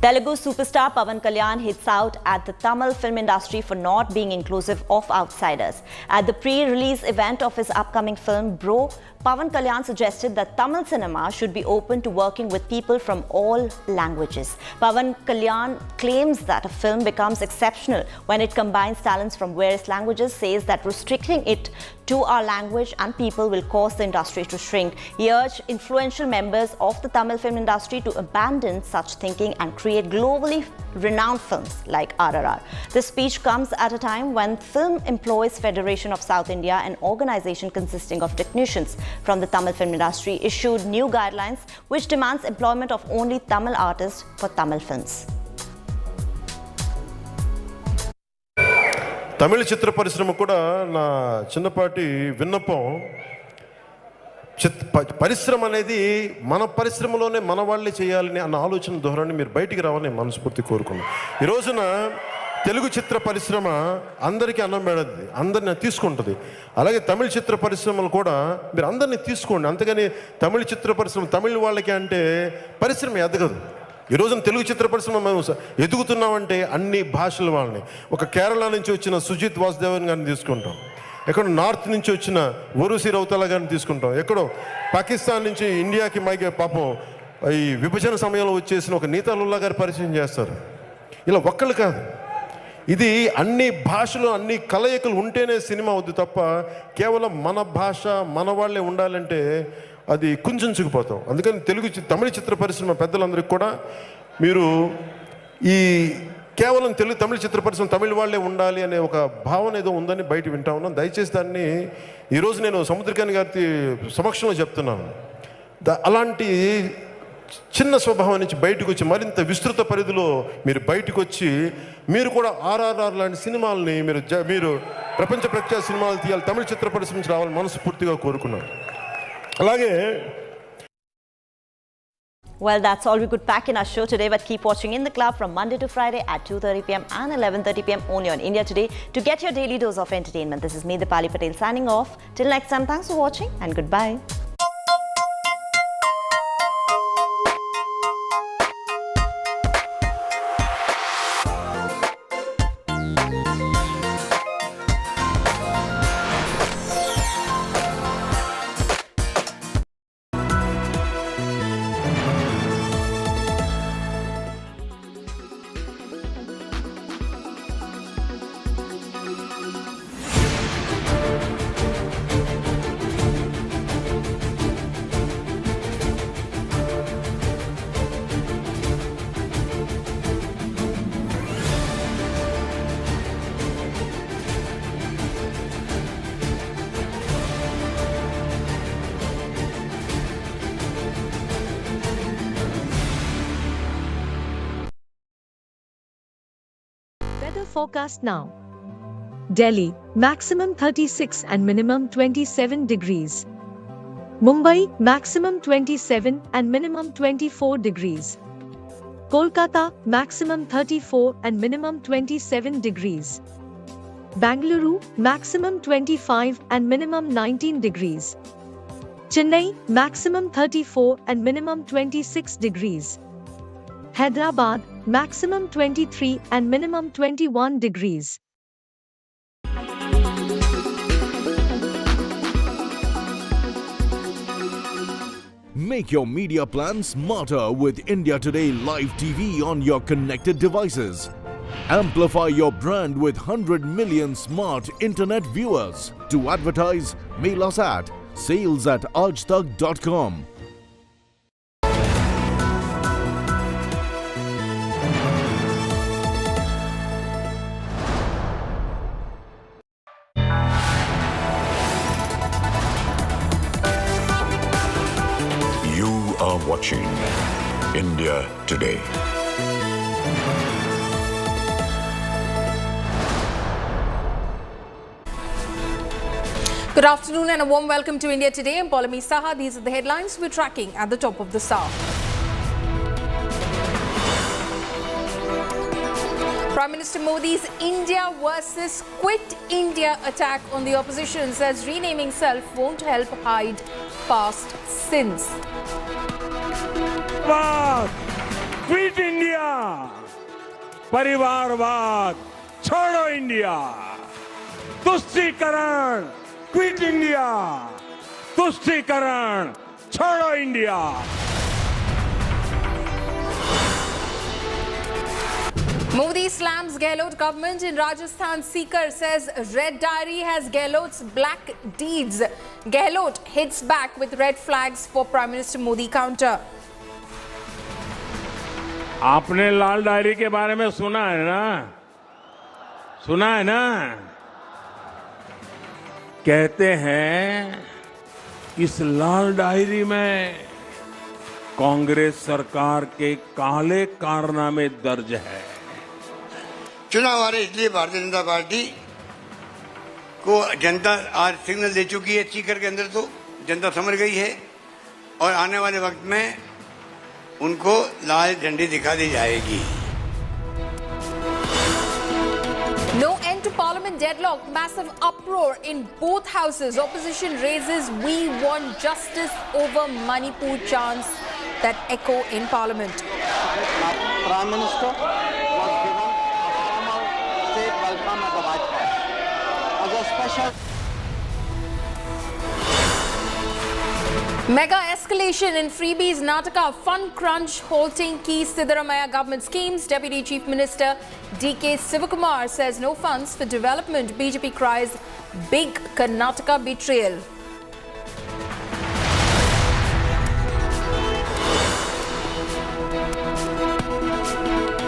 Telugu superstar Pavan Kalyan hits out at the Tamil film industry for not being inclusive of outsiders. At the pre-release event of his upcoming film Bro, Pavan Kalyan suggested that Tamil cinema should be open to working with people from all languages. Pavan Kalyan claims that a film becomes exceptional when it combines talents from various languages, says that restricting it to our language and people will cause the industry to shrink. He urged influential members of the Tamil film industry to abandon such thinking and create globally renowned films like RRR. This speech comes at a time when Film Employees Federation of South India, an organization consisting of technicians from the Tamil film industry, issued new guidelines which demands employment of only Tamil artists for Tamil films. తమిళ చిత్ర పరిశ్రమ కూడా నా చిన్నపాటి విన్నపం పరిశ్రమ అనేది మన పరిశ్రమలోనే మన వాళ్ళే చేయాలని అన్న ఆలోచన ధోరణి మీరు బయటికి రావాలని మనస్ఫూర్తి కోరుకున్నాను. ఈ రోజున తెలుగు చిత్ర పరిశ్రమ అందరికీ అన్నం పెడద్ది, అందరిని తీసుకుంటుంది. అలాగే తమిళ చిత్ర పరిశ్రమలు కూడా మీరు అందరినీ తీసుకోండి. అంతేగాని తమిళ చిత్ర పరిశ్రమ తమిళ వాళ్ళకి అంటే పరిశ్రమ ఎదగదు. ఈ రోజున తెలుగు చిత్ర పరిశ్రమ మేము ఎదుగుతున్నామంటే అన్ని భాషల వాళ్ళని. ఒక కేరళ నుంచి వచ్చిన సుజిత్ వాసుదేవన్ గారిని తీసుకుంటాం, ఎక్కడో నార్త్ నుంచి వచ్చిన వరుసి రౌతాల గారిని తీసుకుంటాం, ఎక్కడో పాకిస్తాన్ నుంచి ఇండియాకి మైకే పాపం ఈ విభజన సమయంలో వచ్చేసిన ఒక నీతాలుల్లా గారి పరిచయం చేస్తారు. ఇలా ఒక్కళ్ళు కాదు, ఇది అన్ని భాషలు అన్ని కలయికలు ఉంటేనే సినిమా అవుద్ది తప్ప కేవలం మన భాష మన వాళ్ళే ఉండాలంటే అది కుంచుకుపోతాం. అందుకని తమిళ చిత్ర పరిశ్రమ పెద్దలందరికీ కూడా మీరు ఈ కేవలం తమిళ చిత్ర పరిశ్రమ తమిళ వాళ్ళే ఉండాలి అనే ఒక భావన ఏదో ఉందని బయట వింటా ఉన్నాం. దయచేసి దాన్ని ఈరోజు నేను సముద్రకాని గారి సమక్షంలో చెప్తున్నాను. అలాంటి చిన్న స్వభావం నుంచి బయటకు వచ్చి మరింత విస్తృత పరిధిలో మీరు బయటకు వచ్చి మీరు కూడా RRR లాంటి సినిమాలని మీరు ప్రపంచ ప్రఖ్యాత సినిమాలు తీయాలి, తమిళ చిత్ర పరిశ్రమ నుంచి రావాలని మనస్ఫూర్తిగా కోరుకున్నాను. అలాగే Well, that's all we could pack in our show today, but keep watching In the Club from Monday to Friday at 2:30 p.m. and 11:30 p.m. only on India Today to get your daily dose of entertainment. This is me, Dipali Patel, signing off. Till next time, thanks for watching and goodbye. Weather forecast now. Delhi, maximum 36 and minimum 27 degrees. Mumbai, maximum 27 and minimum 24 degrees. Kolkata, maximum 34 and minimum 27 degrees. Bangalore, maximum 25 and minimum 19 degrees. Chennai, maximum 34 and minimum 26 degrees. Hyderabad, maximum 23 and minimum 21 degrees. Make your media plan smarter with India Today Live TV on your connected devices. Amplify your brand with 100 million smart internet viewers. To advertise, mail us at sales@aajtak.com. You are watching India Today. Good afternoon and a warm welcome to India Today. I'm Paulami Saha. These are the headlines we're tracking at the top of the hour. Prime Minister Modi's India versus Quit India attack on the opposition says renaming self won't help hide past sins. Quit India! परिवारवाद छोड़ो India, तुष्टीकरण quit India, तुष्टीकरण छोड़ो India. Modi slams Gehlot government in Rajasthan. Seeker says Red Diary has Gehlot's black deeds. Gehlot hits back with red flags for Prime Minister Modi counter. आपने लाल diary के बारे में सुना है ना? सुना है ना? कहते हैं इस लाल डायरी में कांग्रेस सरकार के काले कारनामे दर्ज है. चुनाव आ रहे इसलिए भारतीय जनता पार्टी को जनता आज सिग्नल दे चुकी है सीकर के अंदर. तो जनता समझ गई है और आने वाले वक्त में उनको लाल झंडी दिखा दी जाएगी. No end to Parliament deadlock. Massive uproar in both houses. Opposition raises "We want justice" over Manipur chants that echo in Parliament. Prime Minister was given a formal state welcome at the White House as a special. Mega escalation in freebies Nataka fund crunch halting key Siddaramaiah government schemes. Deputy Chief Minister D.K. Sivakumar says no funds for development. BJP cries big Karnataka betrayal.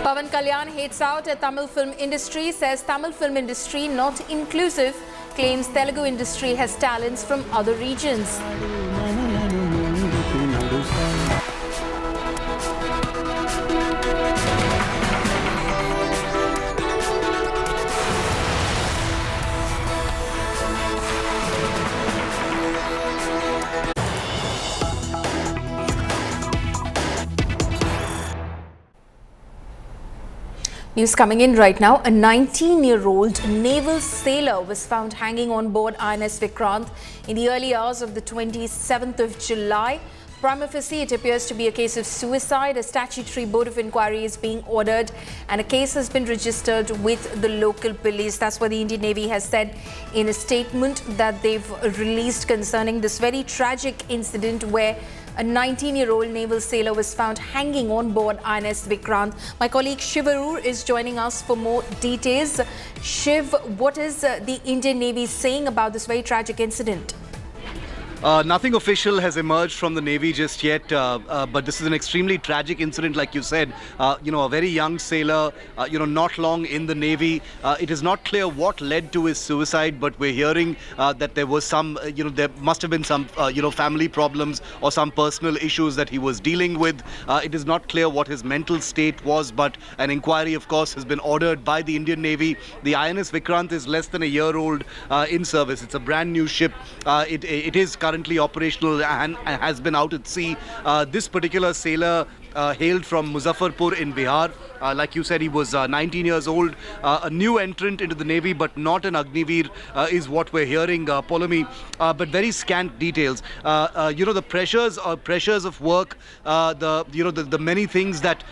Pawan Kalyan hates out at Tamil film industry, says Tamil film industry not inclusive, claims Telugu industry has talents from other regions. News coming in right now. A 19-year-old naval sailor was found hanging on board INS Vikrant in the early hours of the 27th of July. Prima facie, it appears to be a case of suicide. A statutory board of inquiry is being ordered and a case has been registered with the local police. That's what the Indian Navy has said in a statement that they've released concerning this very tragic incident where a 19-year-old naval sailor was found hanging on board INS Vikrant. My colleague Shiv Arur is joining us for more details. Shiv, what is the Indian Navy saying about this very tragic incident? Nothing official has emerged from the Navy just yet, but this is an extremely tragic incident, like you said. A very young sailor, not long in the Navy. It is not clear what led to his suicide, but we're hearing that there was some, there must have been some, family problems or some personal issues that he was dealing with. It is not clear what his mental state was, but an inquiry, of course, has been ordered by the Indian Navy. The INS Vikrant is less than a year old in service. It's a brand new ship. It is currently operational and has been out at sea. This particular sailor hailed from Muzaffarpur in Bihar. Like you said, he was 19 years old, a new entrant into the Navy, but not an Agniveer, is what we're hearing, Polomi. But very scant details. The pressures of work, the many things that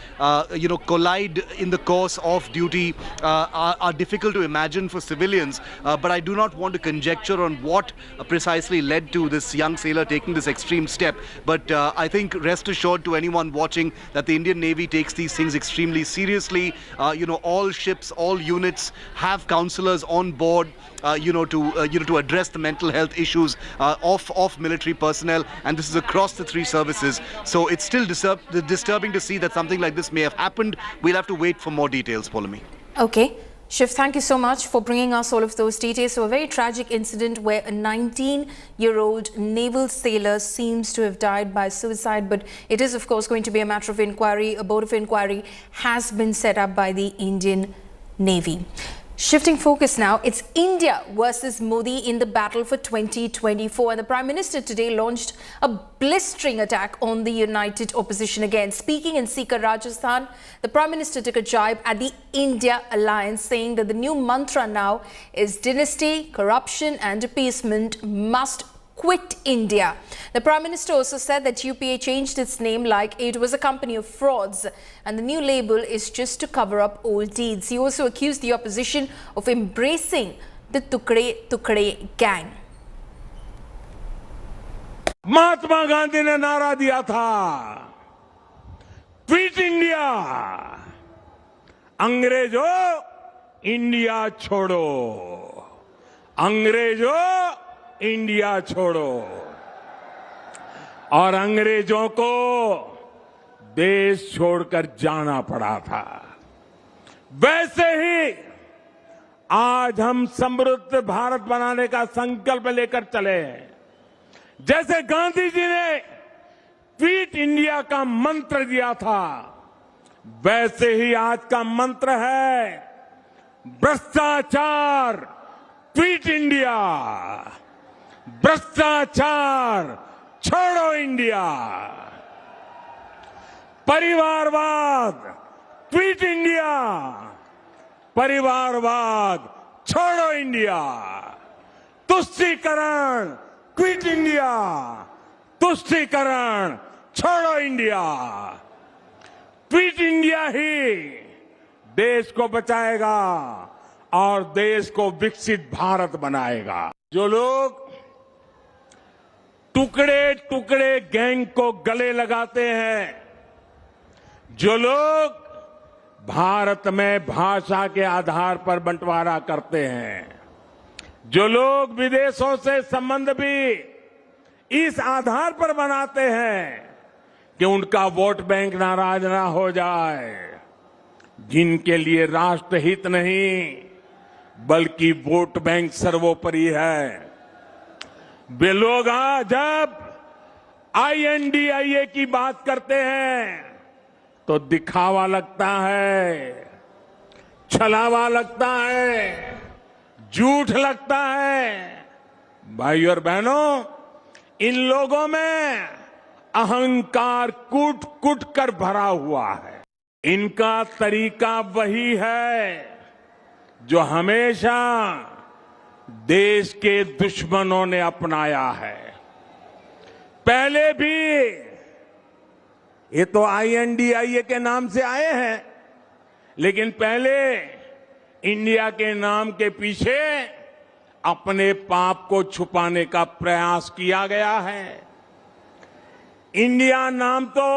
collide in the course of duty are difficult to imagine for civilians. But I do not want to conjecture on what precisely led to this young sailor taking this extreme step. But I think rest assured to anyone watching that the Indian Navy takes these things extremely seriously. All ships, all units have counselors on board, to address the mental health issues of military personnel, and this is across the three services. So it's still disturbing to see that something like this may have happened. We'll have to wait for more details, Polomi. Okay. Shiv, thank you so much for bringing us all of those details. So a very tragic incident where a 19-year-old naval sailor seems to have died by suicide, but it is of course going to be a matter of inquiry. A board of inquiry has been set up by the Indian Navy. Shifting focus now, it's India versus Modi in the battle for 2024, and the Prime Minister today launched a blistering attack on the united opposition again. Speaking in Sikar, Rajasthan, the Prime Minister took a jibe at the India alliance, saying that the new mantra now is dynasty, corruption and appeasement must quit India. The Prime Minister also said that UPA changed its name like it was a company of frauds and the new label is just to cover up old deeds. He also accused the opposition of embracing the Tukde gang. Mahatma Gandhi ने नारा दिया था, quit India, अंग्रेजों India छोड़ो, अंग्रेजों India छोड़ो। और अंग्रेजों को देश छोड़कर जाना पड़ा था। वैसे ही आज हम समृद्ध भारत बनाने का संकल्प लेकर चले। जैसे गांधी जी ने क्विट इंडिया का मंत्र दिया था, वैसे ही आज का मंत्र है भ्रष्टाचार क्विट इंडिया। भ्रष्टाचार छोड़ो इंडिया, परिवारवाद क्विट इंडिया, परिवारवाद छोड़ो इंडिया, तुष्टीकरण क्विट इंडिया, तुष्टीकरण छोड़ो इंडिया। क्विट इंडिया ही देश को बचाएगा और देश को विकसित भारत बनाएगा। जो लोग टुकड़े टुकड़े गैंग को गले लगाते हैं, जो लोग भारत में भाषा के आधार पर बंटवारा करते हैं, जो लोग विदेशों से संबंध भी इस आधार पर बनाते हैं कि उनका वोट बैंक नाराज ना हो जाए, जिनके लिए राष्ट्रहित नहीं बल्कि वोट बैंक सर्वोपरि है, वे लोग जब NDA की बात करते हैं तो दिखावा लगता है, छलावा लगता है, झूठ लगता है। भाइयों और बहनों, इन लोगों में अहंकार कूट कूट कर भरा हुआ है। इनका तरीका वही है जो हमेशा देश के दुश्मनों ने अपनाया है। पहले भी ये तो NDA के नाम से आए हैं, लेकिन पहले इंडिया के नाम के पीछे अपने पाप को छुपाने का प्रयास किया गया है। इंडिया नाम तो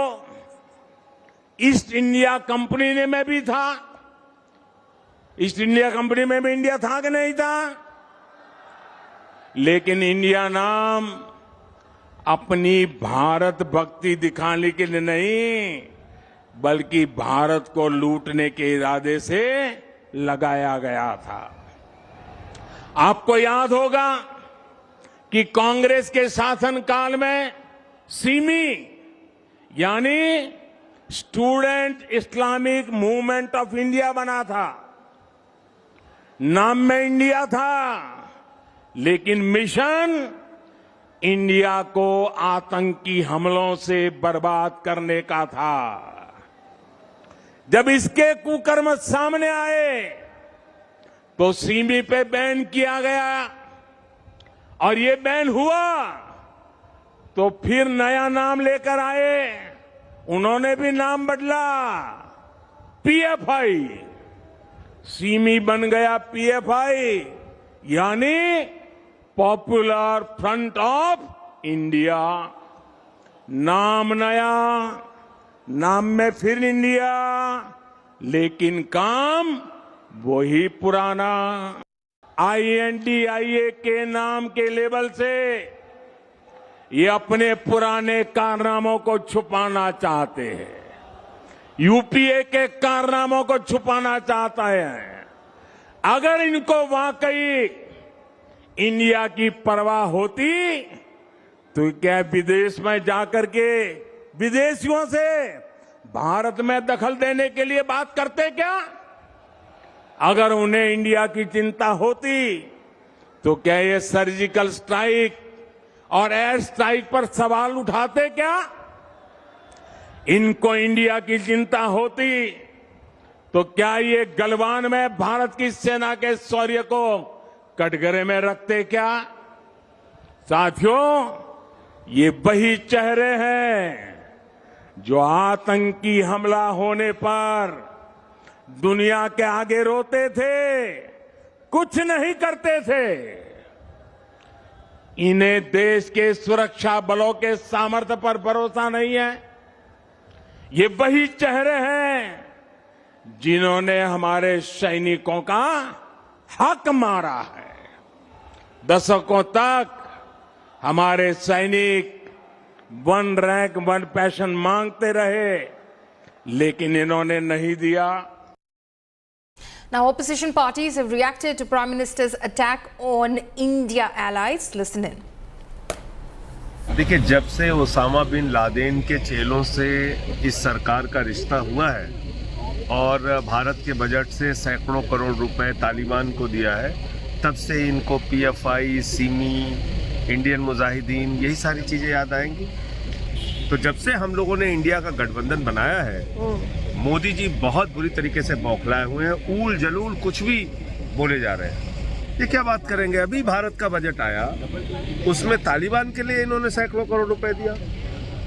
ईस्ट इंडिया कंपनी में भी था। ईस्ट इंडिया कंपनी में भी इंडिया था कि नहीं था? लेकिन इंडिया नाम अपनी भारत भक्ति दिखाने के लिए नहीं बल्कि भारत को लूटने के इरादे से लगाया गया था। आपको याद होगा कि कांग्रेस के शासनकाल में सिमी यानी student Islamic movement of India बना था। नाम में इंडिया था लेकिन मिशन इंडिया को आतंकी हमलों से बर्बाद करने का था। जब इसके कुकर्म सामने आए तो सीमी पे बैन किया गया और ये बैन हुआ तो फिर नया नाम लेकर आए। उन्होंने भी नाम बदला, PFI। सीमी बन गया PFI यानी पॉपुलर फ्रंट ऑफ इंडिया। नाम नया, नाम में फिर इंडिया, लेकिन काम वही पुराना। NDA के नाम के लेबल से ये अपने पुराने कारनामों को छुपाना चाहते हैं। UPA के कारनामों को छुपाना चाहता है। अगर इनको वाकई इंडिया की परवाह होती तो क्या विदेश में जाकर के विदेशियों से भारत में दखल देने के लिए बात करते क्या? अगर उन्हें इंडिया की चिंता होती तो क्या ये सर्जिकल स्ट्राइक और एयर स्ट्राइक पर सवाल उठाते क्या? इनको इंडिया की चिंता होती तो क्या ये गलवान में भारत की सेना के शौर्य को कटघरे में रखते क्या? साथियों, ये वही चेहरे हैं जो आतंकी हमला होने पर दुनिया के आगे रोते थे, कुछ नहीं करते थे। इन्हें देश के सुरक्षा बलों के सामर्थ्य पर भरोसा नहीं है। ये वही चेहरे हैं जिन्होंने हमारे सैनिकों का हक मारा है। दशकों तक हमारे सैनिक 1 रैंक 1 पेंशन मांगते रहे, लेकिन इन्होंने नहीं दिया। Now, opposition parties have reacted to Prime Minister's attack on India allies. Listen in. देखिए, जब से ओसामा बिन लादेन के चेलों से इस सरकार का रिश्ता हुआ है और भारत के बजट से सैकड़ों करोड़ रुपए तालिबान को दिया है, तब से इनको PFI, सिमी इंडियन मुजाहिदीन, यही सारी चीज़ें याद आएंगी। तो जब से हम लोगों ने इंडिया का गठबंधन बनाया है, मोदी जी बहुत बुरी तरीके से बौखलाए हुए हैं, ऊल जलूल कुछ भी बोले जा रहे हैं। ये क्या बात करेंगे? अभी भारत का बजट आया, उसमें तालिबान के लिए इन्होंने सैकड़ों करोड़ रुपए दिया,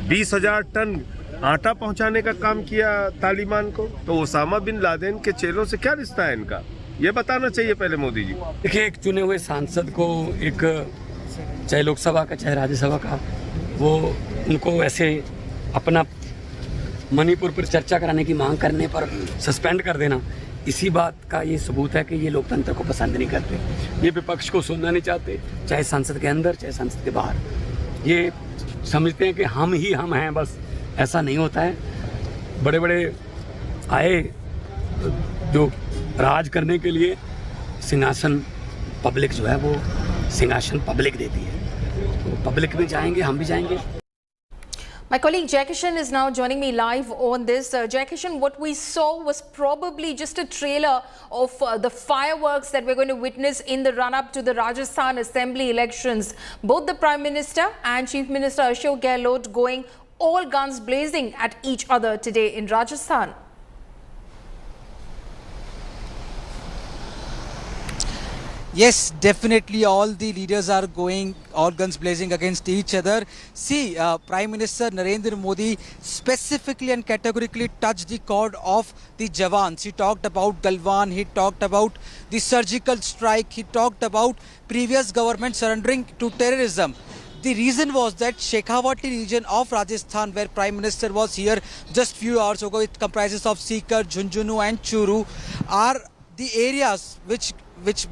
20,000 टन आटा पहुंचाने का काम किया तालिबान को। तो ओसामा बिन लादेन के चेलों से क्या रिश्ता है इनका, ये बताना चाहिए पहले मोदी जी। देखिए, एक चुने हुए सांसद को, एक चाहे लोकसभा का चाहे राज्यसभा का, वो उनको ऐसे अपना मणिपुर पर चर्चा कराने की मांग करने पर सस्पेंड कर देना, इसी बात का ये सबूत है कि ये लोकतंत्र को पसंद नहीं करते, ये विपक्ष को सुनना नहीं चाहते, चाहे संसद के अंदर चाहे संसद के बाहर। ये समझते हैं कि हम ही हम हैं, बस ऐसा नहीं होता है। बड़े बड़े आए जो राज करने के लिए, सिंहासन पब्लिक जो है वो सिंहासन पब्लिक देती है, तो पब्लिक में जाएंगे, हम भी जाएंगे। My colleague Jai Kishan is now joining me live on this. Jai Kishan, what we saw was probably just a trailer of the fireworks that we're going to witness in the run-up to the Rajasthan Assembly elections. Both the Prime Minister and Chief Minister Ashok Gehlot going all guns blazing at each other today in Rajasthan. Yes, definitely all the leaders are going all guns blazing against each other. See, Prime Minister Narendra Modi specifically and categorically touched the chord of the Jawans. He talked about Galwan, he talked about the surgical strike, he talked about previous government surrendering to terrorism. The reason was that Shekhawati region of Rajasthan, where Prime Minister was here just few hours ago, it comprises of Sikar, Jhunjhunu and Churu, are the areas which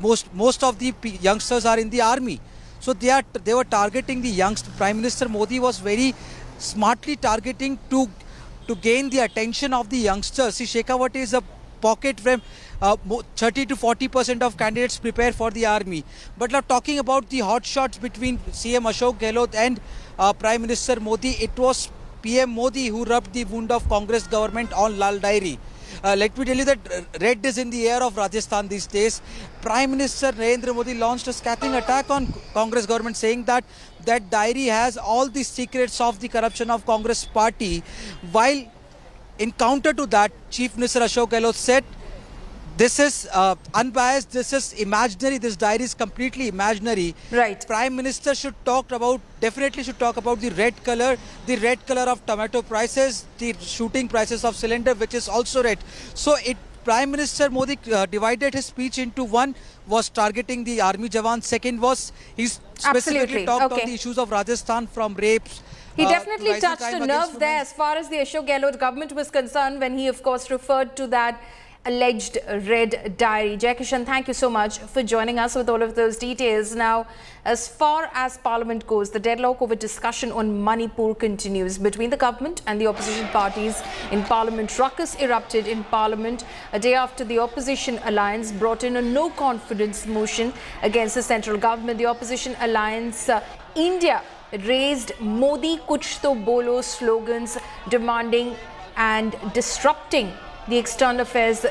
most of the youngsters are in the army. So they were targeting the youngsters. Prime Minister Modi was very smartly targeting to gain the attention of the youngsters. See, Shekhawati is a pocket where 30 to 40% of candidates prepare for the army. But now talking about the hot shots between CM Ashok Gehlot and Prime Minister Modi, it was PM Modi who rubbed the wound of Congress government on Lal Diary. Let me tell you that red is in the air of Rajasthan these days. Prime Minister Narendra Modi launched a scathing attack on Congress government, saying that that diary has all the secrets of the corruption of Congress party. While in counter to that, Chief Minister Ashok Gehlot said, this is unbiased, this is imaginary, this diary is completely imaginary. Right. Prime Minister should talk about, definitely should talk about the red color of tomato prices, the shooting prices of cylinder, which is also red. So Prime Minister Modi divided his speech into one was targeting the army jawans, second was he specifically talked on the issues of Rajasthan, from rapes. He definitely touched a nerve there as far as the Ashok Gehlot government was concerned when he of course referred to that alleged red diary. Jai Kishan, thank you so much for joining us with all of those details. Now, as far as Parliament goes, the deadlock over discussion on Manipur continues between the government and the opposition parties in Parliament. Ruckus erupted in Parliament a day after the opposition alliance brought in a no-confidence motion against the central government. The opposition alliance, India, raised Modi Kuch To Bolo slogans demanding and disrupting the External Affairs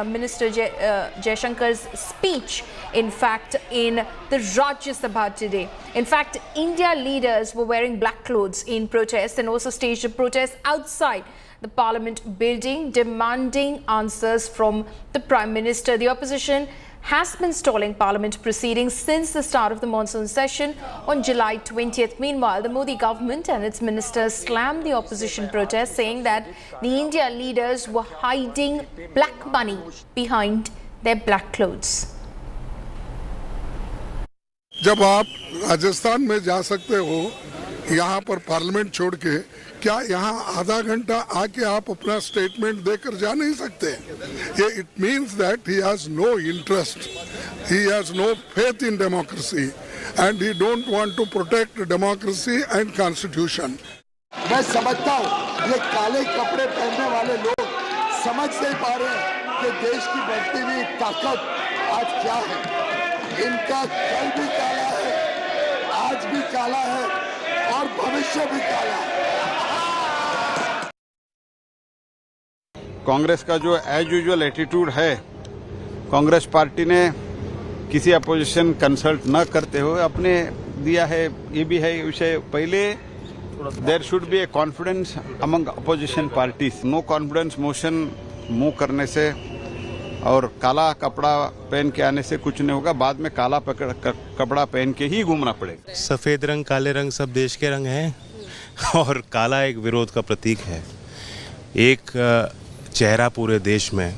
Minister Jaishankar's speech, in fact, in the Rajya Sabha today. In fact, India leaders were wearing black clothes in protest and also staged a protest outside the Parliament building, demanding answers from the Prime Minister. The opposition has been stalling Parliament proceedings since the start of the monsoon session on July 20th. Meanwhile, the Modi government and its ministers slammed the opposition protest, saying that the India leaders were hiding black money behind their black clothes. जब आप राजस्थान में जा सकते हो यहाँ पर parliament छोड़ के, क्या यहाँ आधा घंटा आके आप अपना स्टेटमेंट देकर जा नहीं सकते? ये it means that he has no interest, he has no faith in democracy and he don't want to protect democracy and constitution. मैं समझता हूँ ये काले कपड़े पहनने वाले लोग समझ नहीं पा रहे हैं कि देश की बढ़ती हुई ताकत आज क्या है। इनका कल भी काला है, आज भी काला है और भविष्य भी काला है। कांग्रेस का जो एज यूजुअल एटीट्यूड है, कांग्रेस पार्टी ने किसी अपोजिशन कंसल्ट न करते हुए अपने दिया है। ये भी है विषय। पहले there should be a confidence among opposition parties. No confidence motion move करने से और काला कपड़ा पहन के आने से कुछ नहीं होगा। बाद में काला कपड़ा पहन के ही घूमना पड़ेगा। सफ़ेद रंग काले रंग सब देश के रंग हैं और काला एक विरोध का प्रतीक है। एक चेहरा पूरे देश में,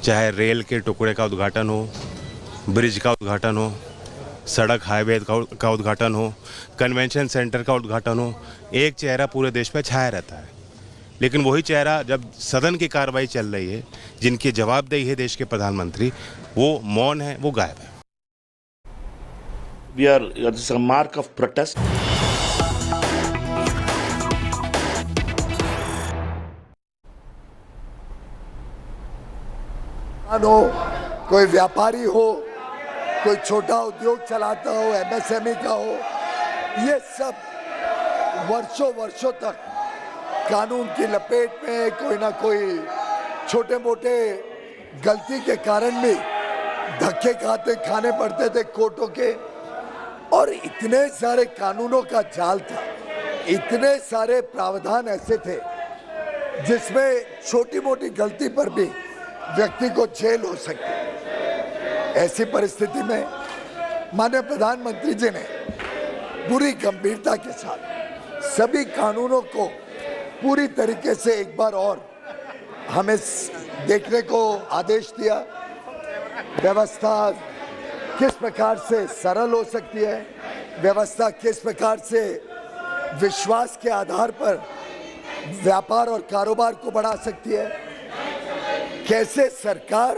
चाहे रेल के टुकड़े का उद्घाटन हो, ब्रिज का उद्घाटन हो, सड़क हाईवे का उद्घाटन हो, कन्वेंशन सेंटर का उद्घाटन हो, एक चेहरा पूरे देश में छाया रहता है। लेकिन वही चेहरा जब सदन की कार्रवाई चल रही है, जिनकी जवाबदेही है देश के प्रधानमंत्री, वो मौन है, वो गायब है। We are, this is a mark of protest. हो, कोई व्यापारी हो, कोई छोटा उद्योग चलाता हो, एमएसएमई का हो, ये सब वर्षों वर्षों तक कानून की लपेट में कोई ना कोई छोटे मोटे गलती के कारण भी धक्के खाने पड़ते थे कोर्टों के। और इतने सारे कानूनों का जाल था, इतने सारे प्रावधान ऐसे थे जिसमें छोटी मोटी गलती पर भी व्यक्ति को जेल हो सकती। ऐसी परिस्थिति में माननीय प्रधानमंत्री जी ने पूरी गंभीरता के साथ सभी कानूनों को पूरी तरीके से एक बार और हमें देखने को आदेश दिया। व्यवस्था किस प्रकार से सरल हो सकती है, व्यवस्था किस प्रकार से विश्वास के आधार पर व्यापार और कारोबार को बढ़ा सकती है, कैसे सरकार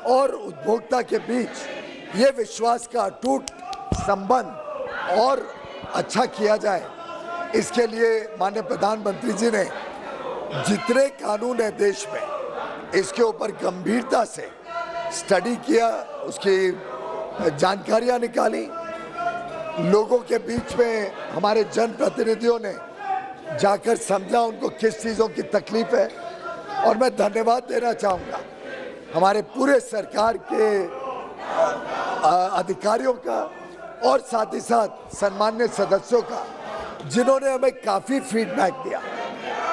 और उपभोक्ता के बीच ये विश्वास का अटूट संबंध और अच्छा किया जाए। इसके लिए माननीय प्रधानमंत्री जी ने जितने कानून है देश में, इसके ऊपर गंभीरता से स्टडी किया, उसकी जानकारियां निकाली। लोगों के बीच में हमारे जनप्रतिनिधियों ने जाकर समझा उनको किस चीज़ों की तकलीफ है। और मैं धन्यवाद देना चाहूँगा हमारे पूरे सरकार के अधिकारियों का और साथ ही साथ सम्मान्य सदस्यों का, जिन्होंने हमें काफ़ी फीडबैक दिया,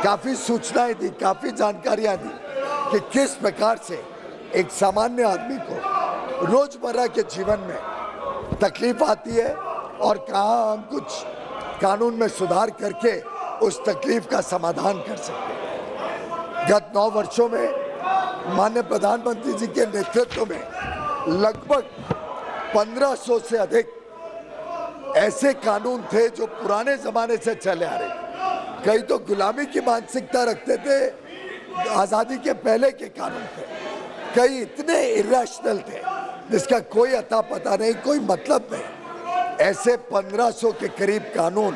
काफ़ी सूचनाएं दी, काफ़ी जानकारियां दी कि किस प्रकार से एक सामान्य आदमी को रोज़मर्रा के जीवन में तकलीफ आती है और कहाँ हम कुछ कानून में सुधार करके उस तकलीफ का समाधान कर सकते हैं। गत 9 वर्षों में माननीय प्रधानमंत्री जी के नेतृत्व में लगभग 1500 से अधिक ऐसे कानून थे जो पुराने जमाने से चले आ रहे थे। कई तो गुलामी की मानसिकता रखते थे, आज़ादी के पहले के कानून थे। कई इतने इरेशनल थे जिसका कोई अता पता नहीं, कोई मतलब नहीं। ऐसे 1500 के करीब कानून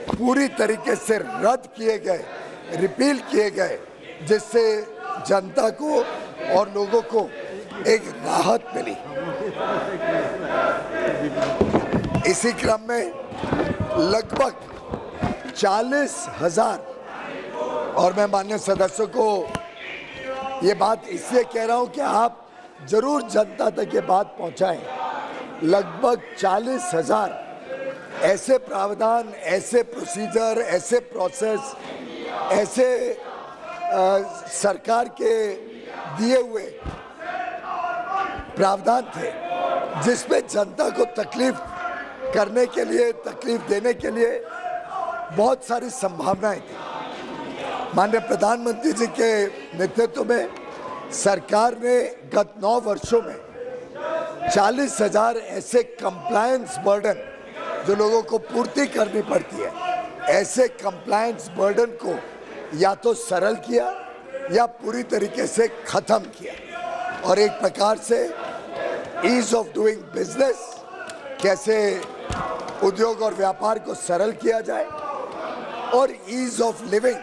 पूरी तरीके से रद्द किए गए, रिपील किए गए, जिससे जनता को और लोगों को एक राहत मिली। इसी क्रम में लगभग 40,000, और मैं माननीय सदस्यों को ये बात इसलिए कह रहा हूँ कि आप जरूर जनता तक ये बात पहुँचाएं, लगभग 40,000 ऐसे प्रावधान, ऐसे प्रोसीजर, ऐसे प्रोसेस, ऐसे सरकार के दिए हुए प्रावधान थे जिसमें जनता को तकलीफ करने के लिए, तकलीफ देने के लिए बहुत सारी संभावनाएं थी। माननीय प्रधानमंत्री जी के नेतृत्व में सरकार ने गत 9 वर्षों में 40,000 ऐसे कंप्लायंस बर्डन जो लोगों को पूर्ति करनी पड़ती है, ऐसे कंप्लायंस बर्डन को या तो सरल किया या पूरी तरीके से खत्म किया। और एक प्रकार से ईज ऑफ डूइंग बिजनेस, कैसे उद्योग और व्यापार को सरल किया जाए, और ईज ऑफ लिविंग,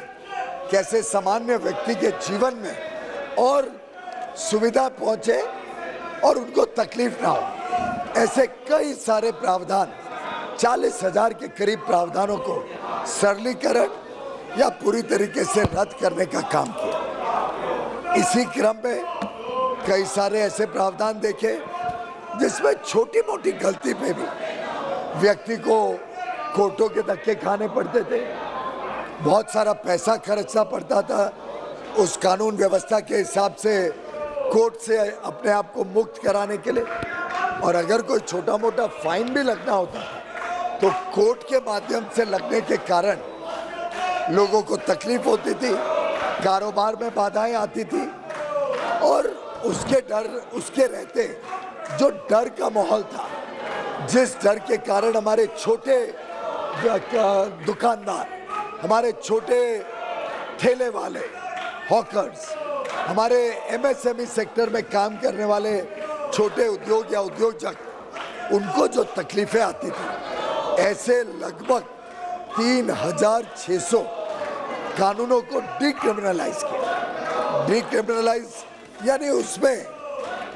कैसे सामान्य व्यक्ति के जीवन में और सुविधा पहुंचे और उनको तकलीफ ना हो। ऐसे कई सारे प्रावधान, 40,000 के करीब प्रावधानों को सरलीकरण या पूरी तरीके से रद्द करने का काम किया। इसी क्रम में कई सारे ऐसे प्रावधान देखे जिसमें छोटी मोटी गलती पे भी व्यक्ति को कोर्टों के धक्के खाने पड़ते थे, बहुत सारा पैसा खर्चना पड़ता था उस कानून व्यवस्था के हिसाब से कोर्ट से अपने आप को मुक्त कराने के लिए, और अगर कोई छोटा मोटा फाइन भी लगना होता था तो कोर्ट के माध्यम से लगने के कारण लोगों को तकलीफ होती थी, कारोबार में बाधाएं आती थी, और उसके रहते जो डर का माहौल था, जिस डर के कारण हमारे छोटे दुकानदार, हमारे छोटे ठेले वाले, हॉकर्स, हमारे MSME सेक्टर में काम करने वाले छोटे उद्योग या उद्योजक, उनको जो तकलीफें आती थी, ऐसे लगभग 3600 कानूनों को डिक्रिमिनलाइज किया। डिक्रिमिनलाइज यानी उसमें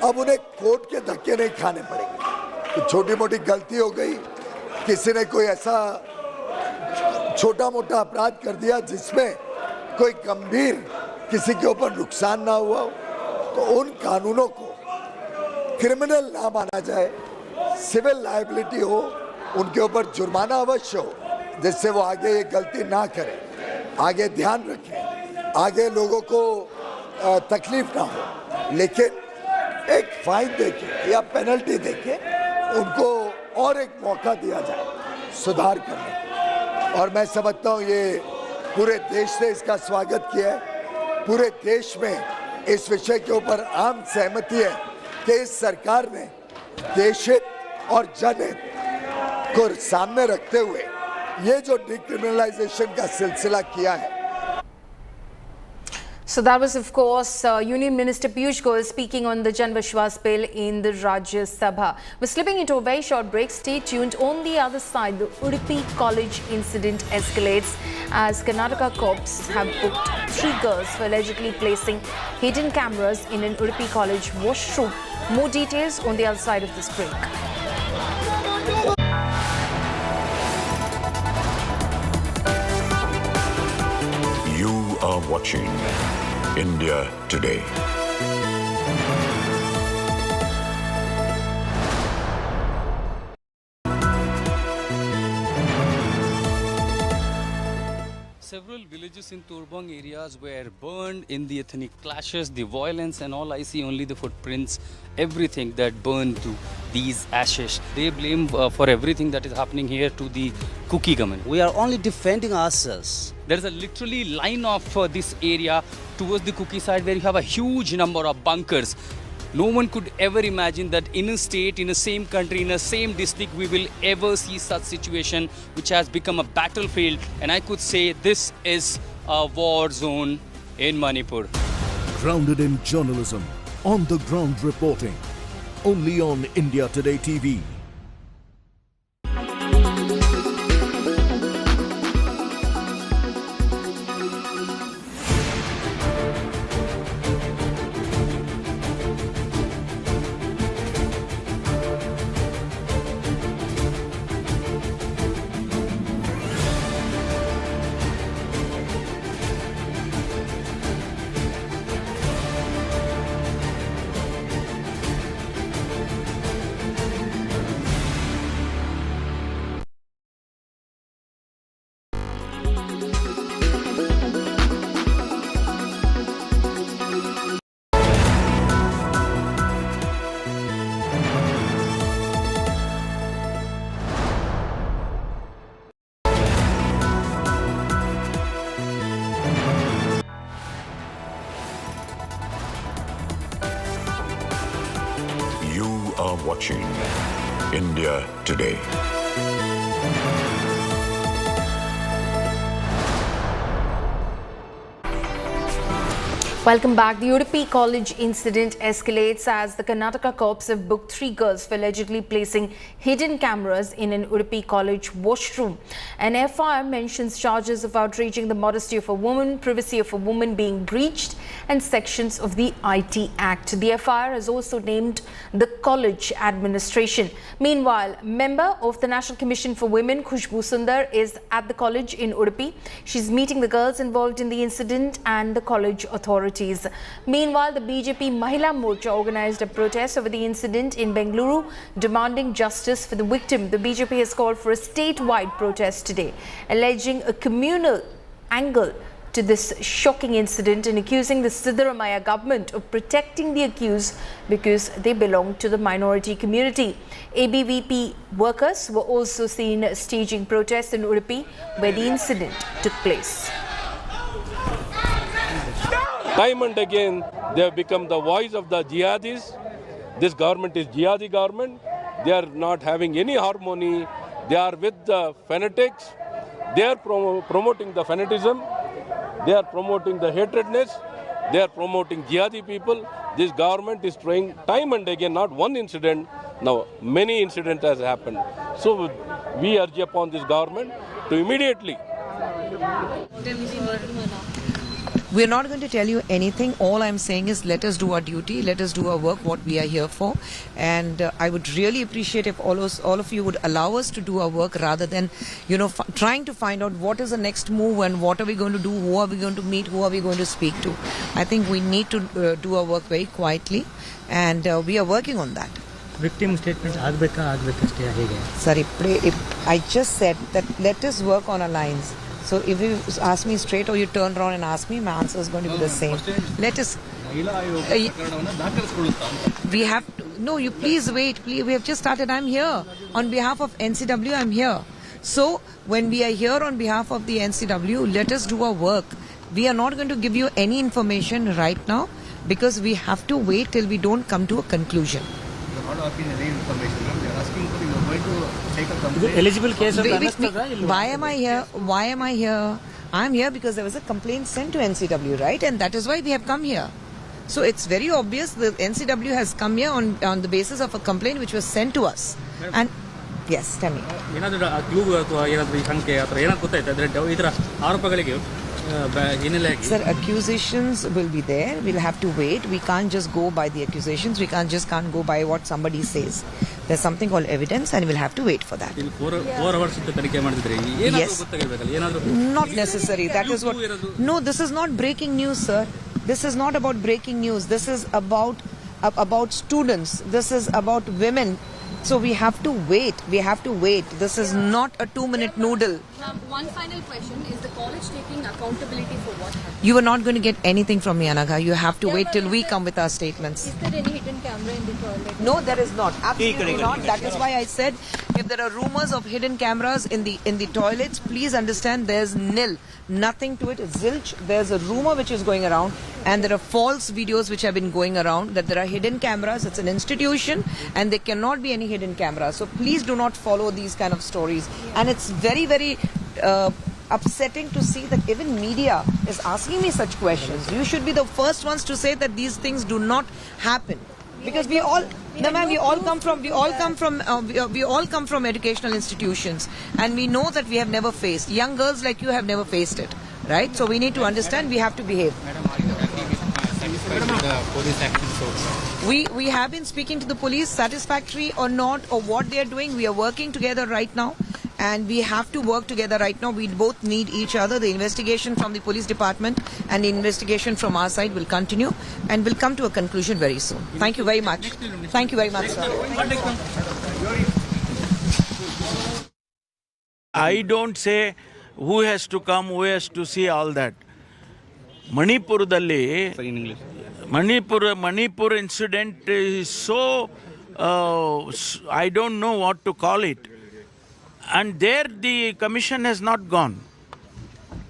अब उन्हें कोर्ट के धक्के नहीं खाने पड़ेंगे। तो छोटी मोटी गलती हो गई, किसी ने कोई ऐसा छोटा मोटा अपराध कर दिया जिसमें कोई गंभीर किसी के ऊपर नुकसान ना हुआ, तो उन कानूनों को क्रिमिनल ना माना जाए, सिविल लायबिलिटी हो, उनके ऊपर जुर्माना अवश्य हो, जिससे वो आगे ये गलती ना करें, आगे ध्यान रखें, आगे लोगों को तकलीफ ना हो, लेकिन एक फाइन देके या पेनल्टी देके उनको और एक मौका दिया जाए सुधार करने। और मैं समझता हूँ ये पूरे देश ने इसका स्वागत किया है, पूरे देश में इस विषय के ऊपर आम सहमति है कि इस सरकार ने देश हित और जनहित को सामने रखते हुए ये जो डिक्रिमिनलाइजेशन का सिलसिला किया है। So that was, of course, Union Minister Piyush Goyal speaking on the Jan Vishwas bill in the Rajya Sabha. We're slipping into a very short break. Stay tuned. On the other side, the Udupi College incident escalates as Karnataka cops have booked 3 girls for allegedly placing hidden cameras in an Udupi College washroom. More details on the other side of this break. You are watching India Today. Several villages in Turbang areas were burned in the ethnic clashes, the violence and all. I see only the footprints, everything that burned to these ashes. They blame for everything that is happening here to the Kuki government. We are only defending ourselves. There is a literally line of this area towards the Kuki side where you have a huge number of bunkers. No one could ever imagine that in a state, in the same country, in the same district, we will ever see such situation which has become a battlefield. And I could say this is a war zone in Manipur. Grounded in journalism, on the ground reporting, only on India Today TV. Watching India Today. Welcome back. The Udupi College incident escalates as the Karnataka cops have booked 3 girls for allegedly placing hidden cameras in an Udupi College washroom. An FIR mentions charges of outraging the modesty of a woman, privacy of a woman being breached, and sections of the IT Act. The FIR has also named the college administration. Meanwhile, member of the National Commission for Women, Khushbu Sundar, is at the college in Udupi. She's meeting the girls involved in the incident and the college authorities. minorities. Meanwhile, the BJP Mahila Morcha organized a protest over the incident in Bengaluru, demanding justice for the victim. The BJP has called for a statewide protest today, alleging a communal angle to this shocking incident and accusing the Siddaramaiah government of protecting the accused because they belong to the minority community. ABVP workers were also seen staging protests in Udupi, where the incident took place. Time and again, they have become the voice of the jihadis. This government is jihadi government. They are not having any harmony. They are with the fanatics. They are promoting the fanatism. They are promoting the hatredness. They are promoting jihadi people. This government is trying time and again, not one incident. Now, many incidents has happened. So, we urge upon this government to immediately. We're not going to tell you anything. All I'm saying is let us do our duty, let us do our work, what we are here for. And I would really appreciate if all of you would allow us to do our work rather than, trying to find out what is the next move and what are we going to do, who are we going to meet, who are we going to speak to. I think we need to do our work very quietly, and we are working on that. Victim statements Sorry, I just said that let us work on our lines. So if you ask me straight or you turn around and ask me, my answer is going to be the same. Let us... we have to... No, you please wait. Please, we have just started. I'm here. On behalf of NCW, I'm here. So when we are here on behalf of the NCW, let us do our work. We are not going to give you any information right now because we have to wait till we don't come to a conclusion. You're not asking any information. You're asking for you're going to take a complaint. Eligible case of Why am I here? Why am I here? I'm here because there was a complaint sent to NCW, right? And that is why we have come here. So it's very obvious the NCW has come here on the basis of a complaint which was sent to us. And yes, tell me. Sir, accusations will be there. We'll have to wait. We can't just go by the accusations. We can't go by what somebody says. There's something called evidence and we'll have to wait for that. Yes. Not necessary. That is what... No, this is not breaking news, sir. This is not about breaking news. This is about students. This is about women. So we have to wait. We have to wait. This is not a 2-minute noodle. One final question. Is the college taking accountability for what happened? You are not going to get anything from me, Anagha. You have to wait till we come with our statements. Is there any hidden camera in the toilet? No, there is not. Absolutely not. That is why I said if there are rumors of hidden cameras in the toilets, please understand there's nil. Nothing to it. Zilch. There's a rumor which is going around and there are false videos which have been going around that there are hidden cameras. It's an institution and there cannot be any hidden cameras. So please do not follow these kind of stories. And it's very, very upsetting to see that even media is asking me such questions. You should be the first ones to say that these things do not happen. Because we all come from educational institutions and we know that we have never faced. Young girls like you have never faced it, right? So we need to understand we have to behave. We have been speaking to the police, satisfactory or not, or what they are doing. We are working together right now. And we have to work together right now. We both need each other. The investigation from the police department and the investigation from our side will continue and will come to a conclusion very soon. Thank you very much. Thank you very much, sir. I don't say who has to come, who has to see all that. Manipur incident is so, I don't know what to call it. And there the commission has not gone.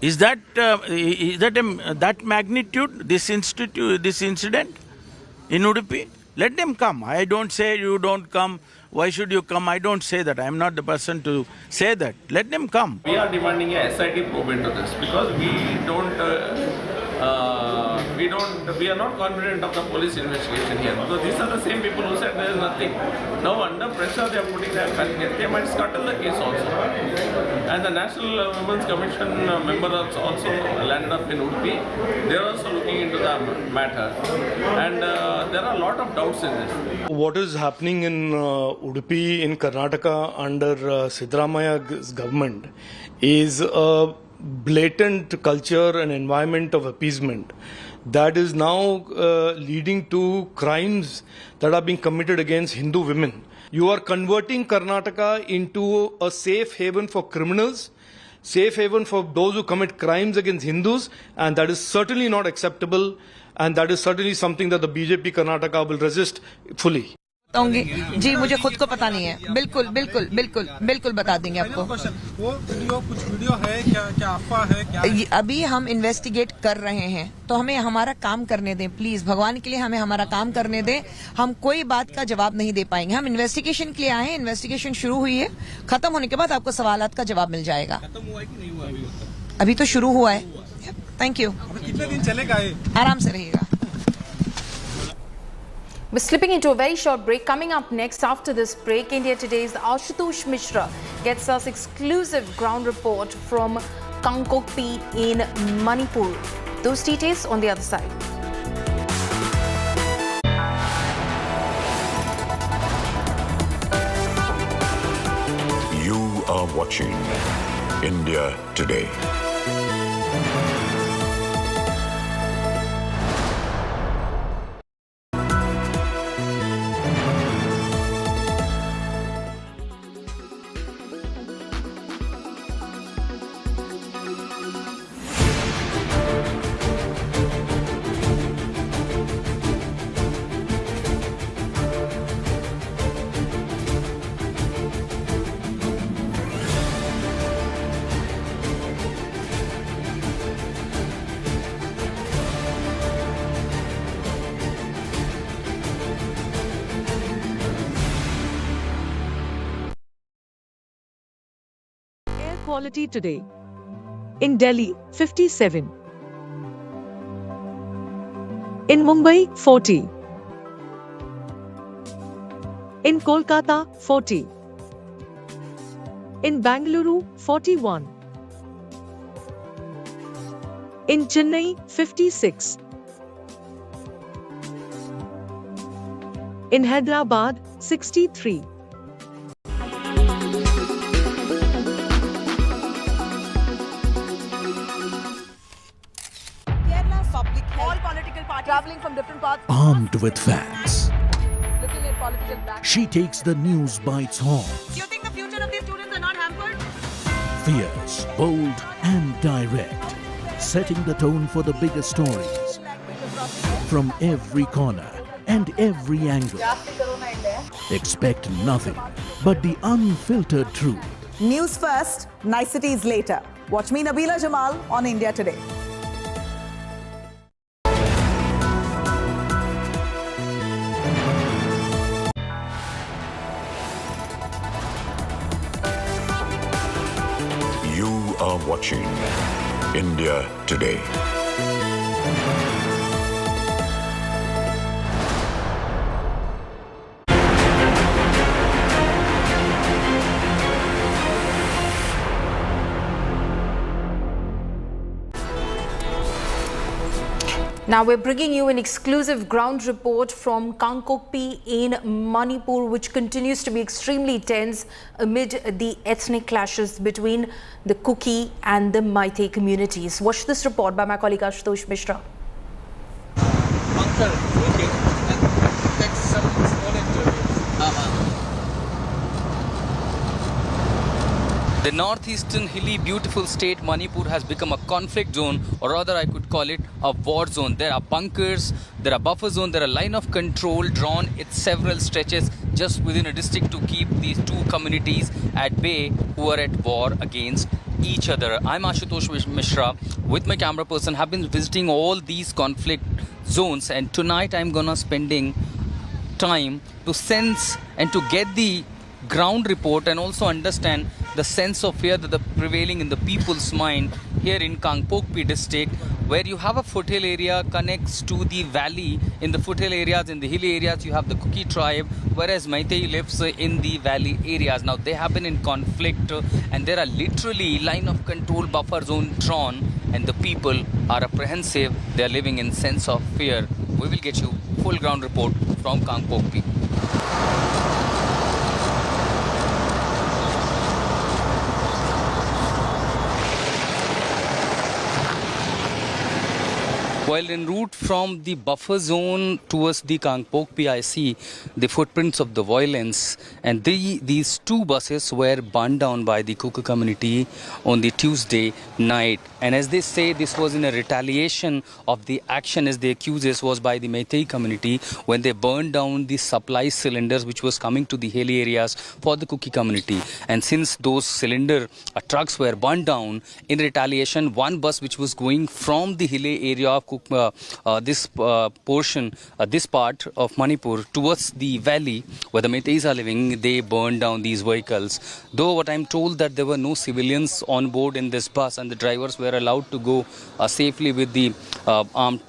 Is that that magnitude, this incident in Udupi? Let them come. I don't say you don't come. Why should you come? I don't say that. I am not the person to say that. Let them come. We are demanding a SIT probe into this because we are not confident of the police investigation here. Because these are the same people who said there is nothing. Now under pressure they are putting their cabinet. They might scuttle the case also. And the National Women's Commission members also landed up in Udupi. They are also looking into the matter. And there are a lot of doubts in this. What is happening in Udupi in Karnataka under Siddaramaiah's government is a blatant culture and environment of appeasement. that is now leading to crimes that are being committed against Hindu women. You are converting Karnataka into a safe haven for criminals, safe haven for those who commit crimes against Hindus, and that is certainly not acceptable, and that is certainly something that the BJP Karnataka will resist fully. जी मुझे खुद को पता नहीं है बिल्कुल बिल्कुल बिल्कुल बिल्कुल बता देंगे आपको वो वीडियो कुछ वीडियो है क्या अफवाह है क्या अभी हम इन्वेस्टिगेट कर रहे हैं तो हमें हमारा काम करने दें प्लीज भगवान के लिए हमें हमारा काम करने दें हम कोई बात का जवाब नहीं दे पाएंगे हम इन्वेस्टिगेशन के लिए आए हैं इन्वेस्टिगेशन शुरू हुई है खत्म होने के बाद आपको सवालात का जवाब मिल जाएगा खत्म हुआ है कि नहीं हुआ अभी तो शुरू हुआ है थैंक यू कितने दिन चलेगा ये आराम से रहेगा We're slipping into a very short break. Coming up next after this break, India Today's Ashutosh Mishra gets us exclusive ground report from Kangkokpi in Manipur. Those details on the other side. You are watching India Today. Quality today. In Delhi, 57. In Mumbai, 40. In Kolkata, 40. In Bangalore, 41. In Chennai, 56. In Hyderabad, 63. Traveling from different parts. Armed with facts, Looking at political back. she takes the news by its horns. You think the future of these students are not hampered? Fierce, bold, and direct, setting the tone for the biggest stories from every corner and every angle. Expect nothing but the unfiltered truth. News first, niceties later. Watch me, Nabila Jamal, on India Today. You are watching India Today. Now we're bringing you an exclusive ground report from Kangkokpi in Manipur, which continues to be extremely tense amid the ethnic clashes between the Kuki and the Meitei communities. Watch this report by my colleague Ashutosh Mishra. The northeastern hilly beautiful state Manipur has become a conflict zone, or rather I could call it a war zone. There are bunkers, there are buffer zones, there are line of control drawn at several stretches just within a district to keep these two communities at bay who are at war against each other. I'm Ashutosh Mishra with my camera person, have been visiting all these conflict zones, and tonight I'm gonna spending time to sense and to get the ground report and also understand the sense of fear that is prevailing in the people's mind here in Kangkokpi district, where you have a foothill area connects to the valley. In the foothill areas, in the hilly areas, you have the Kuki tribe, whereas Meitei lives in the valley areas. Now they have been in conflict and there are literally line of control buffer zone drawn, and the people are apprehensive. They are living in sense of fear. We will get you full ground report from Kangkokpi. While en route from the buffer zone towards the Kangpok PIC, the footprints of the violence, and these two buses were burned down by the Kuki community on the Tuesday night. And as they say, this was in a retaliation of the action, as they accuse us, was by the Meitei community when they burned down the supply cylinders which was coming to the hilly areas for the Kuki community. And since those cylinder trucks were burned down, in retaliation, one bus which was going from the hilly area of this part of Manipur towards the valley where the Meiteis are living, they burned down these vehicles. Though what I'm told that there were no civilians on board in this bus and the drivers were allowed to go safely with the armed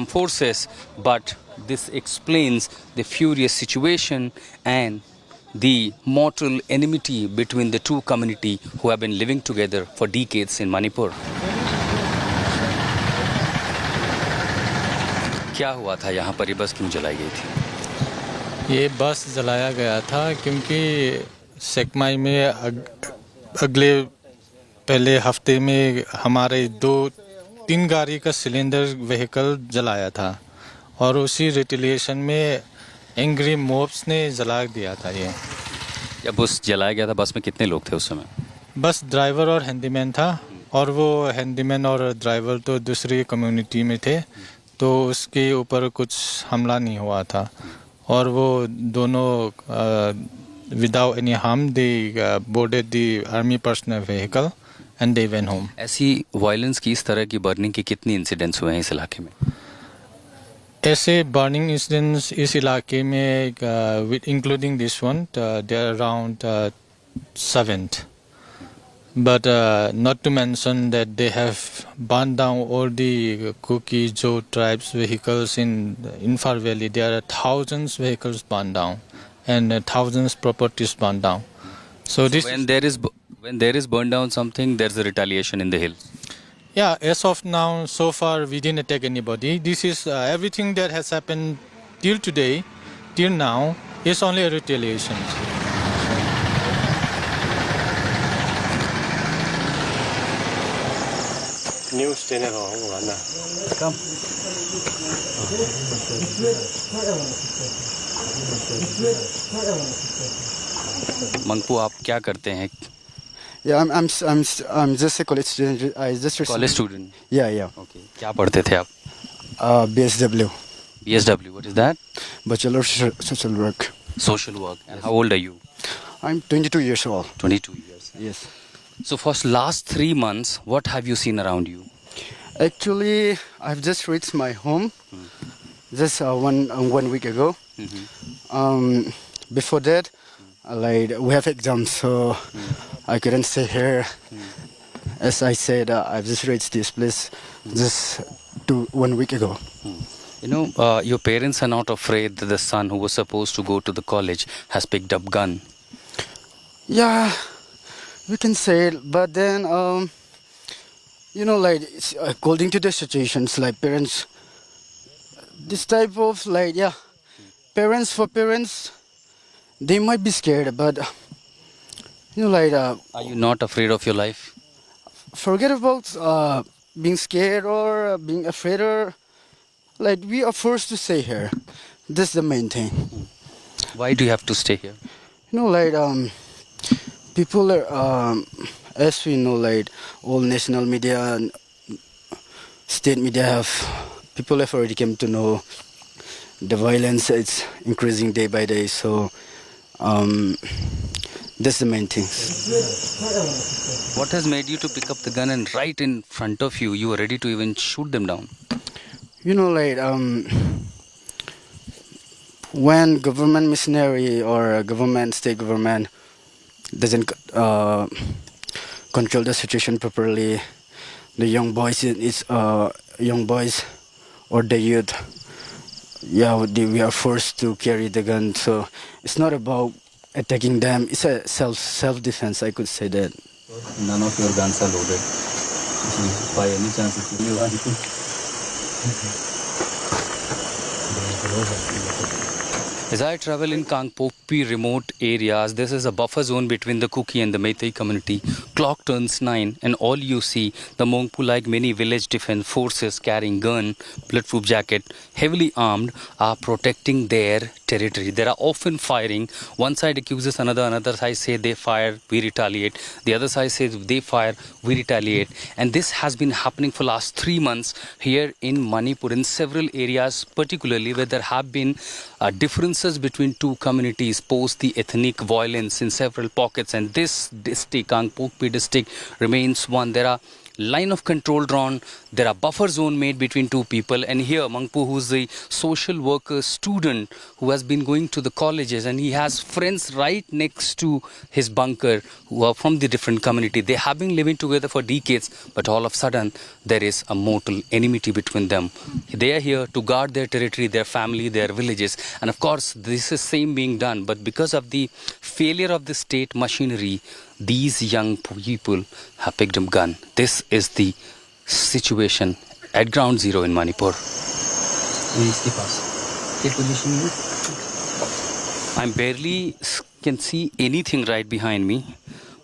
forces, but this explains the furious situation and the mortal enmity between the two communities who have been living together for decades in Manipur. क्या हुआ था यहाँ पर, ये बस क्यों जलाई गई थी? ये बस जलाया गया था क्योंकि सेकमाई में अगले पहले हफ्ते में हमारे 2-3 गाड़ी का सिलेंडर व्हीकल जलाया था और उसी रिटेलिएशन में एंग्री मॉब्स ने जला दिया था ये। जब बस जलाया गया था, बस में कितने लोग थे उस समय? बस ड्राइवर और हैंडीमैन था, और वो हैंडीमैन और ड्राइवर तो दूसरी कम्युनिटी में थे, तो उसके ऊपर कुछ हमला नहीं हुआ था और वो दोनों without any harm they boarded the army personnel vehicle and they went home. ऐसी वायलेंस की, इस तरह की बर्निंग के कितनी इंसिडेंट्स हुए हैं इस इलाके में? ऐसे बर्निंग इंसिडेंट्स इस इलाके में including this one there are around 7, but not to mention that they have burned down all the Kuki Jo tribes vehicles in Infar Valley. There are thousands vehicles burned down and thousands properties burned down. So this when there is burned down something, there's a retaliation in the hills. Yeah, as of now, so far we didn't attack anybody. This is everything that has happened till today, till now, is only a retaliation. News channel हो वाला कम मंगपू, आप क्या करते हैं? Yeah, I'm just a college student. I just college student. Yeah. Okay. क्या पढ़ते थे आप? BSW. BSW. What is that? Bachelor of Social Work. Social work. And how old are you? I'm 22 years old. 22 years. Yes. So for last 3 months, what have you seen around you? Actually, I've just reached my home just one week ago. Before that, like we have exams, so I couldn't stay here. As I said, I've just reached this place just 1 week ago. You know, your parents are not afraid that the son who was supposed to go to the college has picked up gun. Yeah, we can say it, but then, you know, like, according to the situations, like parents, this type of, like, yeah, parents, they might be scared, but, you know, like... are you not afraid of your life? Forget about being scared or being afraid, or, like, we are forced to stay here. That's the main thing. Why do you have to stay here? You know, like, people are, as we know, like, all national media and state media people have already come to know the violence is increasing day by day, so that's the main thing. What has made you to pick up the gun and right in front of you, you were ready to even shoot them down? You know, like, when government missionary or state government doesn't control the situation properly, the young boys or the youth, we are forced to carry the gun. So it's not about attacking them, it's a self-defense, I could say that. None of your guns are loaded. By any chance, if you want to. As I travel in Kangpokpi remote areas, this is a buffer zone between the Kuki and the Meitei community. Clock turns 9 and all you see, the Mongpu like many village defense forces carrying gun, bulletproof jacket, heavily armed, are protecting their territory. There are often firing. One side accuses another side say they fire, we retaliate. The other side says they fire, we retaliate. And this has been happening for last 3 months here in Manipur in several areas, particularly where there have been differences between two communities post the ethnic violence in several pockets. And this district, Kangpokpi district, remains one. There are line of control drawn, there are buffer zone made between two people, and here Mangpu, who's the social worker student who has been going to the colleges, and he has friends right next to his bunker who are from the different community. They have been living together for decades, but all of a sudden there is a mortal enmity between them. They are here to guard their territory, their family, their villages, and of course this is same being done, but because of the failure of the state machinery, these young people have picked up gun. This is the situation at ground zero in Manipur. I barely can see anything right behind me,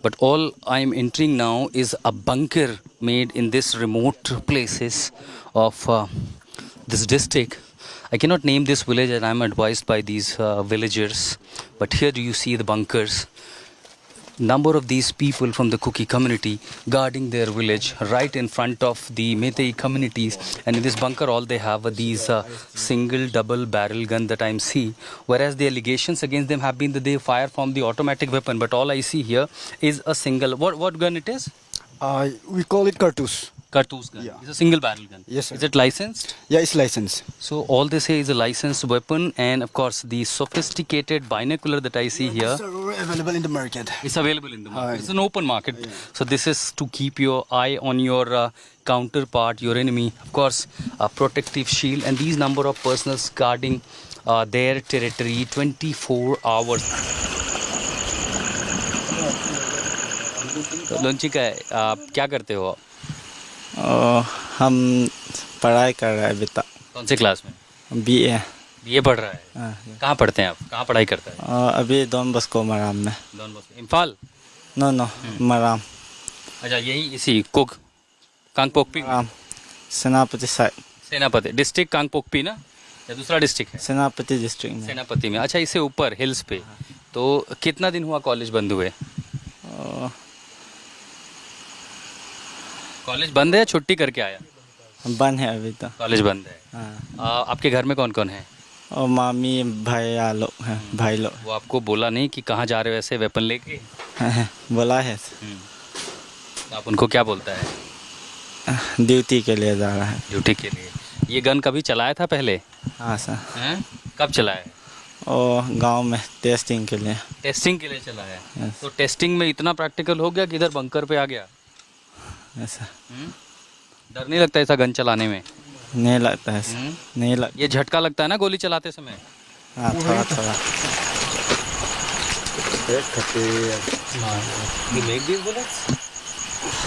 but all I am entering now is a bunker made in this remote places of this district. I cannot name this village, and I am advised by these villagers, but here do you see the bunkers. Number of these people from the Kuki community guarding their village right in front of the Meitei communities, and in this bunker all they have are these single double barrel gun that I see, whereas the allegations against them have been that they fire from the automatic weapon, but all I see here is a single, what gun it is? We call it cartouche. Cartouche gun. It's a single barrel gun. Yes, sir. Is it licensed? Yeah, it's licensed. So all they say is a licensed weapon, and of course the sophisticated binocular that I see here. It's available in the market. It's available in the market. It's an open market. Yeah. So this is to keep your eye on your counterpart, your enemy. Of course, a protective shield, and these number of persons guarding their territory 24 hours. Launchy का है, आप क्या करते हो? हम पढ़ाई कर रहे हैं अभी तक। कौन से क्लास में? बीए पढ़ रहा है। कहाँ पढ़ते हैं आप? कहाँ पढ़ाई करते हैं? अभी डॉन बस्को मराम में। Don Bosco Imphal? No Maram. अच्छा, यही इसी कांगपोकपी? सेनापति साइड। सेनापति डिस्ट्रिक्ट कांगपोकपी ना, या दूसरा डिस्ट्रिक्ट है? सेनापति डिस्ट्रिक्ट में। सेनापति में। अच्छा, इससे ऊपर हिल्स पे। तो कितना दिन हुआ कॉलेज बंद हुए? कॉलेज बंद है या छुट्टी करके आया? बंद है अभी तो। कॉलेज बंद है। आपके घर में कौन कौन है? और मामी भाई लोग हैं, भाई लोग। वो आपको बोला नहीं कि कहाँ जा रहे हो ऐसे वेपन लेके? बोला है। आप उनको क्या बोलता है? ड्यूटी के लिए जा रहा है। ड्यूटी के लिए। ये गन कभी चलाया था पहले? हाँ सर। कब चलाया? और गांव में टेस्टिंग के लिए। टेस्टिंग के लिए चलाया। तो टेस्टिंग में इतना प्रैक्टिकल हो गया कि इधर बंकर पे आ गया? ऐसा। डर नहीं लगता ऐसा गन चलाने में? नहीं लगता है। नहीं लगता। ये झटका लगता है ना गोली चलाते समय? हाँ, थोड़ा थोड़ा। You make these bullets?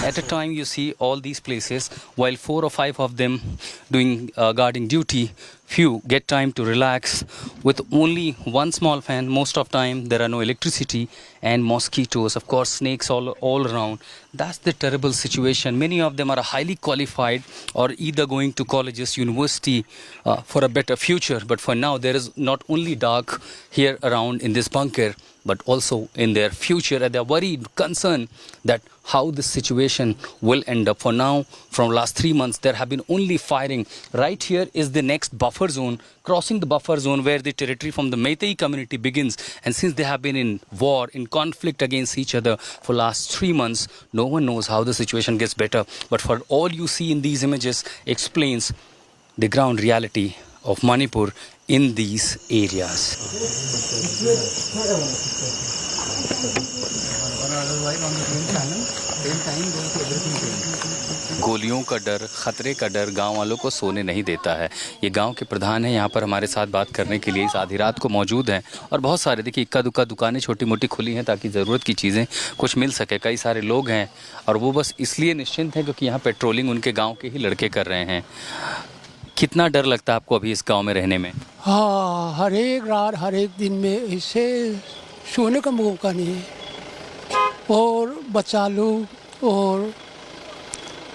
At a time you see all these places, while 4 or 5 of them doing guarding duty, few get time to relax with only one small fan. Most of time there are no electricity and mosquitoes, of course snakes all around. That's the terrible situation. Many of them are highly qualified or either going to colleges, university for a better future. But for now there is not only dark here around in this bunker, but also in their future, and they are worried, concerned that how this situation will end up. For now, from last 3 months, there have been only firing. Right here is the next buffer zone, crossing the buffer zone where the territory from the Meitei community begins. And since they have been in war, in conflict against each other for last 3 months, no one knows how the situation gets better. But for all you see in these images explains the ground reality of Manipur in these areas. गोलियों का डर, खतरे का डर गांव वालों को सोने नहीं देता है। ये गांव के प्रधान हैं, यहाँ पर हमारे साथ बात करने के लिए इस आधी रात को मौजूद हैं। और बहुत सारे देखिए इक्का दुक्का दुकानें छोटी मोटी खुली हैं ताकि ज़रूरत की चीज़ें कुछ मिल सके। कई सारे लोग हैं और वो बस इसलिए निश्चिंत हैं क्योंकि यहाँ पेट्रोलिंग उनके गाँव के ही लड़के कर रहे हैं। कितना डर लगता है आपको अभी इस गांव में रहने में? हाँ, हर एक रात हर एक दिन में इससे सोने का मौका नहीं है। और बच्चा लोग और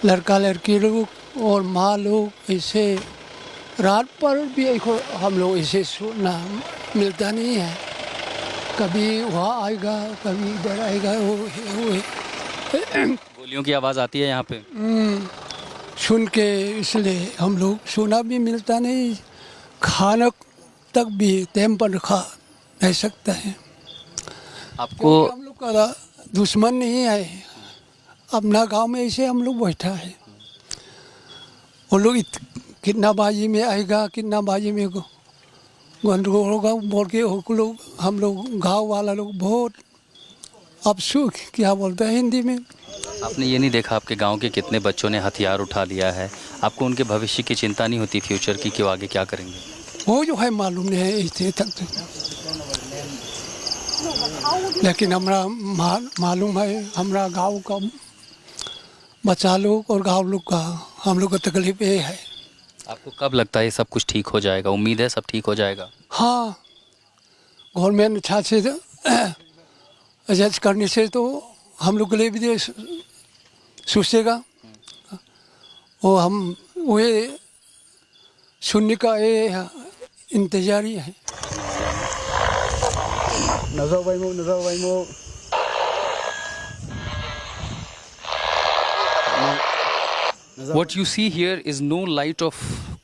लड़का लड़की लोग और माँ लोग इसे रात पर भी हम लोग इसे सोना मिलता नहीं है। कभी वहाँ आएगा कभी इधर आएगा। गोलियों की आवाज़ आती है यहाँ पे? सुन के इसलिए हम लोग सोना भी मिलता नहीं, खाना तक भी टाइम पर खा नहीं सकता है। आपको हम लोग का दुश्मन नहीं है, अपना गांव में ऐसे हम लोग बैठा है। वो लोग कितना बाजी में आएगा कितना बाजी में गंदगोल होगा बोल के लोग हम लोग गांव वाला लोग बहुत अफसोस क्या बोलते हैं हिंदी में। आपने ये नहीं देखा आपके गांव के कितने बच्चों ने हथियार उठा लिया है? आपको उनके भविष्य की चिंता नहीं होती फ्यूचर की कि वो आगे क्या करेंगे? वो जो है मालूम नहीं है इतने तक तो। लेकिन हमारा मालूम है हमारा गांव का बच्चा लोग और गांव लोग का हम लोग का तकलीफ ये है। आपको कब लगता है ये सब कुछ ठीक हो जाएगा? उम्मीद है सब ठीक हो जाएगा? हाँ, गवर्नमेंट अच्छा से एडजस्ट करने से तो हम लोग के लिए भी सोचेगा। वो हम वे सुनने का ये इंतजारी है। What you see here is no light of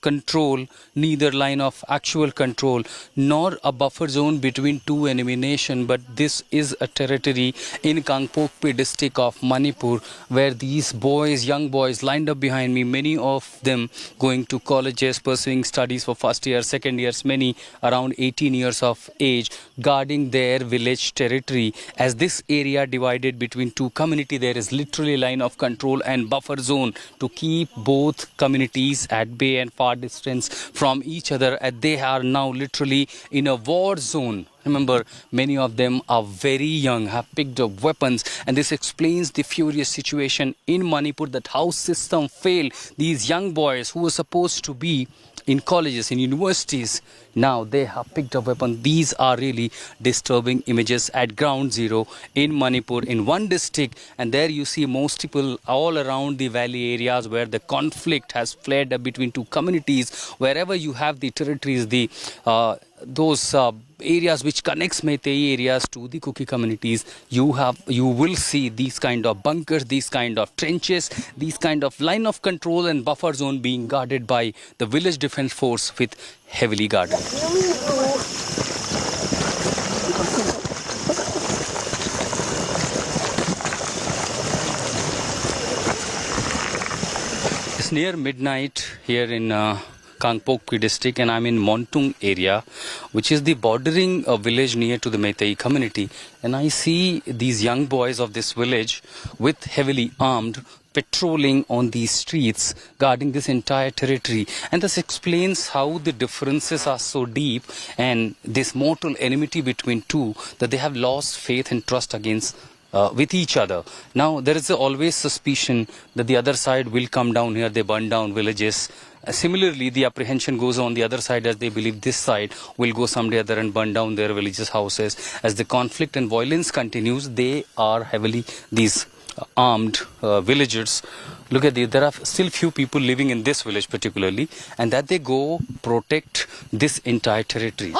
control, neither line of actual control, nor a buffer zone between two enemy nations, but this is a territory in Kangpokpi district of Manipur, where these boys, young boys lined up behind me, many of them going to colleges, pursuing studies for first year, second years, many around 18 years of age, guarding their village territory. As this area divided between two communities, there is literally line of control and buffer zone to keep both communities at bay and far distance from each other, and they are now literally in a war zone. Remember, many of them are very young, have picked up weapons, and this explains the furious situation in Manipur, that how system failed these young boys who were supposed to be in colleges, in universities. Now they have picked up weapons. These are really disturbing images at ground zero in Manipur, in one district, and there you see most people all around the valley areas where the conflict has flared between two communities. Wherever you have the territories, the those areas which connects Meitei areas to the Kuki communities, you will see these kind of bunkers, these kind of trenches, these kind of line of control and buffer zone being guarded by the village defense force with heavily guarded. It's near midnight here in Kangpokpi district, and I'm in Montung area, which is the bordering village near to the Meitei community, and I see these young boys of this village with heavily armed patrolling on these streets, guarding this entire territory. And this explains how the differences are so deep and this mortal enmity between two, that they have lost faith and trust against with each other. Now there is always suspicion that the other side will come down here, they burn down villages. Similarly, the apprehension goes on the other side, as they believe this side will go someday other and burn down their villages' houses. As the conflict and violence continues, they are heavily these armed villagers. Look at this, there are still few people living in this village particularly, and that they go protect this entire territory.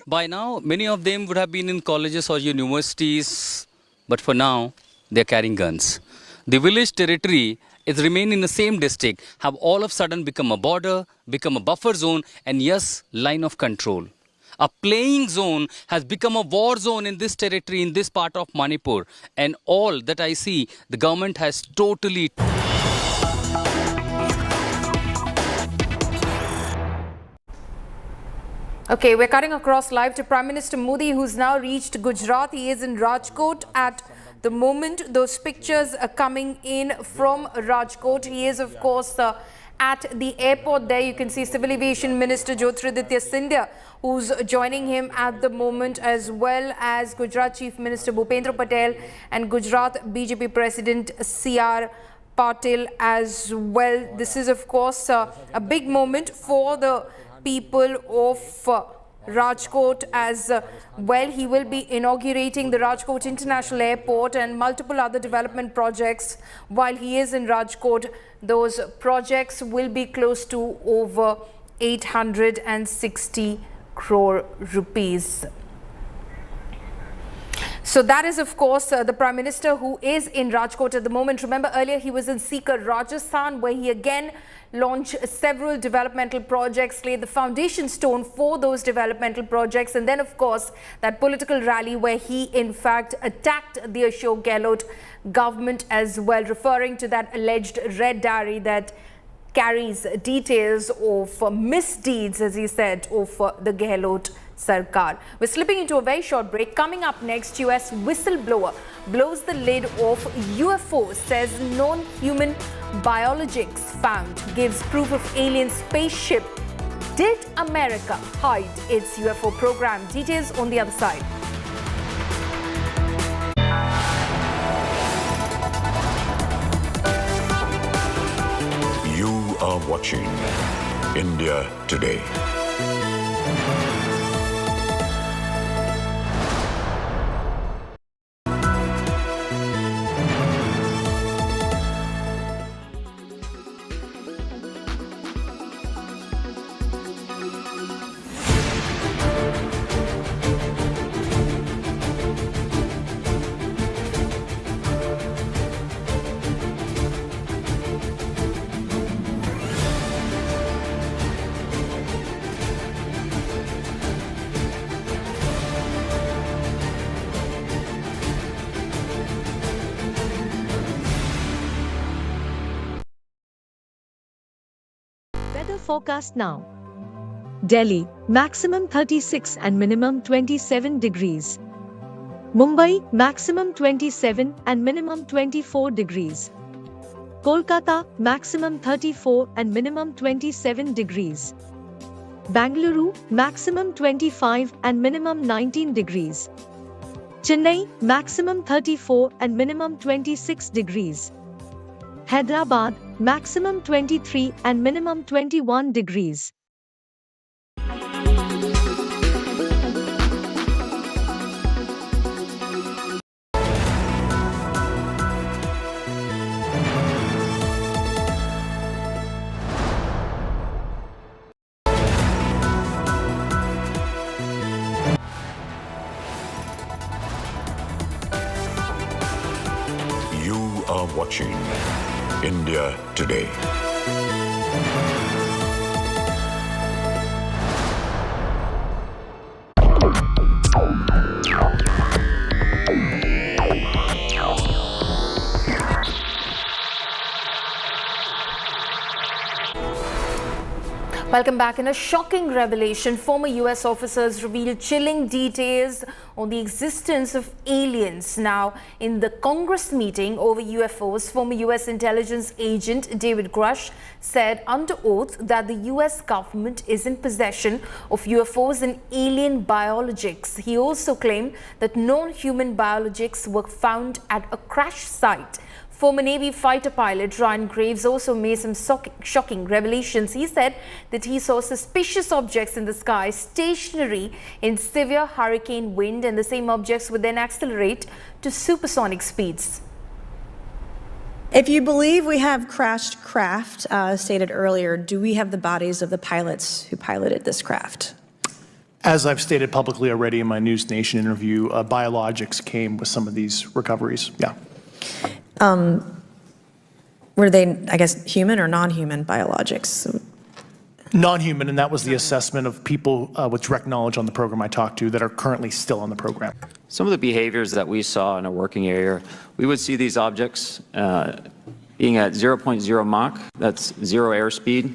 By now, many of them would have been in colleges or universities, but for now, they are carrying guns. The village territory is remain in the same district, have all of a sudden become a border, become a buffer zone, and yes, line of control. A playing zone has become a war zone in this territory, in this part of Manipur. And all that I see, the government has totally... Okay, we're cutting across live to Prime Minister Modi, who's now reached Gujarat. He is in Rajkot at the moment. Those pictures are coming in from Rajkot. He is, of course, at the airport there. You can see Civil Aviation Minister Jyotiraditya Scindia, who's joining him at the moment, as well as Gujarat Chief Minister Bhupendra Patel and Gujarat BJP President C.R. Patil as well. This is, of course, a big moment for the people of Rajkot as well. He will be inaugurating the Rajkot International Airport and multiple other development projects while he is in Rajkot. Those projects will be close to over 860 crore rupees. So that is, of course, the Prime Minister who is in Rajkot at the moment. Remember, earlier he was in Sikar, Rajasthan, where he again launched several developmental projects, laid the foundation stone for those developmental projects. And then, of course, that political rally where he, in fact, attacked the Ashok Gehlot government as well, referring to that alleged red diary that carries details of misdeeds, as he said, of the Gehlot Sarkar. We're slipping into a very short break. Coming up next, US whistleblower blows the lid off UFO, says non-human biologics found, gives proof of alien spaceship. Did America hide its UFO program? Details on the other side. You are watching India Today. Weather forecast now. Delhi, maximum 36 and minimum 27 degrees. Mumbai, maximum 27 and minimum 24 degrees. Kolkata, maximum 34 and minimum 27 degrees. Bangalore, maximum 25 and minimum 19 degrees. Chennai, maximum 34 and minimum 26 degrees. Hyderabad, maximum 23 and minimum 21 degrees. You are watching India Today. Welcome back. In a shocking revelation, former US officers revealed chilling details on the existence of aliens. Now, in the Congress meeting over UFOs, former US intelligence agent David Grush said under oath that the US government is in possession of UFOs and alien biologics. He also claimed that non-human biologics were found at a crash site. Former Navy fighter pilot Ryan Graves also made some shocking revelations. He said that he saw suspicious objects in the sky stationary in severe hurricane wind, and the same objects would then accelerate to supersonic speeds. If you believe we have crashed craft, stated earlier, do we have the bodies of the pilots who piloted this craft? As I've stated publicly already in my News Nation interview, biologics came with some of these recoveries. Yeah. Were they, I guess, human or non-human biologics? Non-human, and that was the assessment of people with direct knowledge on the program I talked to that are currently still on the program. Some of the behaviors that we saw in a working area, we would see these objects being at 0.0 Mach, that's zero airspeed,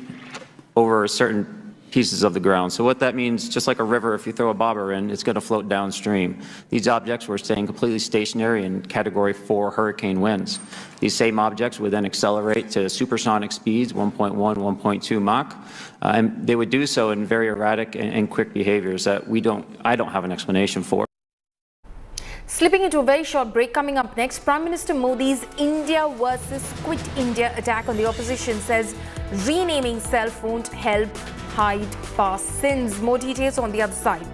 over a certain pieces of the ground. So what that means, just like a river, if you throw a bobber in, it's going to float downstream. These objects were staying completely stationary in Category 4 hurricane winds. These same objects would then accelerate to supersonic speeds, 1.1, 1.2 Mach, and they would do so in very erratic and quick behaviors that I don't have an explanation for. Slipping into a very short break, coming up next, Prime Minister Modi's India versus Quit India attack on the opposition says renaming self won't help hide past sins. More details on the other side.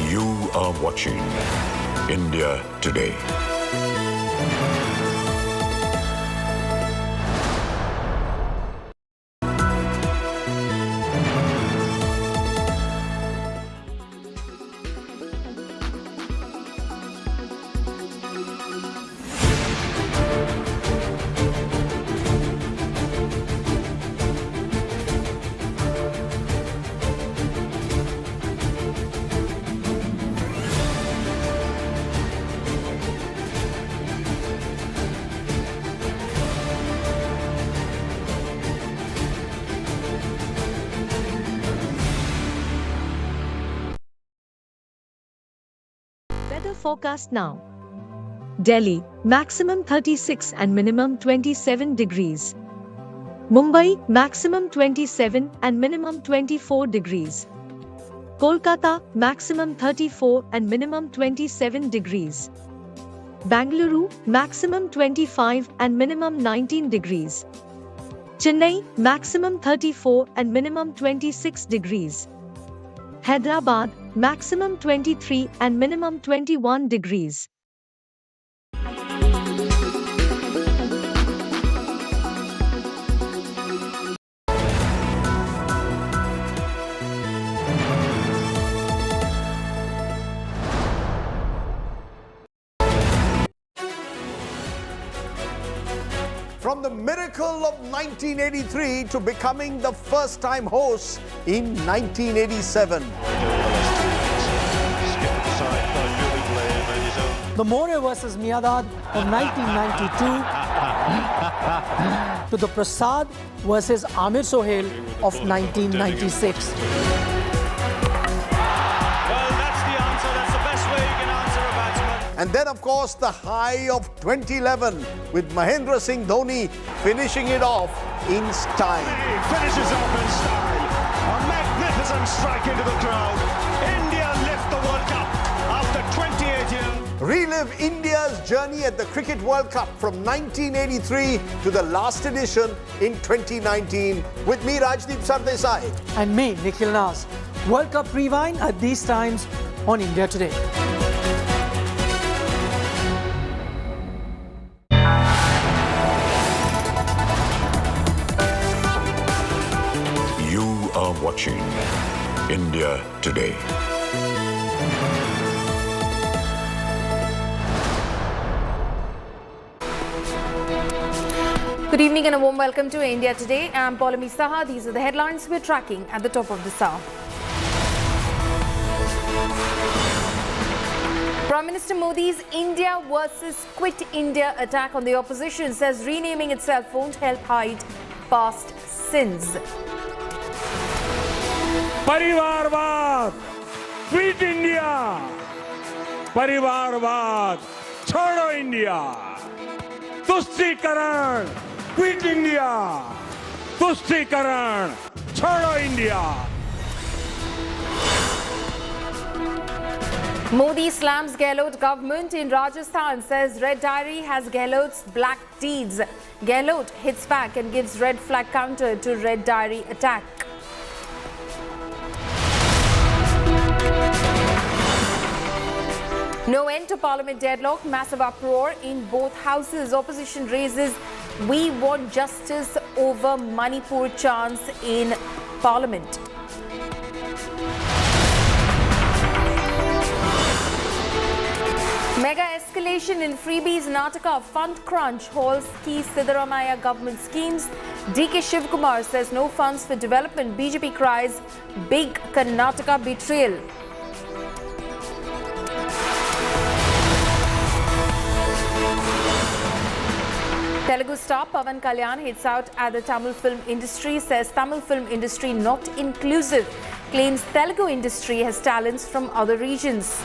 You are watching India Today. Weather forecast now. Delhi, maximum 36 and minimum 27 degrees. Mumbai, maximum 27 and minimum 24 degrees. Kolkata, maximum 34 and minimum 27 degrees. Bangalore, maximum 25 and minimum 19 degrees. Chennai, maximum 34 and minimum 26 degrees. Hyderabad, maximum 23 and minimum 21 degrees. From the miracle of 1983 to becoming the first-time host in 1987. The More versus Miadad of 1992 to the Prasad versus Amir Sohail of 1996. And then, of course, the high of 2011 with Mahendra Singh Dhoni finishing it off in style. He finishes off in style. A magnificent strike into the crowd. India lift the World Cup after 28 years. Relive India's journey at the Cricket World Cup from 1983 to the last edition in 2019 with me, Rajdeep Sardesai. And me, Nikhil Nas. World Cup Rewind at these times on India Today. You are watching India Today. Good evening and a warm welcome to India Today. I'm Paulami Saha. These are the headlines we're tracking at the top of this hour. Prime Minister Modi's India versus Quit India attack on the opposition says renaming itself won't help hide past sins. परिवारवाद, quit India, परिवारवाद, छोड़ो India, तुष्टीकरण, quit India, तुष्टीकरण, छोड़ो India. Modi slams Gehlot government in Rajasthan, says Red Diary has Gehlot's black deeds. Gehlot hits back and gives red flag counter to Red Diary attack. No end to Parliament deadlock, massive uproar in both houses. Opposition raises "We want justice over Manipur" chants in Parliament. Mega escalation in freebies. Nataka fund crunch halts key Siddaramaiah government schemes. DK Shivkumar says no funds for development. BJP cries big Karnataka betrayal. Telugu star Pawan Kalyan hits out at the Tamil film industry, says Tamil film industry not inclusive, claims Telugu industry has talents from other regions.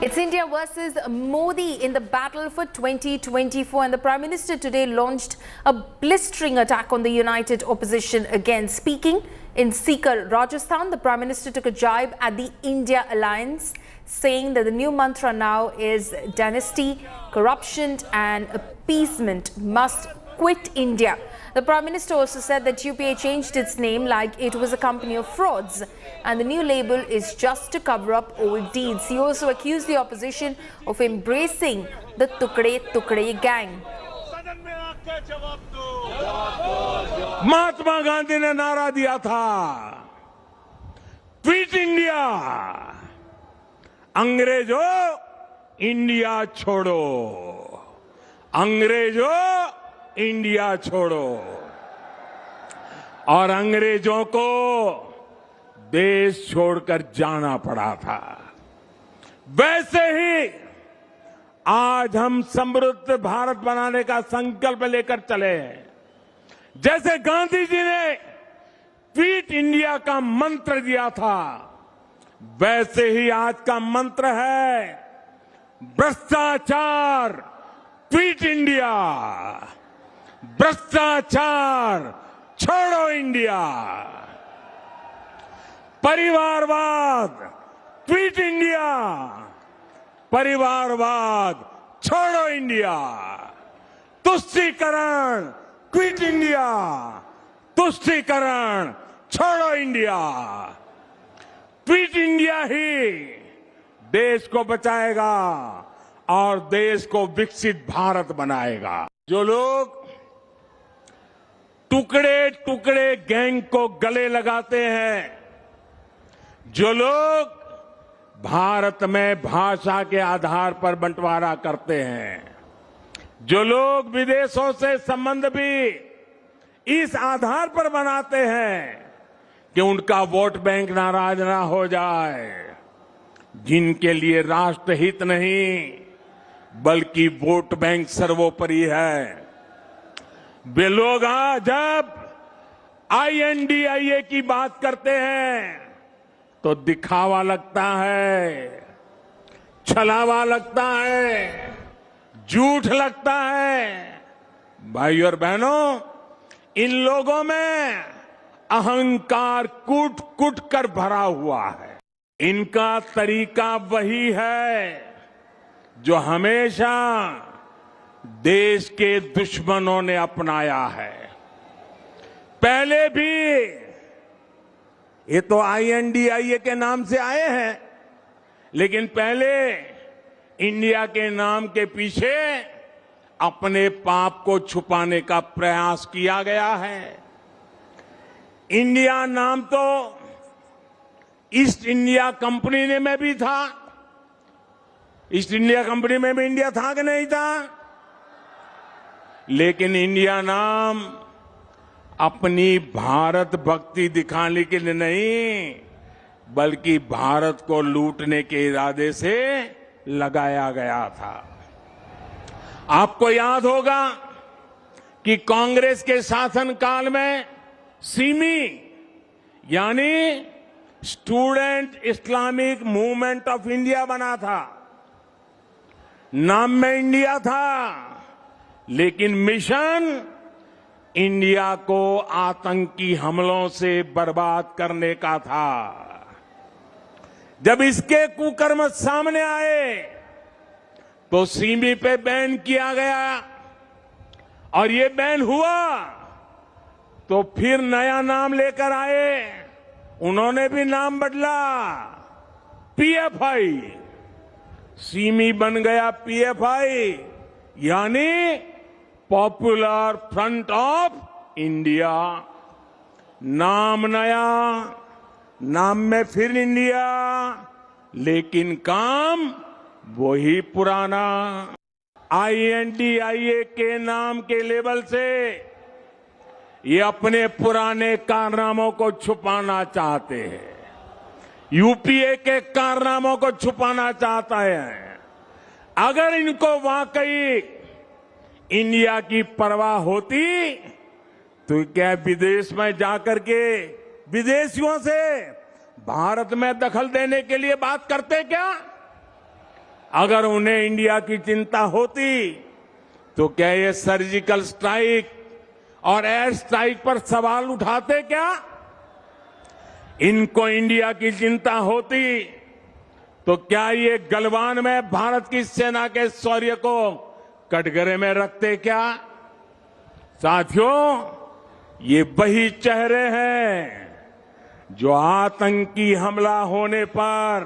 It's India versus Modi in the battle for 2024, and the Prime Minister today launched a blistering attack on the united opposition again. Speaking in Sikar, Rajasthan, the Prime Minister took a jibe at the India alliance, saying that the new mantra now is dynasty, corruption and appeasement must quit India. The Prime Minister also said that UPA changed its name like it was a company of frauds, and the new label is just to cover up old deeds. He also accused the opposition of embracing the Tukde gang. Mahatma Gandhi ने नारा दिया था, quit India, अंग्रेजों India छोड़ो, अंग्रेजों India छोड़ो। और अंग्रेजों को देश छोड़कर जाना पड़ा था। वैसे ही आज हम समृद्ध भारत बनाने का संकल्प लेकर चले हैं। जैसे गांधी जी ने क्विट इंडिया का मंत्र दिया था, वैसे ही आज का मंत्र है भ्रष्टाचार क्विट इंडिया, भ्रष्टाचार छोड़ो इंडिया, परिवारवाद क्विट इंडिया, परिवारवाद छोड़ो इंडिया, तुष्टीकरण क्विट इंडिया, तुष्टीकरण छोड़ो इंडिया। क्विट इंडिया ही देश को बचाएगा और देश को विकसित भारत बनाएगा। जो लोग टुकड़े टुकड़े गैंग को गले लगाते हैं, जो लोग भारत में भाषा के आधार पर बंटवारा करते हैं, जो लोग विदेशों से संबंध भी इस आधार पर बनाते हैं कि उनका वोट बैंक नाराज ना हो जाए, जिनके लिए राष्ट्रहित नहीं बल्कि वोट बैंक सर्वोपरि है, वे लोग जब NDA की बात करते हैं तो दिखावा लगता है, छलावा लगता है, झूठ लगता है। भाइयों और बहनों, इन लोगों में अहंकार कूट कूट कर भरा हुआ है। इनका तरीका वही है जो हमेशा देश के दुश्मनों ने अपनाया है। पहले भी ये तो NDA के नाम से आए हैं, लेकिन पहले इंडिया के नाम के पीछे अपने पाप को छुपाने का प्रयास किया गया है। इंडिया नाम तो ईस्ट इंडिया कंपनी में भी था। ईस्ट इंडिया कंपनी में भी इंडिया था कि नहीं था? लेकिन इंडिया नाम अपनी भारत भक्ति दिखाने के लिए नहीं, बल्कि भारत को लूटने के इरादे से लगाया गया था। आपको याद होगा कि कांग्रेस के शासनकाल में सिमी यानी student Islamic movement of India बना था। नाम में इंडिया था, लेकिन मिशन इंडिया को आतंकी हमलों से बर्बाद करने का था। जब इसके कुकर्म सामने आए तो सीमी पे बैन किया गया, और ये बैन हुआ तो फिर नया नाम लेकर आए। उन्होंने भी नाम बदला, PFI। सीमी बन गया PFI, यानी पॉपुलर फ्रंट ऑफ इंडिया। नाम नया, नाम में फिर इंडिया, लेकिन काम वही पुराना। NDA के नाम के लेवल से ये अपने पुराने कारनामों को छुपाना चाहते हैं। यूपीए के कारनामों को छुपाना चाहता है। अगर इनको वाकई इंडिया की परवाह होती तो क्या विदेश में जाकर के विदेशियों से भारत में दखल देने के लिए बात करते क्या? अगर उन्हें इंडिया की चिंता होती तो क्या ये सर्जिकल स्ट्राइक और एयर स्ट्राइक पर सवाल उठाते क्या? इनको इंडिया की चिंता होती तो क्या ये गलवान में भारत की सेना के शौर्य को कटघरे में रखते क्या? साथियों, ये वही चेहरे हैं जो आतंकी हमला होने पर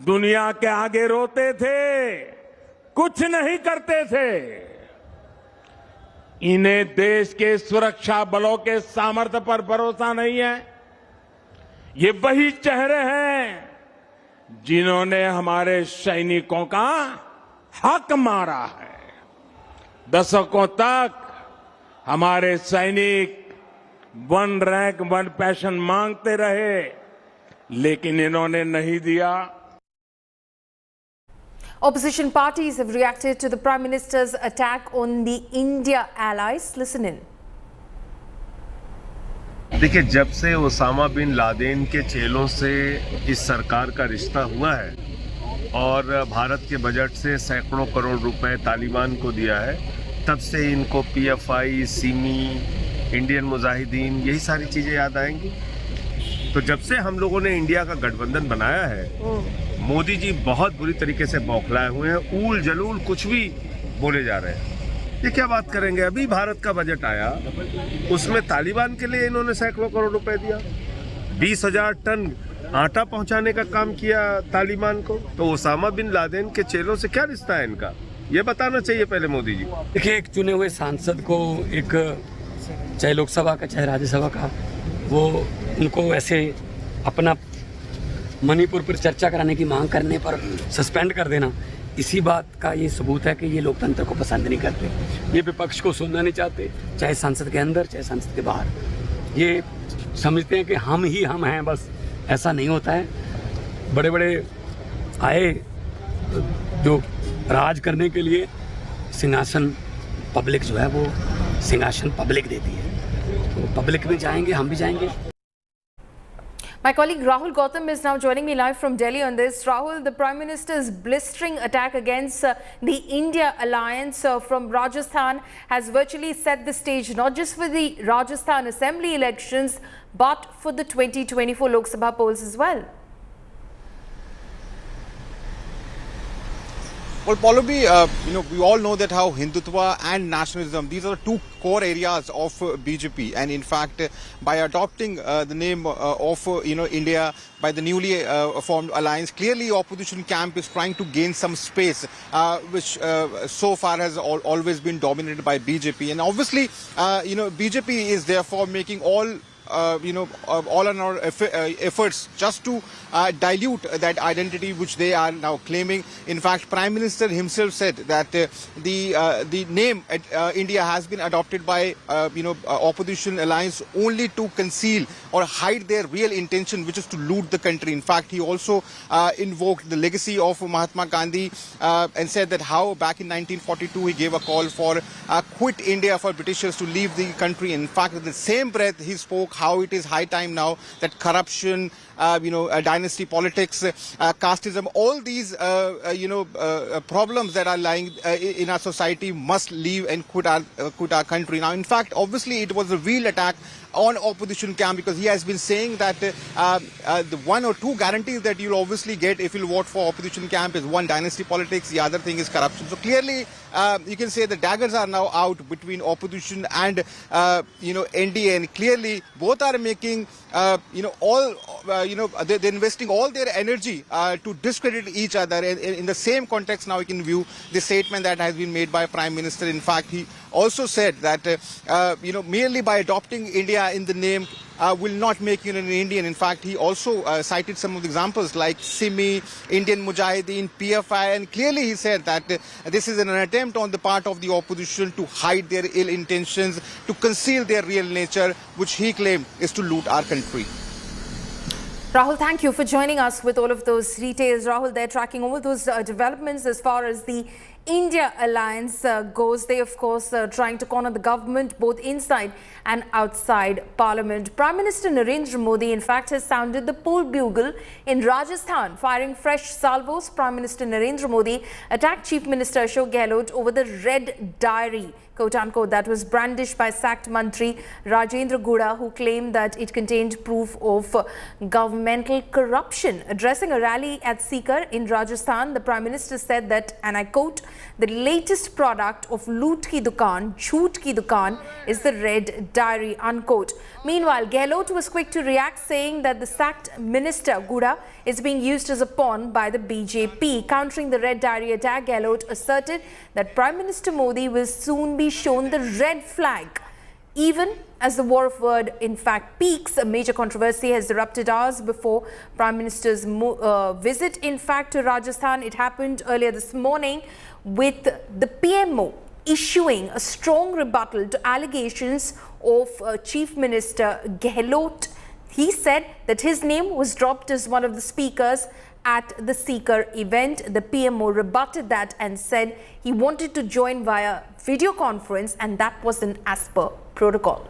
दुनिया के आगे रोते थे, कुछ नहीं करते थे। इन्हें देश के सुरक्षा बलों के सामर्थ्य पर भरोसा नहीं है। ये वही चेहरे हैं जिन्होंने हमारे सैनिकों का हक मारा है। दशकों तक हमारे सैनिक वन रैंक वन पैशन मांगते रहे, लेकिन इन्होंने नहीं दिया। Opposition parties have reacted to the Prime Minister's attack on the India allies. Listen in. देखिए, जब से ओसामा बिन लादेन के चेलों से इस सरकार का रिश्ता हुआ है और भारत के बजट से सैकड़ों करोड़ रुपए तालिबान को दिया है, तब से इनको पीएफआई, सिमी, इंडियन मुजाहिदीन, यही सारी चीज़ें याद आएंगी। तो जब से हम लोगों ने इंडिया का गठबंधन बनाया है, मोदी जी बहुत बुरी तरीके से बौखलाए हुए हैं, ऊल जलूल कुछ भी बोले जा रहे हैं। ये क्या बात करेंगे? अभी भारत का बजट आया, उसमें तालिबान के लिए इन्होंने सैकड़ों करोड़ रुपए दिया, 20,000 टन आटा पहुंचाने का काम किया तालिबान को। तो ओसामा बिन लादेन के चेलों से क्या रिश्ता है इनका, ये बताना चाहिए पहले मोदी जी। देखिए, एक चुने हुए सांसद को, एक चाहे लोकसभा का चाहे राज्यसभा का, वो उनको ऐसे अपना मणिपुर पर चर्चा कराने की मांग करने पर सस्पेंड कर देना, इसी बात का ये सबूत है कि ये लोकतंत्र को पसंद नहीं करते। ये विपक्ष को सुनना नहीं चाहते, चाहे संसद के अंदर चाहे संसद के बाहर। ये समझते हैं कि हम ही हम हैं, बस। ऐसा नहीं होता है। बड़े बड़े आए जो राज करने के लिए, सिंहासन पब्लिक जो है वो सिंहासन पब्लिक देती है, तो पब्लिक में जाएंगे, हम भी जाएंगे। My colleague Rahul Gautam is now joining me live from Delhi on this. Rahul, the Prime Minister's blistering attack against the India alliance from Rajasthan has virtually set the stage not just for the Rajasthan Assembly elections but for the 2024 Lok Sabha polls as well. Well, Pallavi, we all know that how Hindutva and nationalism, these are the two core areas of BJP, and in fact, by adopting the name of India by the newly formed alliance, clearly opposition camp is trying to gain some space, which so far has always been dominated by BJP, and obviously, BJP is therefore making all on our efforts just to dilute that identity which they are now claiming. In fact, Prime Minister himself said that the name India has been adopted by opposition alliance only to conceal or hide their real intention, which is to loot the country. In fact, he also invoked the legacy of Mahatma Gandhi and said that how back in 1942 he gave a call for quit India for Britishers to leave the country. In fact, in the same breath he spoke how it is high time now that corruption, dynasty politics, casteism, all these problems that are lying in our society must leave and quit our country. Now, in fact, obviously it was a real attack on opposition camp, because he has been saying that the one or two guarantees that you'll obviously get if you'll vote for opposition camp is one, dynasty politics, the other thing is corruption. So clearly you can say the daggers are now out between opposition and NDA, and clearly both are making they're investing all their energy to discredit each other. In the same context, now you can view the statement that has been made by Prime Minister. In fact, he also said that merely by adopting India in the name will not make you an Indian. In fact, he also cited some of the examples like Simi, Indian Mujahideen, PFI, and clearly he said that this is an attempt on the part of the opposition to hide their ill intentions, to conceal their real nature, which he claimed is to loot our country. Rahul, thank you for joining us with all of those details. Rahul, they're tracking all those developments as far as the India alliance goes. They, of course, trying to corner the government both inside and outside Parliament. Prime Minister Narendra Modi, in fact, has sounded the poll bugle in Rajasthan, firing fresh salvos. Prime Minister Narendra Modi attacked Chief Minister Ashok Gehlot over the red diary, quote-unquote, that was brandished by sacked Mantri Rajendra Gouda, who claimed that it contained proof of governmental corruption. Addressing a rally at Sikar in Rajasthan, the Prime Minister said that, and I quote, "The latest product of loot ki dukaan, jhoot ki dukaan is the red diary," unquote. Meanwhile, Gehlot was quick to react, saying that the sacked Minister Gouda is being used as a pawn by the BJP. Countering the red diary attack, Gehlot asserted that Prime Minister Modi will soon be shown the red flag. Even as the war of word in fact peaks, a major controversy has erupted hours before Prime Minister's visit in fact to Rajasthan. It happened earlier this morning with the PMO issuing a strong rebuttal to allegations of Chief Minister Gehlot. He said that his name was dropped as one of the speakers at the Sikar event. The PMO rebutted that and said he wanted to join via video conference and that wasn't as per protocol.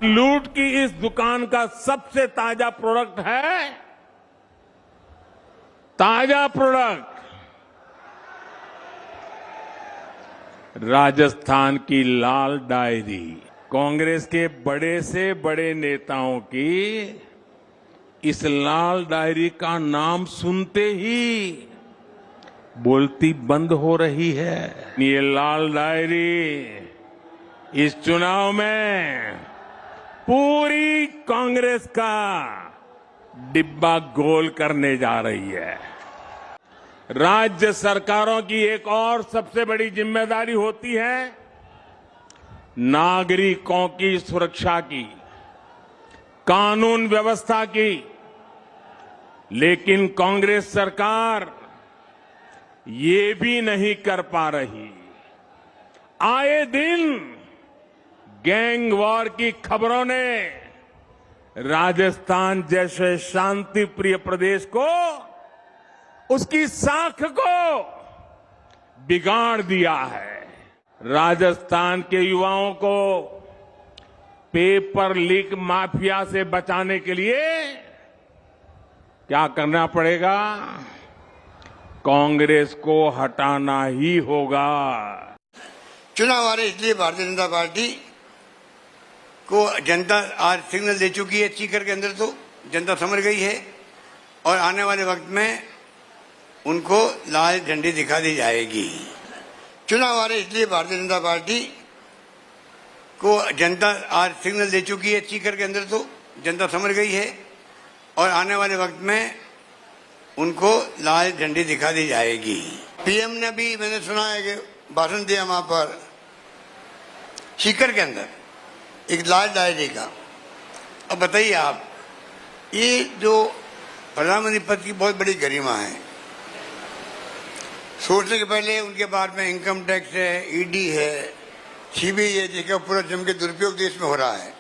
लूट की इस दुकान का सबसे ताजा product है, ताजा product Rajasthan की लाल डायरी। कांग्रेस के बड़े से बड़े नेताओं की इस लाल डायरी का नाम सुनते ही बोलती बंद हो रही है। ये लाल डायरी इस चुनाव में पूरी कांग्रेस का डिब्बा गोल करने जा रही है। राज्य सरकारों की एक और सबसे बड़ी जिम्मेदारी होती है नागरिकों की सुरक्षा की, कानून व्यवस्था की, लेकिन कांग्रेस सरकार ये भी नहीं कर पा रही। आए दिन गैंग वॉर की खबरों ने राजस्थान जैसे शांति प्रिय प्रदेश को, उसकी साख को बिगाड़ दिया है। राजस्थान के युवाओं को पेपर लीक माफिया से बचाने के लिए क्या करना पड़ेगा? कांग्रेस को हटाना ही होगा। चुनाव आ रहे इसलिए भारतीय जनता पार्टी को जनता आज सिग्नल दे चुकी है। सीकर के अंदर तो जनता समझ गई है और आने वाले वक्त में उनको लाल झंडी दिखा दी जाएगी। चुनाव आ रहे इसलिए भारतीय जनता पार्टी को जनता आज सिग्नल दे चुकी है। सीकर के अंदर तो जनता समझ गई है और आने वाले वक्त में उनको लाल झंडी दिखा दी जाएगी। पीएम ने भी, मैंने सुना है कि भाषण दिया वहां पर सीकर के अंदर एक लाल डायरी का। अब बताइए आप, ये जो प्रधानमंत्री पद की बहुत बड़ी गरिमा है, सोचने के पहले उनके बाद में इनकम टैक्स है, ईडी है, सीबीआई है, जिसका पूरा जम के दुरुपयोग देश में हो रहा है।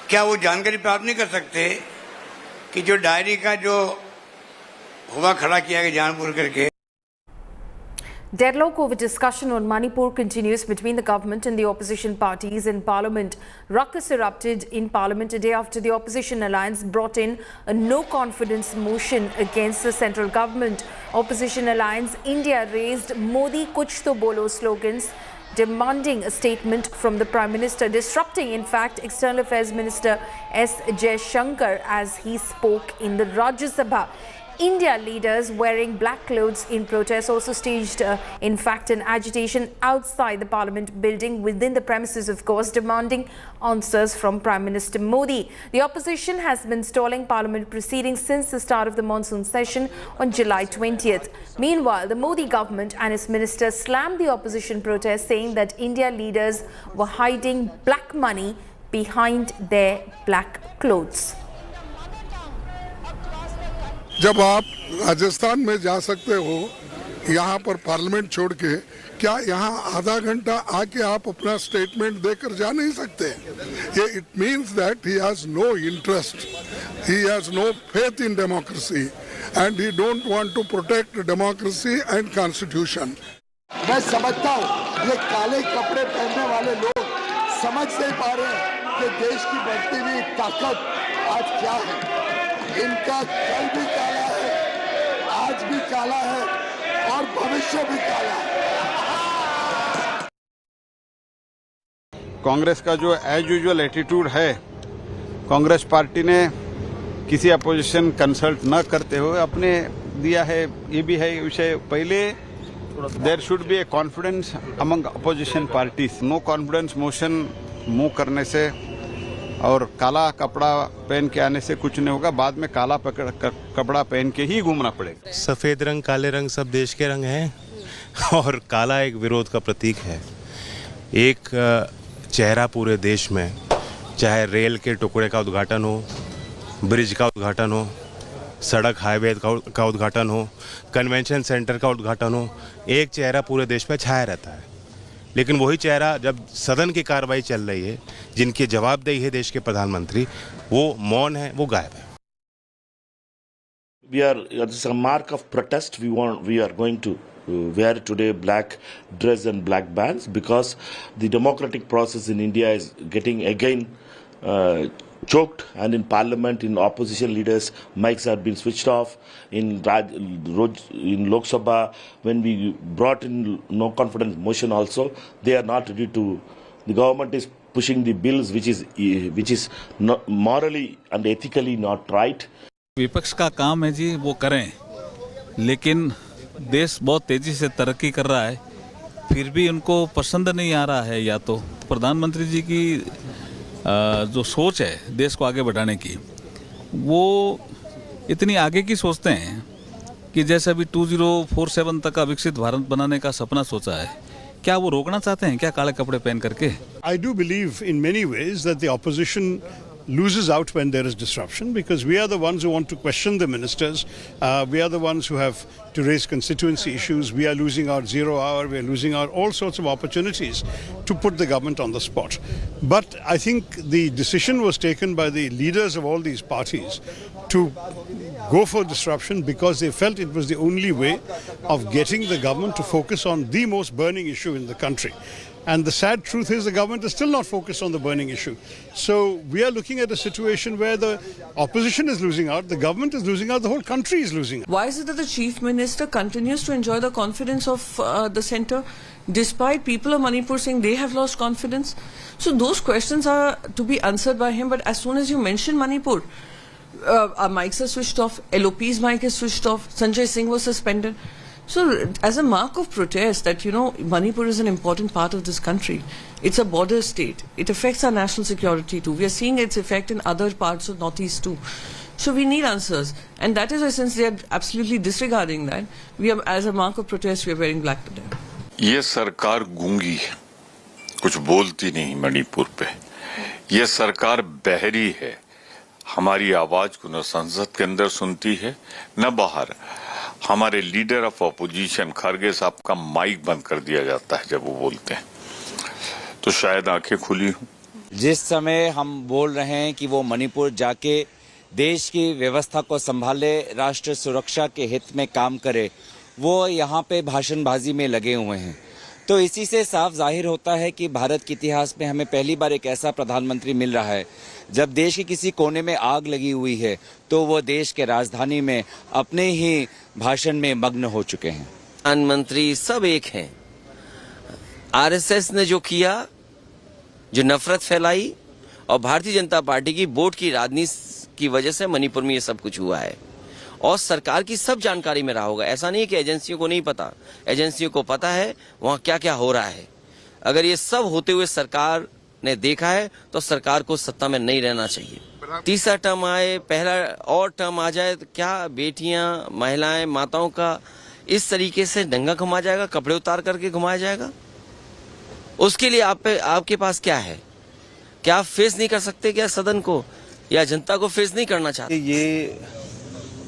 क्या वो जानकारी प्राप्त नहीं कर सकते कि जो डायरी का जो हुआ खड़ा किया गया जानबूझ करके? Deadlock over discussion on Manipur continues between the government and the opposition parties in Parliament. Ruckus erupted in Parliament a day after the opposition alliance brought in a no-confidence motion against the central government. Opposition alliance India raised Modi Kuch To Bolo slogans, demanding a statement from the Prime Minister, disrupting, in fact, External Affairs Minister S. Jaishankar as he spoke in the Rajya Sabha. India leaders wearing black clothes in protest also staged, in fact, an agitation outside the Parliament building within the premises, of course, demanding answers from Prime Minister Modi. The opposition has been stalling Parliament proceedings since the start of the monsoon session on July 20th. Meanwhile, the Modi government and its ministers slammed the opposition protest, saying that India leaders were hiding black money behind their black clothes. जब आप राजस्थान में जा सकते हो यहाँ पर parliament छोड़ के क्या यहाँ आधा घंटा आके आप अपना स्टेटमेंट देकर जा नहीं सकते? ये it means that he has no interest, he has no faith in democracy and he don't want to protect democracy and constitution. मैं समझता हूँ ये काले कपड़े पहनने वाले लोग समझ नहीं पा रहे हैं कि देश की बढ़ती हुई ताकत आज क्या है। इनका कल भी काला है, आज भी काला है और भविष्य भी काला है। कांग्रेस का जो एज यूजुअल एटीट्यूड है, कांग्रेस पार्टी ने किसी अपोजिशन कंसल्ट न करते हुए अपने दिया है। ये भी है विषय, पहले there should be a confidence among opposition parties. No confidence motion move करने से और काला कपड़ा पहन के आने से कुछ नहीं होगा, बाद में काला कपड़ा पहन के ही घूमना पड़ेगा। सफ़ेद रंग काले रंग सब देश के रंग हैं और काला एक विरोध का प्रतीक है। एक चेहरा पूरे देश में, चाहे रेल के टुकड़े का उद्घाटन हो, ब्रिज का उद्घाटन हो, सड़क हाईवे का उद्घाटन हो, कन्वेंशन सेंटर का उद्घाटन हो, एक चेहरा पूरे देश में छाया रहता है। लेकिन वही चेहरा जब सदन की कार्रवाई चल रही है, जिनकी जवाबदेही है देश के प्रधानमंत्री, वो मौन है, वो गायब है। We are, this is a mark of protest. We are going to wear today black dress and black bands because the democratic process in India is getting again choked, and in parliament, in opposition leaders, mics have been switched off. In Lok Sabha, when we brought in no confidence motion also, they are not ready to. The government is pushing the bills which is not morally and ethically not right. विपक्ष का काम है जी, वो करें, लेकिन देश बहुत तेजी से तरक्की कर रहा है, फिर भी उनको पसंद नहीं आ रहा है। या तो प्रधानमंत्री जी की जो सोच है देश को आगे बढ़ाने की, वो इतनी आगे की सोचते हैं कि जैसे अभी 2047 तक का विकसित भारत बनाने का सपना सोचा है, क्या वो रोकना चाहते हैं क्या काले कपड़े पहन करके? I do believe in many ways that the opposition loses out when there is disruption, because we are the ones who want to question the ministers. We are the ones who have to raise constituency issues. We are losing our 0 hour. We are losing our all sorts of opportunities to put the government on the spot. But I think the decision was taken by the leaders of all these parties to go for disruption because they felt it was the only way of getting the government to focus on the most burning issue in the country. And the sad truth is the government is still not focused on the burning issue. So we are looking at a situation where the opposition is losing out, the government is losing out, the whole country is losing out. Why is it that the Chief Minister continues to enjoy the confidence of the centre despite people of Manipur saying they have lost confidence? So those questions are to be answered by him, but as soon as you mention Manipur, our mics are switched off, LOP's mic is switched off, Sanjay Singh was suspended. So as a mark of protest that, Manipur is an important part of this country. It's a border state. It affects our national security too. We are seeing its effect in other parts of Northeast too. So we need answers. And that is why, since they are absolutely disregarding that, we are, as a mark of protest, we are wearing black today. ये सरकार गूंगी है, कुछ बोलती नहीं मणिपुर पे। ये सरकार बहरी है, हमारी आवाज को न संसद के अंदर सुनती है न बाहर। हमारे लीडर ऑफ अपोजिशन खरगे साहब का माइक बंद कर दिया जाता है जब वो बोलते हैं, तो शायद आंखें खुली हों। जिस समय हम बोल रहे हैं कि वो मणिपुर जाके देश की व्यवस्था को संभाले, राष्ट्र सुरक्षा के हित में काम करे, वो यहाँ पे भाषणबाजी में लगे हुए हैं। तो इसी से साफ जाहिर होता है कि भारत के इतिहास में हमें पहली बार एक ऐसा प्रधानमंत्री मिल रहा है जब देश के किसी कोने में आग लगी हुई है तो वो देश के राजधानी में अपने ही भाषण में मग्न हो चुके हैं। प्रधानमंत्री सब एक हैं। आरएसएस ने जो किया, जो नफरत फैलाई, और भारतीय जनता पार्टी की वोट की राजनीति की वजह से मणिपुर में ये सब कुछ हुआ है। और सरकार की सब जानकारी में रहा होगा। ऐसा नहीं है कि एजेंसियों को नहीं पता, एजेंसियों को पता है वहाँ क्या क्या हो रहा है। अगर ये सब होते हुए सरकार ने देखा है तो सरकार को सत्ता में नहीं रहना चाहिए। तीसरा टर्म आए, पहला और टर्म आ जाए तो क्या बेटियां, महिलाएं, माताओं का इस तरीके से नंगा घुमाया जाएगा, कपड़े उतार करके घुमाया जाएगा? उसके लिए आपके पास क्या है? क्या आप फेस नहीं कर सकते क्या सदन को, या जनता को फेस नहीं करना चाहते? ये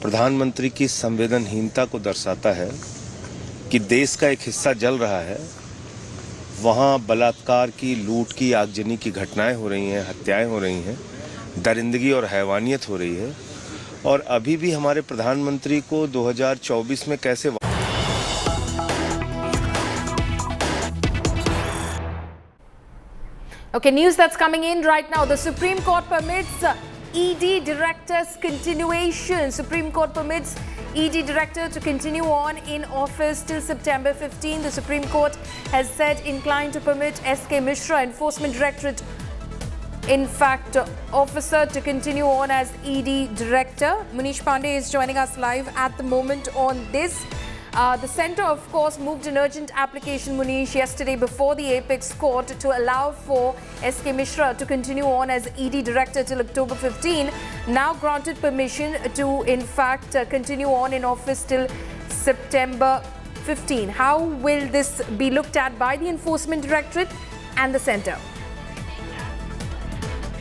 प्रधानमंत्री की संवेदनहीनता को दर्शाता है कि देश का एक हिस्सा जल रहा है, वहाँ बलात्कार की, लूट की, आगजनी की घटनाएं हो रही हैं, हत्याएं हो रही हैं, दरिंदगी और हैवानियत हो रही है, और अभी भी हमारे प्रधानमंत्री को 2024 में कैसे Okay, news that's coming in right now. The Supreme Court permits ED Director's continuation. Supreme Court permits ED Director to continue on in office till September 15. The Supreme Court has said inclined to permit SK Mishra, Enforcement Directorate, in fact, officer, to continue on as ED Director. Munish Pandey is joining us live at the moment on this. The centre, of course, moved an urgent application, Munish, yesterday before the Apex Court to allow for SK Mishra to continue on as ED Director till October 15. Now granted permission to, in fact, continue on in office till September 15. How will this be looked at by the Enforcement Directorate and the centre?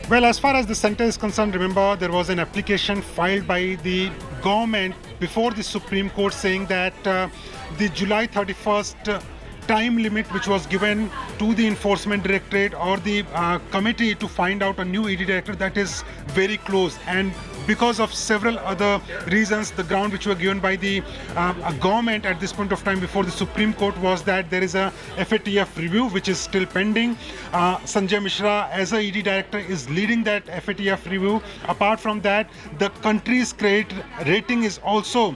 Well, as far as the centre is concerned, remember there was an application filed by the government before the Supreme Court saying that the July 31st time limit which was given to the Enforcement Directorate or the committee to find out a new ED director, that is very close. And because of several other reasons, the ground which were given by the government at this point of time before the Supreme Court was that there is a FATF review which is still pending. Sanjay Mishra as a ED director is leading that FATF review. Apart from that, the country's credit rating is also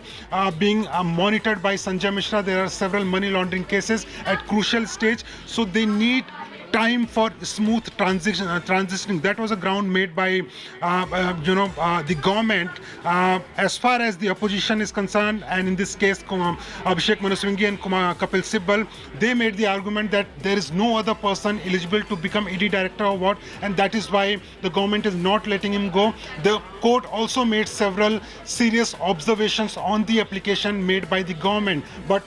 being monitored by Sanjay Mishra. There are several money laundering cases at crucial stage, so they need time for smooth transitioning. That was a ground made by the government. As far as the opposition is concerned, and in this case Abhishek Manu Singhi and Kapil Sibal, they made the argument that there is no other person eligible to become ED director or what, and that is why the government is not letting him go. The court also made several serious observations on the application made by the government, but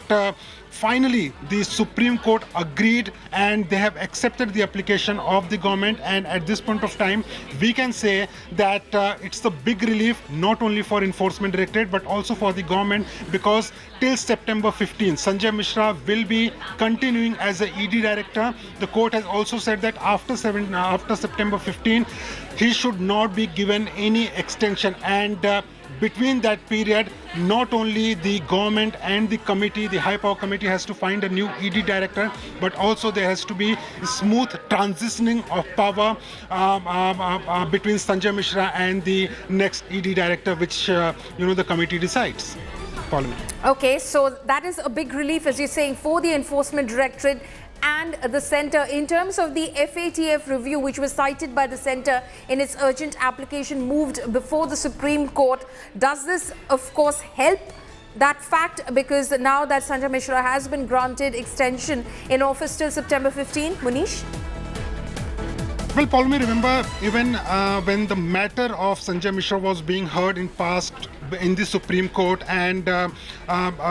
finally, the Supreme Court agreed and they have accepted the application of the government, and at this point of time, we can say that it's a big relief not only for Enforcement Directorate but also for the government, because till September 15, Sanjay Mishra will be continuing as a ED director. The court has also said that after September 15, he should not be given any extension, and between that period, not only the government and the committee, the high power committee, has to find a new ED director, but also there has to be smooth transitioning of power between Sanjay Mishra and the next ED director, which the committee decides. Parliament. Okay, so that is a big relief, as you're saying, for the Enforcement Directorate and the centre. In terms of the FATF review, which was cited by the centre in its urgent application moved before the Supreme Court, does this, of course, help that fact? Because now that Sanjay Mishra has been granted extension in office till September 15, Munish? Well, Paulmi, remember even when the matter of Sanjay Mishra was being heard in past in the Supreme Court, and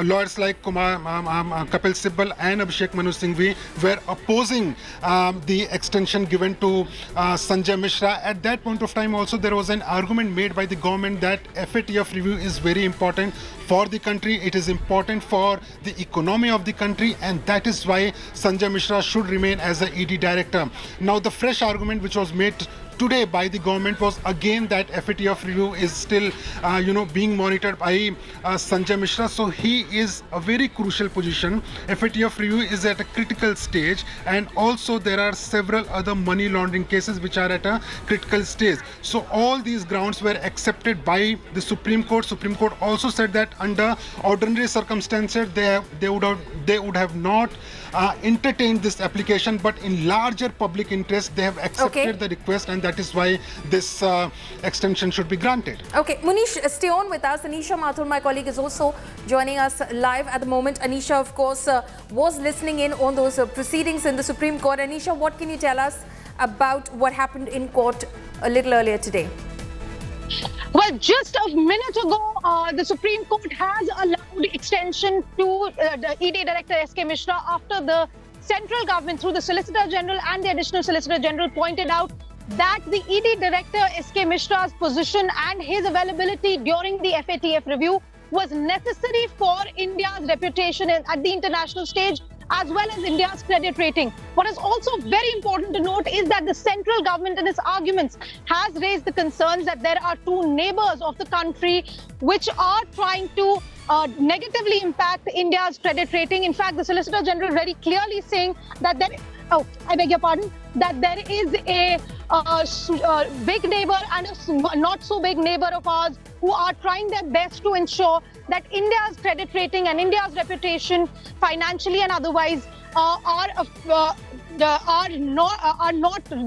lawyers like Kapil Sibal and Abhishek Manu Singhi were opposing the extension given to Sanjay Mishra. At that point of time also there was an argument made by the government that FATF review is very important for the country, it is important for the economy of the country, and that is why Sanjay Mishra should remain as a ED director. Now the fresh argument which was made today by the government was again that FATF review is still being monitored by Sanjay Mishra, so he is a very crucial position. FATF review is at a critical stage, and also there are several other money laundering cases which are at a critical stage. So all these grounds were accepted by the Supreme Court. Supreme Court also said that under ordinary circumstances they would have not entertained this application, but in larger public interest they have accepted the request, and that is why this extension should be granted. Okay, Munish, stay on with us. Anisha Mathur, my colleague, is also joining us live at the moment. Anisha, of course, was listening in on those proceedings in the Supreme Court. Anisha, what can you tell us about what happened in court a little earlier today? Well, just a minute ago, the Supreme Court has allowed extension to the ED Director SK Mishra after the central government, through the Solicitor General and the Additional Solicitor General, pointed out that the ED Director SK Mishra's position and his availability during the FATF review was necessary for India's reputation at the international stage, as well as India's credit rating. What is also very important to note is that the central government in its arguments has raised the concerns that there are two neighbors of the country which are trying to negatively impact India's credit rating. In fact, the Solicitor General very clearly saying that that there is a big neighbor and a not so big neighbor of ours who are trying their best to ensure that India's credit rating and India's reputation, financially and otherwise,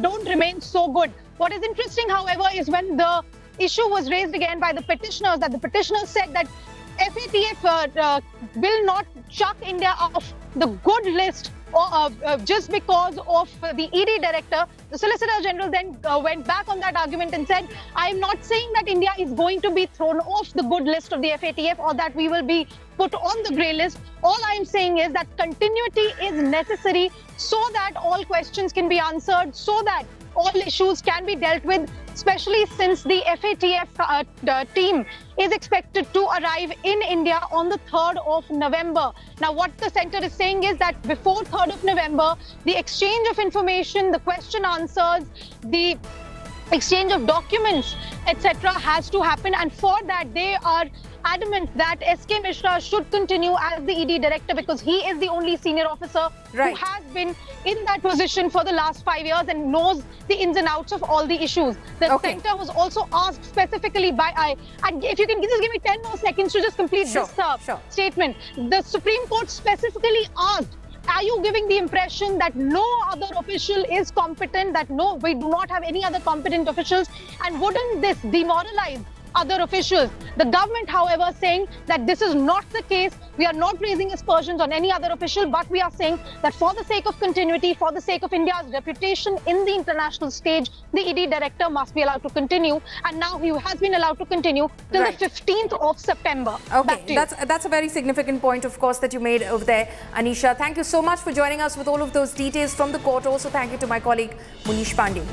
don't remain so good. What is interesting, however, is when the issue was raised again by the petitioners, that the petitioners said that FATF will not chuck India off the good list just because of the ED director. The Solicitor General then went back on that argument and said, I am not saying that India is going to be thrown off the good list of the FATF or that we will be put on the grey list. All I am saying is that continuity is necessary so that all questions can be answered, so that all issues can be dealt with, especially since the FATF team is expected to arrive in India on the 3rd of November. Now, what the centre is saying is that before 3rd of November, the exchange of information, the question answers, the exchange of documents, etc. has to happen, and for that they are adamant that SK Mishra should continue as the ED director because he is the only senior officer who has been in that position for the last 5 years and knows the ins and outs of all the issues. The centre was also asked specifically by and if you can just give me 10 more seconds to just complete this statement. The Supreme Court specifically asked, are you giving the impression that no other official is competent, that no, we do not have any other competent officials, and wouldn't this demoralize other officials? The government, however, saying that this is not the case. We are not raising aspersions on any other official, but we are saying that for the sake of continuity, for the sake of India's reputation in the international stage, the ED director must be allowed to continue. And now he has been allowed to continue till the 15th of September. Okay, that's a very significant point, of course, that you made over there, Anisha. Thank you so much for joining us with all of those details from the court. Also, thank you to my colleague, Munish Pandey.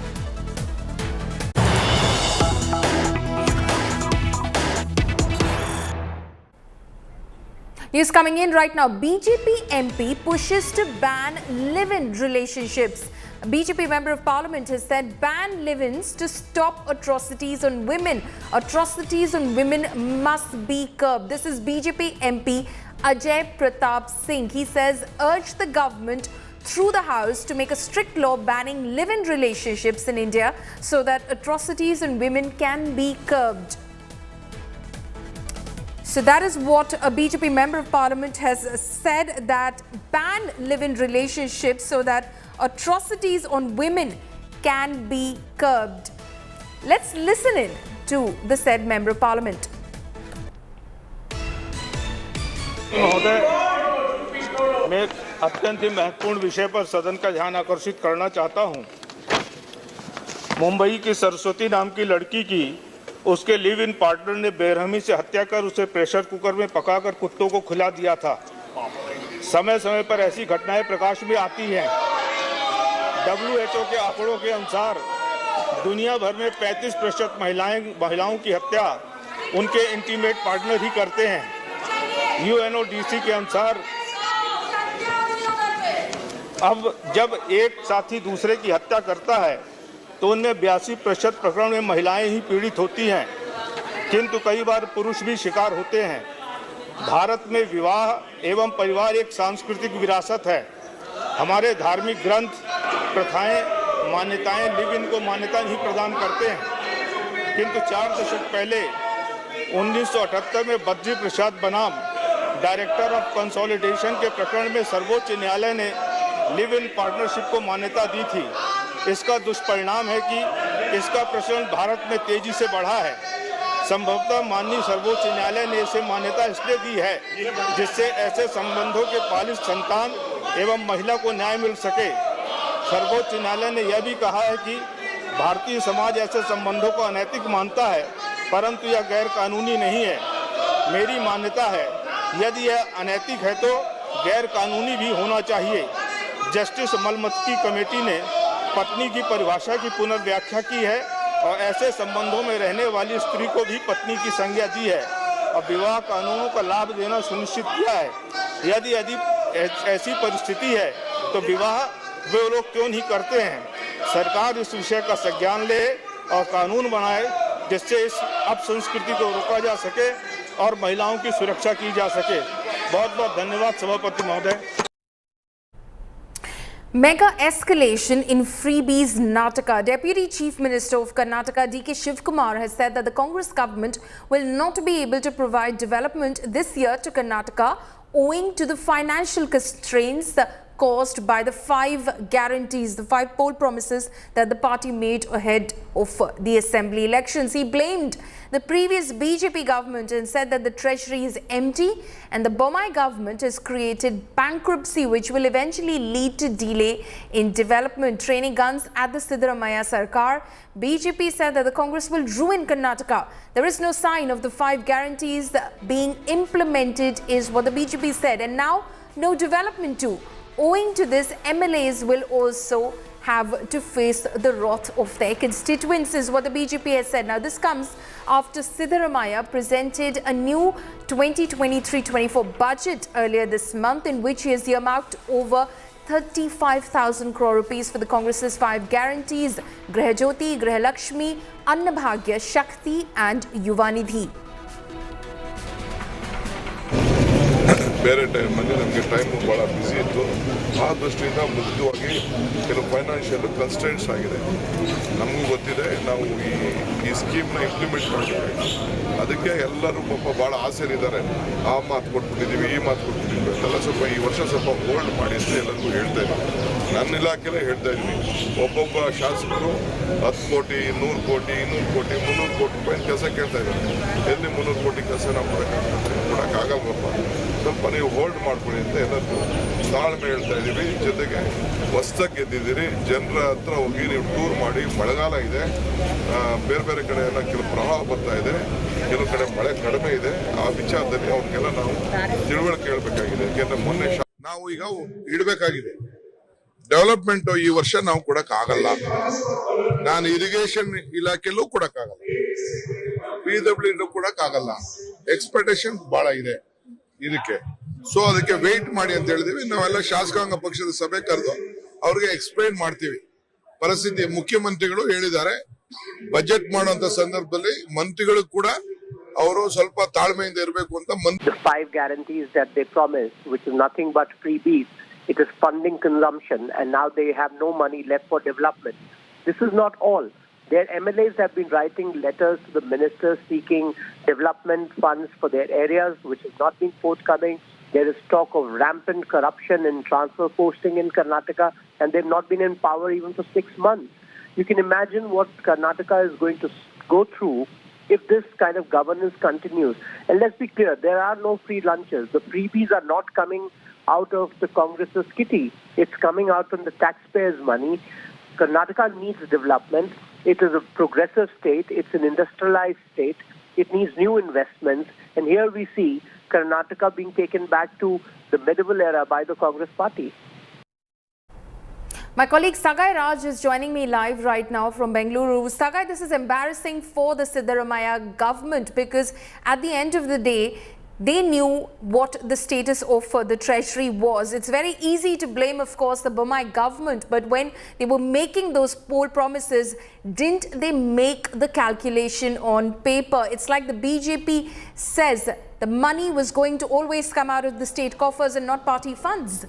News coming in right now. BJP MP pushes to ban live-in relationships. A BJP member of parliament has said ban live-ins to stop atrocities on women. Atrocities on women must be curbed. This is BJP MP Ajay Pratap Singh. He says urge the government through the House to make a strict law banning live-in relationships in India so that atrocities on women can be curbed. So that is what a BJP member of parliament has said, that ban live-in relationships so that atrocities on women can be curbed. Let's listen in to the said member of parliament. महोदय, मैं एक अत्यंत ही महत्वपूर्ण विषय पर सदन का ध्यान आकर्षित करना चाहता हूं। मुंबई की सरस्वती नाम की लड़की की उसके लिव इन पार्टनर ने बेरहमी से हत्या कर उसे प्रेशर कुकर में पकाकर कुत्तों को खिला दिया था। समय समय पर ऐसी घटनाएं प्रकाश में आती हैं। WHO के आंकड़ों के अनुसार दुनिया भर में 35% महिलाओं की हत्या उनके इंटीमेट पार्टनर ही करते हैं। UNODC के अनुसार अब जब एक साथी दूसरे की हत्या करता है तो उनमें 82% प्रकरण में महिलाएं ही पीड़ित होती हैं, किंतु कई बार पुरुष भी शिकार होते हैं। भारत में विवाह एवं परिवार एक सांस्कृतिक विरासत है। हमारे धार्मिक ग्रंथ, प्रथाएं, मान्यताएं लिव इन को मान्यता नहीं प्रदान करते हैं, किंतु 4 दशक पहले 1978 में बद्री प्रसाद बनाम डायरेक्टर ऑफ कंसोलिडेशन के प्रकरण में सर्वोच्च न्यायालय ने लिव इन पार्टनरशिप को मान्यता दी थी। इसका दुष्परिणाम है कि इसका प्रचलन भारत में तेजी से बढ़ा है। संभवतः माननीय सर्वोच्च न्यायालय ने इसे मान्यता इसलिए दी है जिससे ऐसे संबंधों के पालित संतान एवं महिला को न्याय मिल सके। सर्वोच्च न्यायालय ने यह भी कहा है कि भारतीय समाज ऐसे संबंधों को अनैतिक मानता है, परंतु यह गैर कानूनी नहीं है। मेरी मान्यता है यदि यह अनैतिक है तो गैर कानूनी भी होना चाहिए। जस्टिस मलमत्की कमेटी ने पत्नी की परिभाषा की पुनर्व्याख्या की है और ऐसे संबंधों में रहने वाली स्त्री को भी पत्नी की संज्ञा दी है। और विवाह कानूनों का लाभ देना सुनिश्चित किया है। यदि ऐसी परिस्थिति है तो विवाह वे लोग क्यों नहीं करते हैं। सरकार इस विषय का संज्ञान ले और कानून बनाए जिससे इस अपसंस्कृति को रोका जा सके और महिलाओं की सुरक्षा की जा सके। बहुत बहुत धन्यवाद सभापति महोदय। Mega escalation in freebies Karnataka. Deputy Chief Minister of Karnataka D.K. Shivkumar has said that the Congress government will not be able to provide development this year to Karnataka owing to the financial constraints caused by the 5 guarantees, the 5 poll promises that the party made ahead of the assembly elections. He blamed the previous BJP government and said that the treasury is empty and the Bommai government has created bankruptcy which will eventually lead to delay in development. Training guns at the Siddaramaiah Sarkar, BJP said that the Congress will ruin Karnataka. There is no sign of the 5 guarantees being implemented is what the BJP said, and now no development too. Owing to this, MLAs will also have to face the wrath of their constituents, is what the BJP has said. Now, this comes after Siddaramaiah presented a new 2023-24 budget earlier this month, in which he has earmarked over 35,000 crore rupees for the Congress's 5 guarantees: Grihajyoti, Grihalakshmi, Annabhagya, Shakti and Yuvanidhi. ಬೇರೆ ಟೈಮಲ್ಲಿ ನಮಗೆ time ಭಾಳ busy ಇತ್ತು. ಆ ದೃಷ್ಟಿಯಿಂದ ಮುಖ್ಯವಾಗಿ ಕೆಲವು financial constants ಆಗಿದೆ. ನಮಗೂ ಗೊತ್ತಿದೆ, ನಾವು ಈ ಸ್ಕೀಮ್ನ ಇಂಪ್ಲಿಮೆಂಟ್ ಮಾಡ್ತೀವಿ. ಅದಕ್ಕೆ ಎಲ್ಲರೂ ಪಾಪ ಭಾಳ ಆಸೆಲಿದ್ದಾರೆ. ಆ ಮಾತು ಕೊಟ್ಬಿಟ್ಟಿದ್ದೀವಿ, ಈ ಮಾತು ಕೊಟ್ಬಿಟ್ಟಿದ್ವಿ ಅಂತೆಲ್ಲ ಸ್ವಲ್ಪ ಈ ವರ್ಷ ಸ್ವಲ್ಪ ಹೋಲ್ಡ್ ಮಾಡಿ ಅಂತ ಎಲ್ಲರಿಗೂ ಹೇಳ್ತಾ ಇದ್ದೀವಿ. ನನ್ನ ಇಲಾಖೆಲೇ ಹೇಳ್ತಾ ಇದ್ದೀನಿ, ಒಬ್ಬೊಬ್ಬ ಶಾಸಕರು 10 ಕೋಟಿ, 100 ಕೋಟಿ, 200 ಕೋಟಿ, 300 ಕೋಟಿ ರೂಪಾಯಿ ಕೆಲಸ ಕೇಳ್ತಾ ಇದ್ದಾರೆ. ಎಲ್ಲಿ 300 ಕೋಟಿ ಕೆಲಸ ನಾವು ಕೊಡೋಕ್ಕಾಗಲ್ವಪ್ಪ, ಸ್ವಲ್ಪ ನೀವು ಹೋಲ್ಡ್ ಮಾಡ್ಕೊಳ್ಳಿ ಅಂತ ಎಲ್ಲರಿಗೂ ತಾಳ್ಮೆ ಹೇಳ್ತಾ ಇದ್ದೀವಿ. ಜೊತೆಗೆ ಹೊಸ್ದಾಗಿ ಗೆದ್ದಿದ್ದೀರಿ, ಜನರ ಹತ್ರ ಹೋಗಿ ನೀವು ಟೂರ್ ಮಾಡಿ. ಮಳೆಗಾಲ ಇದೆ, ಬೇರೆ ಬೇರೆ ಕಡೆ ಎಲ್ಲ ಕೆಲವು ಪ್ರವಾಹ ಬರ್ತಾ ಇದೆ, ಕೆಲವು ಕಡೆ ಮಳೆ ಕಡಿಮೆ ಇದೆ. ಆ ವಿಚಾರದಲ್ಲಿ ಅವ್ರಿಗೆಲ್ಲ ನಾವು ತಿಳುವಳಿಕೆ ಹೇಳ್ಬೇಕಾಗಿದೆ. ಯಾಕೆಂದ್ರೆ ಮೊನ್ನೆ ನಾವು ಈಗ ಇಡಬೇಕಾಗಿದೆ ಡೆವಲಪ್ಮೆಂಟ್ ಈ ವರ್ಷ ನಾವು ಕೊಡಕ್ಕಾಗಲ್ಲ. ನಾನು ಇರಿಗೇಷನ್ ಇಲಾಖೆಯಲ್ಲೂ ಕೊಡಕ್ಕಾಗಲ್ಲ, PWD ಕೊಡಕ್ಕಾಗಲ್ಲ. ಎಕ್ಸ್ಪೆಕ್ಟೇಷನ್ ಬಹಳ ಇದೆ ಇದಕ್ಕೆ. ಸೊ ಅದಕ್ಕೆ ವೇಟ್ ಮಾಡಿ ಅಂತ ಹೇಳಿದೀವಿ. ನಾವೆಲ್ಲ ಶಾಸಕಾಂಗ ಪಕ್ಷದ ಸಭೆ ಕರೆದು ಅವ್ರಿಗೆ ಎಕ್ಸ್ಪ್ಲೈನ್ ಮಾಡ್ತೀವಿ ಪರಿಸ್ಥಿತಿ. ಮುಖ್ಯಮಂತ್ರಿಗಳು ಹೇಳಿದ್ದಾರೆ, ಬಜೆಟ್ ಮಾಡುವಂತ ಸಂದರ್ಭದಲ್ಲಿ ಮಂತ್ರಿಗಳು ಕೂಡ ಅವರು ಸ್ವಲ್ಪ ತಾಳ್ಮೆಯಿಂದ ಇರಬೇಕು ಅಂತ. The 5 guarantees that they promised, which is nothing but freebies, it is funding consumption, and now they have no money left for development. This is not all. Their MLAs have been writing letters to the ministers seeking development funds for their areas, which has not been forthcoming. There is talk of rampant corruption and transfer posting in Karnataka, and they've not been in power even for 6 months. You can imagine what Karnataka is going to go through if this kind of governance continues. And let's be clear, there are no free lunches. The freebies are not coming out of the Congress's kitty. It's coming out from the taxpayers' money. Karnataka needs development. It is a progressive state. It's an industrialized state. It needs new investments. And here we see Karnataka being taken back to the medieval era by the Congress party. My colleague Sagai Raj is joining me live right now from Bengaluru. Sagai, this is embarrassing for the Siddaramaiah government because at the end of the day, they knew what the status of the treasury was. It's very easy to blame, of course, the Bommai government, but when they were making those poll promises, didn't they make the calculation on paper? It's like the BJP says the money was going to always come out of the state coffers and not party funds.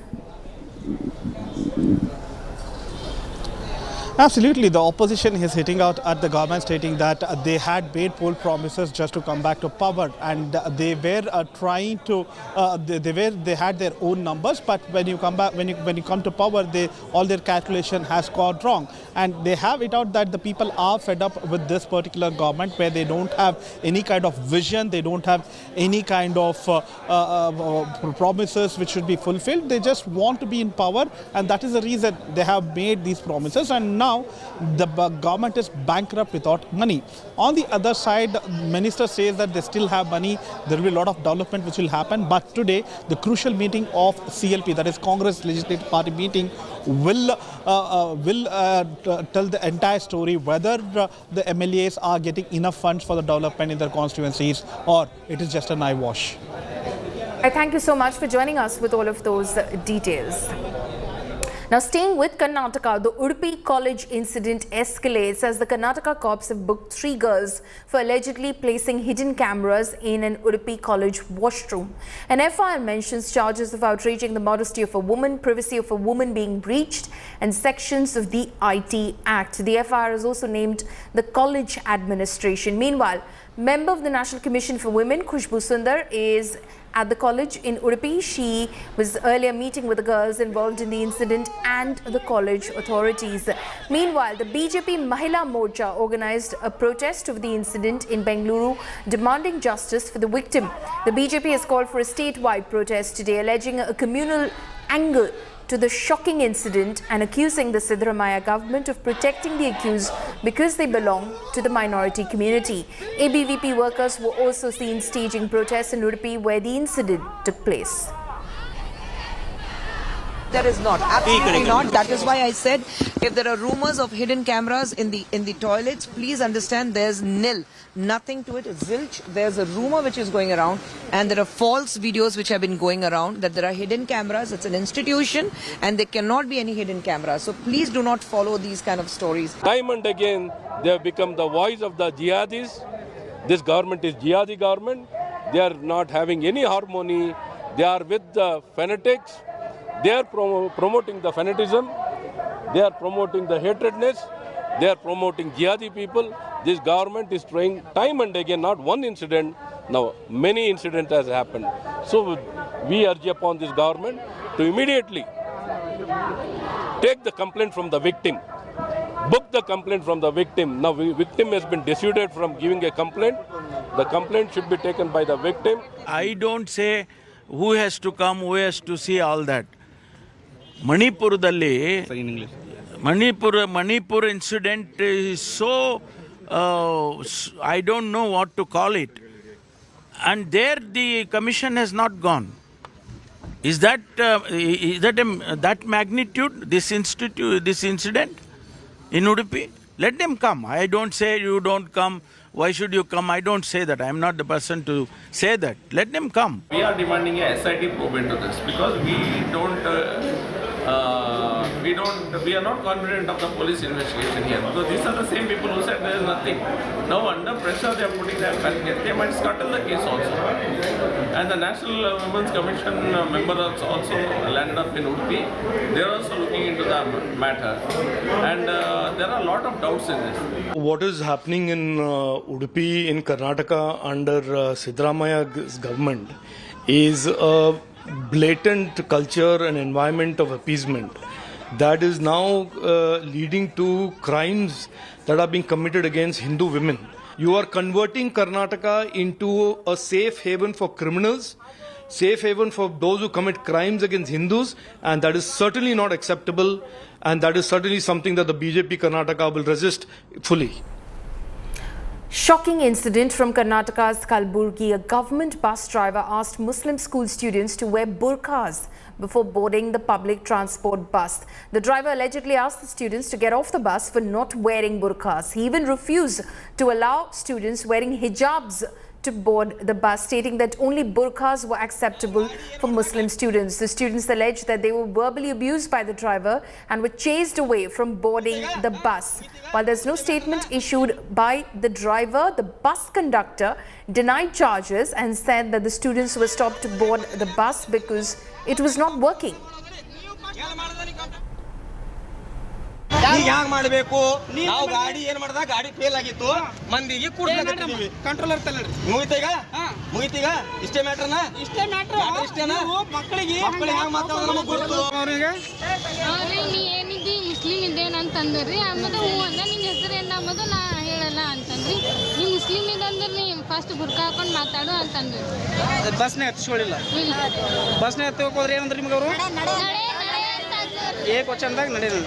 Absolutely. The opposition is hitting out at the government, stating that they had made poll promises just to come back to power, and they were trying to they had their own numbers, but when you come back, when you come to power, all their calculation has gone wrong, and they have it out that the people are fed up with this particular government where they don't have any kind of vision, they don't have any kind of promises which should be fulfilled. They just want to be in power, and that is the reason they have made these promises. And now the government is bankrupt without money. On the other side, the minister says that they still have money. There will be a lot of development which will happen. But today, the crucial meeting of CLP, that is Congress Legislative Party meeting, will tell the entire story whether the MLAs are getting enough funds for the development in their constituencies or it is just an eyewash. I thank you so much for joining us with all of those details. Now, staying with Karnataka, the Udupi College incident escalates as the Karnataka cops have booked 3 girls for allegedly placing hidden cameras in an Udupi College washroom. An FIR mentions charges of outraging the modesty of a woman, privacy of a woman being breached, and sections of the IT Act. The FIR has also named the college administration. Meanwhile, member of the National Commission for Women, Khushbu Sundar, is at the college in Udupi. She was earlier meeting with the girls involved in the incident and the college authorities. Meanwhile, the BJP Mahila Morcha organized a protest over the incident in Bengaluru, demanding justice for the victim. The BJP has called for a statewide protest today, alleging a communal angle to the shocking incident and accusing the Siddaramaiah government of protecting the accused because they belong to the minority community. ABVP workers were also seen staging protests in Udupi where the incident took place. There is not, absolutely not. That is why I said if there are rumors of hidden cameras in the toilets, please understand there's nil. Nothing to it, zilch. There's a rumor which is going around and there are false videos which have been going around that there are hidden cameras. It's an institution and there cannot be any hidden cameras. So please do not follow these kind of stories. Time and again, they have become the voice of the jihadis. This government is jihadi government. They are not having any harmony. They are with the fanatics. They are promoting the fanatism. They are promoting the hatredness. They are promoting jihadi people. This government is trying time and again, not one incident, now many incidents has happened. So we urge upon this government to immediately take the complaint from the victim. Book the complaint from the victim. Now victim has been dissuaded from giving a complaint. The complaint should be taken by the victim. I don't say who has to come, who has to see all that. Manipurದಲ್ಲಿ Manipur incident is so, I don't know what to call it. And there the commission has not gone. Is that that magnitude, this incident in Udupi? Let them come. I don't say you don't come. Why should you come? I don't say that. I am not the person to say that. Let them come. We are demanding a SIT probe into this because we are not confident of the police investigation here because these are the same people who said there is nothing. Now under pressure they are putting their they might scuttle the case also. And the National Women's Commission members also landed up in Udupi. They are also looking into the matter. And there are a lot of doubts in this. What is happening in Udupi in Karnataka under Siddaramaiah's government is a blatant culture and environment of appeasement that is now leading to crimes that are being committed against Hindu women. You are converting Karnataka into a safe haven for criminals, safe haven for those who commit crimes against Hindus, and that is certainly not acceptable, and that is certainly something that the BJP Karnataka will resist fully. Shocking incident from Karnataka's Kalburgi. A government bus driver asked Muslim school students to wear burqas before boarding the public transport bus. The driver allegedly asked the students to get off the bus for not wearing burqas. He even refused to allow students wearing hijabs to board the bus, stating that only burqas were acceptable for Muslim students. The students alleged that they were verbally abused by the driver and were chased away from boarding the bus. While there's no statement issued by the driver, the bus conductor denied charges and said that the students were stopped to board the bus because it was not working. ಈಗ ಹ್ಯಾಂಗ ಮಾಡಬೇಕು ನಾವು ಗಾಡಿ ಏನ್ ಮಾಡ್ದ ಗಾಡಿ fail ಆಗಿತ್ತು ಮಂದಿಗೆ ಕೂಡ್ಸಕತ್ತೀವಿ ಕಂಟ್ರೋಲರ್ ತಲ್ಲರಿ ಮುಗಿತೀಗ ಇಷ್ಟೇ ಮ್ಯಾಟರ್ನ ಇಷ್ಟೇನಾ ಮಕ್ಕಳಿಗೆ ಹ್ಯಾಂಗ ಮಾತಾಡೋದು ನಮಗೆ ಗೊತ್ತು ಅವರಿಗೆ ನೀ ಏನಿದ್ದಿ ಮುಸ್ಲಿಂ ಇದ್ದೇನ ಅಂತಂದ್ರಿ ಆಮೇಲೆ ಹ್ಞೂ ಅಂದ ನಿನ್ನ ಹೆಸರು ಏನ ಅಂಬದು ನಾ ಹೇಳಲ್ಲ ಅಂತಂದ್ರಿ ನೀ ಮುಸ್ಲಿಂ ಇದಂದ್ರೆ ನೀ ಫಸ್ಟ್ ಬುರ್ಕಾ ಹಾಕೊಂಡು ಮಾತಾಡು ಅಂತಂದ್ರಿ ಬಸ್ನೇ ಹತ್ತಿಸ್ಕೊಳ್ಳಿಲ್ಲ ಬಸ್ನೇ ಹತ್ತೋಕೆ ಹೋದ್ರೆ ಏನಂದ್ರೆ ನಿಮ್ಗೆ ಅವರು ಏಕ್ ವಚನದಾಗ ನಡೆಯಲ್ಲ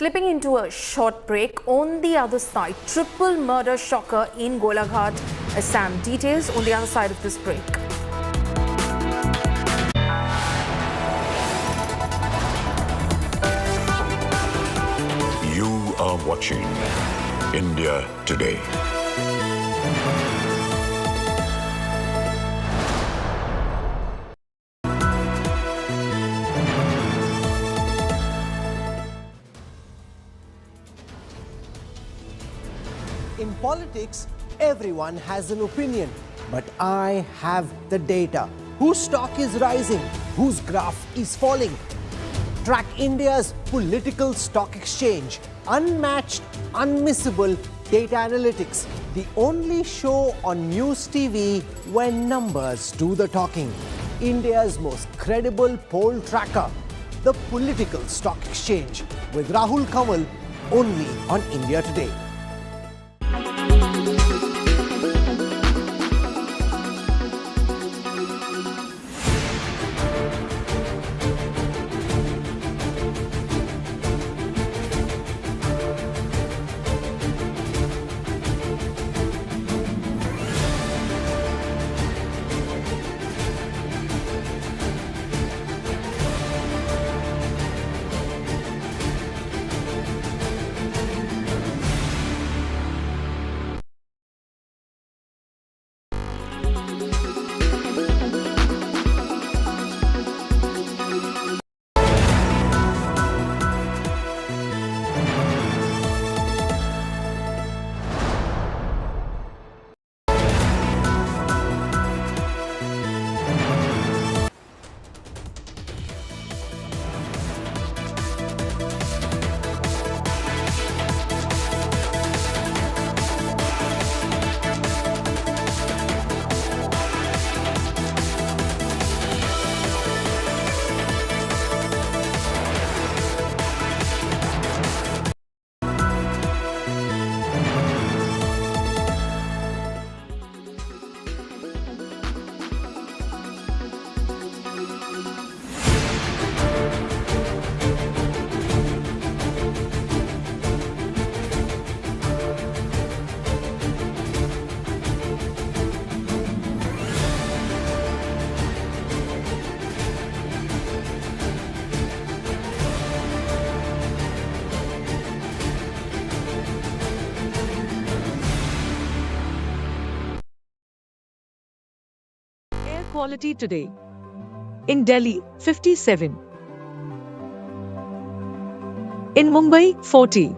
slipping into a short break. On the other side, triple murder shocker in Golaghat, Assam. Details on the other side of this break. You are watching India Today. In politics, everyone has an opinion, but I have the data. Whose stock is rising? Whose graph is falling? Track India's political stock exchange. Unmatched, unmissable data analytics. The only show on News TV when numbers do the talking. India's most credible poll tracker. The Political Stock Exchange with Rahul Kamal, only on India Today. Quality today. In Delhi, 57. In Mumbai, 40.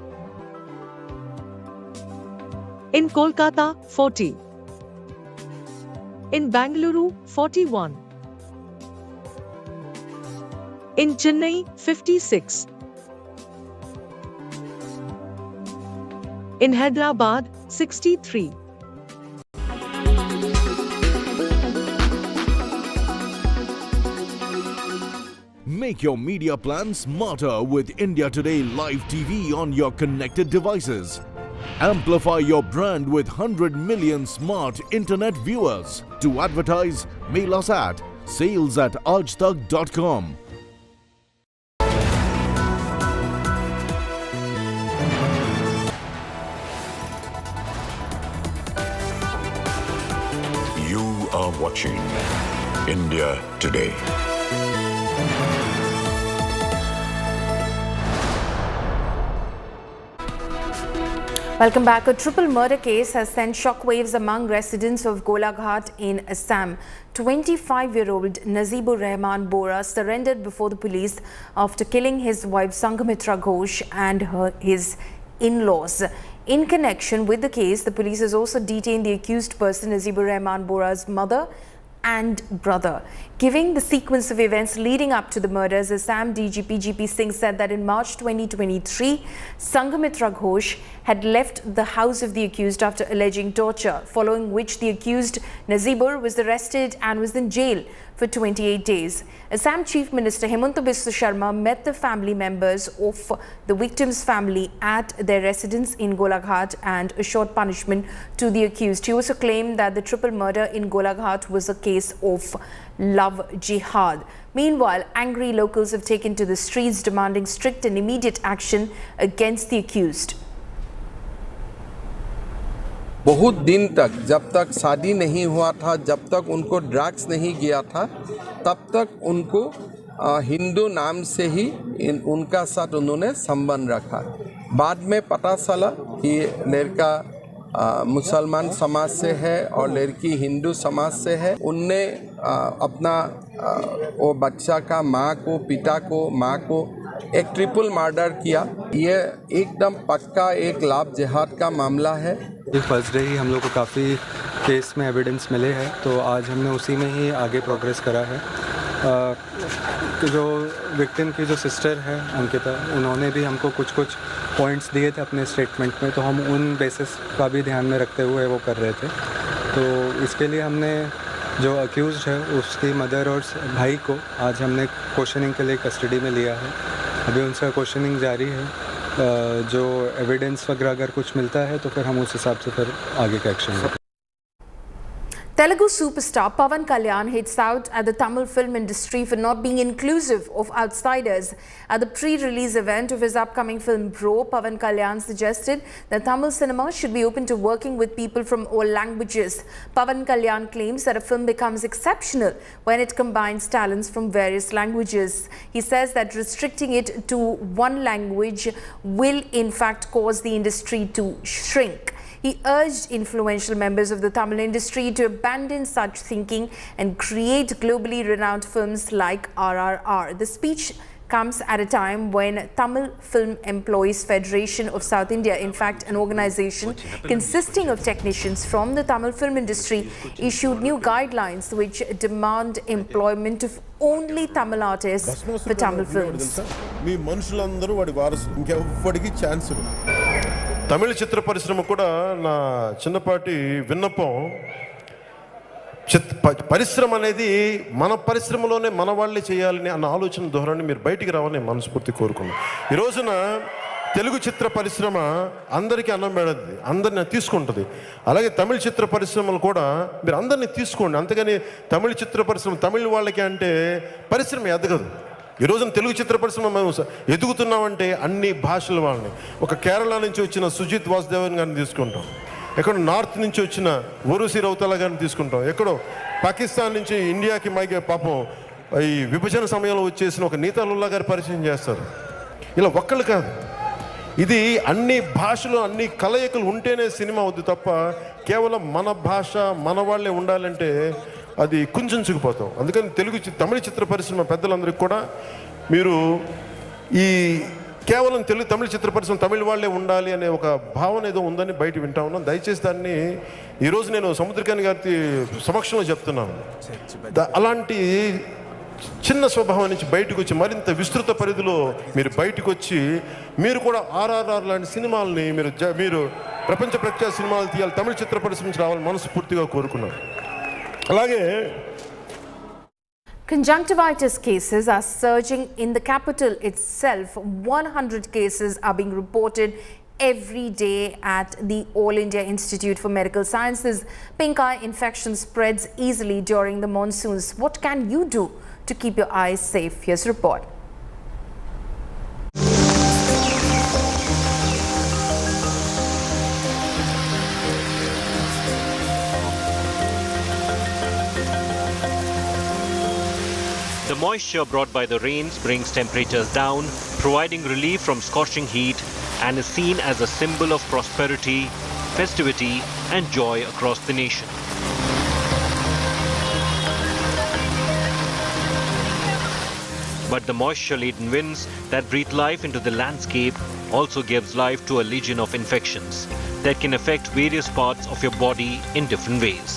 In Kolkata, 40. In Bangalore, 41. In Chennai, 56. In Hyderabad, 63. Make your media plan smarter with India Today Live TV on your connected devices. Amplify your brand with 100 million smart internet viewers. To advertise, mail us at sales@aajtak.com. You are watching India Today. Welcome back. A triple murder case has sent shockwaves among residents of Golaghat in Assam. 25-year-old Nazibur Rahman Bora surrendered before the police after killing his wife Sanghamitra Ghosh and his in-laws. In connection with the case, the police has also detained the accused person, Nazibur Rahman Bora's mother and brother. Giving the sequence of events leading up to the murders, Assam DGP GP Singh said that in March 2023, Sanghamitra Ghosh had left the house of the accused after alleging torture, following which the accused Nazibur was arrested and was in jail for 28 days. Assam Chief Minister Hemanta Biswa Sharma met the family members of the victims' family at their residence in Golaghat and assured punishment to the accused. He also claimed that the triple murder in Golaghat was a case of love jihad. Meanwhile, angry locals have taken to the streets demanding strict and immediate action against the accused. बहुत दिन तक, जब तक शादी नहीं हुआ था, जब तक उनको ड्रग्स नहीं गया था, तब तक उनको हिंदू नाम से ही उनका साथ उन्होंने संबंध रखा। बाद में पता चला कि लड़का मुसलमान समाज से है और लड़की हिंदू समाज से है। उनने अपना वो बच्चा का माँ को, पिता को, माँ को एक ट्रिपल मर्डर किया। ये एकदम पक्का एक लव जिहाद का मामला है। फर्स्ट डे ही हम लोग को काफ़ी केस में एविडेंस मिले हैं, तो आज हमने उसी में ही आगे प्रोग्रेस करा है। जो विक्टिम की जो सिस्टर है अंकिता, उन्होंने भी हमको कुछ पॉइंट्स दिए थे अपने स्टेटमेंट में, तो हम उन बेसिस का भी ध्यान में रखते हुए वो कर रहे थे। तो इसके लिए हमने जो अक्यूज़्ड है उसकी मदर और भाई को आज हमने क्वेश्चनिंग के लिए कस्टडी में लिया है। अभी उनका क्वेश्चनिंग जारी है। जो एविडेंस वगैरह अगर कुछ मिलता है तो फिर हम उस हिसाब से फिर आगे का एक्शन लेंगे। Telugu superstar Pavan Kalyan hits out at the Tamil film industry for not being inclusive of outsiders. At the pre-release event of his upcoming film Bro, Pavan Kalyan suggested that Tamil cinema should be open to working with people from all languages. Pavan Kalyan claims that a film becomes exceptional when it combines talents from various languages. He says that restricting it to one language will in fact cause the industry to shrink. He urged influential members of the Tamil industry to abandon such thinking and create globally renowned films like RRR. The speech comes at a time when Tamil Film Employees Federation of South India, in fact an organization consisting of technicians from the Tamil film industry, issued new guidelines which demand employment of only Tamil artists for Tamil films. మీ మనుషులందరూ వాడి వారసులు, ఇంకెవ్వడికి chance ఇవ్వదు. తమిళ చిత్ర పరిశ్రమ కూడా నా చిన్నపాటి విన్నపం, పరిశ్రమ అనేది మన పరిశ్రమలోనే మన వాళ్ళే చేయాలని అన్న ఆలోచన ధోరణి మీరు బయటికి రావాలని మనస్ఫూర్తి కోరుకున్నాను. ఈ రోజున తెలుగు చిత్ర పరిశ్రమ అందరికీ అన్నం పెడద్ది, అందరిని తీసుకుంటుంది. అలాగే తమిళ చిత్ర పరిశ్రమలు కూడా మీరు అందరినీ తీసుకోండి. అంతేగాని తమిళ చిత్ర పరిశ్రమ తమిళ వాళ్ళకి అంటే పరిశ్రమ ఎదగదు. ఈ రోజున తెలుగు చిత్ర పరిశ్రమ మేము ఎదుగుతున్నామంటే అన్ని భాషల వాళ్ళని, ఒక కేరళ నుంచి వచ్చిన సుజిత్ వాసుదేవన్ గారిని తీసుకుంటాం, ఎక్కడో నార్త్ నుంచి వచ్చిన ఓరుసి రౌతల గారిని తీసుకుంటాం, ఎక్కడో పాకిస్తాన్ నుంచి ఇండియాకి మైగే పాపం ఈ విభజన సమయంలో వచ్చేసిన ఒక నీతాలుల్లా గారి పరిచయం చేస్తారు. ఇలా ఒక్కళ్ళు కాదు, ఇది అన్ని భాషలు అన్ని కలయికలు ఉంటేనే సినిమా అవుద్ది తప్ప కేవలం మన భాష మన వాళ్ళే ఉండాలంటే అది కుంచుకుపోతాం. అందుకని తమిళ చిత్ర పరిశ్రమ పెద్దలందరికీ కూడా మీరు ఈ కేవలం తమిళ చిత్ర పరిశ్రమ తమిళ వాళ్ళే ఉండాలి అనే ఒక భావన ఏదో ఉందని బయట వింటా ఉన్నాం. దయచేసి దాన్ని ఈరోజు నేను సముద్రకాని గారి సమక్షంలో చెప్తున్నాను. అలాంటి చిన్న స్వభావం నుంచి బయటకు వచ్చి మరింత విస్తృత పరిధిలో మీరు బయటకు వచ్చి మీరు కూడా RRR లాంటి సినిమాలని మీరు ప్రపంచ ప్రఖ్యాత సినిమాలు తీయాలి, తమిళ చిత్ర పరిశ్రమ నుంచి రావాలని మనస్ఫూర్తిగా కోరుకున్నాను. అలాగే Conjunctivitis cases are surging in the capital itself. 100 cases are being reported every day at the All India Institute for Medical Sciences. Pink eye infection spreads easily during the monsoons. What can you do to keep your eyes safe? Here's a report. The moisture brought by the rains brings temperatures down, providing relief from scorching heat, and is seen as a symbol of prosperity, festivity, and joy across the nation. But the moisture-laden winds that breathe life into the landscape also gives life to a legion of infections that can affect various parts of your body in different ways.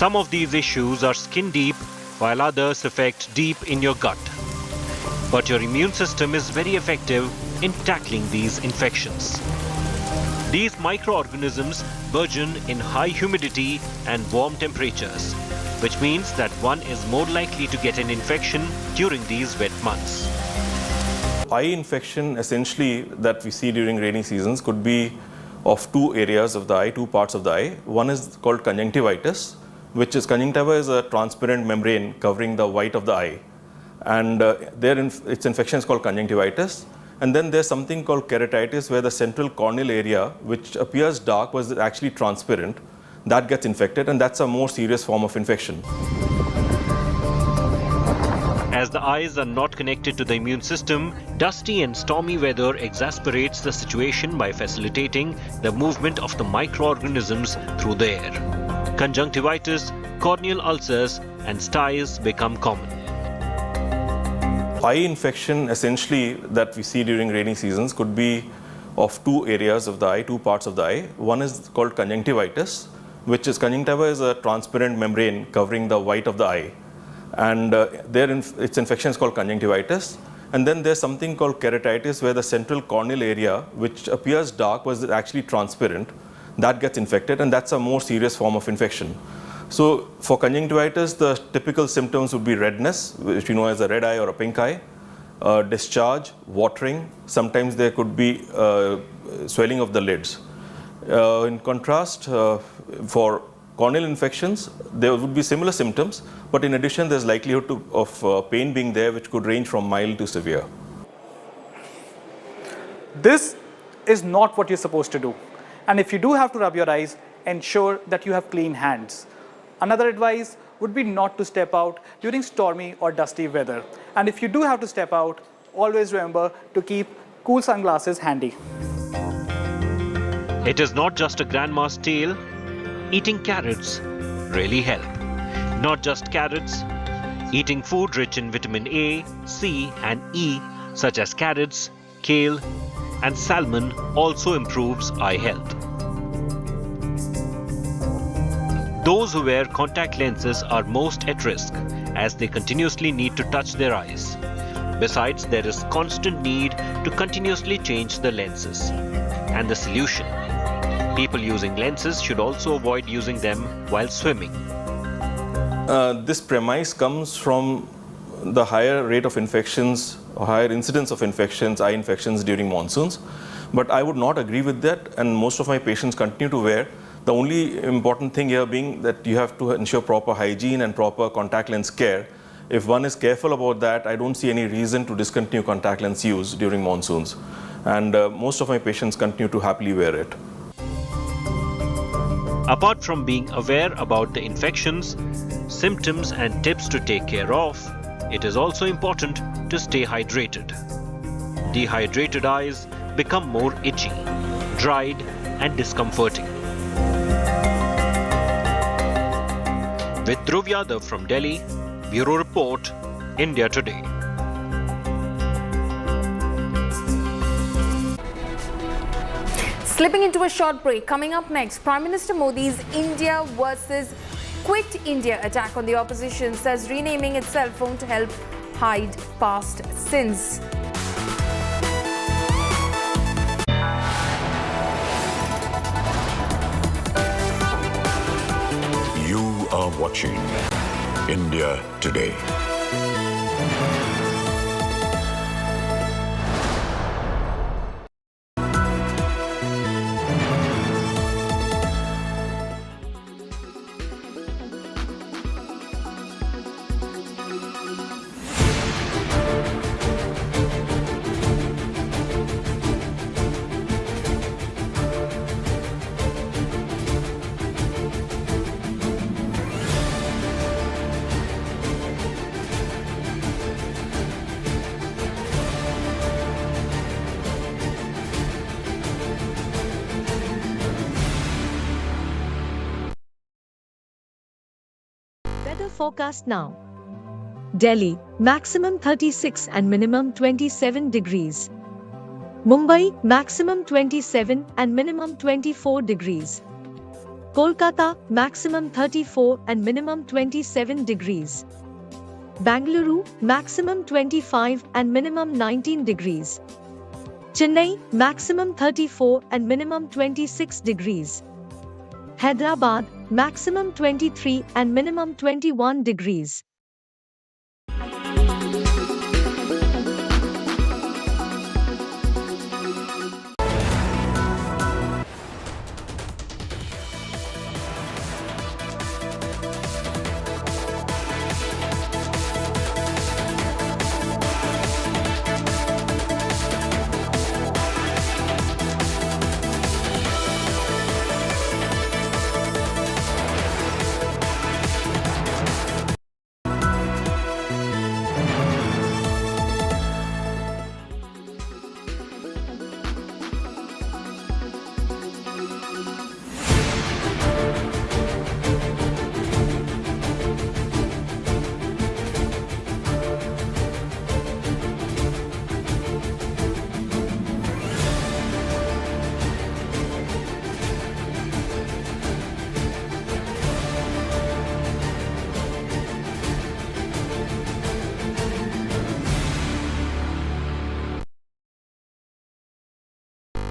Some of these issues are skin deep, while others affect deep in your gut. But your immune system is very effective in tackling these infections. These microorganisms burgeon in high humidity and warm temperatures. which means that one is more likely to get an infection during these wet months. Eye infection essentially that we see during rainy seasons could be of two areas of the eye, two parts of the eye. One is called conjunctivitis, which is conjunctiva is a transparent membrane covering the white of the eye. And its infection is called conjunctivitis. And then there's something called keratitis where the central corneal area, which appears dark, was actually transparent. That gets infected, and that's a more serious form of infection. As the eyes are not connected to the immune system, dusty and stormy weather exacerbates the situation by facilitating the movement of the microorganisms through the air. Conjunctivitis, corneal ulcers, and styes become common. Eye infection essentially that we see during rainy seasons could be of two areas of the eye, two parts of the eye. One is called conjunctivitis, which is conjunctiva is a transparent membrane covering the white of the eye. And its infection is called conjunctivitis. And then there's something called keratitis where the central corneal area, which appears dark, was actually transparent. That gets infected, and that's a more serious form of infection. So for conjunctivitis, the typical symptoms would be redness, which you know as a red eye or a pink eye, discharge, watering. Sometimes there could be swelling of the lids. In contrast, for corneal infections, there would be similar symptoms, but in addition, there's likelihood of pain being there, which could range from mild to severe. This is not what you're supposed to do. And if you do have to rub your eyes, ensure that you have clean hands. Another advice would be not to step out during stormy or dusty weather. And if you do have to step out, always remember to keep cool sunglasses handy. It is not just a grandma's tale. Eating carrots really help. Not just carrots, eating food rich in vitamin A, C and E such as carrots, kale and salmon also improves eye health. Those who wear contact lenses are most at risk as they continuously need to touch their eyes. Besides, there is constant need to continuously change the lenses. And the solution? People using lenses should also avoid using them while swimming. This premise comes from the higher rate of infections or higher incidence of infections, eye infections during monsoons. But I would not agree with that, and most of my patients continue to wear. The only important thing here being that you have to ensure proper hygiene and proper contact lens care. If one is careful about that, I don't see any reason to discontinue contact lens use during monsoons. And most of my patients continue to happily wear it. Apart from being aware about the infections, symptoms and tips to take care of, it is also important to stay hydrated. Dehydrated eyes become more itchy, dried and discomforting. With Dhruv Yadav from Delhi, Bureau Report, India Today. Slipping into a short break. Coming up next, Prime Minister Modi's India versus Quit India attack on the opposition says renaming itself won't help hide past sins. You are watching India Today. Weather forecast now. Delhi, maximum 36 and minimum 27 degrees. Mumbai, maximum 27 and minimum 24 degrees. Kolkata, maximum 34 and minimum 27 degrees. Bangalore, maximum 25 and minimum 19 degrees. Chennai, maximum 34 and minimum 26 degrees. Hyderabad, maximum 23 and minimum 21 degrees.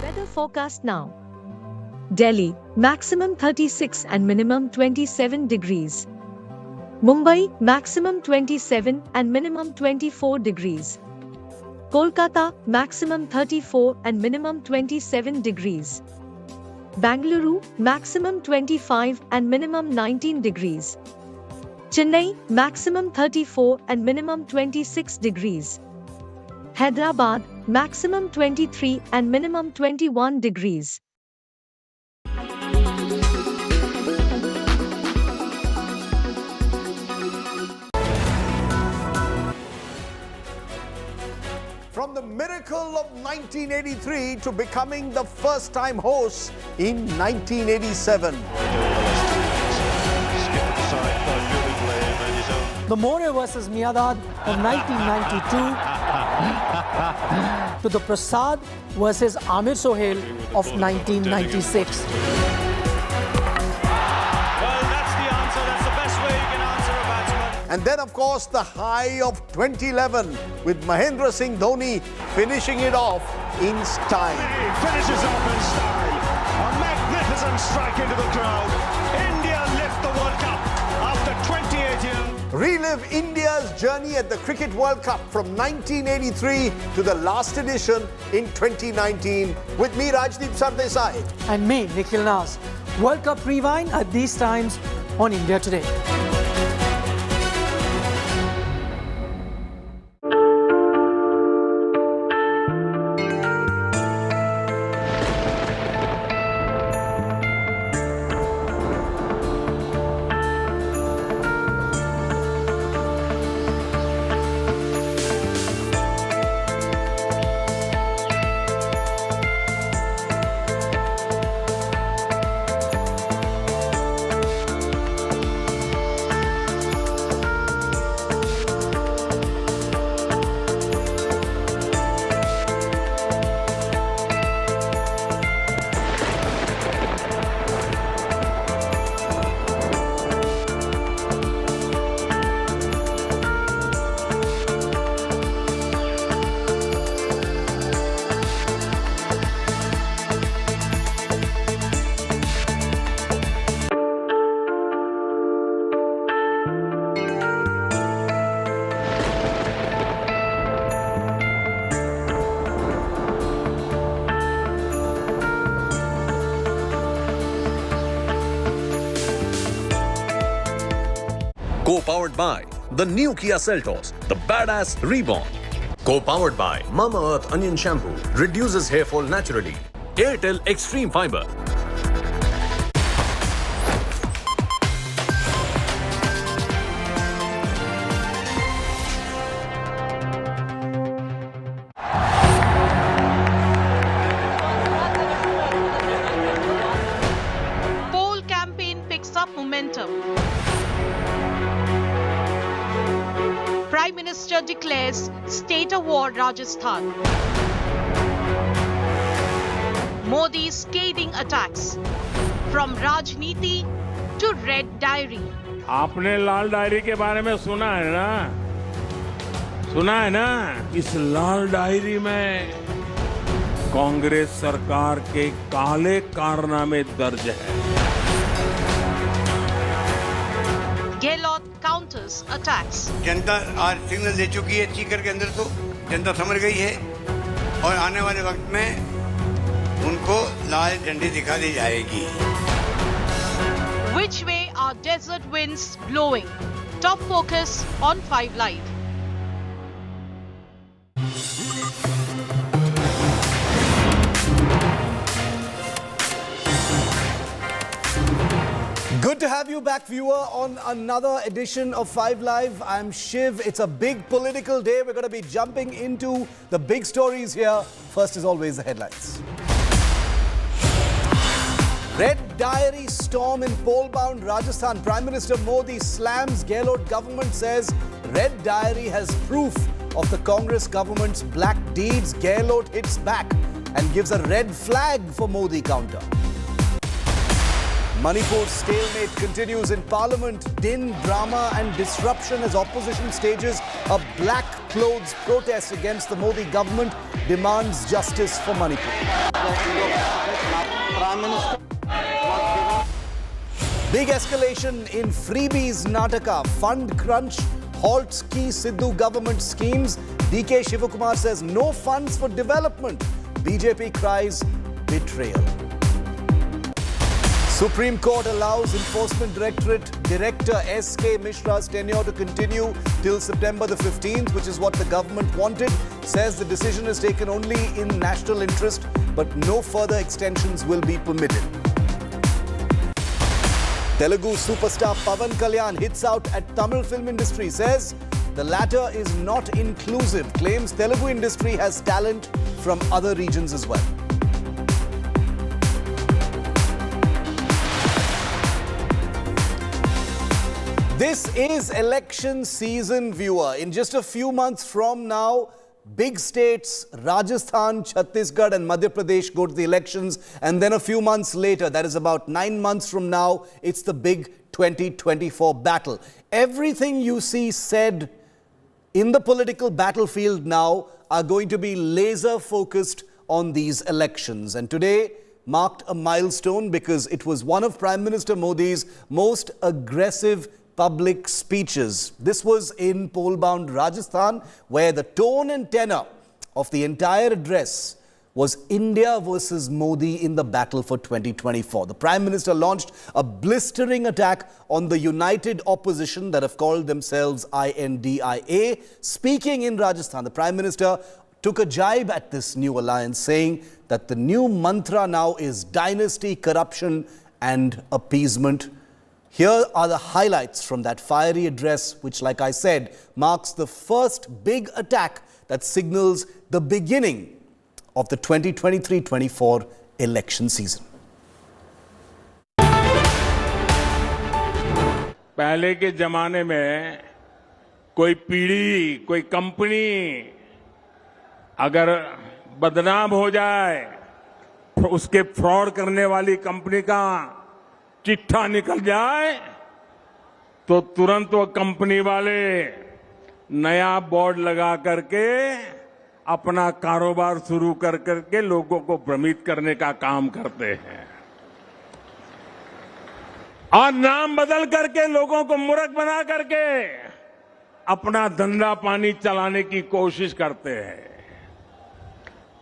Weather forecast now. Delhi, maximum 36 and minimum 27 degrees. Mumbai, maximum 27 and minimum 24 degrees. Kolkata, maximum 34 and minimum 27 degrees. Bangalore, maximum 25 and minimum 19 degrees. Chennai, maximum 34 and minimum 26 degrees. Hyderabad, maximum 23 and minimum 21 degrees. From the miracle of 1983 to becoming the first-time host in 1987. The More versus Miadad of 1992 to the Prasad versus Amir Sohail of 1996. And then, of course, the high of 2011 with Mahendra Singh Dhoni finishing it off in style. He finishes off in style. A magnificent strike into the crowd. India lift the World Cup after 28 years. Relive India's journey at the Cricket World Cup from 1983 to the last edition in 2019 with me, Rajdeep Sardesai. And me, Nikhil Nas. World Cup Rewind at these times on India Today. Co-powered by the new Kia Seltos, the badass reborn. Co-powered by Mama Earth Onion Shampoo, reduces hair fall naturally. Airtel Extreme Fiber. Poll campaign picks up momentum. Prime Minister declares state of war Rajasthan. Modi's scathing attacks. From Rajniti to Red Diary. आपने लाल diary के बारे में सुना है ना? सुना है ना? इस लाल डायरी में कांग्रेस सरकार के काले कारनामे दर्ज है। Gehlot counters attacks. जनता आज सिग्नल दे चुकी है, सीकर के अंदर तो जनता समझ गई है और आने वाले वक्त में उनको लाल झंडी दिखा दी जाएगी। Which way are desert winds blowing? Top focus on 5 Live. Good to have you back, viewer, on another edition of 5 Live. I'm Shiv. It's a big political day. We're going to be jumping into the big stories here. First, as always, the headlines. Red Diary storm in pole-bound Rajasthan. Prime Minister Modi slams Gehlot government, says Red Diary has proof of the Congress government's black deeds. Gehlot hits back and gives a red flag for Modi counter. Manipur stalemate continues in Parliament. Din, drama and disruption as opposition stages a black clothes protest against the Modi government, demands justice for Manipur. Big escalation in freebies Nataka. Fund crunch halts key Sidhu government schemes. DK Shivakumar says no funds for development. BJP cries betrayal. Supreme Court allows Enforcement Directorate Director S.K. Mishra's tenure to continue till September the 15th, which is what the government wanted. Says the decision is taken only in national interest, but no further extensions will be permitted. Telugu superstar Pavan Kalyan hits out at Tamil film industry, says the latter is not inclusive, claims Telugu industry has talent from other regions as well. This is election season, viewer. In just a few months from now, big states, Rajasthan, Chhattisgarh and Madhya Pradesh go to the elections. And then a few months later, that is about 9 months from now, it's the big 2024 battle. Everything you see said in the political battlefield now are going to be laser focused on these elections. And today marked a milestone because it was one of Prime Minister Modi's most aggressive public speeches. This was in pole-bound Rajasthan, where the tone and tenor of the entire address was India versus Modi in the battle for 2024. The Prime Minister launched a blistering attack on the united opposition that have called themselves NDA. Speaking in Rajasthan, the Prime Minister took a jibe at this new alliance, saying that the new mantra now is dynasty, corruption and appeasement. Here are the highlights from that fiery address, which, like I said, marks the first big attack that signals the beginning of the 2023-24 election season. पहले के जमाने में कोई पीढ़ी, कोई company अगर बदनाम हो जाए, उसके फ्रॉड करने वाली कंपनी का चिट्ठा निकल जाए तो तुरंत वो कंपनी वाले नया बोर्ड लगा करके अपना कारोबार शुरू कर करके लोगों को भ्रमित करने का काम करते हैं और नाम बदल करके लोगों को मूर्ख बना करके अपना धंधा पानी चलाने की कोशिश करते हैं।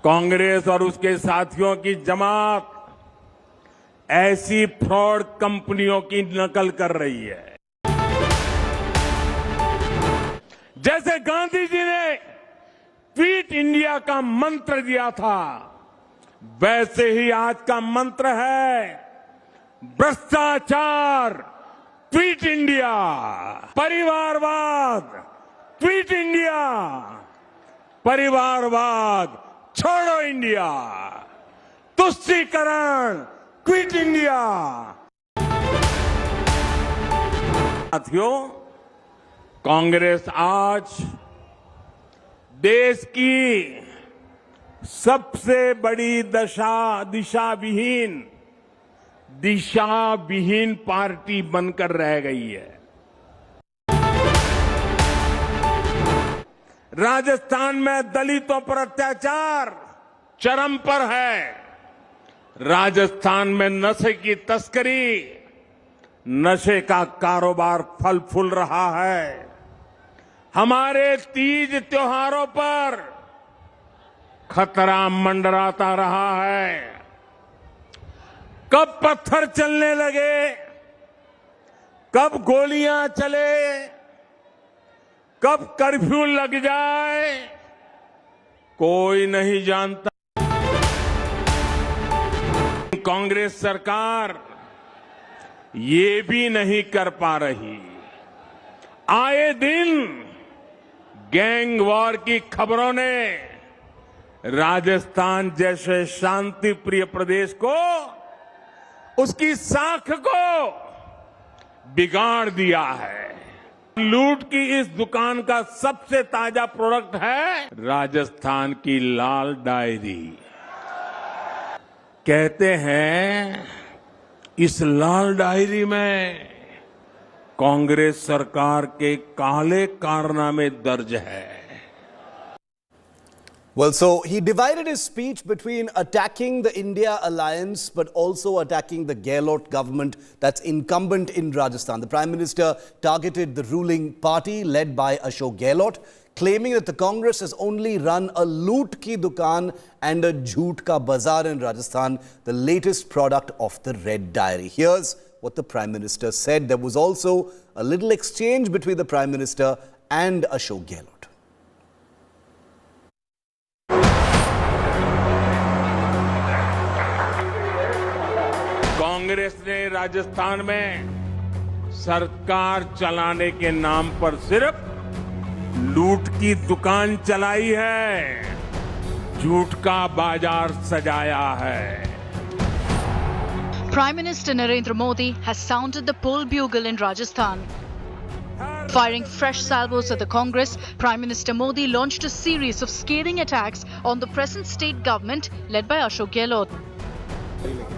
कांग्रेस और उसके साथियों की जमात ऐसी फ्रॉड कंपनियों की नकल कर रही है। जैसे गांधी जी ने क्विट इंडिया का मंत्र दिया था, वैसे ही आज का मंत्र है भ्रष्टाचार क्विट इंडिया, परिवारवाद क्विट इंडिया, परिवारवाद छोड़ो इंडिया, तुष्टीकरण क्विट इंडिया। साथियों, कांग्रेस आज देश की सबसे बड़ी दिशाविहीन पार्टी बनकर रह गई है। राजस्थान में दलितों पर अत्याचार चरम पर है। राजस्थान में नशे की तस्करी नशे का कारोबार फल फूल रहा है। हमारे तीज त्योहारों पर खतरा मंडराता रहा है। कब पत्थर चलने लगे, कब गोलियां चले, कब कर्फ्यू लग जाए, कोई नहीं जानता। कांग्रेस सरकार ये भी नहीं कर पा रही। आए दिन गैंग वॉर की खबरों ने राजस्थान जैसे शांति प्रिय प्रदेश को, उसकी साख को बिगाड़ दिया है। लूट की इस दुकान का सबसे ताजा प्रोडक्ट है राजस्थान की लाल डायरी। कहते हैं इस लाल डायरी में कांग्रेस सरकार के काले कारनामे दर्ज है। Well, so he divided his speech between attacking the India alliance but also attacking the Gehlot government that's incumbent in Rajasthan. The Prime Minister targeted the ruling party led by Ashok Gehlot, claiming that the Congress has only run a loot ki dukaan and a jhoot ka bazaar in Rajasthan, the latest product of the Red Diary. Here's what the Prime Minister said. There was also a little exchange between the Prime Minister and Ashok Gehlot. Congress ने राजस्थान में सरकार चलाने के नाम पर सिर्फ लूट की दुकान चलाई है, झूठ का बाजार सजाया है। Prime Minister Narendra Modi has sounded the poll bugle in Rajasthan. Firing fresh salvos at the Congress, Prime Minister Modi launched a series of scathing attacks on the present state government led by Ashok Gehlot.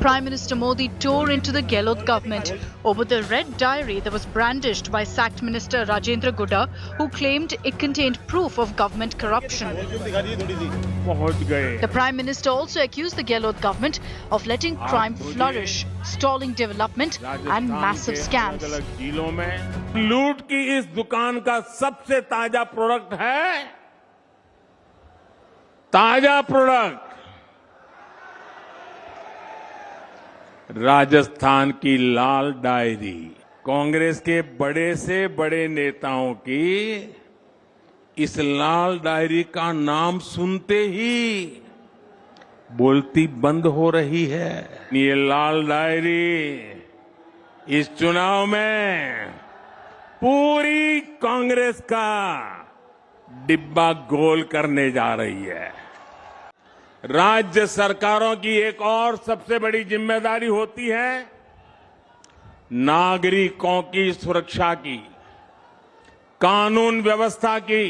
Prime Minister Modi tore into the Gehlot government over the Red Diary that was brandished by sacked Minister Rajendra Gudda, who claimed it contained proof of government corruption. The Prime Minister also accused the Gehlot government of letting crime flourish, stalling development and massive scams. लूट की इस दुकान का सबसे ताजा product है, ताजा product Rajasthan की लाल डायरी। कांग्रेस के बड़े से बड़े नेताओं की इस लाल डायरी का नाम सुनते ही बोलती बंद हो रही है। ये लाल डायरी इस चुनाव में पूरी कांग्रेस का डिब्बा गोल करने जा रही है। राज्य सरकारों की एक और सबसे बड़ी जिम्मेदारी होती है नागरिकों की सुरक्षा की, कानून व्यवस्था की,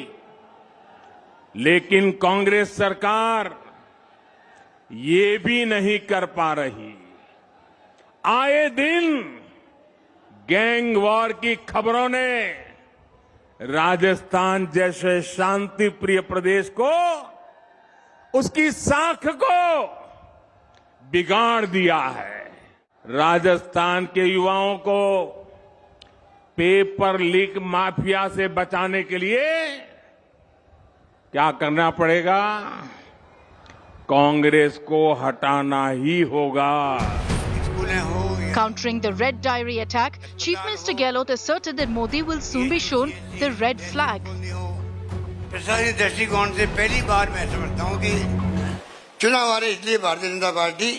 लेकिन कांग्रेस सरकार ये भी नहीं कर पा रही। आए दिन गैंग वॉर की खबरों ने राजस्थान जैसे शांति प्रिय प्रदेश को, उसकी साख को बिगाड़ दिया है। राजस्थान के युवाओं को पेपर लीक माफिया से बचाने के लिए क्या करना पड़ेगा? कांग्रेस को हटाना ही होगा। Countering the Red Diary attack, Chief Minister Gehlot asserted that Modi will soon be shown the red flag. प्रशासनिक दृष्टिकोण से पहली बार मैं समझता हूं कि चुनाव आ रहे, इसलिए भारतीय जनता पार्टी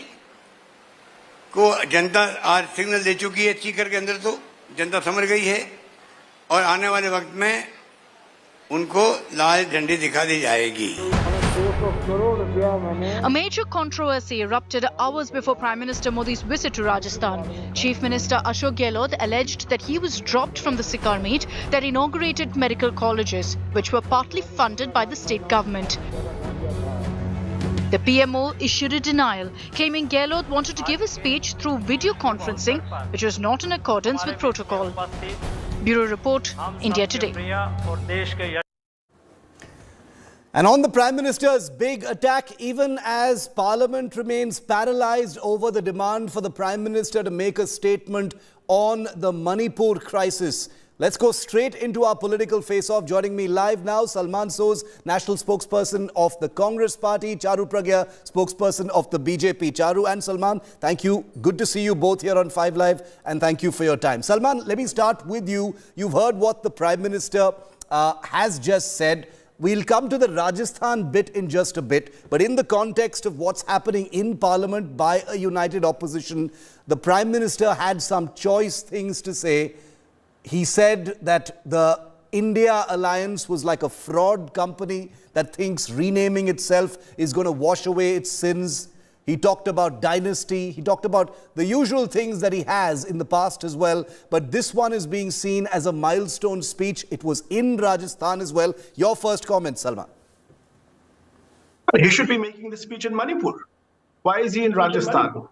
को जनता आज सिग्नल दे चुकी है। चीकर के अंदर तो जनता समझ गई है और आने वाले वक्त में उनको लाल झंडी दिखा दी जाएगी। A major controversy erupted hours before Prime Minister Modi's visit to Rajasthan. Chief Minister Ashok Gehlot alleged that he was dropped from the Sikar meet that inaugurated medical colleges, which were partly funded by the state government. The PMO issued a denial, claiming Gehlot wanted to give a speech through video conferencing, which was not in accordance with protocol. Bureau Report, India Today. And on the Prime Minister's big attack, even as Parliament remains paralysed over the demand for the Prime Minister to make a statement on the Manipur crisis. Let's go straight into our political face-off. Joining me live now, Salman Soz, National Spokesperson of the Congress Party, Charu Pragya, Spokesperson of the BJP. Charu and Salman, thank you. Good to see you both here on 5 Live, and thank you for your time. Salman, let me start with you. You've heard what the Prime Minister has just said. We'll come to the Rajasthan bit in just a bit, but in the context of what's happening in Parliament by a united opposition, the Prime Minister had some choice things to say. He said that the India alliance was like a fraud company that thinks renaming itself is going to wash away its sins. He talked about dynasty. He talked about the usual things that he has in the past as well. But this one is being seen as a milestone speech. It was in Rajasthan as well. Your first comment, Salman. He should be making the speech in Manipur. Why is he in Rajasthan?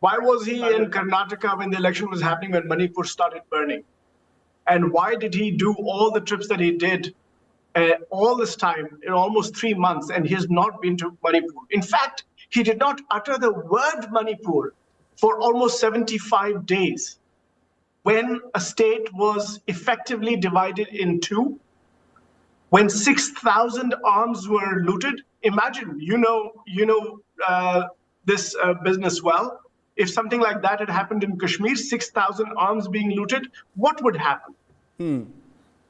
Why was he in Karnataka when the election was happening, when Manipur started burning? And why did he do all the trips that he did all this time, in almost 3 months, and he has not been to Manipur? In fact, he did not utter the word Manipur for almost 75 days. When a state was effectively divided in two, when 6,000 arms were looted, imagine, you know this business well. If something like that had happened in Kashmir, 6,000 arms being looted, what would happen?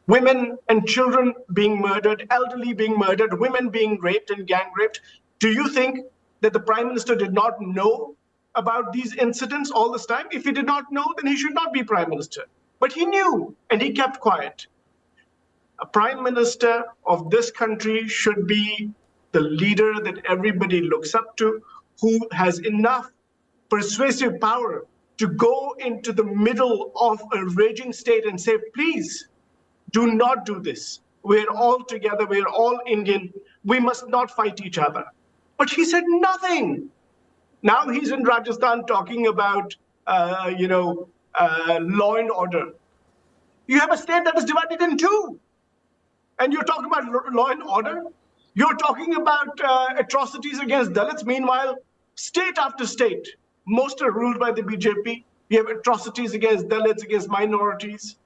Women and children being murdered, elderly being murdered, women being raped and gang raped. Do you think that the Prime Minister did not know about these incidents all this time? If he did not know, then he should not be Prime Minister. But he knew, and he kept quiet. A Prime Minister of this country should be the leader that everybody looks up to, who has enough persuasive power to go into the middle of a raging state and say, please, do not do this. We're all together. We're all Indian. We must not fight each other. But he said nothing. Now he's in Rajasthan talking about, law and order. You have a state that is divided in two. And you're talking about law and order? You're talking about atrocities against Dalits. Meanwhile, state after state, most are ruled by the BJP. You have atrocities against Dalits, against minorities.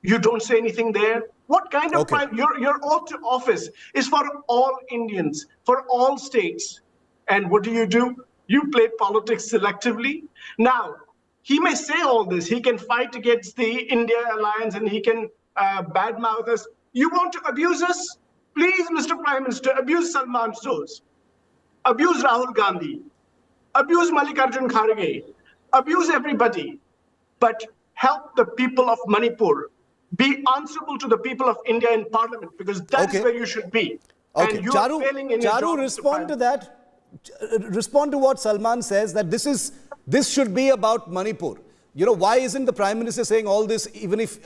You don't say anything there. What kind of your oath to office is for all Indians, for all states. And what do? You play politics selectively. Now, he may say all this. He can fight against the India alliance and he can badmouth us. You want to abuse us? Please, Mr. Prime Minister, abuse Salman Soz. Abuse Rahul Gandhi. Abuse Mallikarjun Kharge. Abuse everybody. But help the people of Manipur. Be answerable to the people of India in Parliament, because that's where you should be. Okay, And you are failing in your Charu, job, respond to that. Respond to what Salman says, that this should be about Manipur. You know, why isn't the Prime Minister saying all this, even if,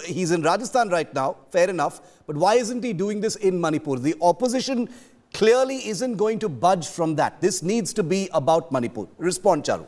he's in Rajasthan right now, fair enough, but why isn't he doing this in Manipur? The opposition clearly isn't going to budge from that. This needs to be about Manipur. Respond, Charu.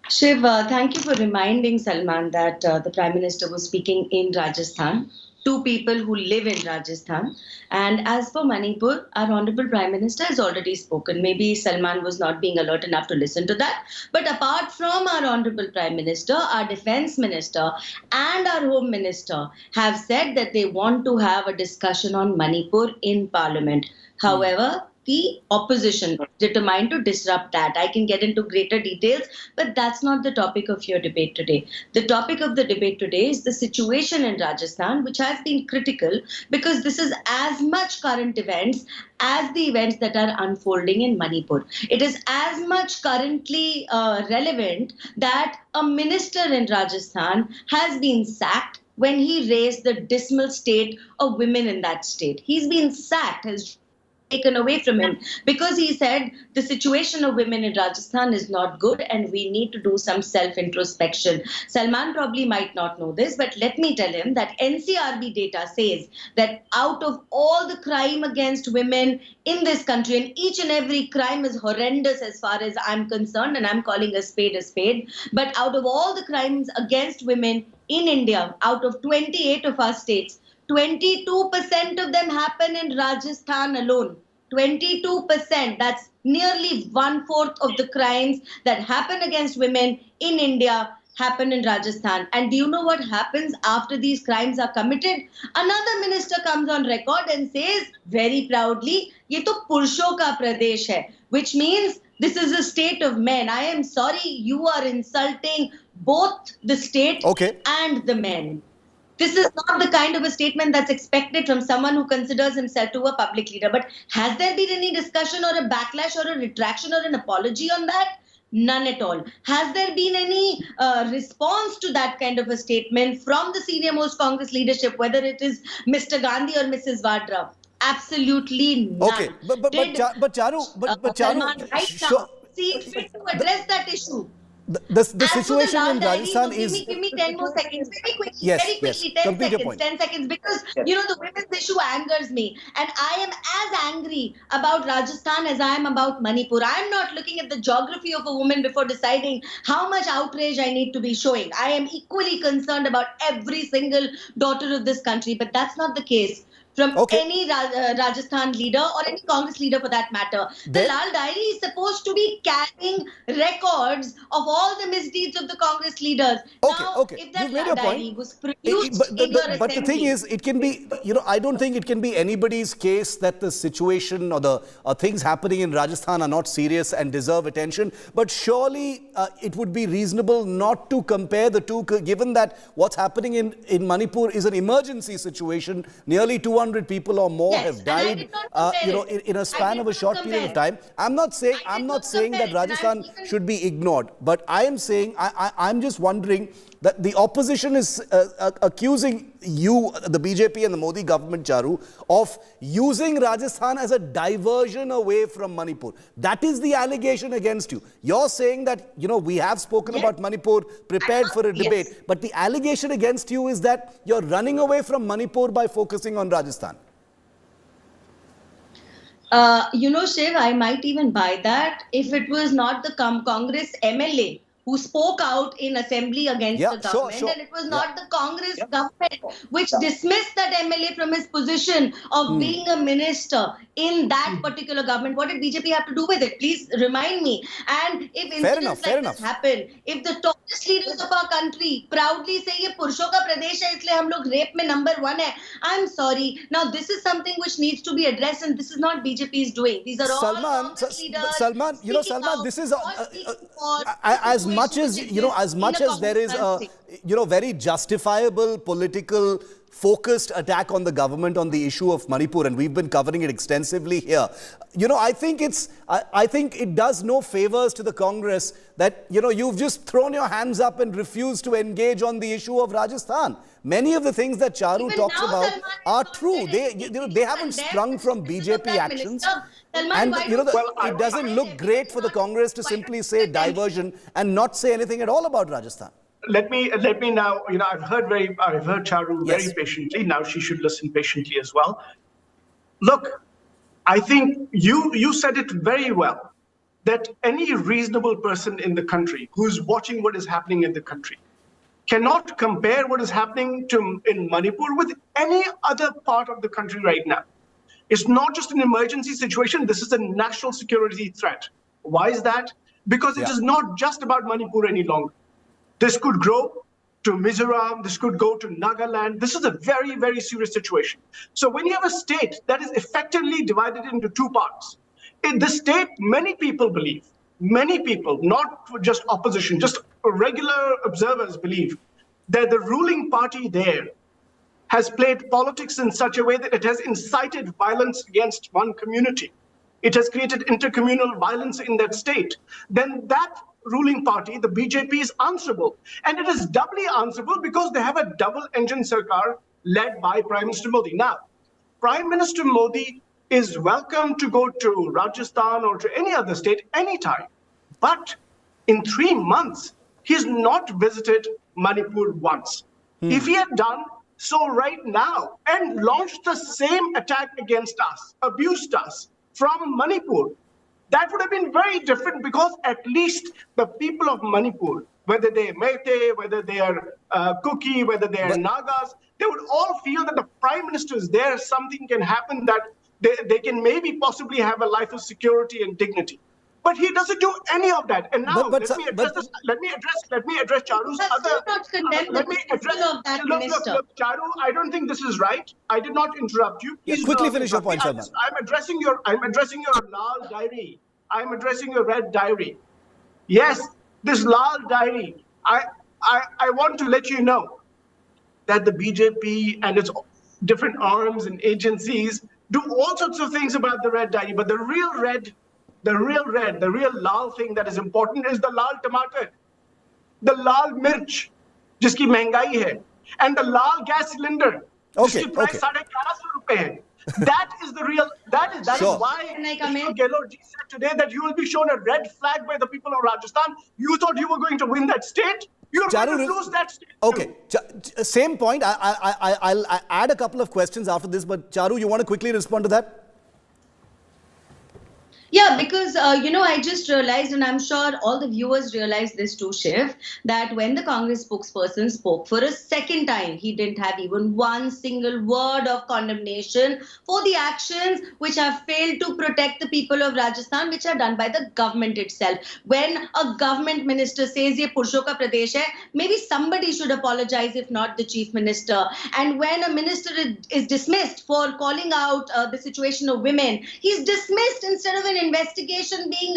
Shiv, thank you for reminding Salman that the Prime Minister was speaking in Rajasthan to people who live in Rajasthan. And as for Manipur, our Honorable Prime Minister has already spoken. Maybe Salman was not being alert enough to listen to that. But apart from our Honorable Prime Minister, our Defence Minister and our Home Minister have said that they want to have a discussion on Manipur in Parliament. However, the opposition is determined to disrupt that. I can get into greater details, but that's not the topic of your debate today. The topic of the debate today is the situation in Rajasthan, which has been critical because this is as much current events as the events that are unfolding in Manipur. It is as much currently relevant that a minister in Rajasthan has been sacked when he raised the dismal state of women in that state. He's been sacked, has taken away from him because he said the situation of women in Rajasthan is not good and we need to do some self-introspection. Salman probably might not know this, but let me tell him that NCRB data says that out of all the crime against women in this country, and each and every crime is horrendous as far as I'm concerned, and I'm calling a spade, but out of all the crimes against women in India, out of 28 of our states, 22% of them happen in Rajasthan alone. 22%. That's nearly 1/4 of the crimes that happen against women in India happen in Rajasthan. And do you know what happens after these crimes are committed? Another minister comes on record and says very proudly, "Ye to Purushon ka pradesh hai," which means this is a state of men. I am sorry, you are insulting both the state and the men. This is not the kind of a statement that's expected from someone who considers himself to a public leader. But has there been any discussion or a backlash or a retraction or an apology on that? None at all. Has there been any response to that kind of a statement from the senior most Congress leadership, whether it is Mr. Gandhi or Mrs. Vadra? Absolutely none. Okay, but Charu, Salman right now see fit to address that issue. The situation in Rajasthan is... Give me 10 more seconds. Very quickly, Yes, very quickly. yes. 10 Complete your seconds. point. 10 seconds. Because, you know, the women's issue angers me. And I am as angry about Rajasthan as I am about Manipur. I am not looking at the geography of a woman before deciding how much outrage I need to be showing. I am equally concerned about every single daughter of this country. But that's not the case from any Rajasthan leader or any Congress leader for that matter. The Lal Diary is supposed to be carrying records of all the misdeeds of the Congress leaders. If that Lal Diary was produced in your But the thing is, it can be, you know, I don't think it can be anybody's case that the situation or the things happening in Rajasthan are not serious and deserve attention. But surely it would be reasonable not to compare the two, given that what's happening in Manipur is an emergency situation. Nearly 200 people or more have died, you know, in a span of a short period of time. I'm not saying that Rajasthan should be ignored, but I am saying I'm just wondering that the opposition is accusing you, the BJP and the Modi government, Charu, of using Rajasthan as a diversion away from Manipur. That is the allegation against you. You're saying that, you know, we have spoken about Manipur, prepared for a debate, but the allegation against you is that you're running away from Manipur by focusing on Rajasthan. You know, Shiv, I might even buy that if it was not the Congress MLA who spoke out in assembly against the government, and it was not the Congress government which dismissed that MLA from his position of being a minister in that particular government. What did BJP have to do with it? Please remind me. And if incidents like this happen, if the tallest leaders of our country proudly say, "Ye Purushon ka pradesh hai, isliye hum log rape mein number 1 hai," I'm sorry. Now this is something which needs to be addressed, and this is not BJP's doing. These are all Congress leaders. Salman, you know, Salman, this is as much as, you know, as much as there is a, you know, very justifiable political focused attack on the government on the issue of Manipur, and we've been covering it extensively here. You know, I think it does no favors to the Congress that, you know, you've just thrown your hands up and refused to engage on the issue of Rajasthan. Many of the things that Charu talks about are true. They haven't sprung from BJP actions. And, you know, it doesn't look great for the Congress to simply say diversion and not say anything at all about Rajasthan. Let me now, you know, I've heard Charu very patiently. Now she should listen patiently as well. Look, I think you said it very well, that any reasonable person in the country who's watching what is happening in the country cannot compare what is happening in Manipur with any other part of the country right now. It's not just an emergency situation. This is a national security threat. Why is that? Because it is not just about Manipur any longer. This could grow to Mizoram. This could go to Nagaland. This is a very, very serious situation. So when you have a state that is effectively divided into two parts, in this state, many people believe, many people, not just opposition, just regular observers believe that the ruling party there has played politics in such a way that it has incited violence against one community. It has created intercommunal violence in that state. Then that ruling party, the BJP, is answerable. And it is doubly answerable because they have a double-engine sarkar led by Prime Minister Modi. Now, Prime Minister Modi is welcome to go to Rajasthan or to any other state anytime. But in 3 months, he's not visited Manipur once. If he had done so right now and launched the same attack against us, abused us from Manipur, that would have been very different, because at least the people of Manipur whether they're Meitei, whether they are Kuki, whether they are Nagas, they would all feel that the Prime Minister is there, something can happen that they can maybe possibly have a life of security and dignity. But he doesn't do any of that. And now let me address Charu's other. Let me address look, Charu. I don't think this is right. I did not interrupt you. Please quickly finish your point, Salman. I'm addressing your Lal diary. I'm addressing your red diary. Yes, this Lal diary. I want to let you know that the BJP and its different arms and agencies do all sorts of things about the red diary, but the real Lal thing that is important is the Lal tomato, the Lal mirch, jiski महंगाई hai, and the Lal gas cylinder, jiski price 1150 rupees hai. That is the real. That is why Mr. Gehlot said today that you will be shown a red flag by the people of Rajasthan. You thought you were going to win that state. You're going to lose that state. Okay, same point. I'll add a couple of questions after this, but Charu, you want to quickly respond to that? Yeah, because, I just realized, and I'm sure all the viewers realize this too, Shiv, that when the Congress spokesperson spoke for a second time, he didn't have even one single word of condemnation for the actions which have failed to protect the people of Rajasthan, which are done by the government itself. When a government minister says, ye Pursho ka Pradesh hai, maybe somebody should apologize, if not the chief minister. And when a minister is dismissed for calling out the situation of women, he's dismissed instead of an investigation being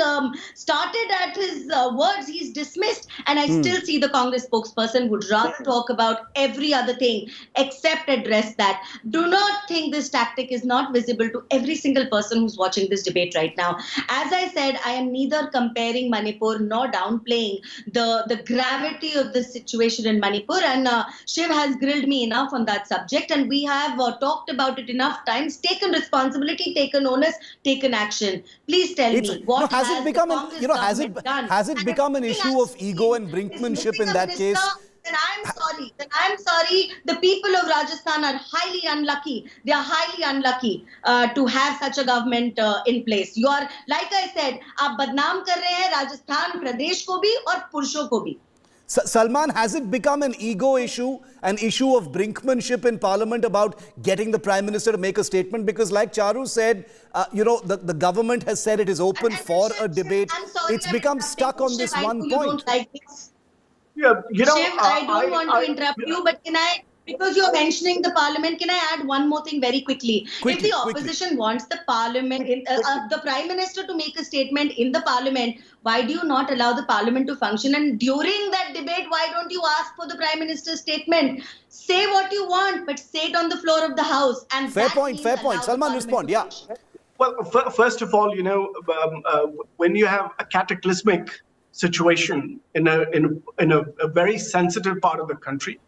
started at his words. He's dismissed, and I still see the Congress spokesperson would rather talk about every other thing except address that. Do not think this tactic is not visible to every single person who's watching this debate right now. As I said, I am neither comparing Manipur nor downplaying the gravity of the situation in Manipur, and Shiv has grilled me enough on that subject, and we have talked about it enough times, taken responsibility, taken onus, taken action. Please tell me, what has it become? Has it become an issue of ego and brinkmanship in that case? Then I'm sorry. The people of Rajasthan are highly unlucky. They are highly unlucky to have such a government in place. You are, like I said, आप बदनाम कर रहे हैं राजस्थान प्रदेश को भी और पुरुषों को भी. Salman, has it become an ego issue, an issue of brinkmanship in Parliament about getting the Prime Minister to make a statement? Because like Charu said, the government has said it is open for a debate. It's become stuck on this one point. Yeah, Shiv, I don't want to interrupt you, but can I, because you're mentioning the Parliament, can I add one more thing very quickly? If the opposition wants the Parliament, the Prime Minister to make a statement in the Parliament, why do you not allow the Parliament to function? And during that debate, why don't you ask for the Prime Minister's statement? Say what you want, but say it on the floor of the House. And fair point. Salman, respond. Yeah. Well, first of all, when you have a cataclysmic situation in a very sensitive part of the country,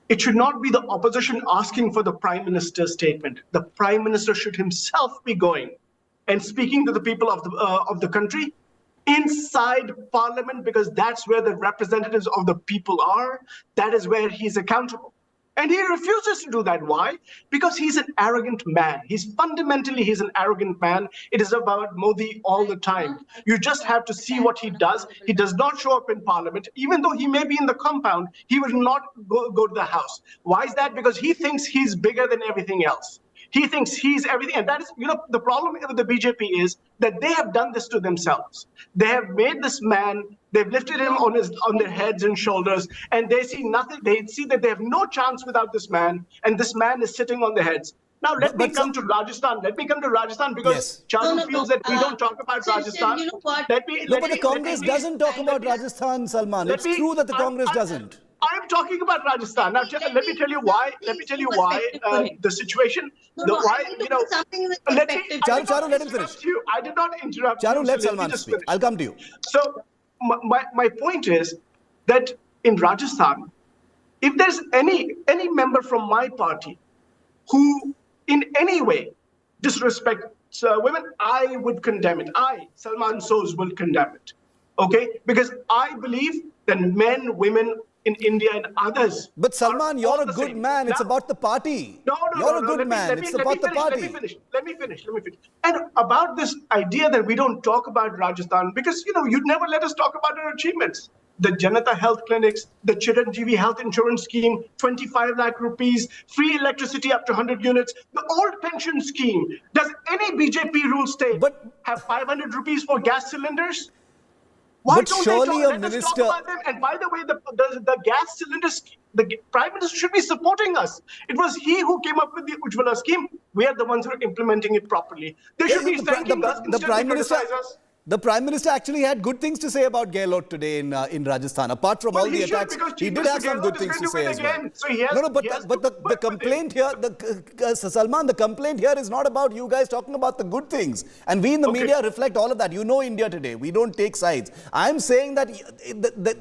it should not be the opposition asking for the Prime Minister's statement. The Prime Minister should himself be going and speaking to the people of the country inside Parliament, because that's where the representatives of the people are. That is where he's accountable. And he refuses to do that. Why? Because he's an arrogant man. He's an arrogant man. It is about Modi all the time. You just have to see what he does. He does not show up in Parliament. Even though he may be in the compound, he will not go to the House. Why is that? Because he thinks he's bigger than everything else. He thinks he's everything. And that is, the problem with the BJP is that they have done this to themselves. They have made this man, they've lifted him on their heads and shoulders, and they see nothing. They see that they have no chance without this man, and this man is sitting on their heads. Now, let me come to Rajasthan. Let me come to Rajasthan because Charu feels that we don't talk about Rajasthan. You know what? But the Congress doesn't talk about Rajasthan, Salman. It's true that the Congress doesn't. I'm talking about Rajasthan. Now, let me tell you why. The situation. Charu, let him finish. I did not interrupt you. Charu, let Salman speak. I'll come to you. So, my point is that in Rajasthan, if there's any member from my party who in any way disrespects women, I would condemn it. Salman Soz, will condemn it. Okay? Because I believe that men, women in India and others. But Salman, you're a good man. It's about the party. You're a good man. It's about the party. Let me finish. And about this idea that we don't talk about Rajasthan, because, you'd never let us talk about our achievements. the Janata Health Clinics, the Chiranjeevi Health Insurance Scheme, 25 lakh rupees, free electricity up to 100 units, the old pension scheme. Does any BJP rule state have 500 rupees for gas cylinders? Why But don't surely they a talk? Let us minister- talk about them. And by the way, the gas cylinders, the Prime Minister should be supporting us. It was he who came up with the Ujjwala scheme. We are the ones who are implementing it properly. They should be thanking us instead of criticize us. The Prime Minister actually had good things to say about Gehlot today in Rajasthan. Apart from all the attacks, he did have some good things to say as well. So he has, the complaint here, Salman, the complaint here is not about you guys talking about the good things. And we in the media reflect all of that. You know India today. We don't take sides. I'm saying that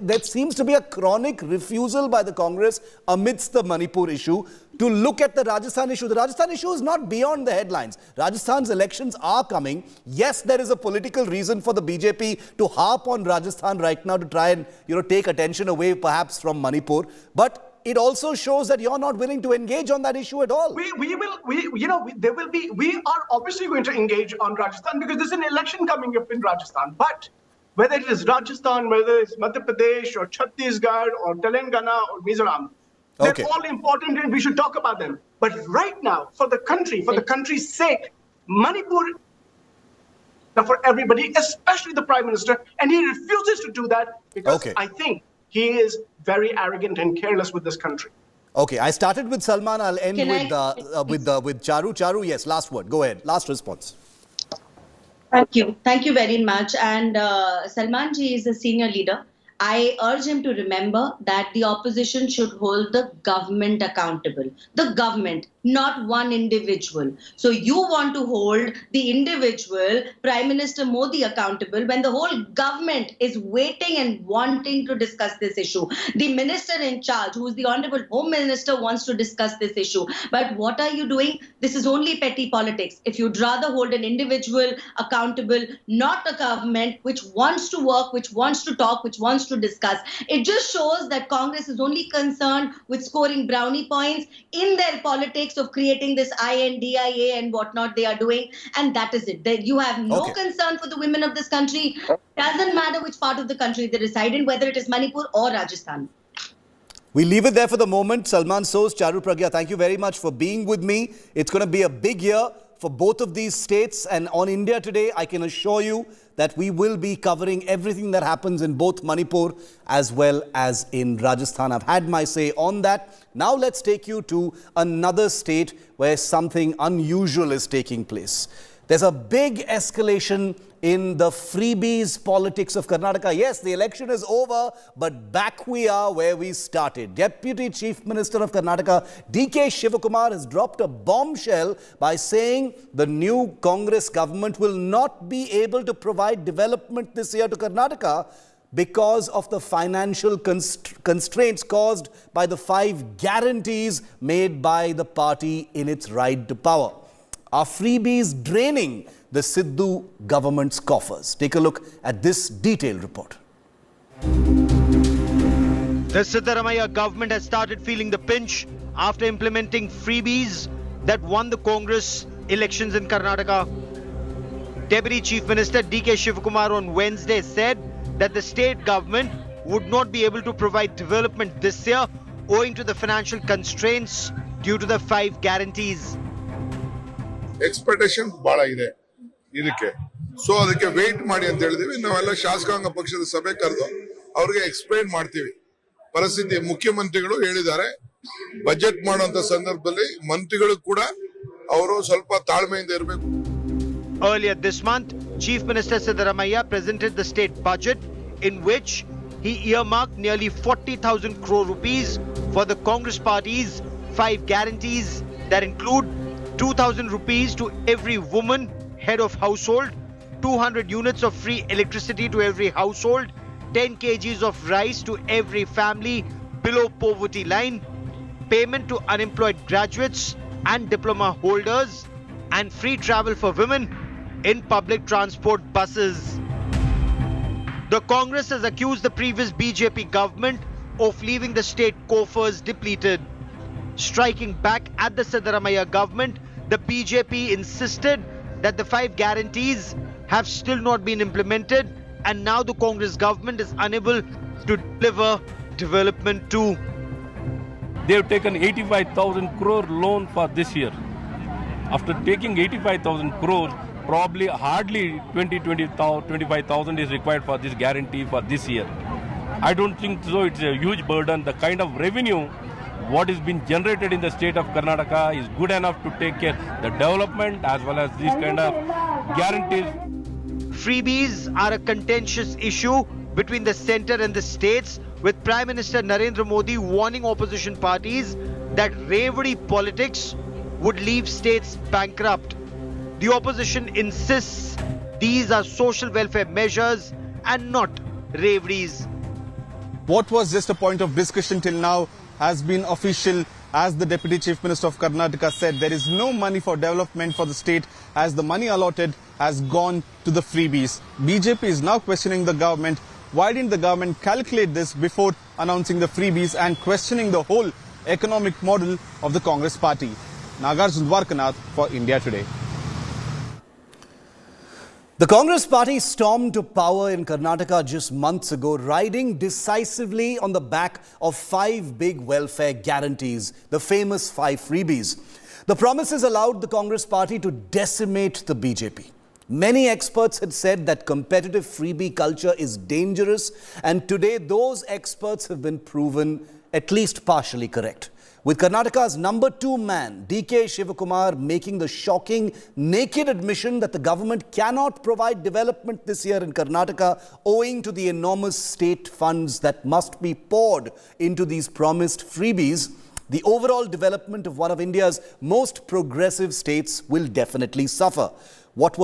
there seems to be a chronic refusal by the Congress amidst the Manipur issue to look at the Rajasthan issue. The Rajasthan issue is not beyond the headlines. Rajasthan's elections are coming. Yes, there is a political reason for the BJP to harp on Rajasthan right now to try and take attention away perhaps from Manipur. But it also shows that you're not willing to engage on that issue at all. We are obviously going to engage on Rajasthan because there's an election coming up in Rajasthan. But whether it is Rajasthan, whether it's Madhya Pradesh or Chhattisgarh or Telangana or Mizoram, they're all important and we should talk about them. But right now, for the country's sake, Manipur, for everybody, especially the Prime Minister, and he refuses to do that because I think he is very arrogant and careless with this country. Okay, I started with Salman. I'll end with Charu. Charu, yes, last word. Go ahead. Last response. Thank you. Thank you very much. And Salman ji is a senior leader. I urge him to remember that the opposition should hold the government accountable. The government, not one individual. So you want to hold the individual, Prime Minister Modi, accountable when the whole government is waiting and wanting to discuss this issue. The minister in charge, who is the Honorable Home Minister, wants to discuss this issue. But what are you doing? This is only petty politics. If you'd rather hold an individual accountable, not a government which wants to work, which wants to talk, which wants to discuss. It just shows that Congress is only concerned with scoring brownie points in their politics of creating this NDA and whatnot they are doing. And that is it. You have no concern for the women of this country. Doesn't matter which part of the country they reside in, whether it is Manipur or Rajasthan. We leave it there for the moment. Salman Soos, Charu Pragya, thank you very much for being with me. It's going to be a big year for both of these states, and on India Today, I can assure you that we will be covering everything that happens in both Manipur as well as in Rajasthan. I've had my say on that. Now let's take you to another state where something unusual is taking place. There's a big escalation in the freebies politics of Karnataka. Yes, the election is over, but back we are where we started. Deputy Chief Minister of Karnataka, DK Shivakumar, has dropped a bombshell by saying the new Congress government will not be able to provide development this year to Karnataka because of the financial constraints caused by the 5 guarantees made by the party in its ride to power. Are freebies draining the Sidhu government's coffers? Take a look at this detailed report. The Siddaramaiah government has started feeling the pinch after implementing freebies that won the Congress elections in Karnataka. Deputy Chief Minister DK Shivakumar on Wednesday said that the state government would not be able to provide development this year owing to the financial constraints due to the 5 guarantees. Expectation ಬಹಳ ಇದೆ ಇದಕ್ಕೆ so ಅದಕ್ಕೆ wait ಮಾಡಿ ಅಂತ ಹೇಳಿದೀವಿ ನಾವೆಲ್ಲ ಶಾಸಕಾಂಗ ಪಕ್ಷದ ಸಭೆ ಕರೆದು ಅವ್ರಿಗೆ ಎಕ್ಸ್ಪ್ಲೈನ್ ಮಾಡ್ತೀವಿ ಪರಿಸ್ಥಿತಿ ಮುಖ್ಯಮಂತ್ರಿಗಳು ಹೇಳಿದ್ದಾರೆ ಬಜೆಟ್ ಮಾಡುವಂತ ಸಂದರ್ಭದಲ್ಲಿ ಮಂತ್ರಿಗಳು ಕೂಡ ಅವರು ಸ್ವಲ್ಪ ತಾಳ್ಮೆಯಿಂದ ಇರಬೇಕು. Earlier this month, Chief Minister Siddaramaiah presented the state budget in which he earmarked nearly 40,000 crore rupees for the Congress party's 5 guarantees that include 2,000 rupees to every woman head of household, 200 units of free electricity to every household, 10 kgs of rice to every family below poverty line, payment to unemployed graduates and diploma holders, and free travel for women in public transport buses. The Congress has accused the previous BJP government of leaving the state coffers depleted. Striking back at the Siddaramaiah government, the BJP insisted that the 5 guarantees have still not been implemented and now the Congress government is unable to deliver development too. They've taken 85,000 crore loan for this year. After taking 85,000 crores, probably hardly 25,000 is required for this guarantee for this year. I don't think so. It's a huge burden. The kind of revenue what is being generated in the state of Karnataka is good enough to take care of the development as well as these kind of guarantees. Freebies are a contentious issue between the centre and the states, with Prime Minister Narendra Modi warning opposition parties that revenue politics would leave states bankrupt. The opposition insists these are social welfare measures and not revenues. What was just a point of discussion till now has been official. As the Deputy Chief Minister of Karnataka said, there is no money for development for the state as the money allotted has gone to the freebies. BJP is now questioning the government. Why didn't the government calculate this before announcing the freebies, and questioning the whole economic model of the Congress party? Nagarjun Dwarkanath for India Today. The Congress party stormed to power in Karnataka just months ago, riding decisively on the back of 5 big welfare guarantees, the famous 5 freebies. The promises allowed the Congress party to decimate the BJP. Many experts had said that competitive freebie culture is dangerous, and today those experts have been proven at least partially correct. With Karnataka's number 2 man, DK Shivakumar, making the shocking, naked admission that the government cannot provide development this year in Karnataka owing to the enormous state funds that must be poured into these promised freebies, the overall development of one of India's most progressive states will definitely suffer. What was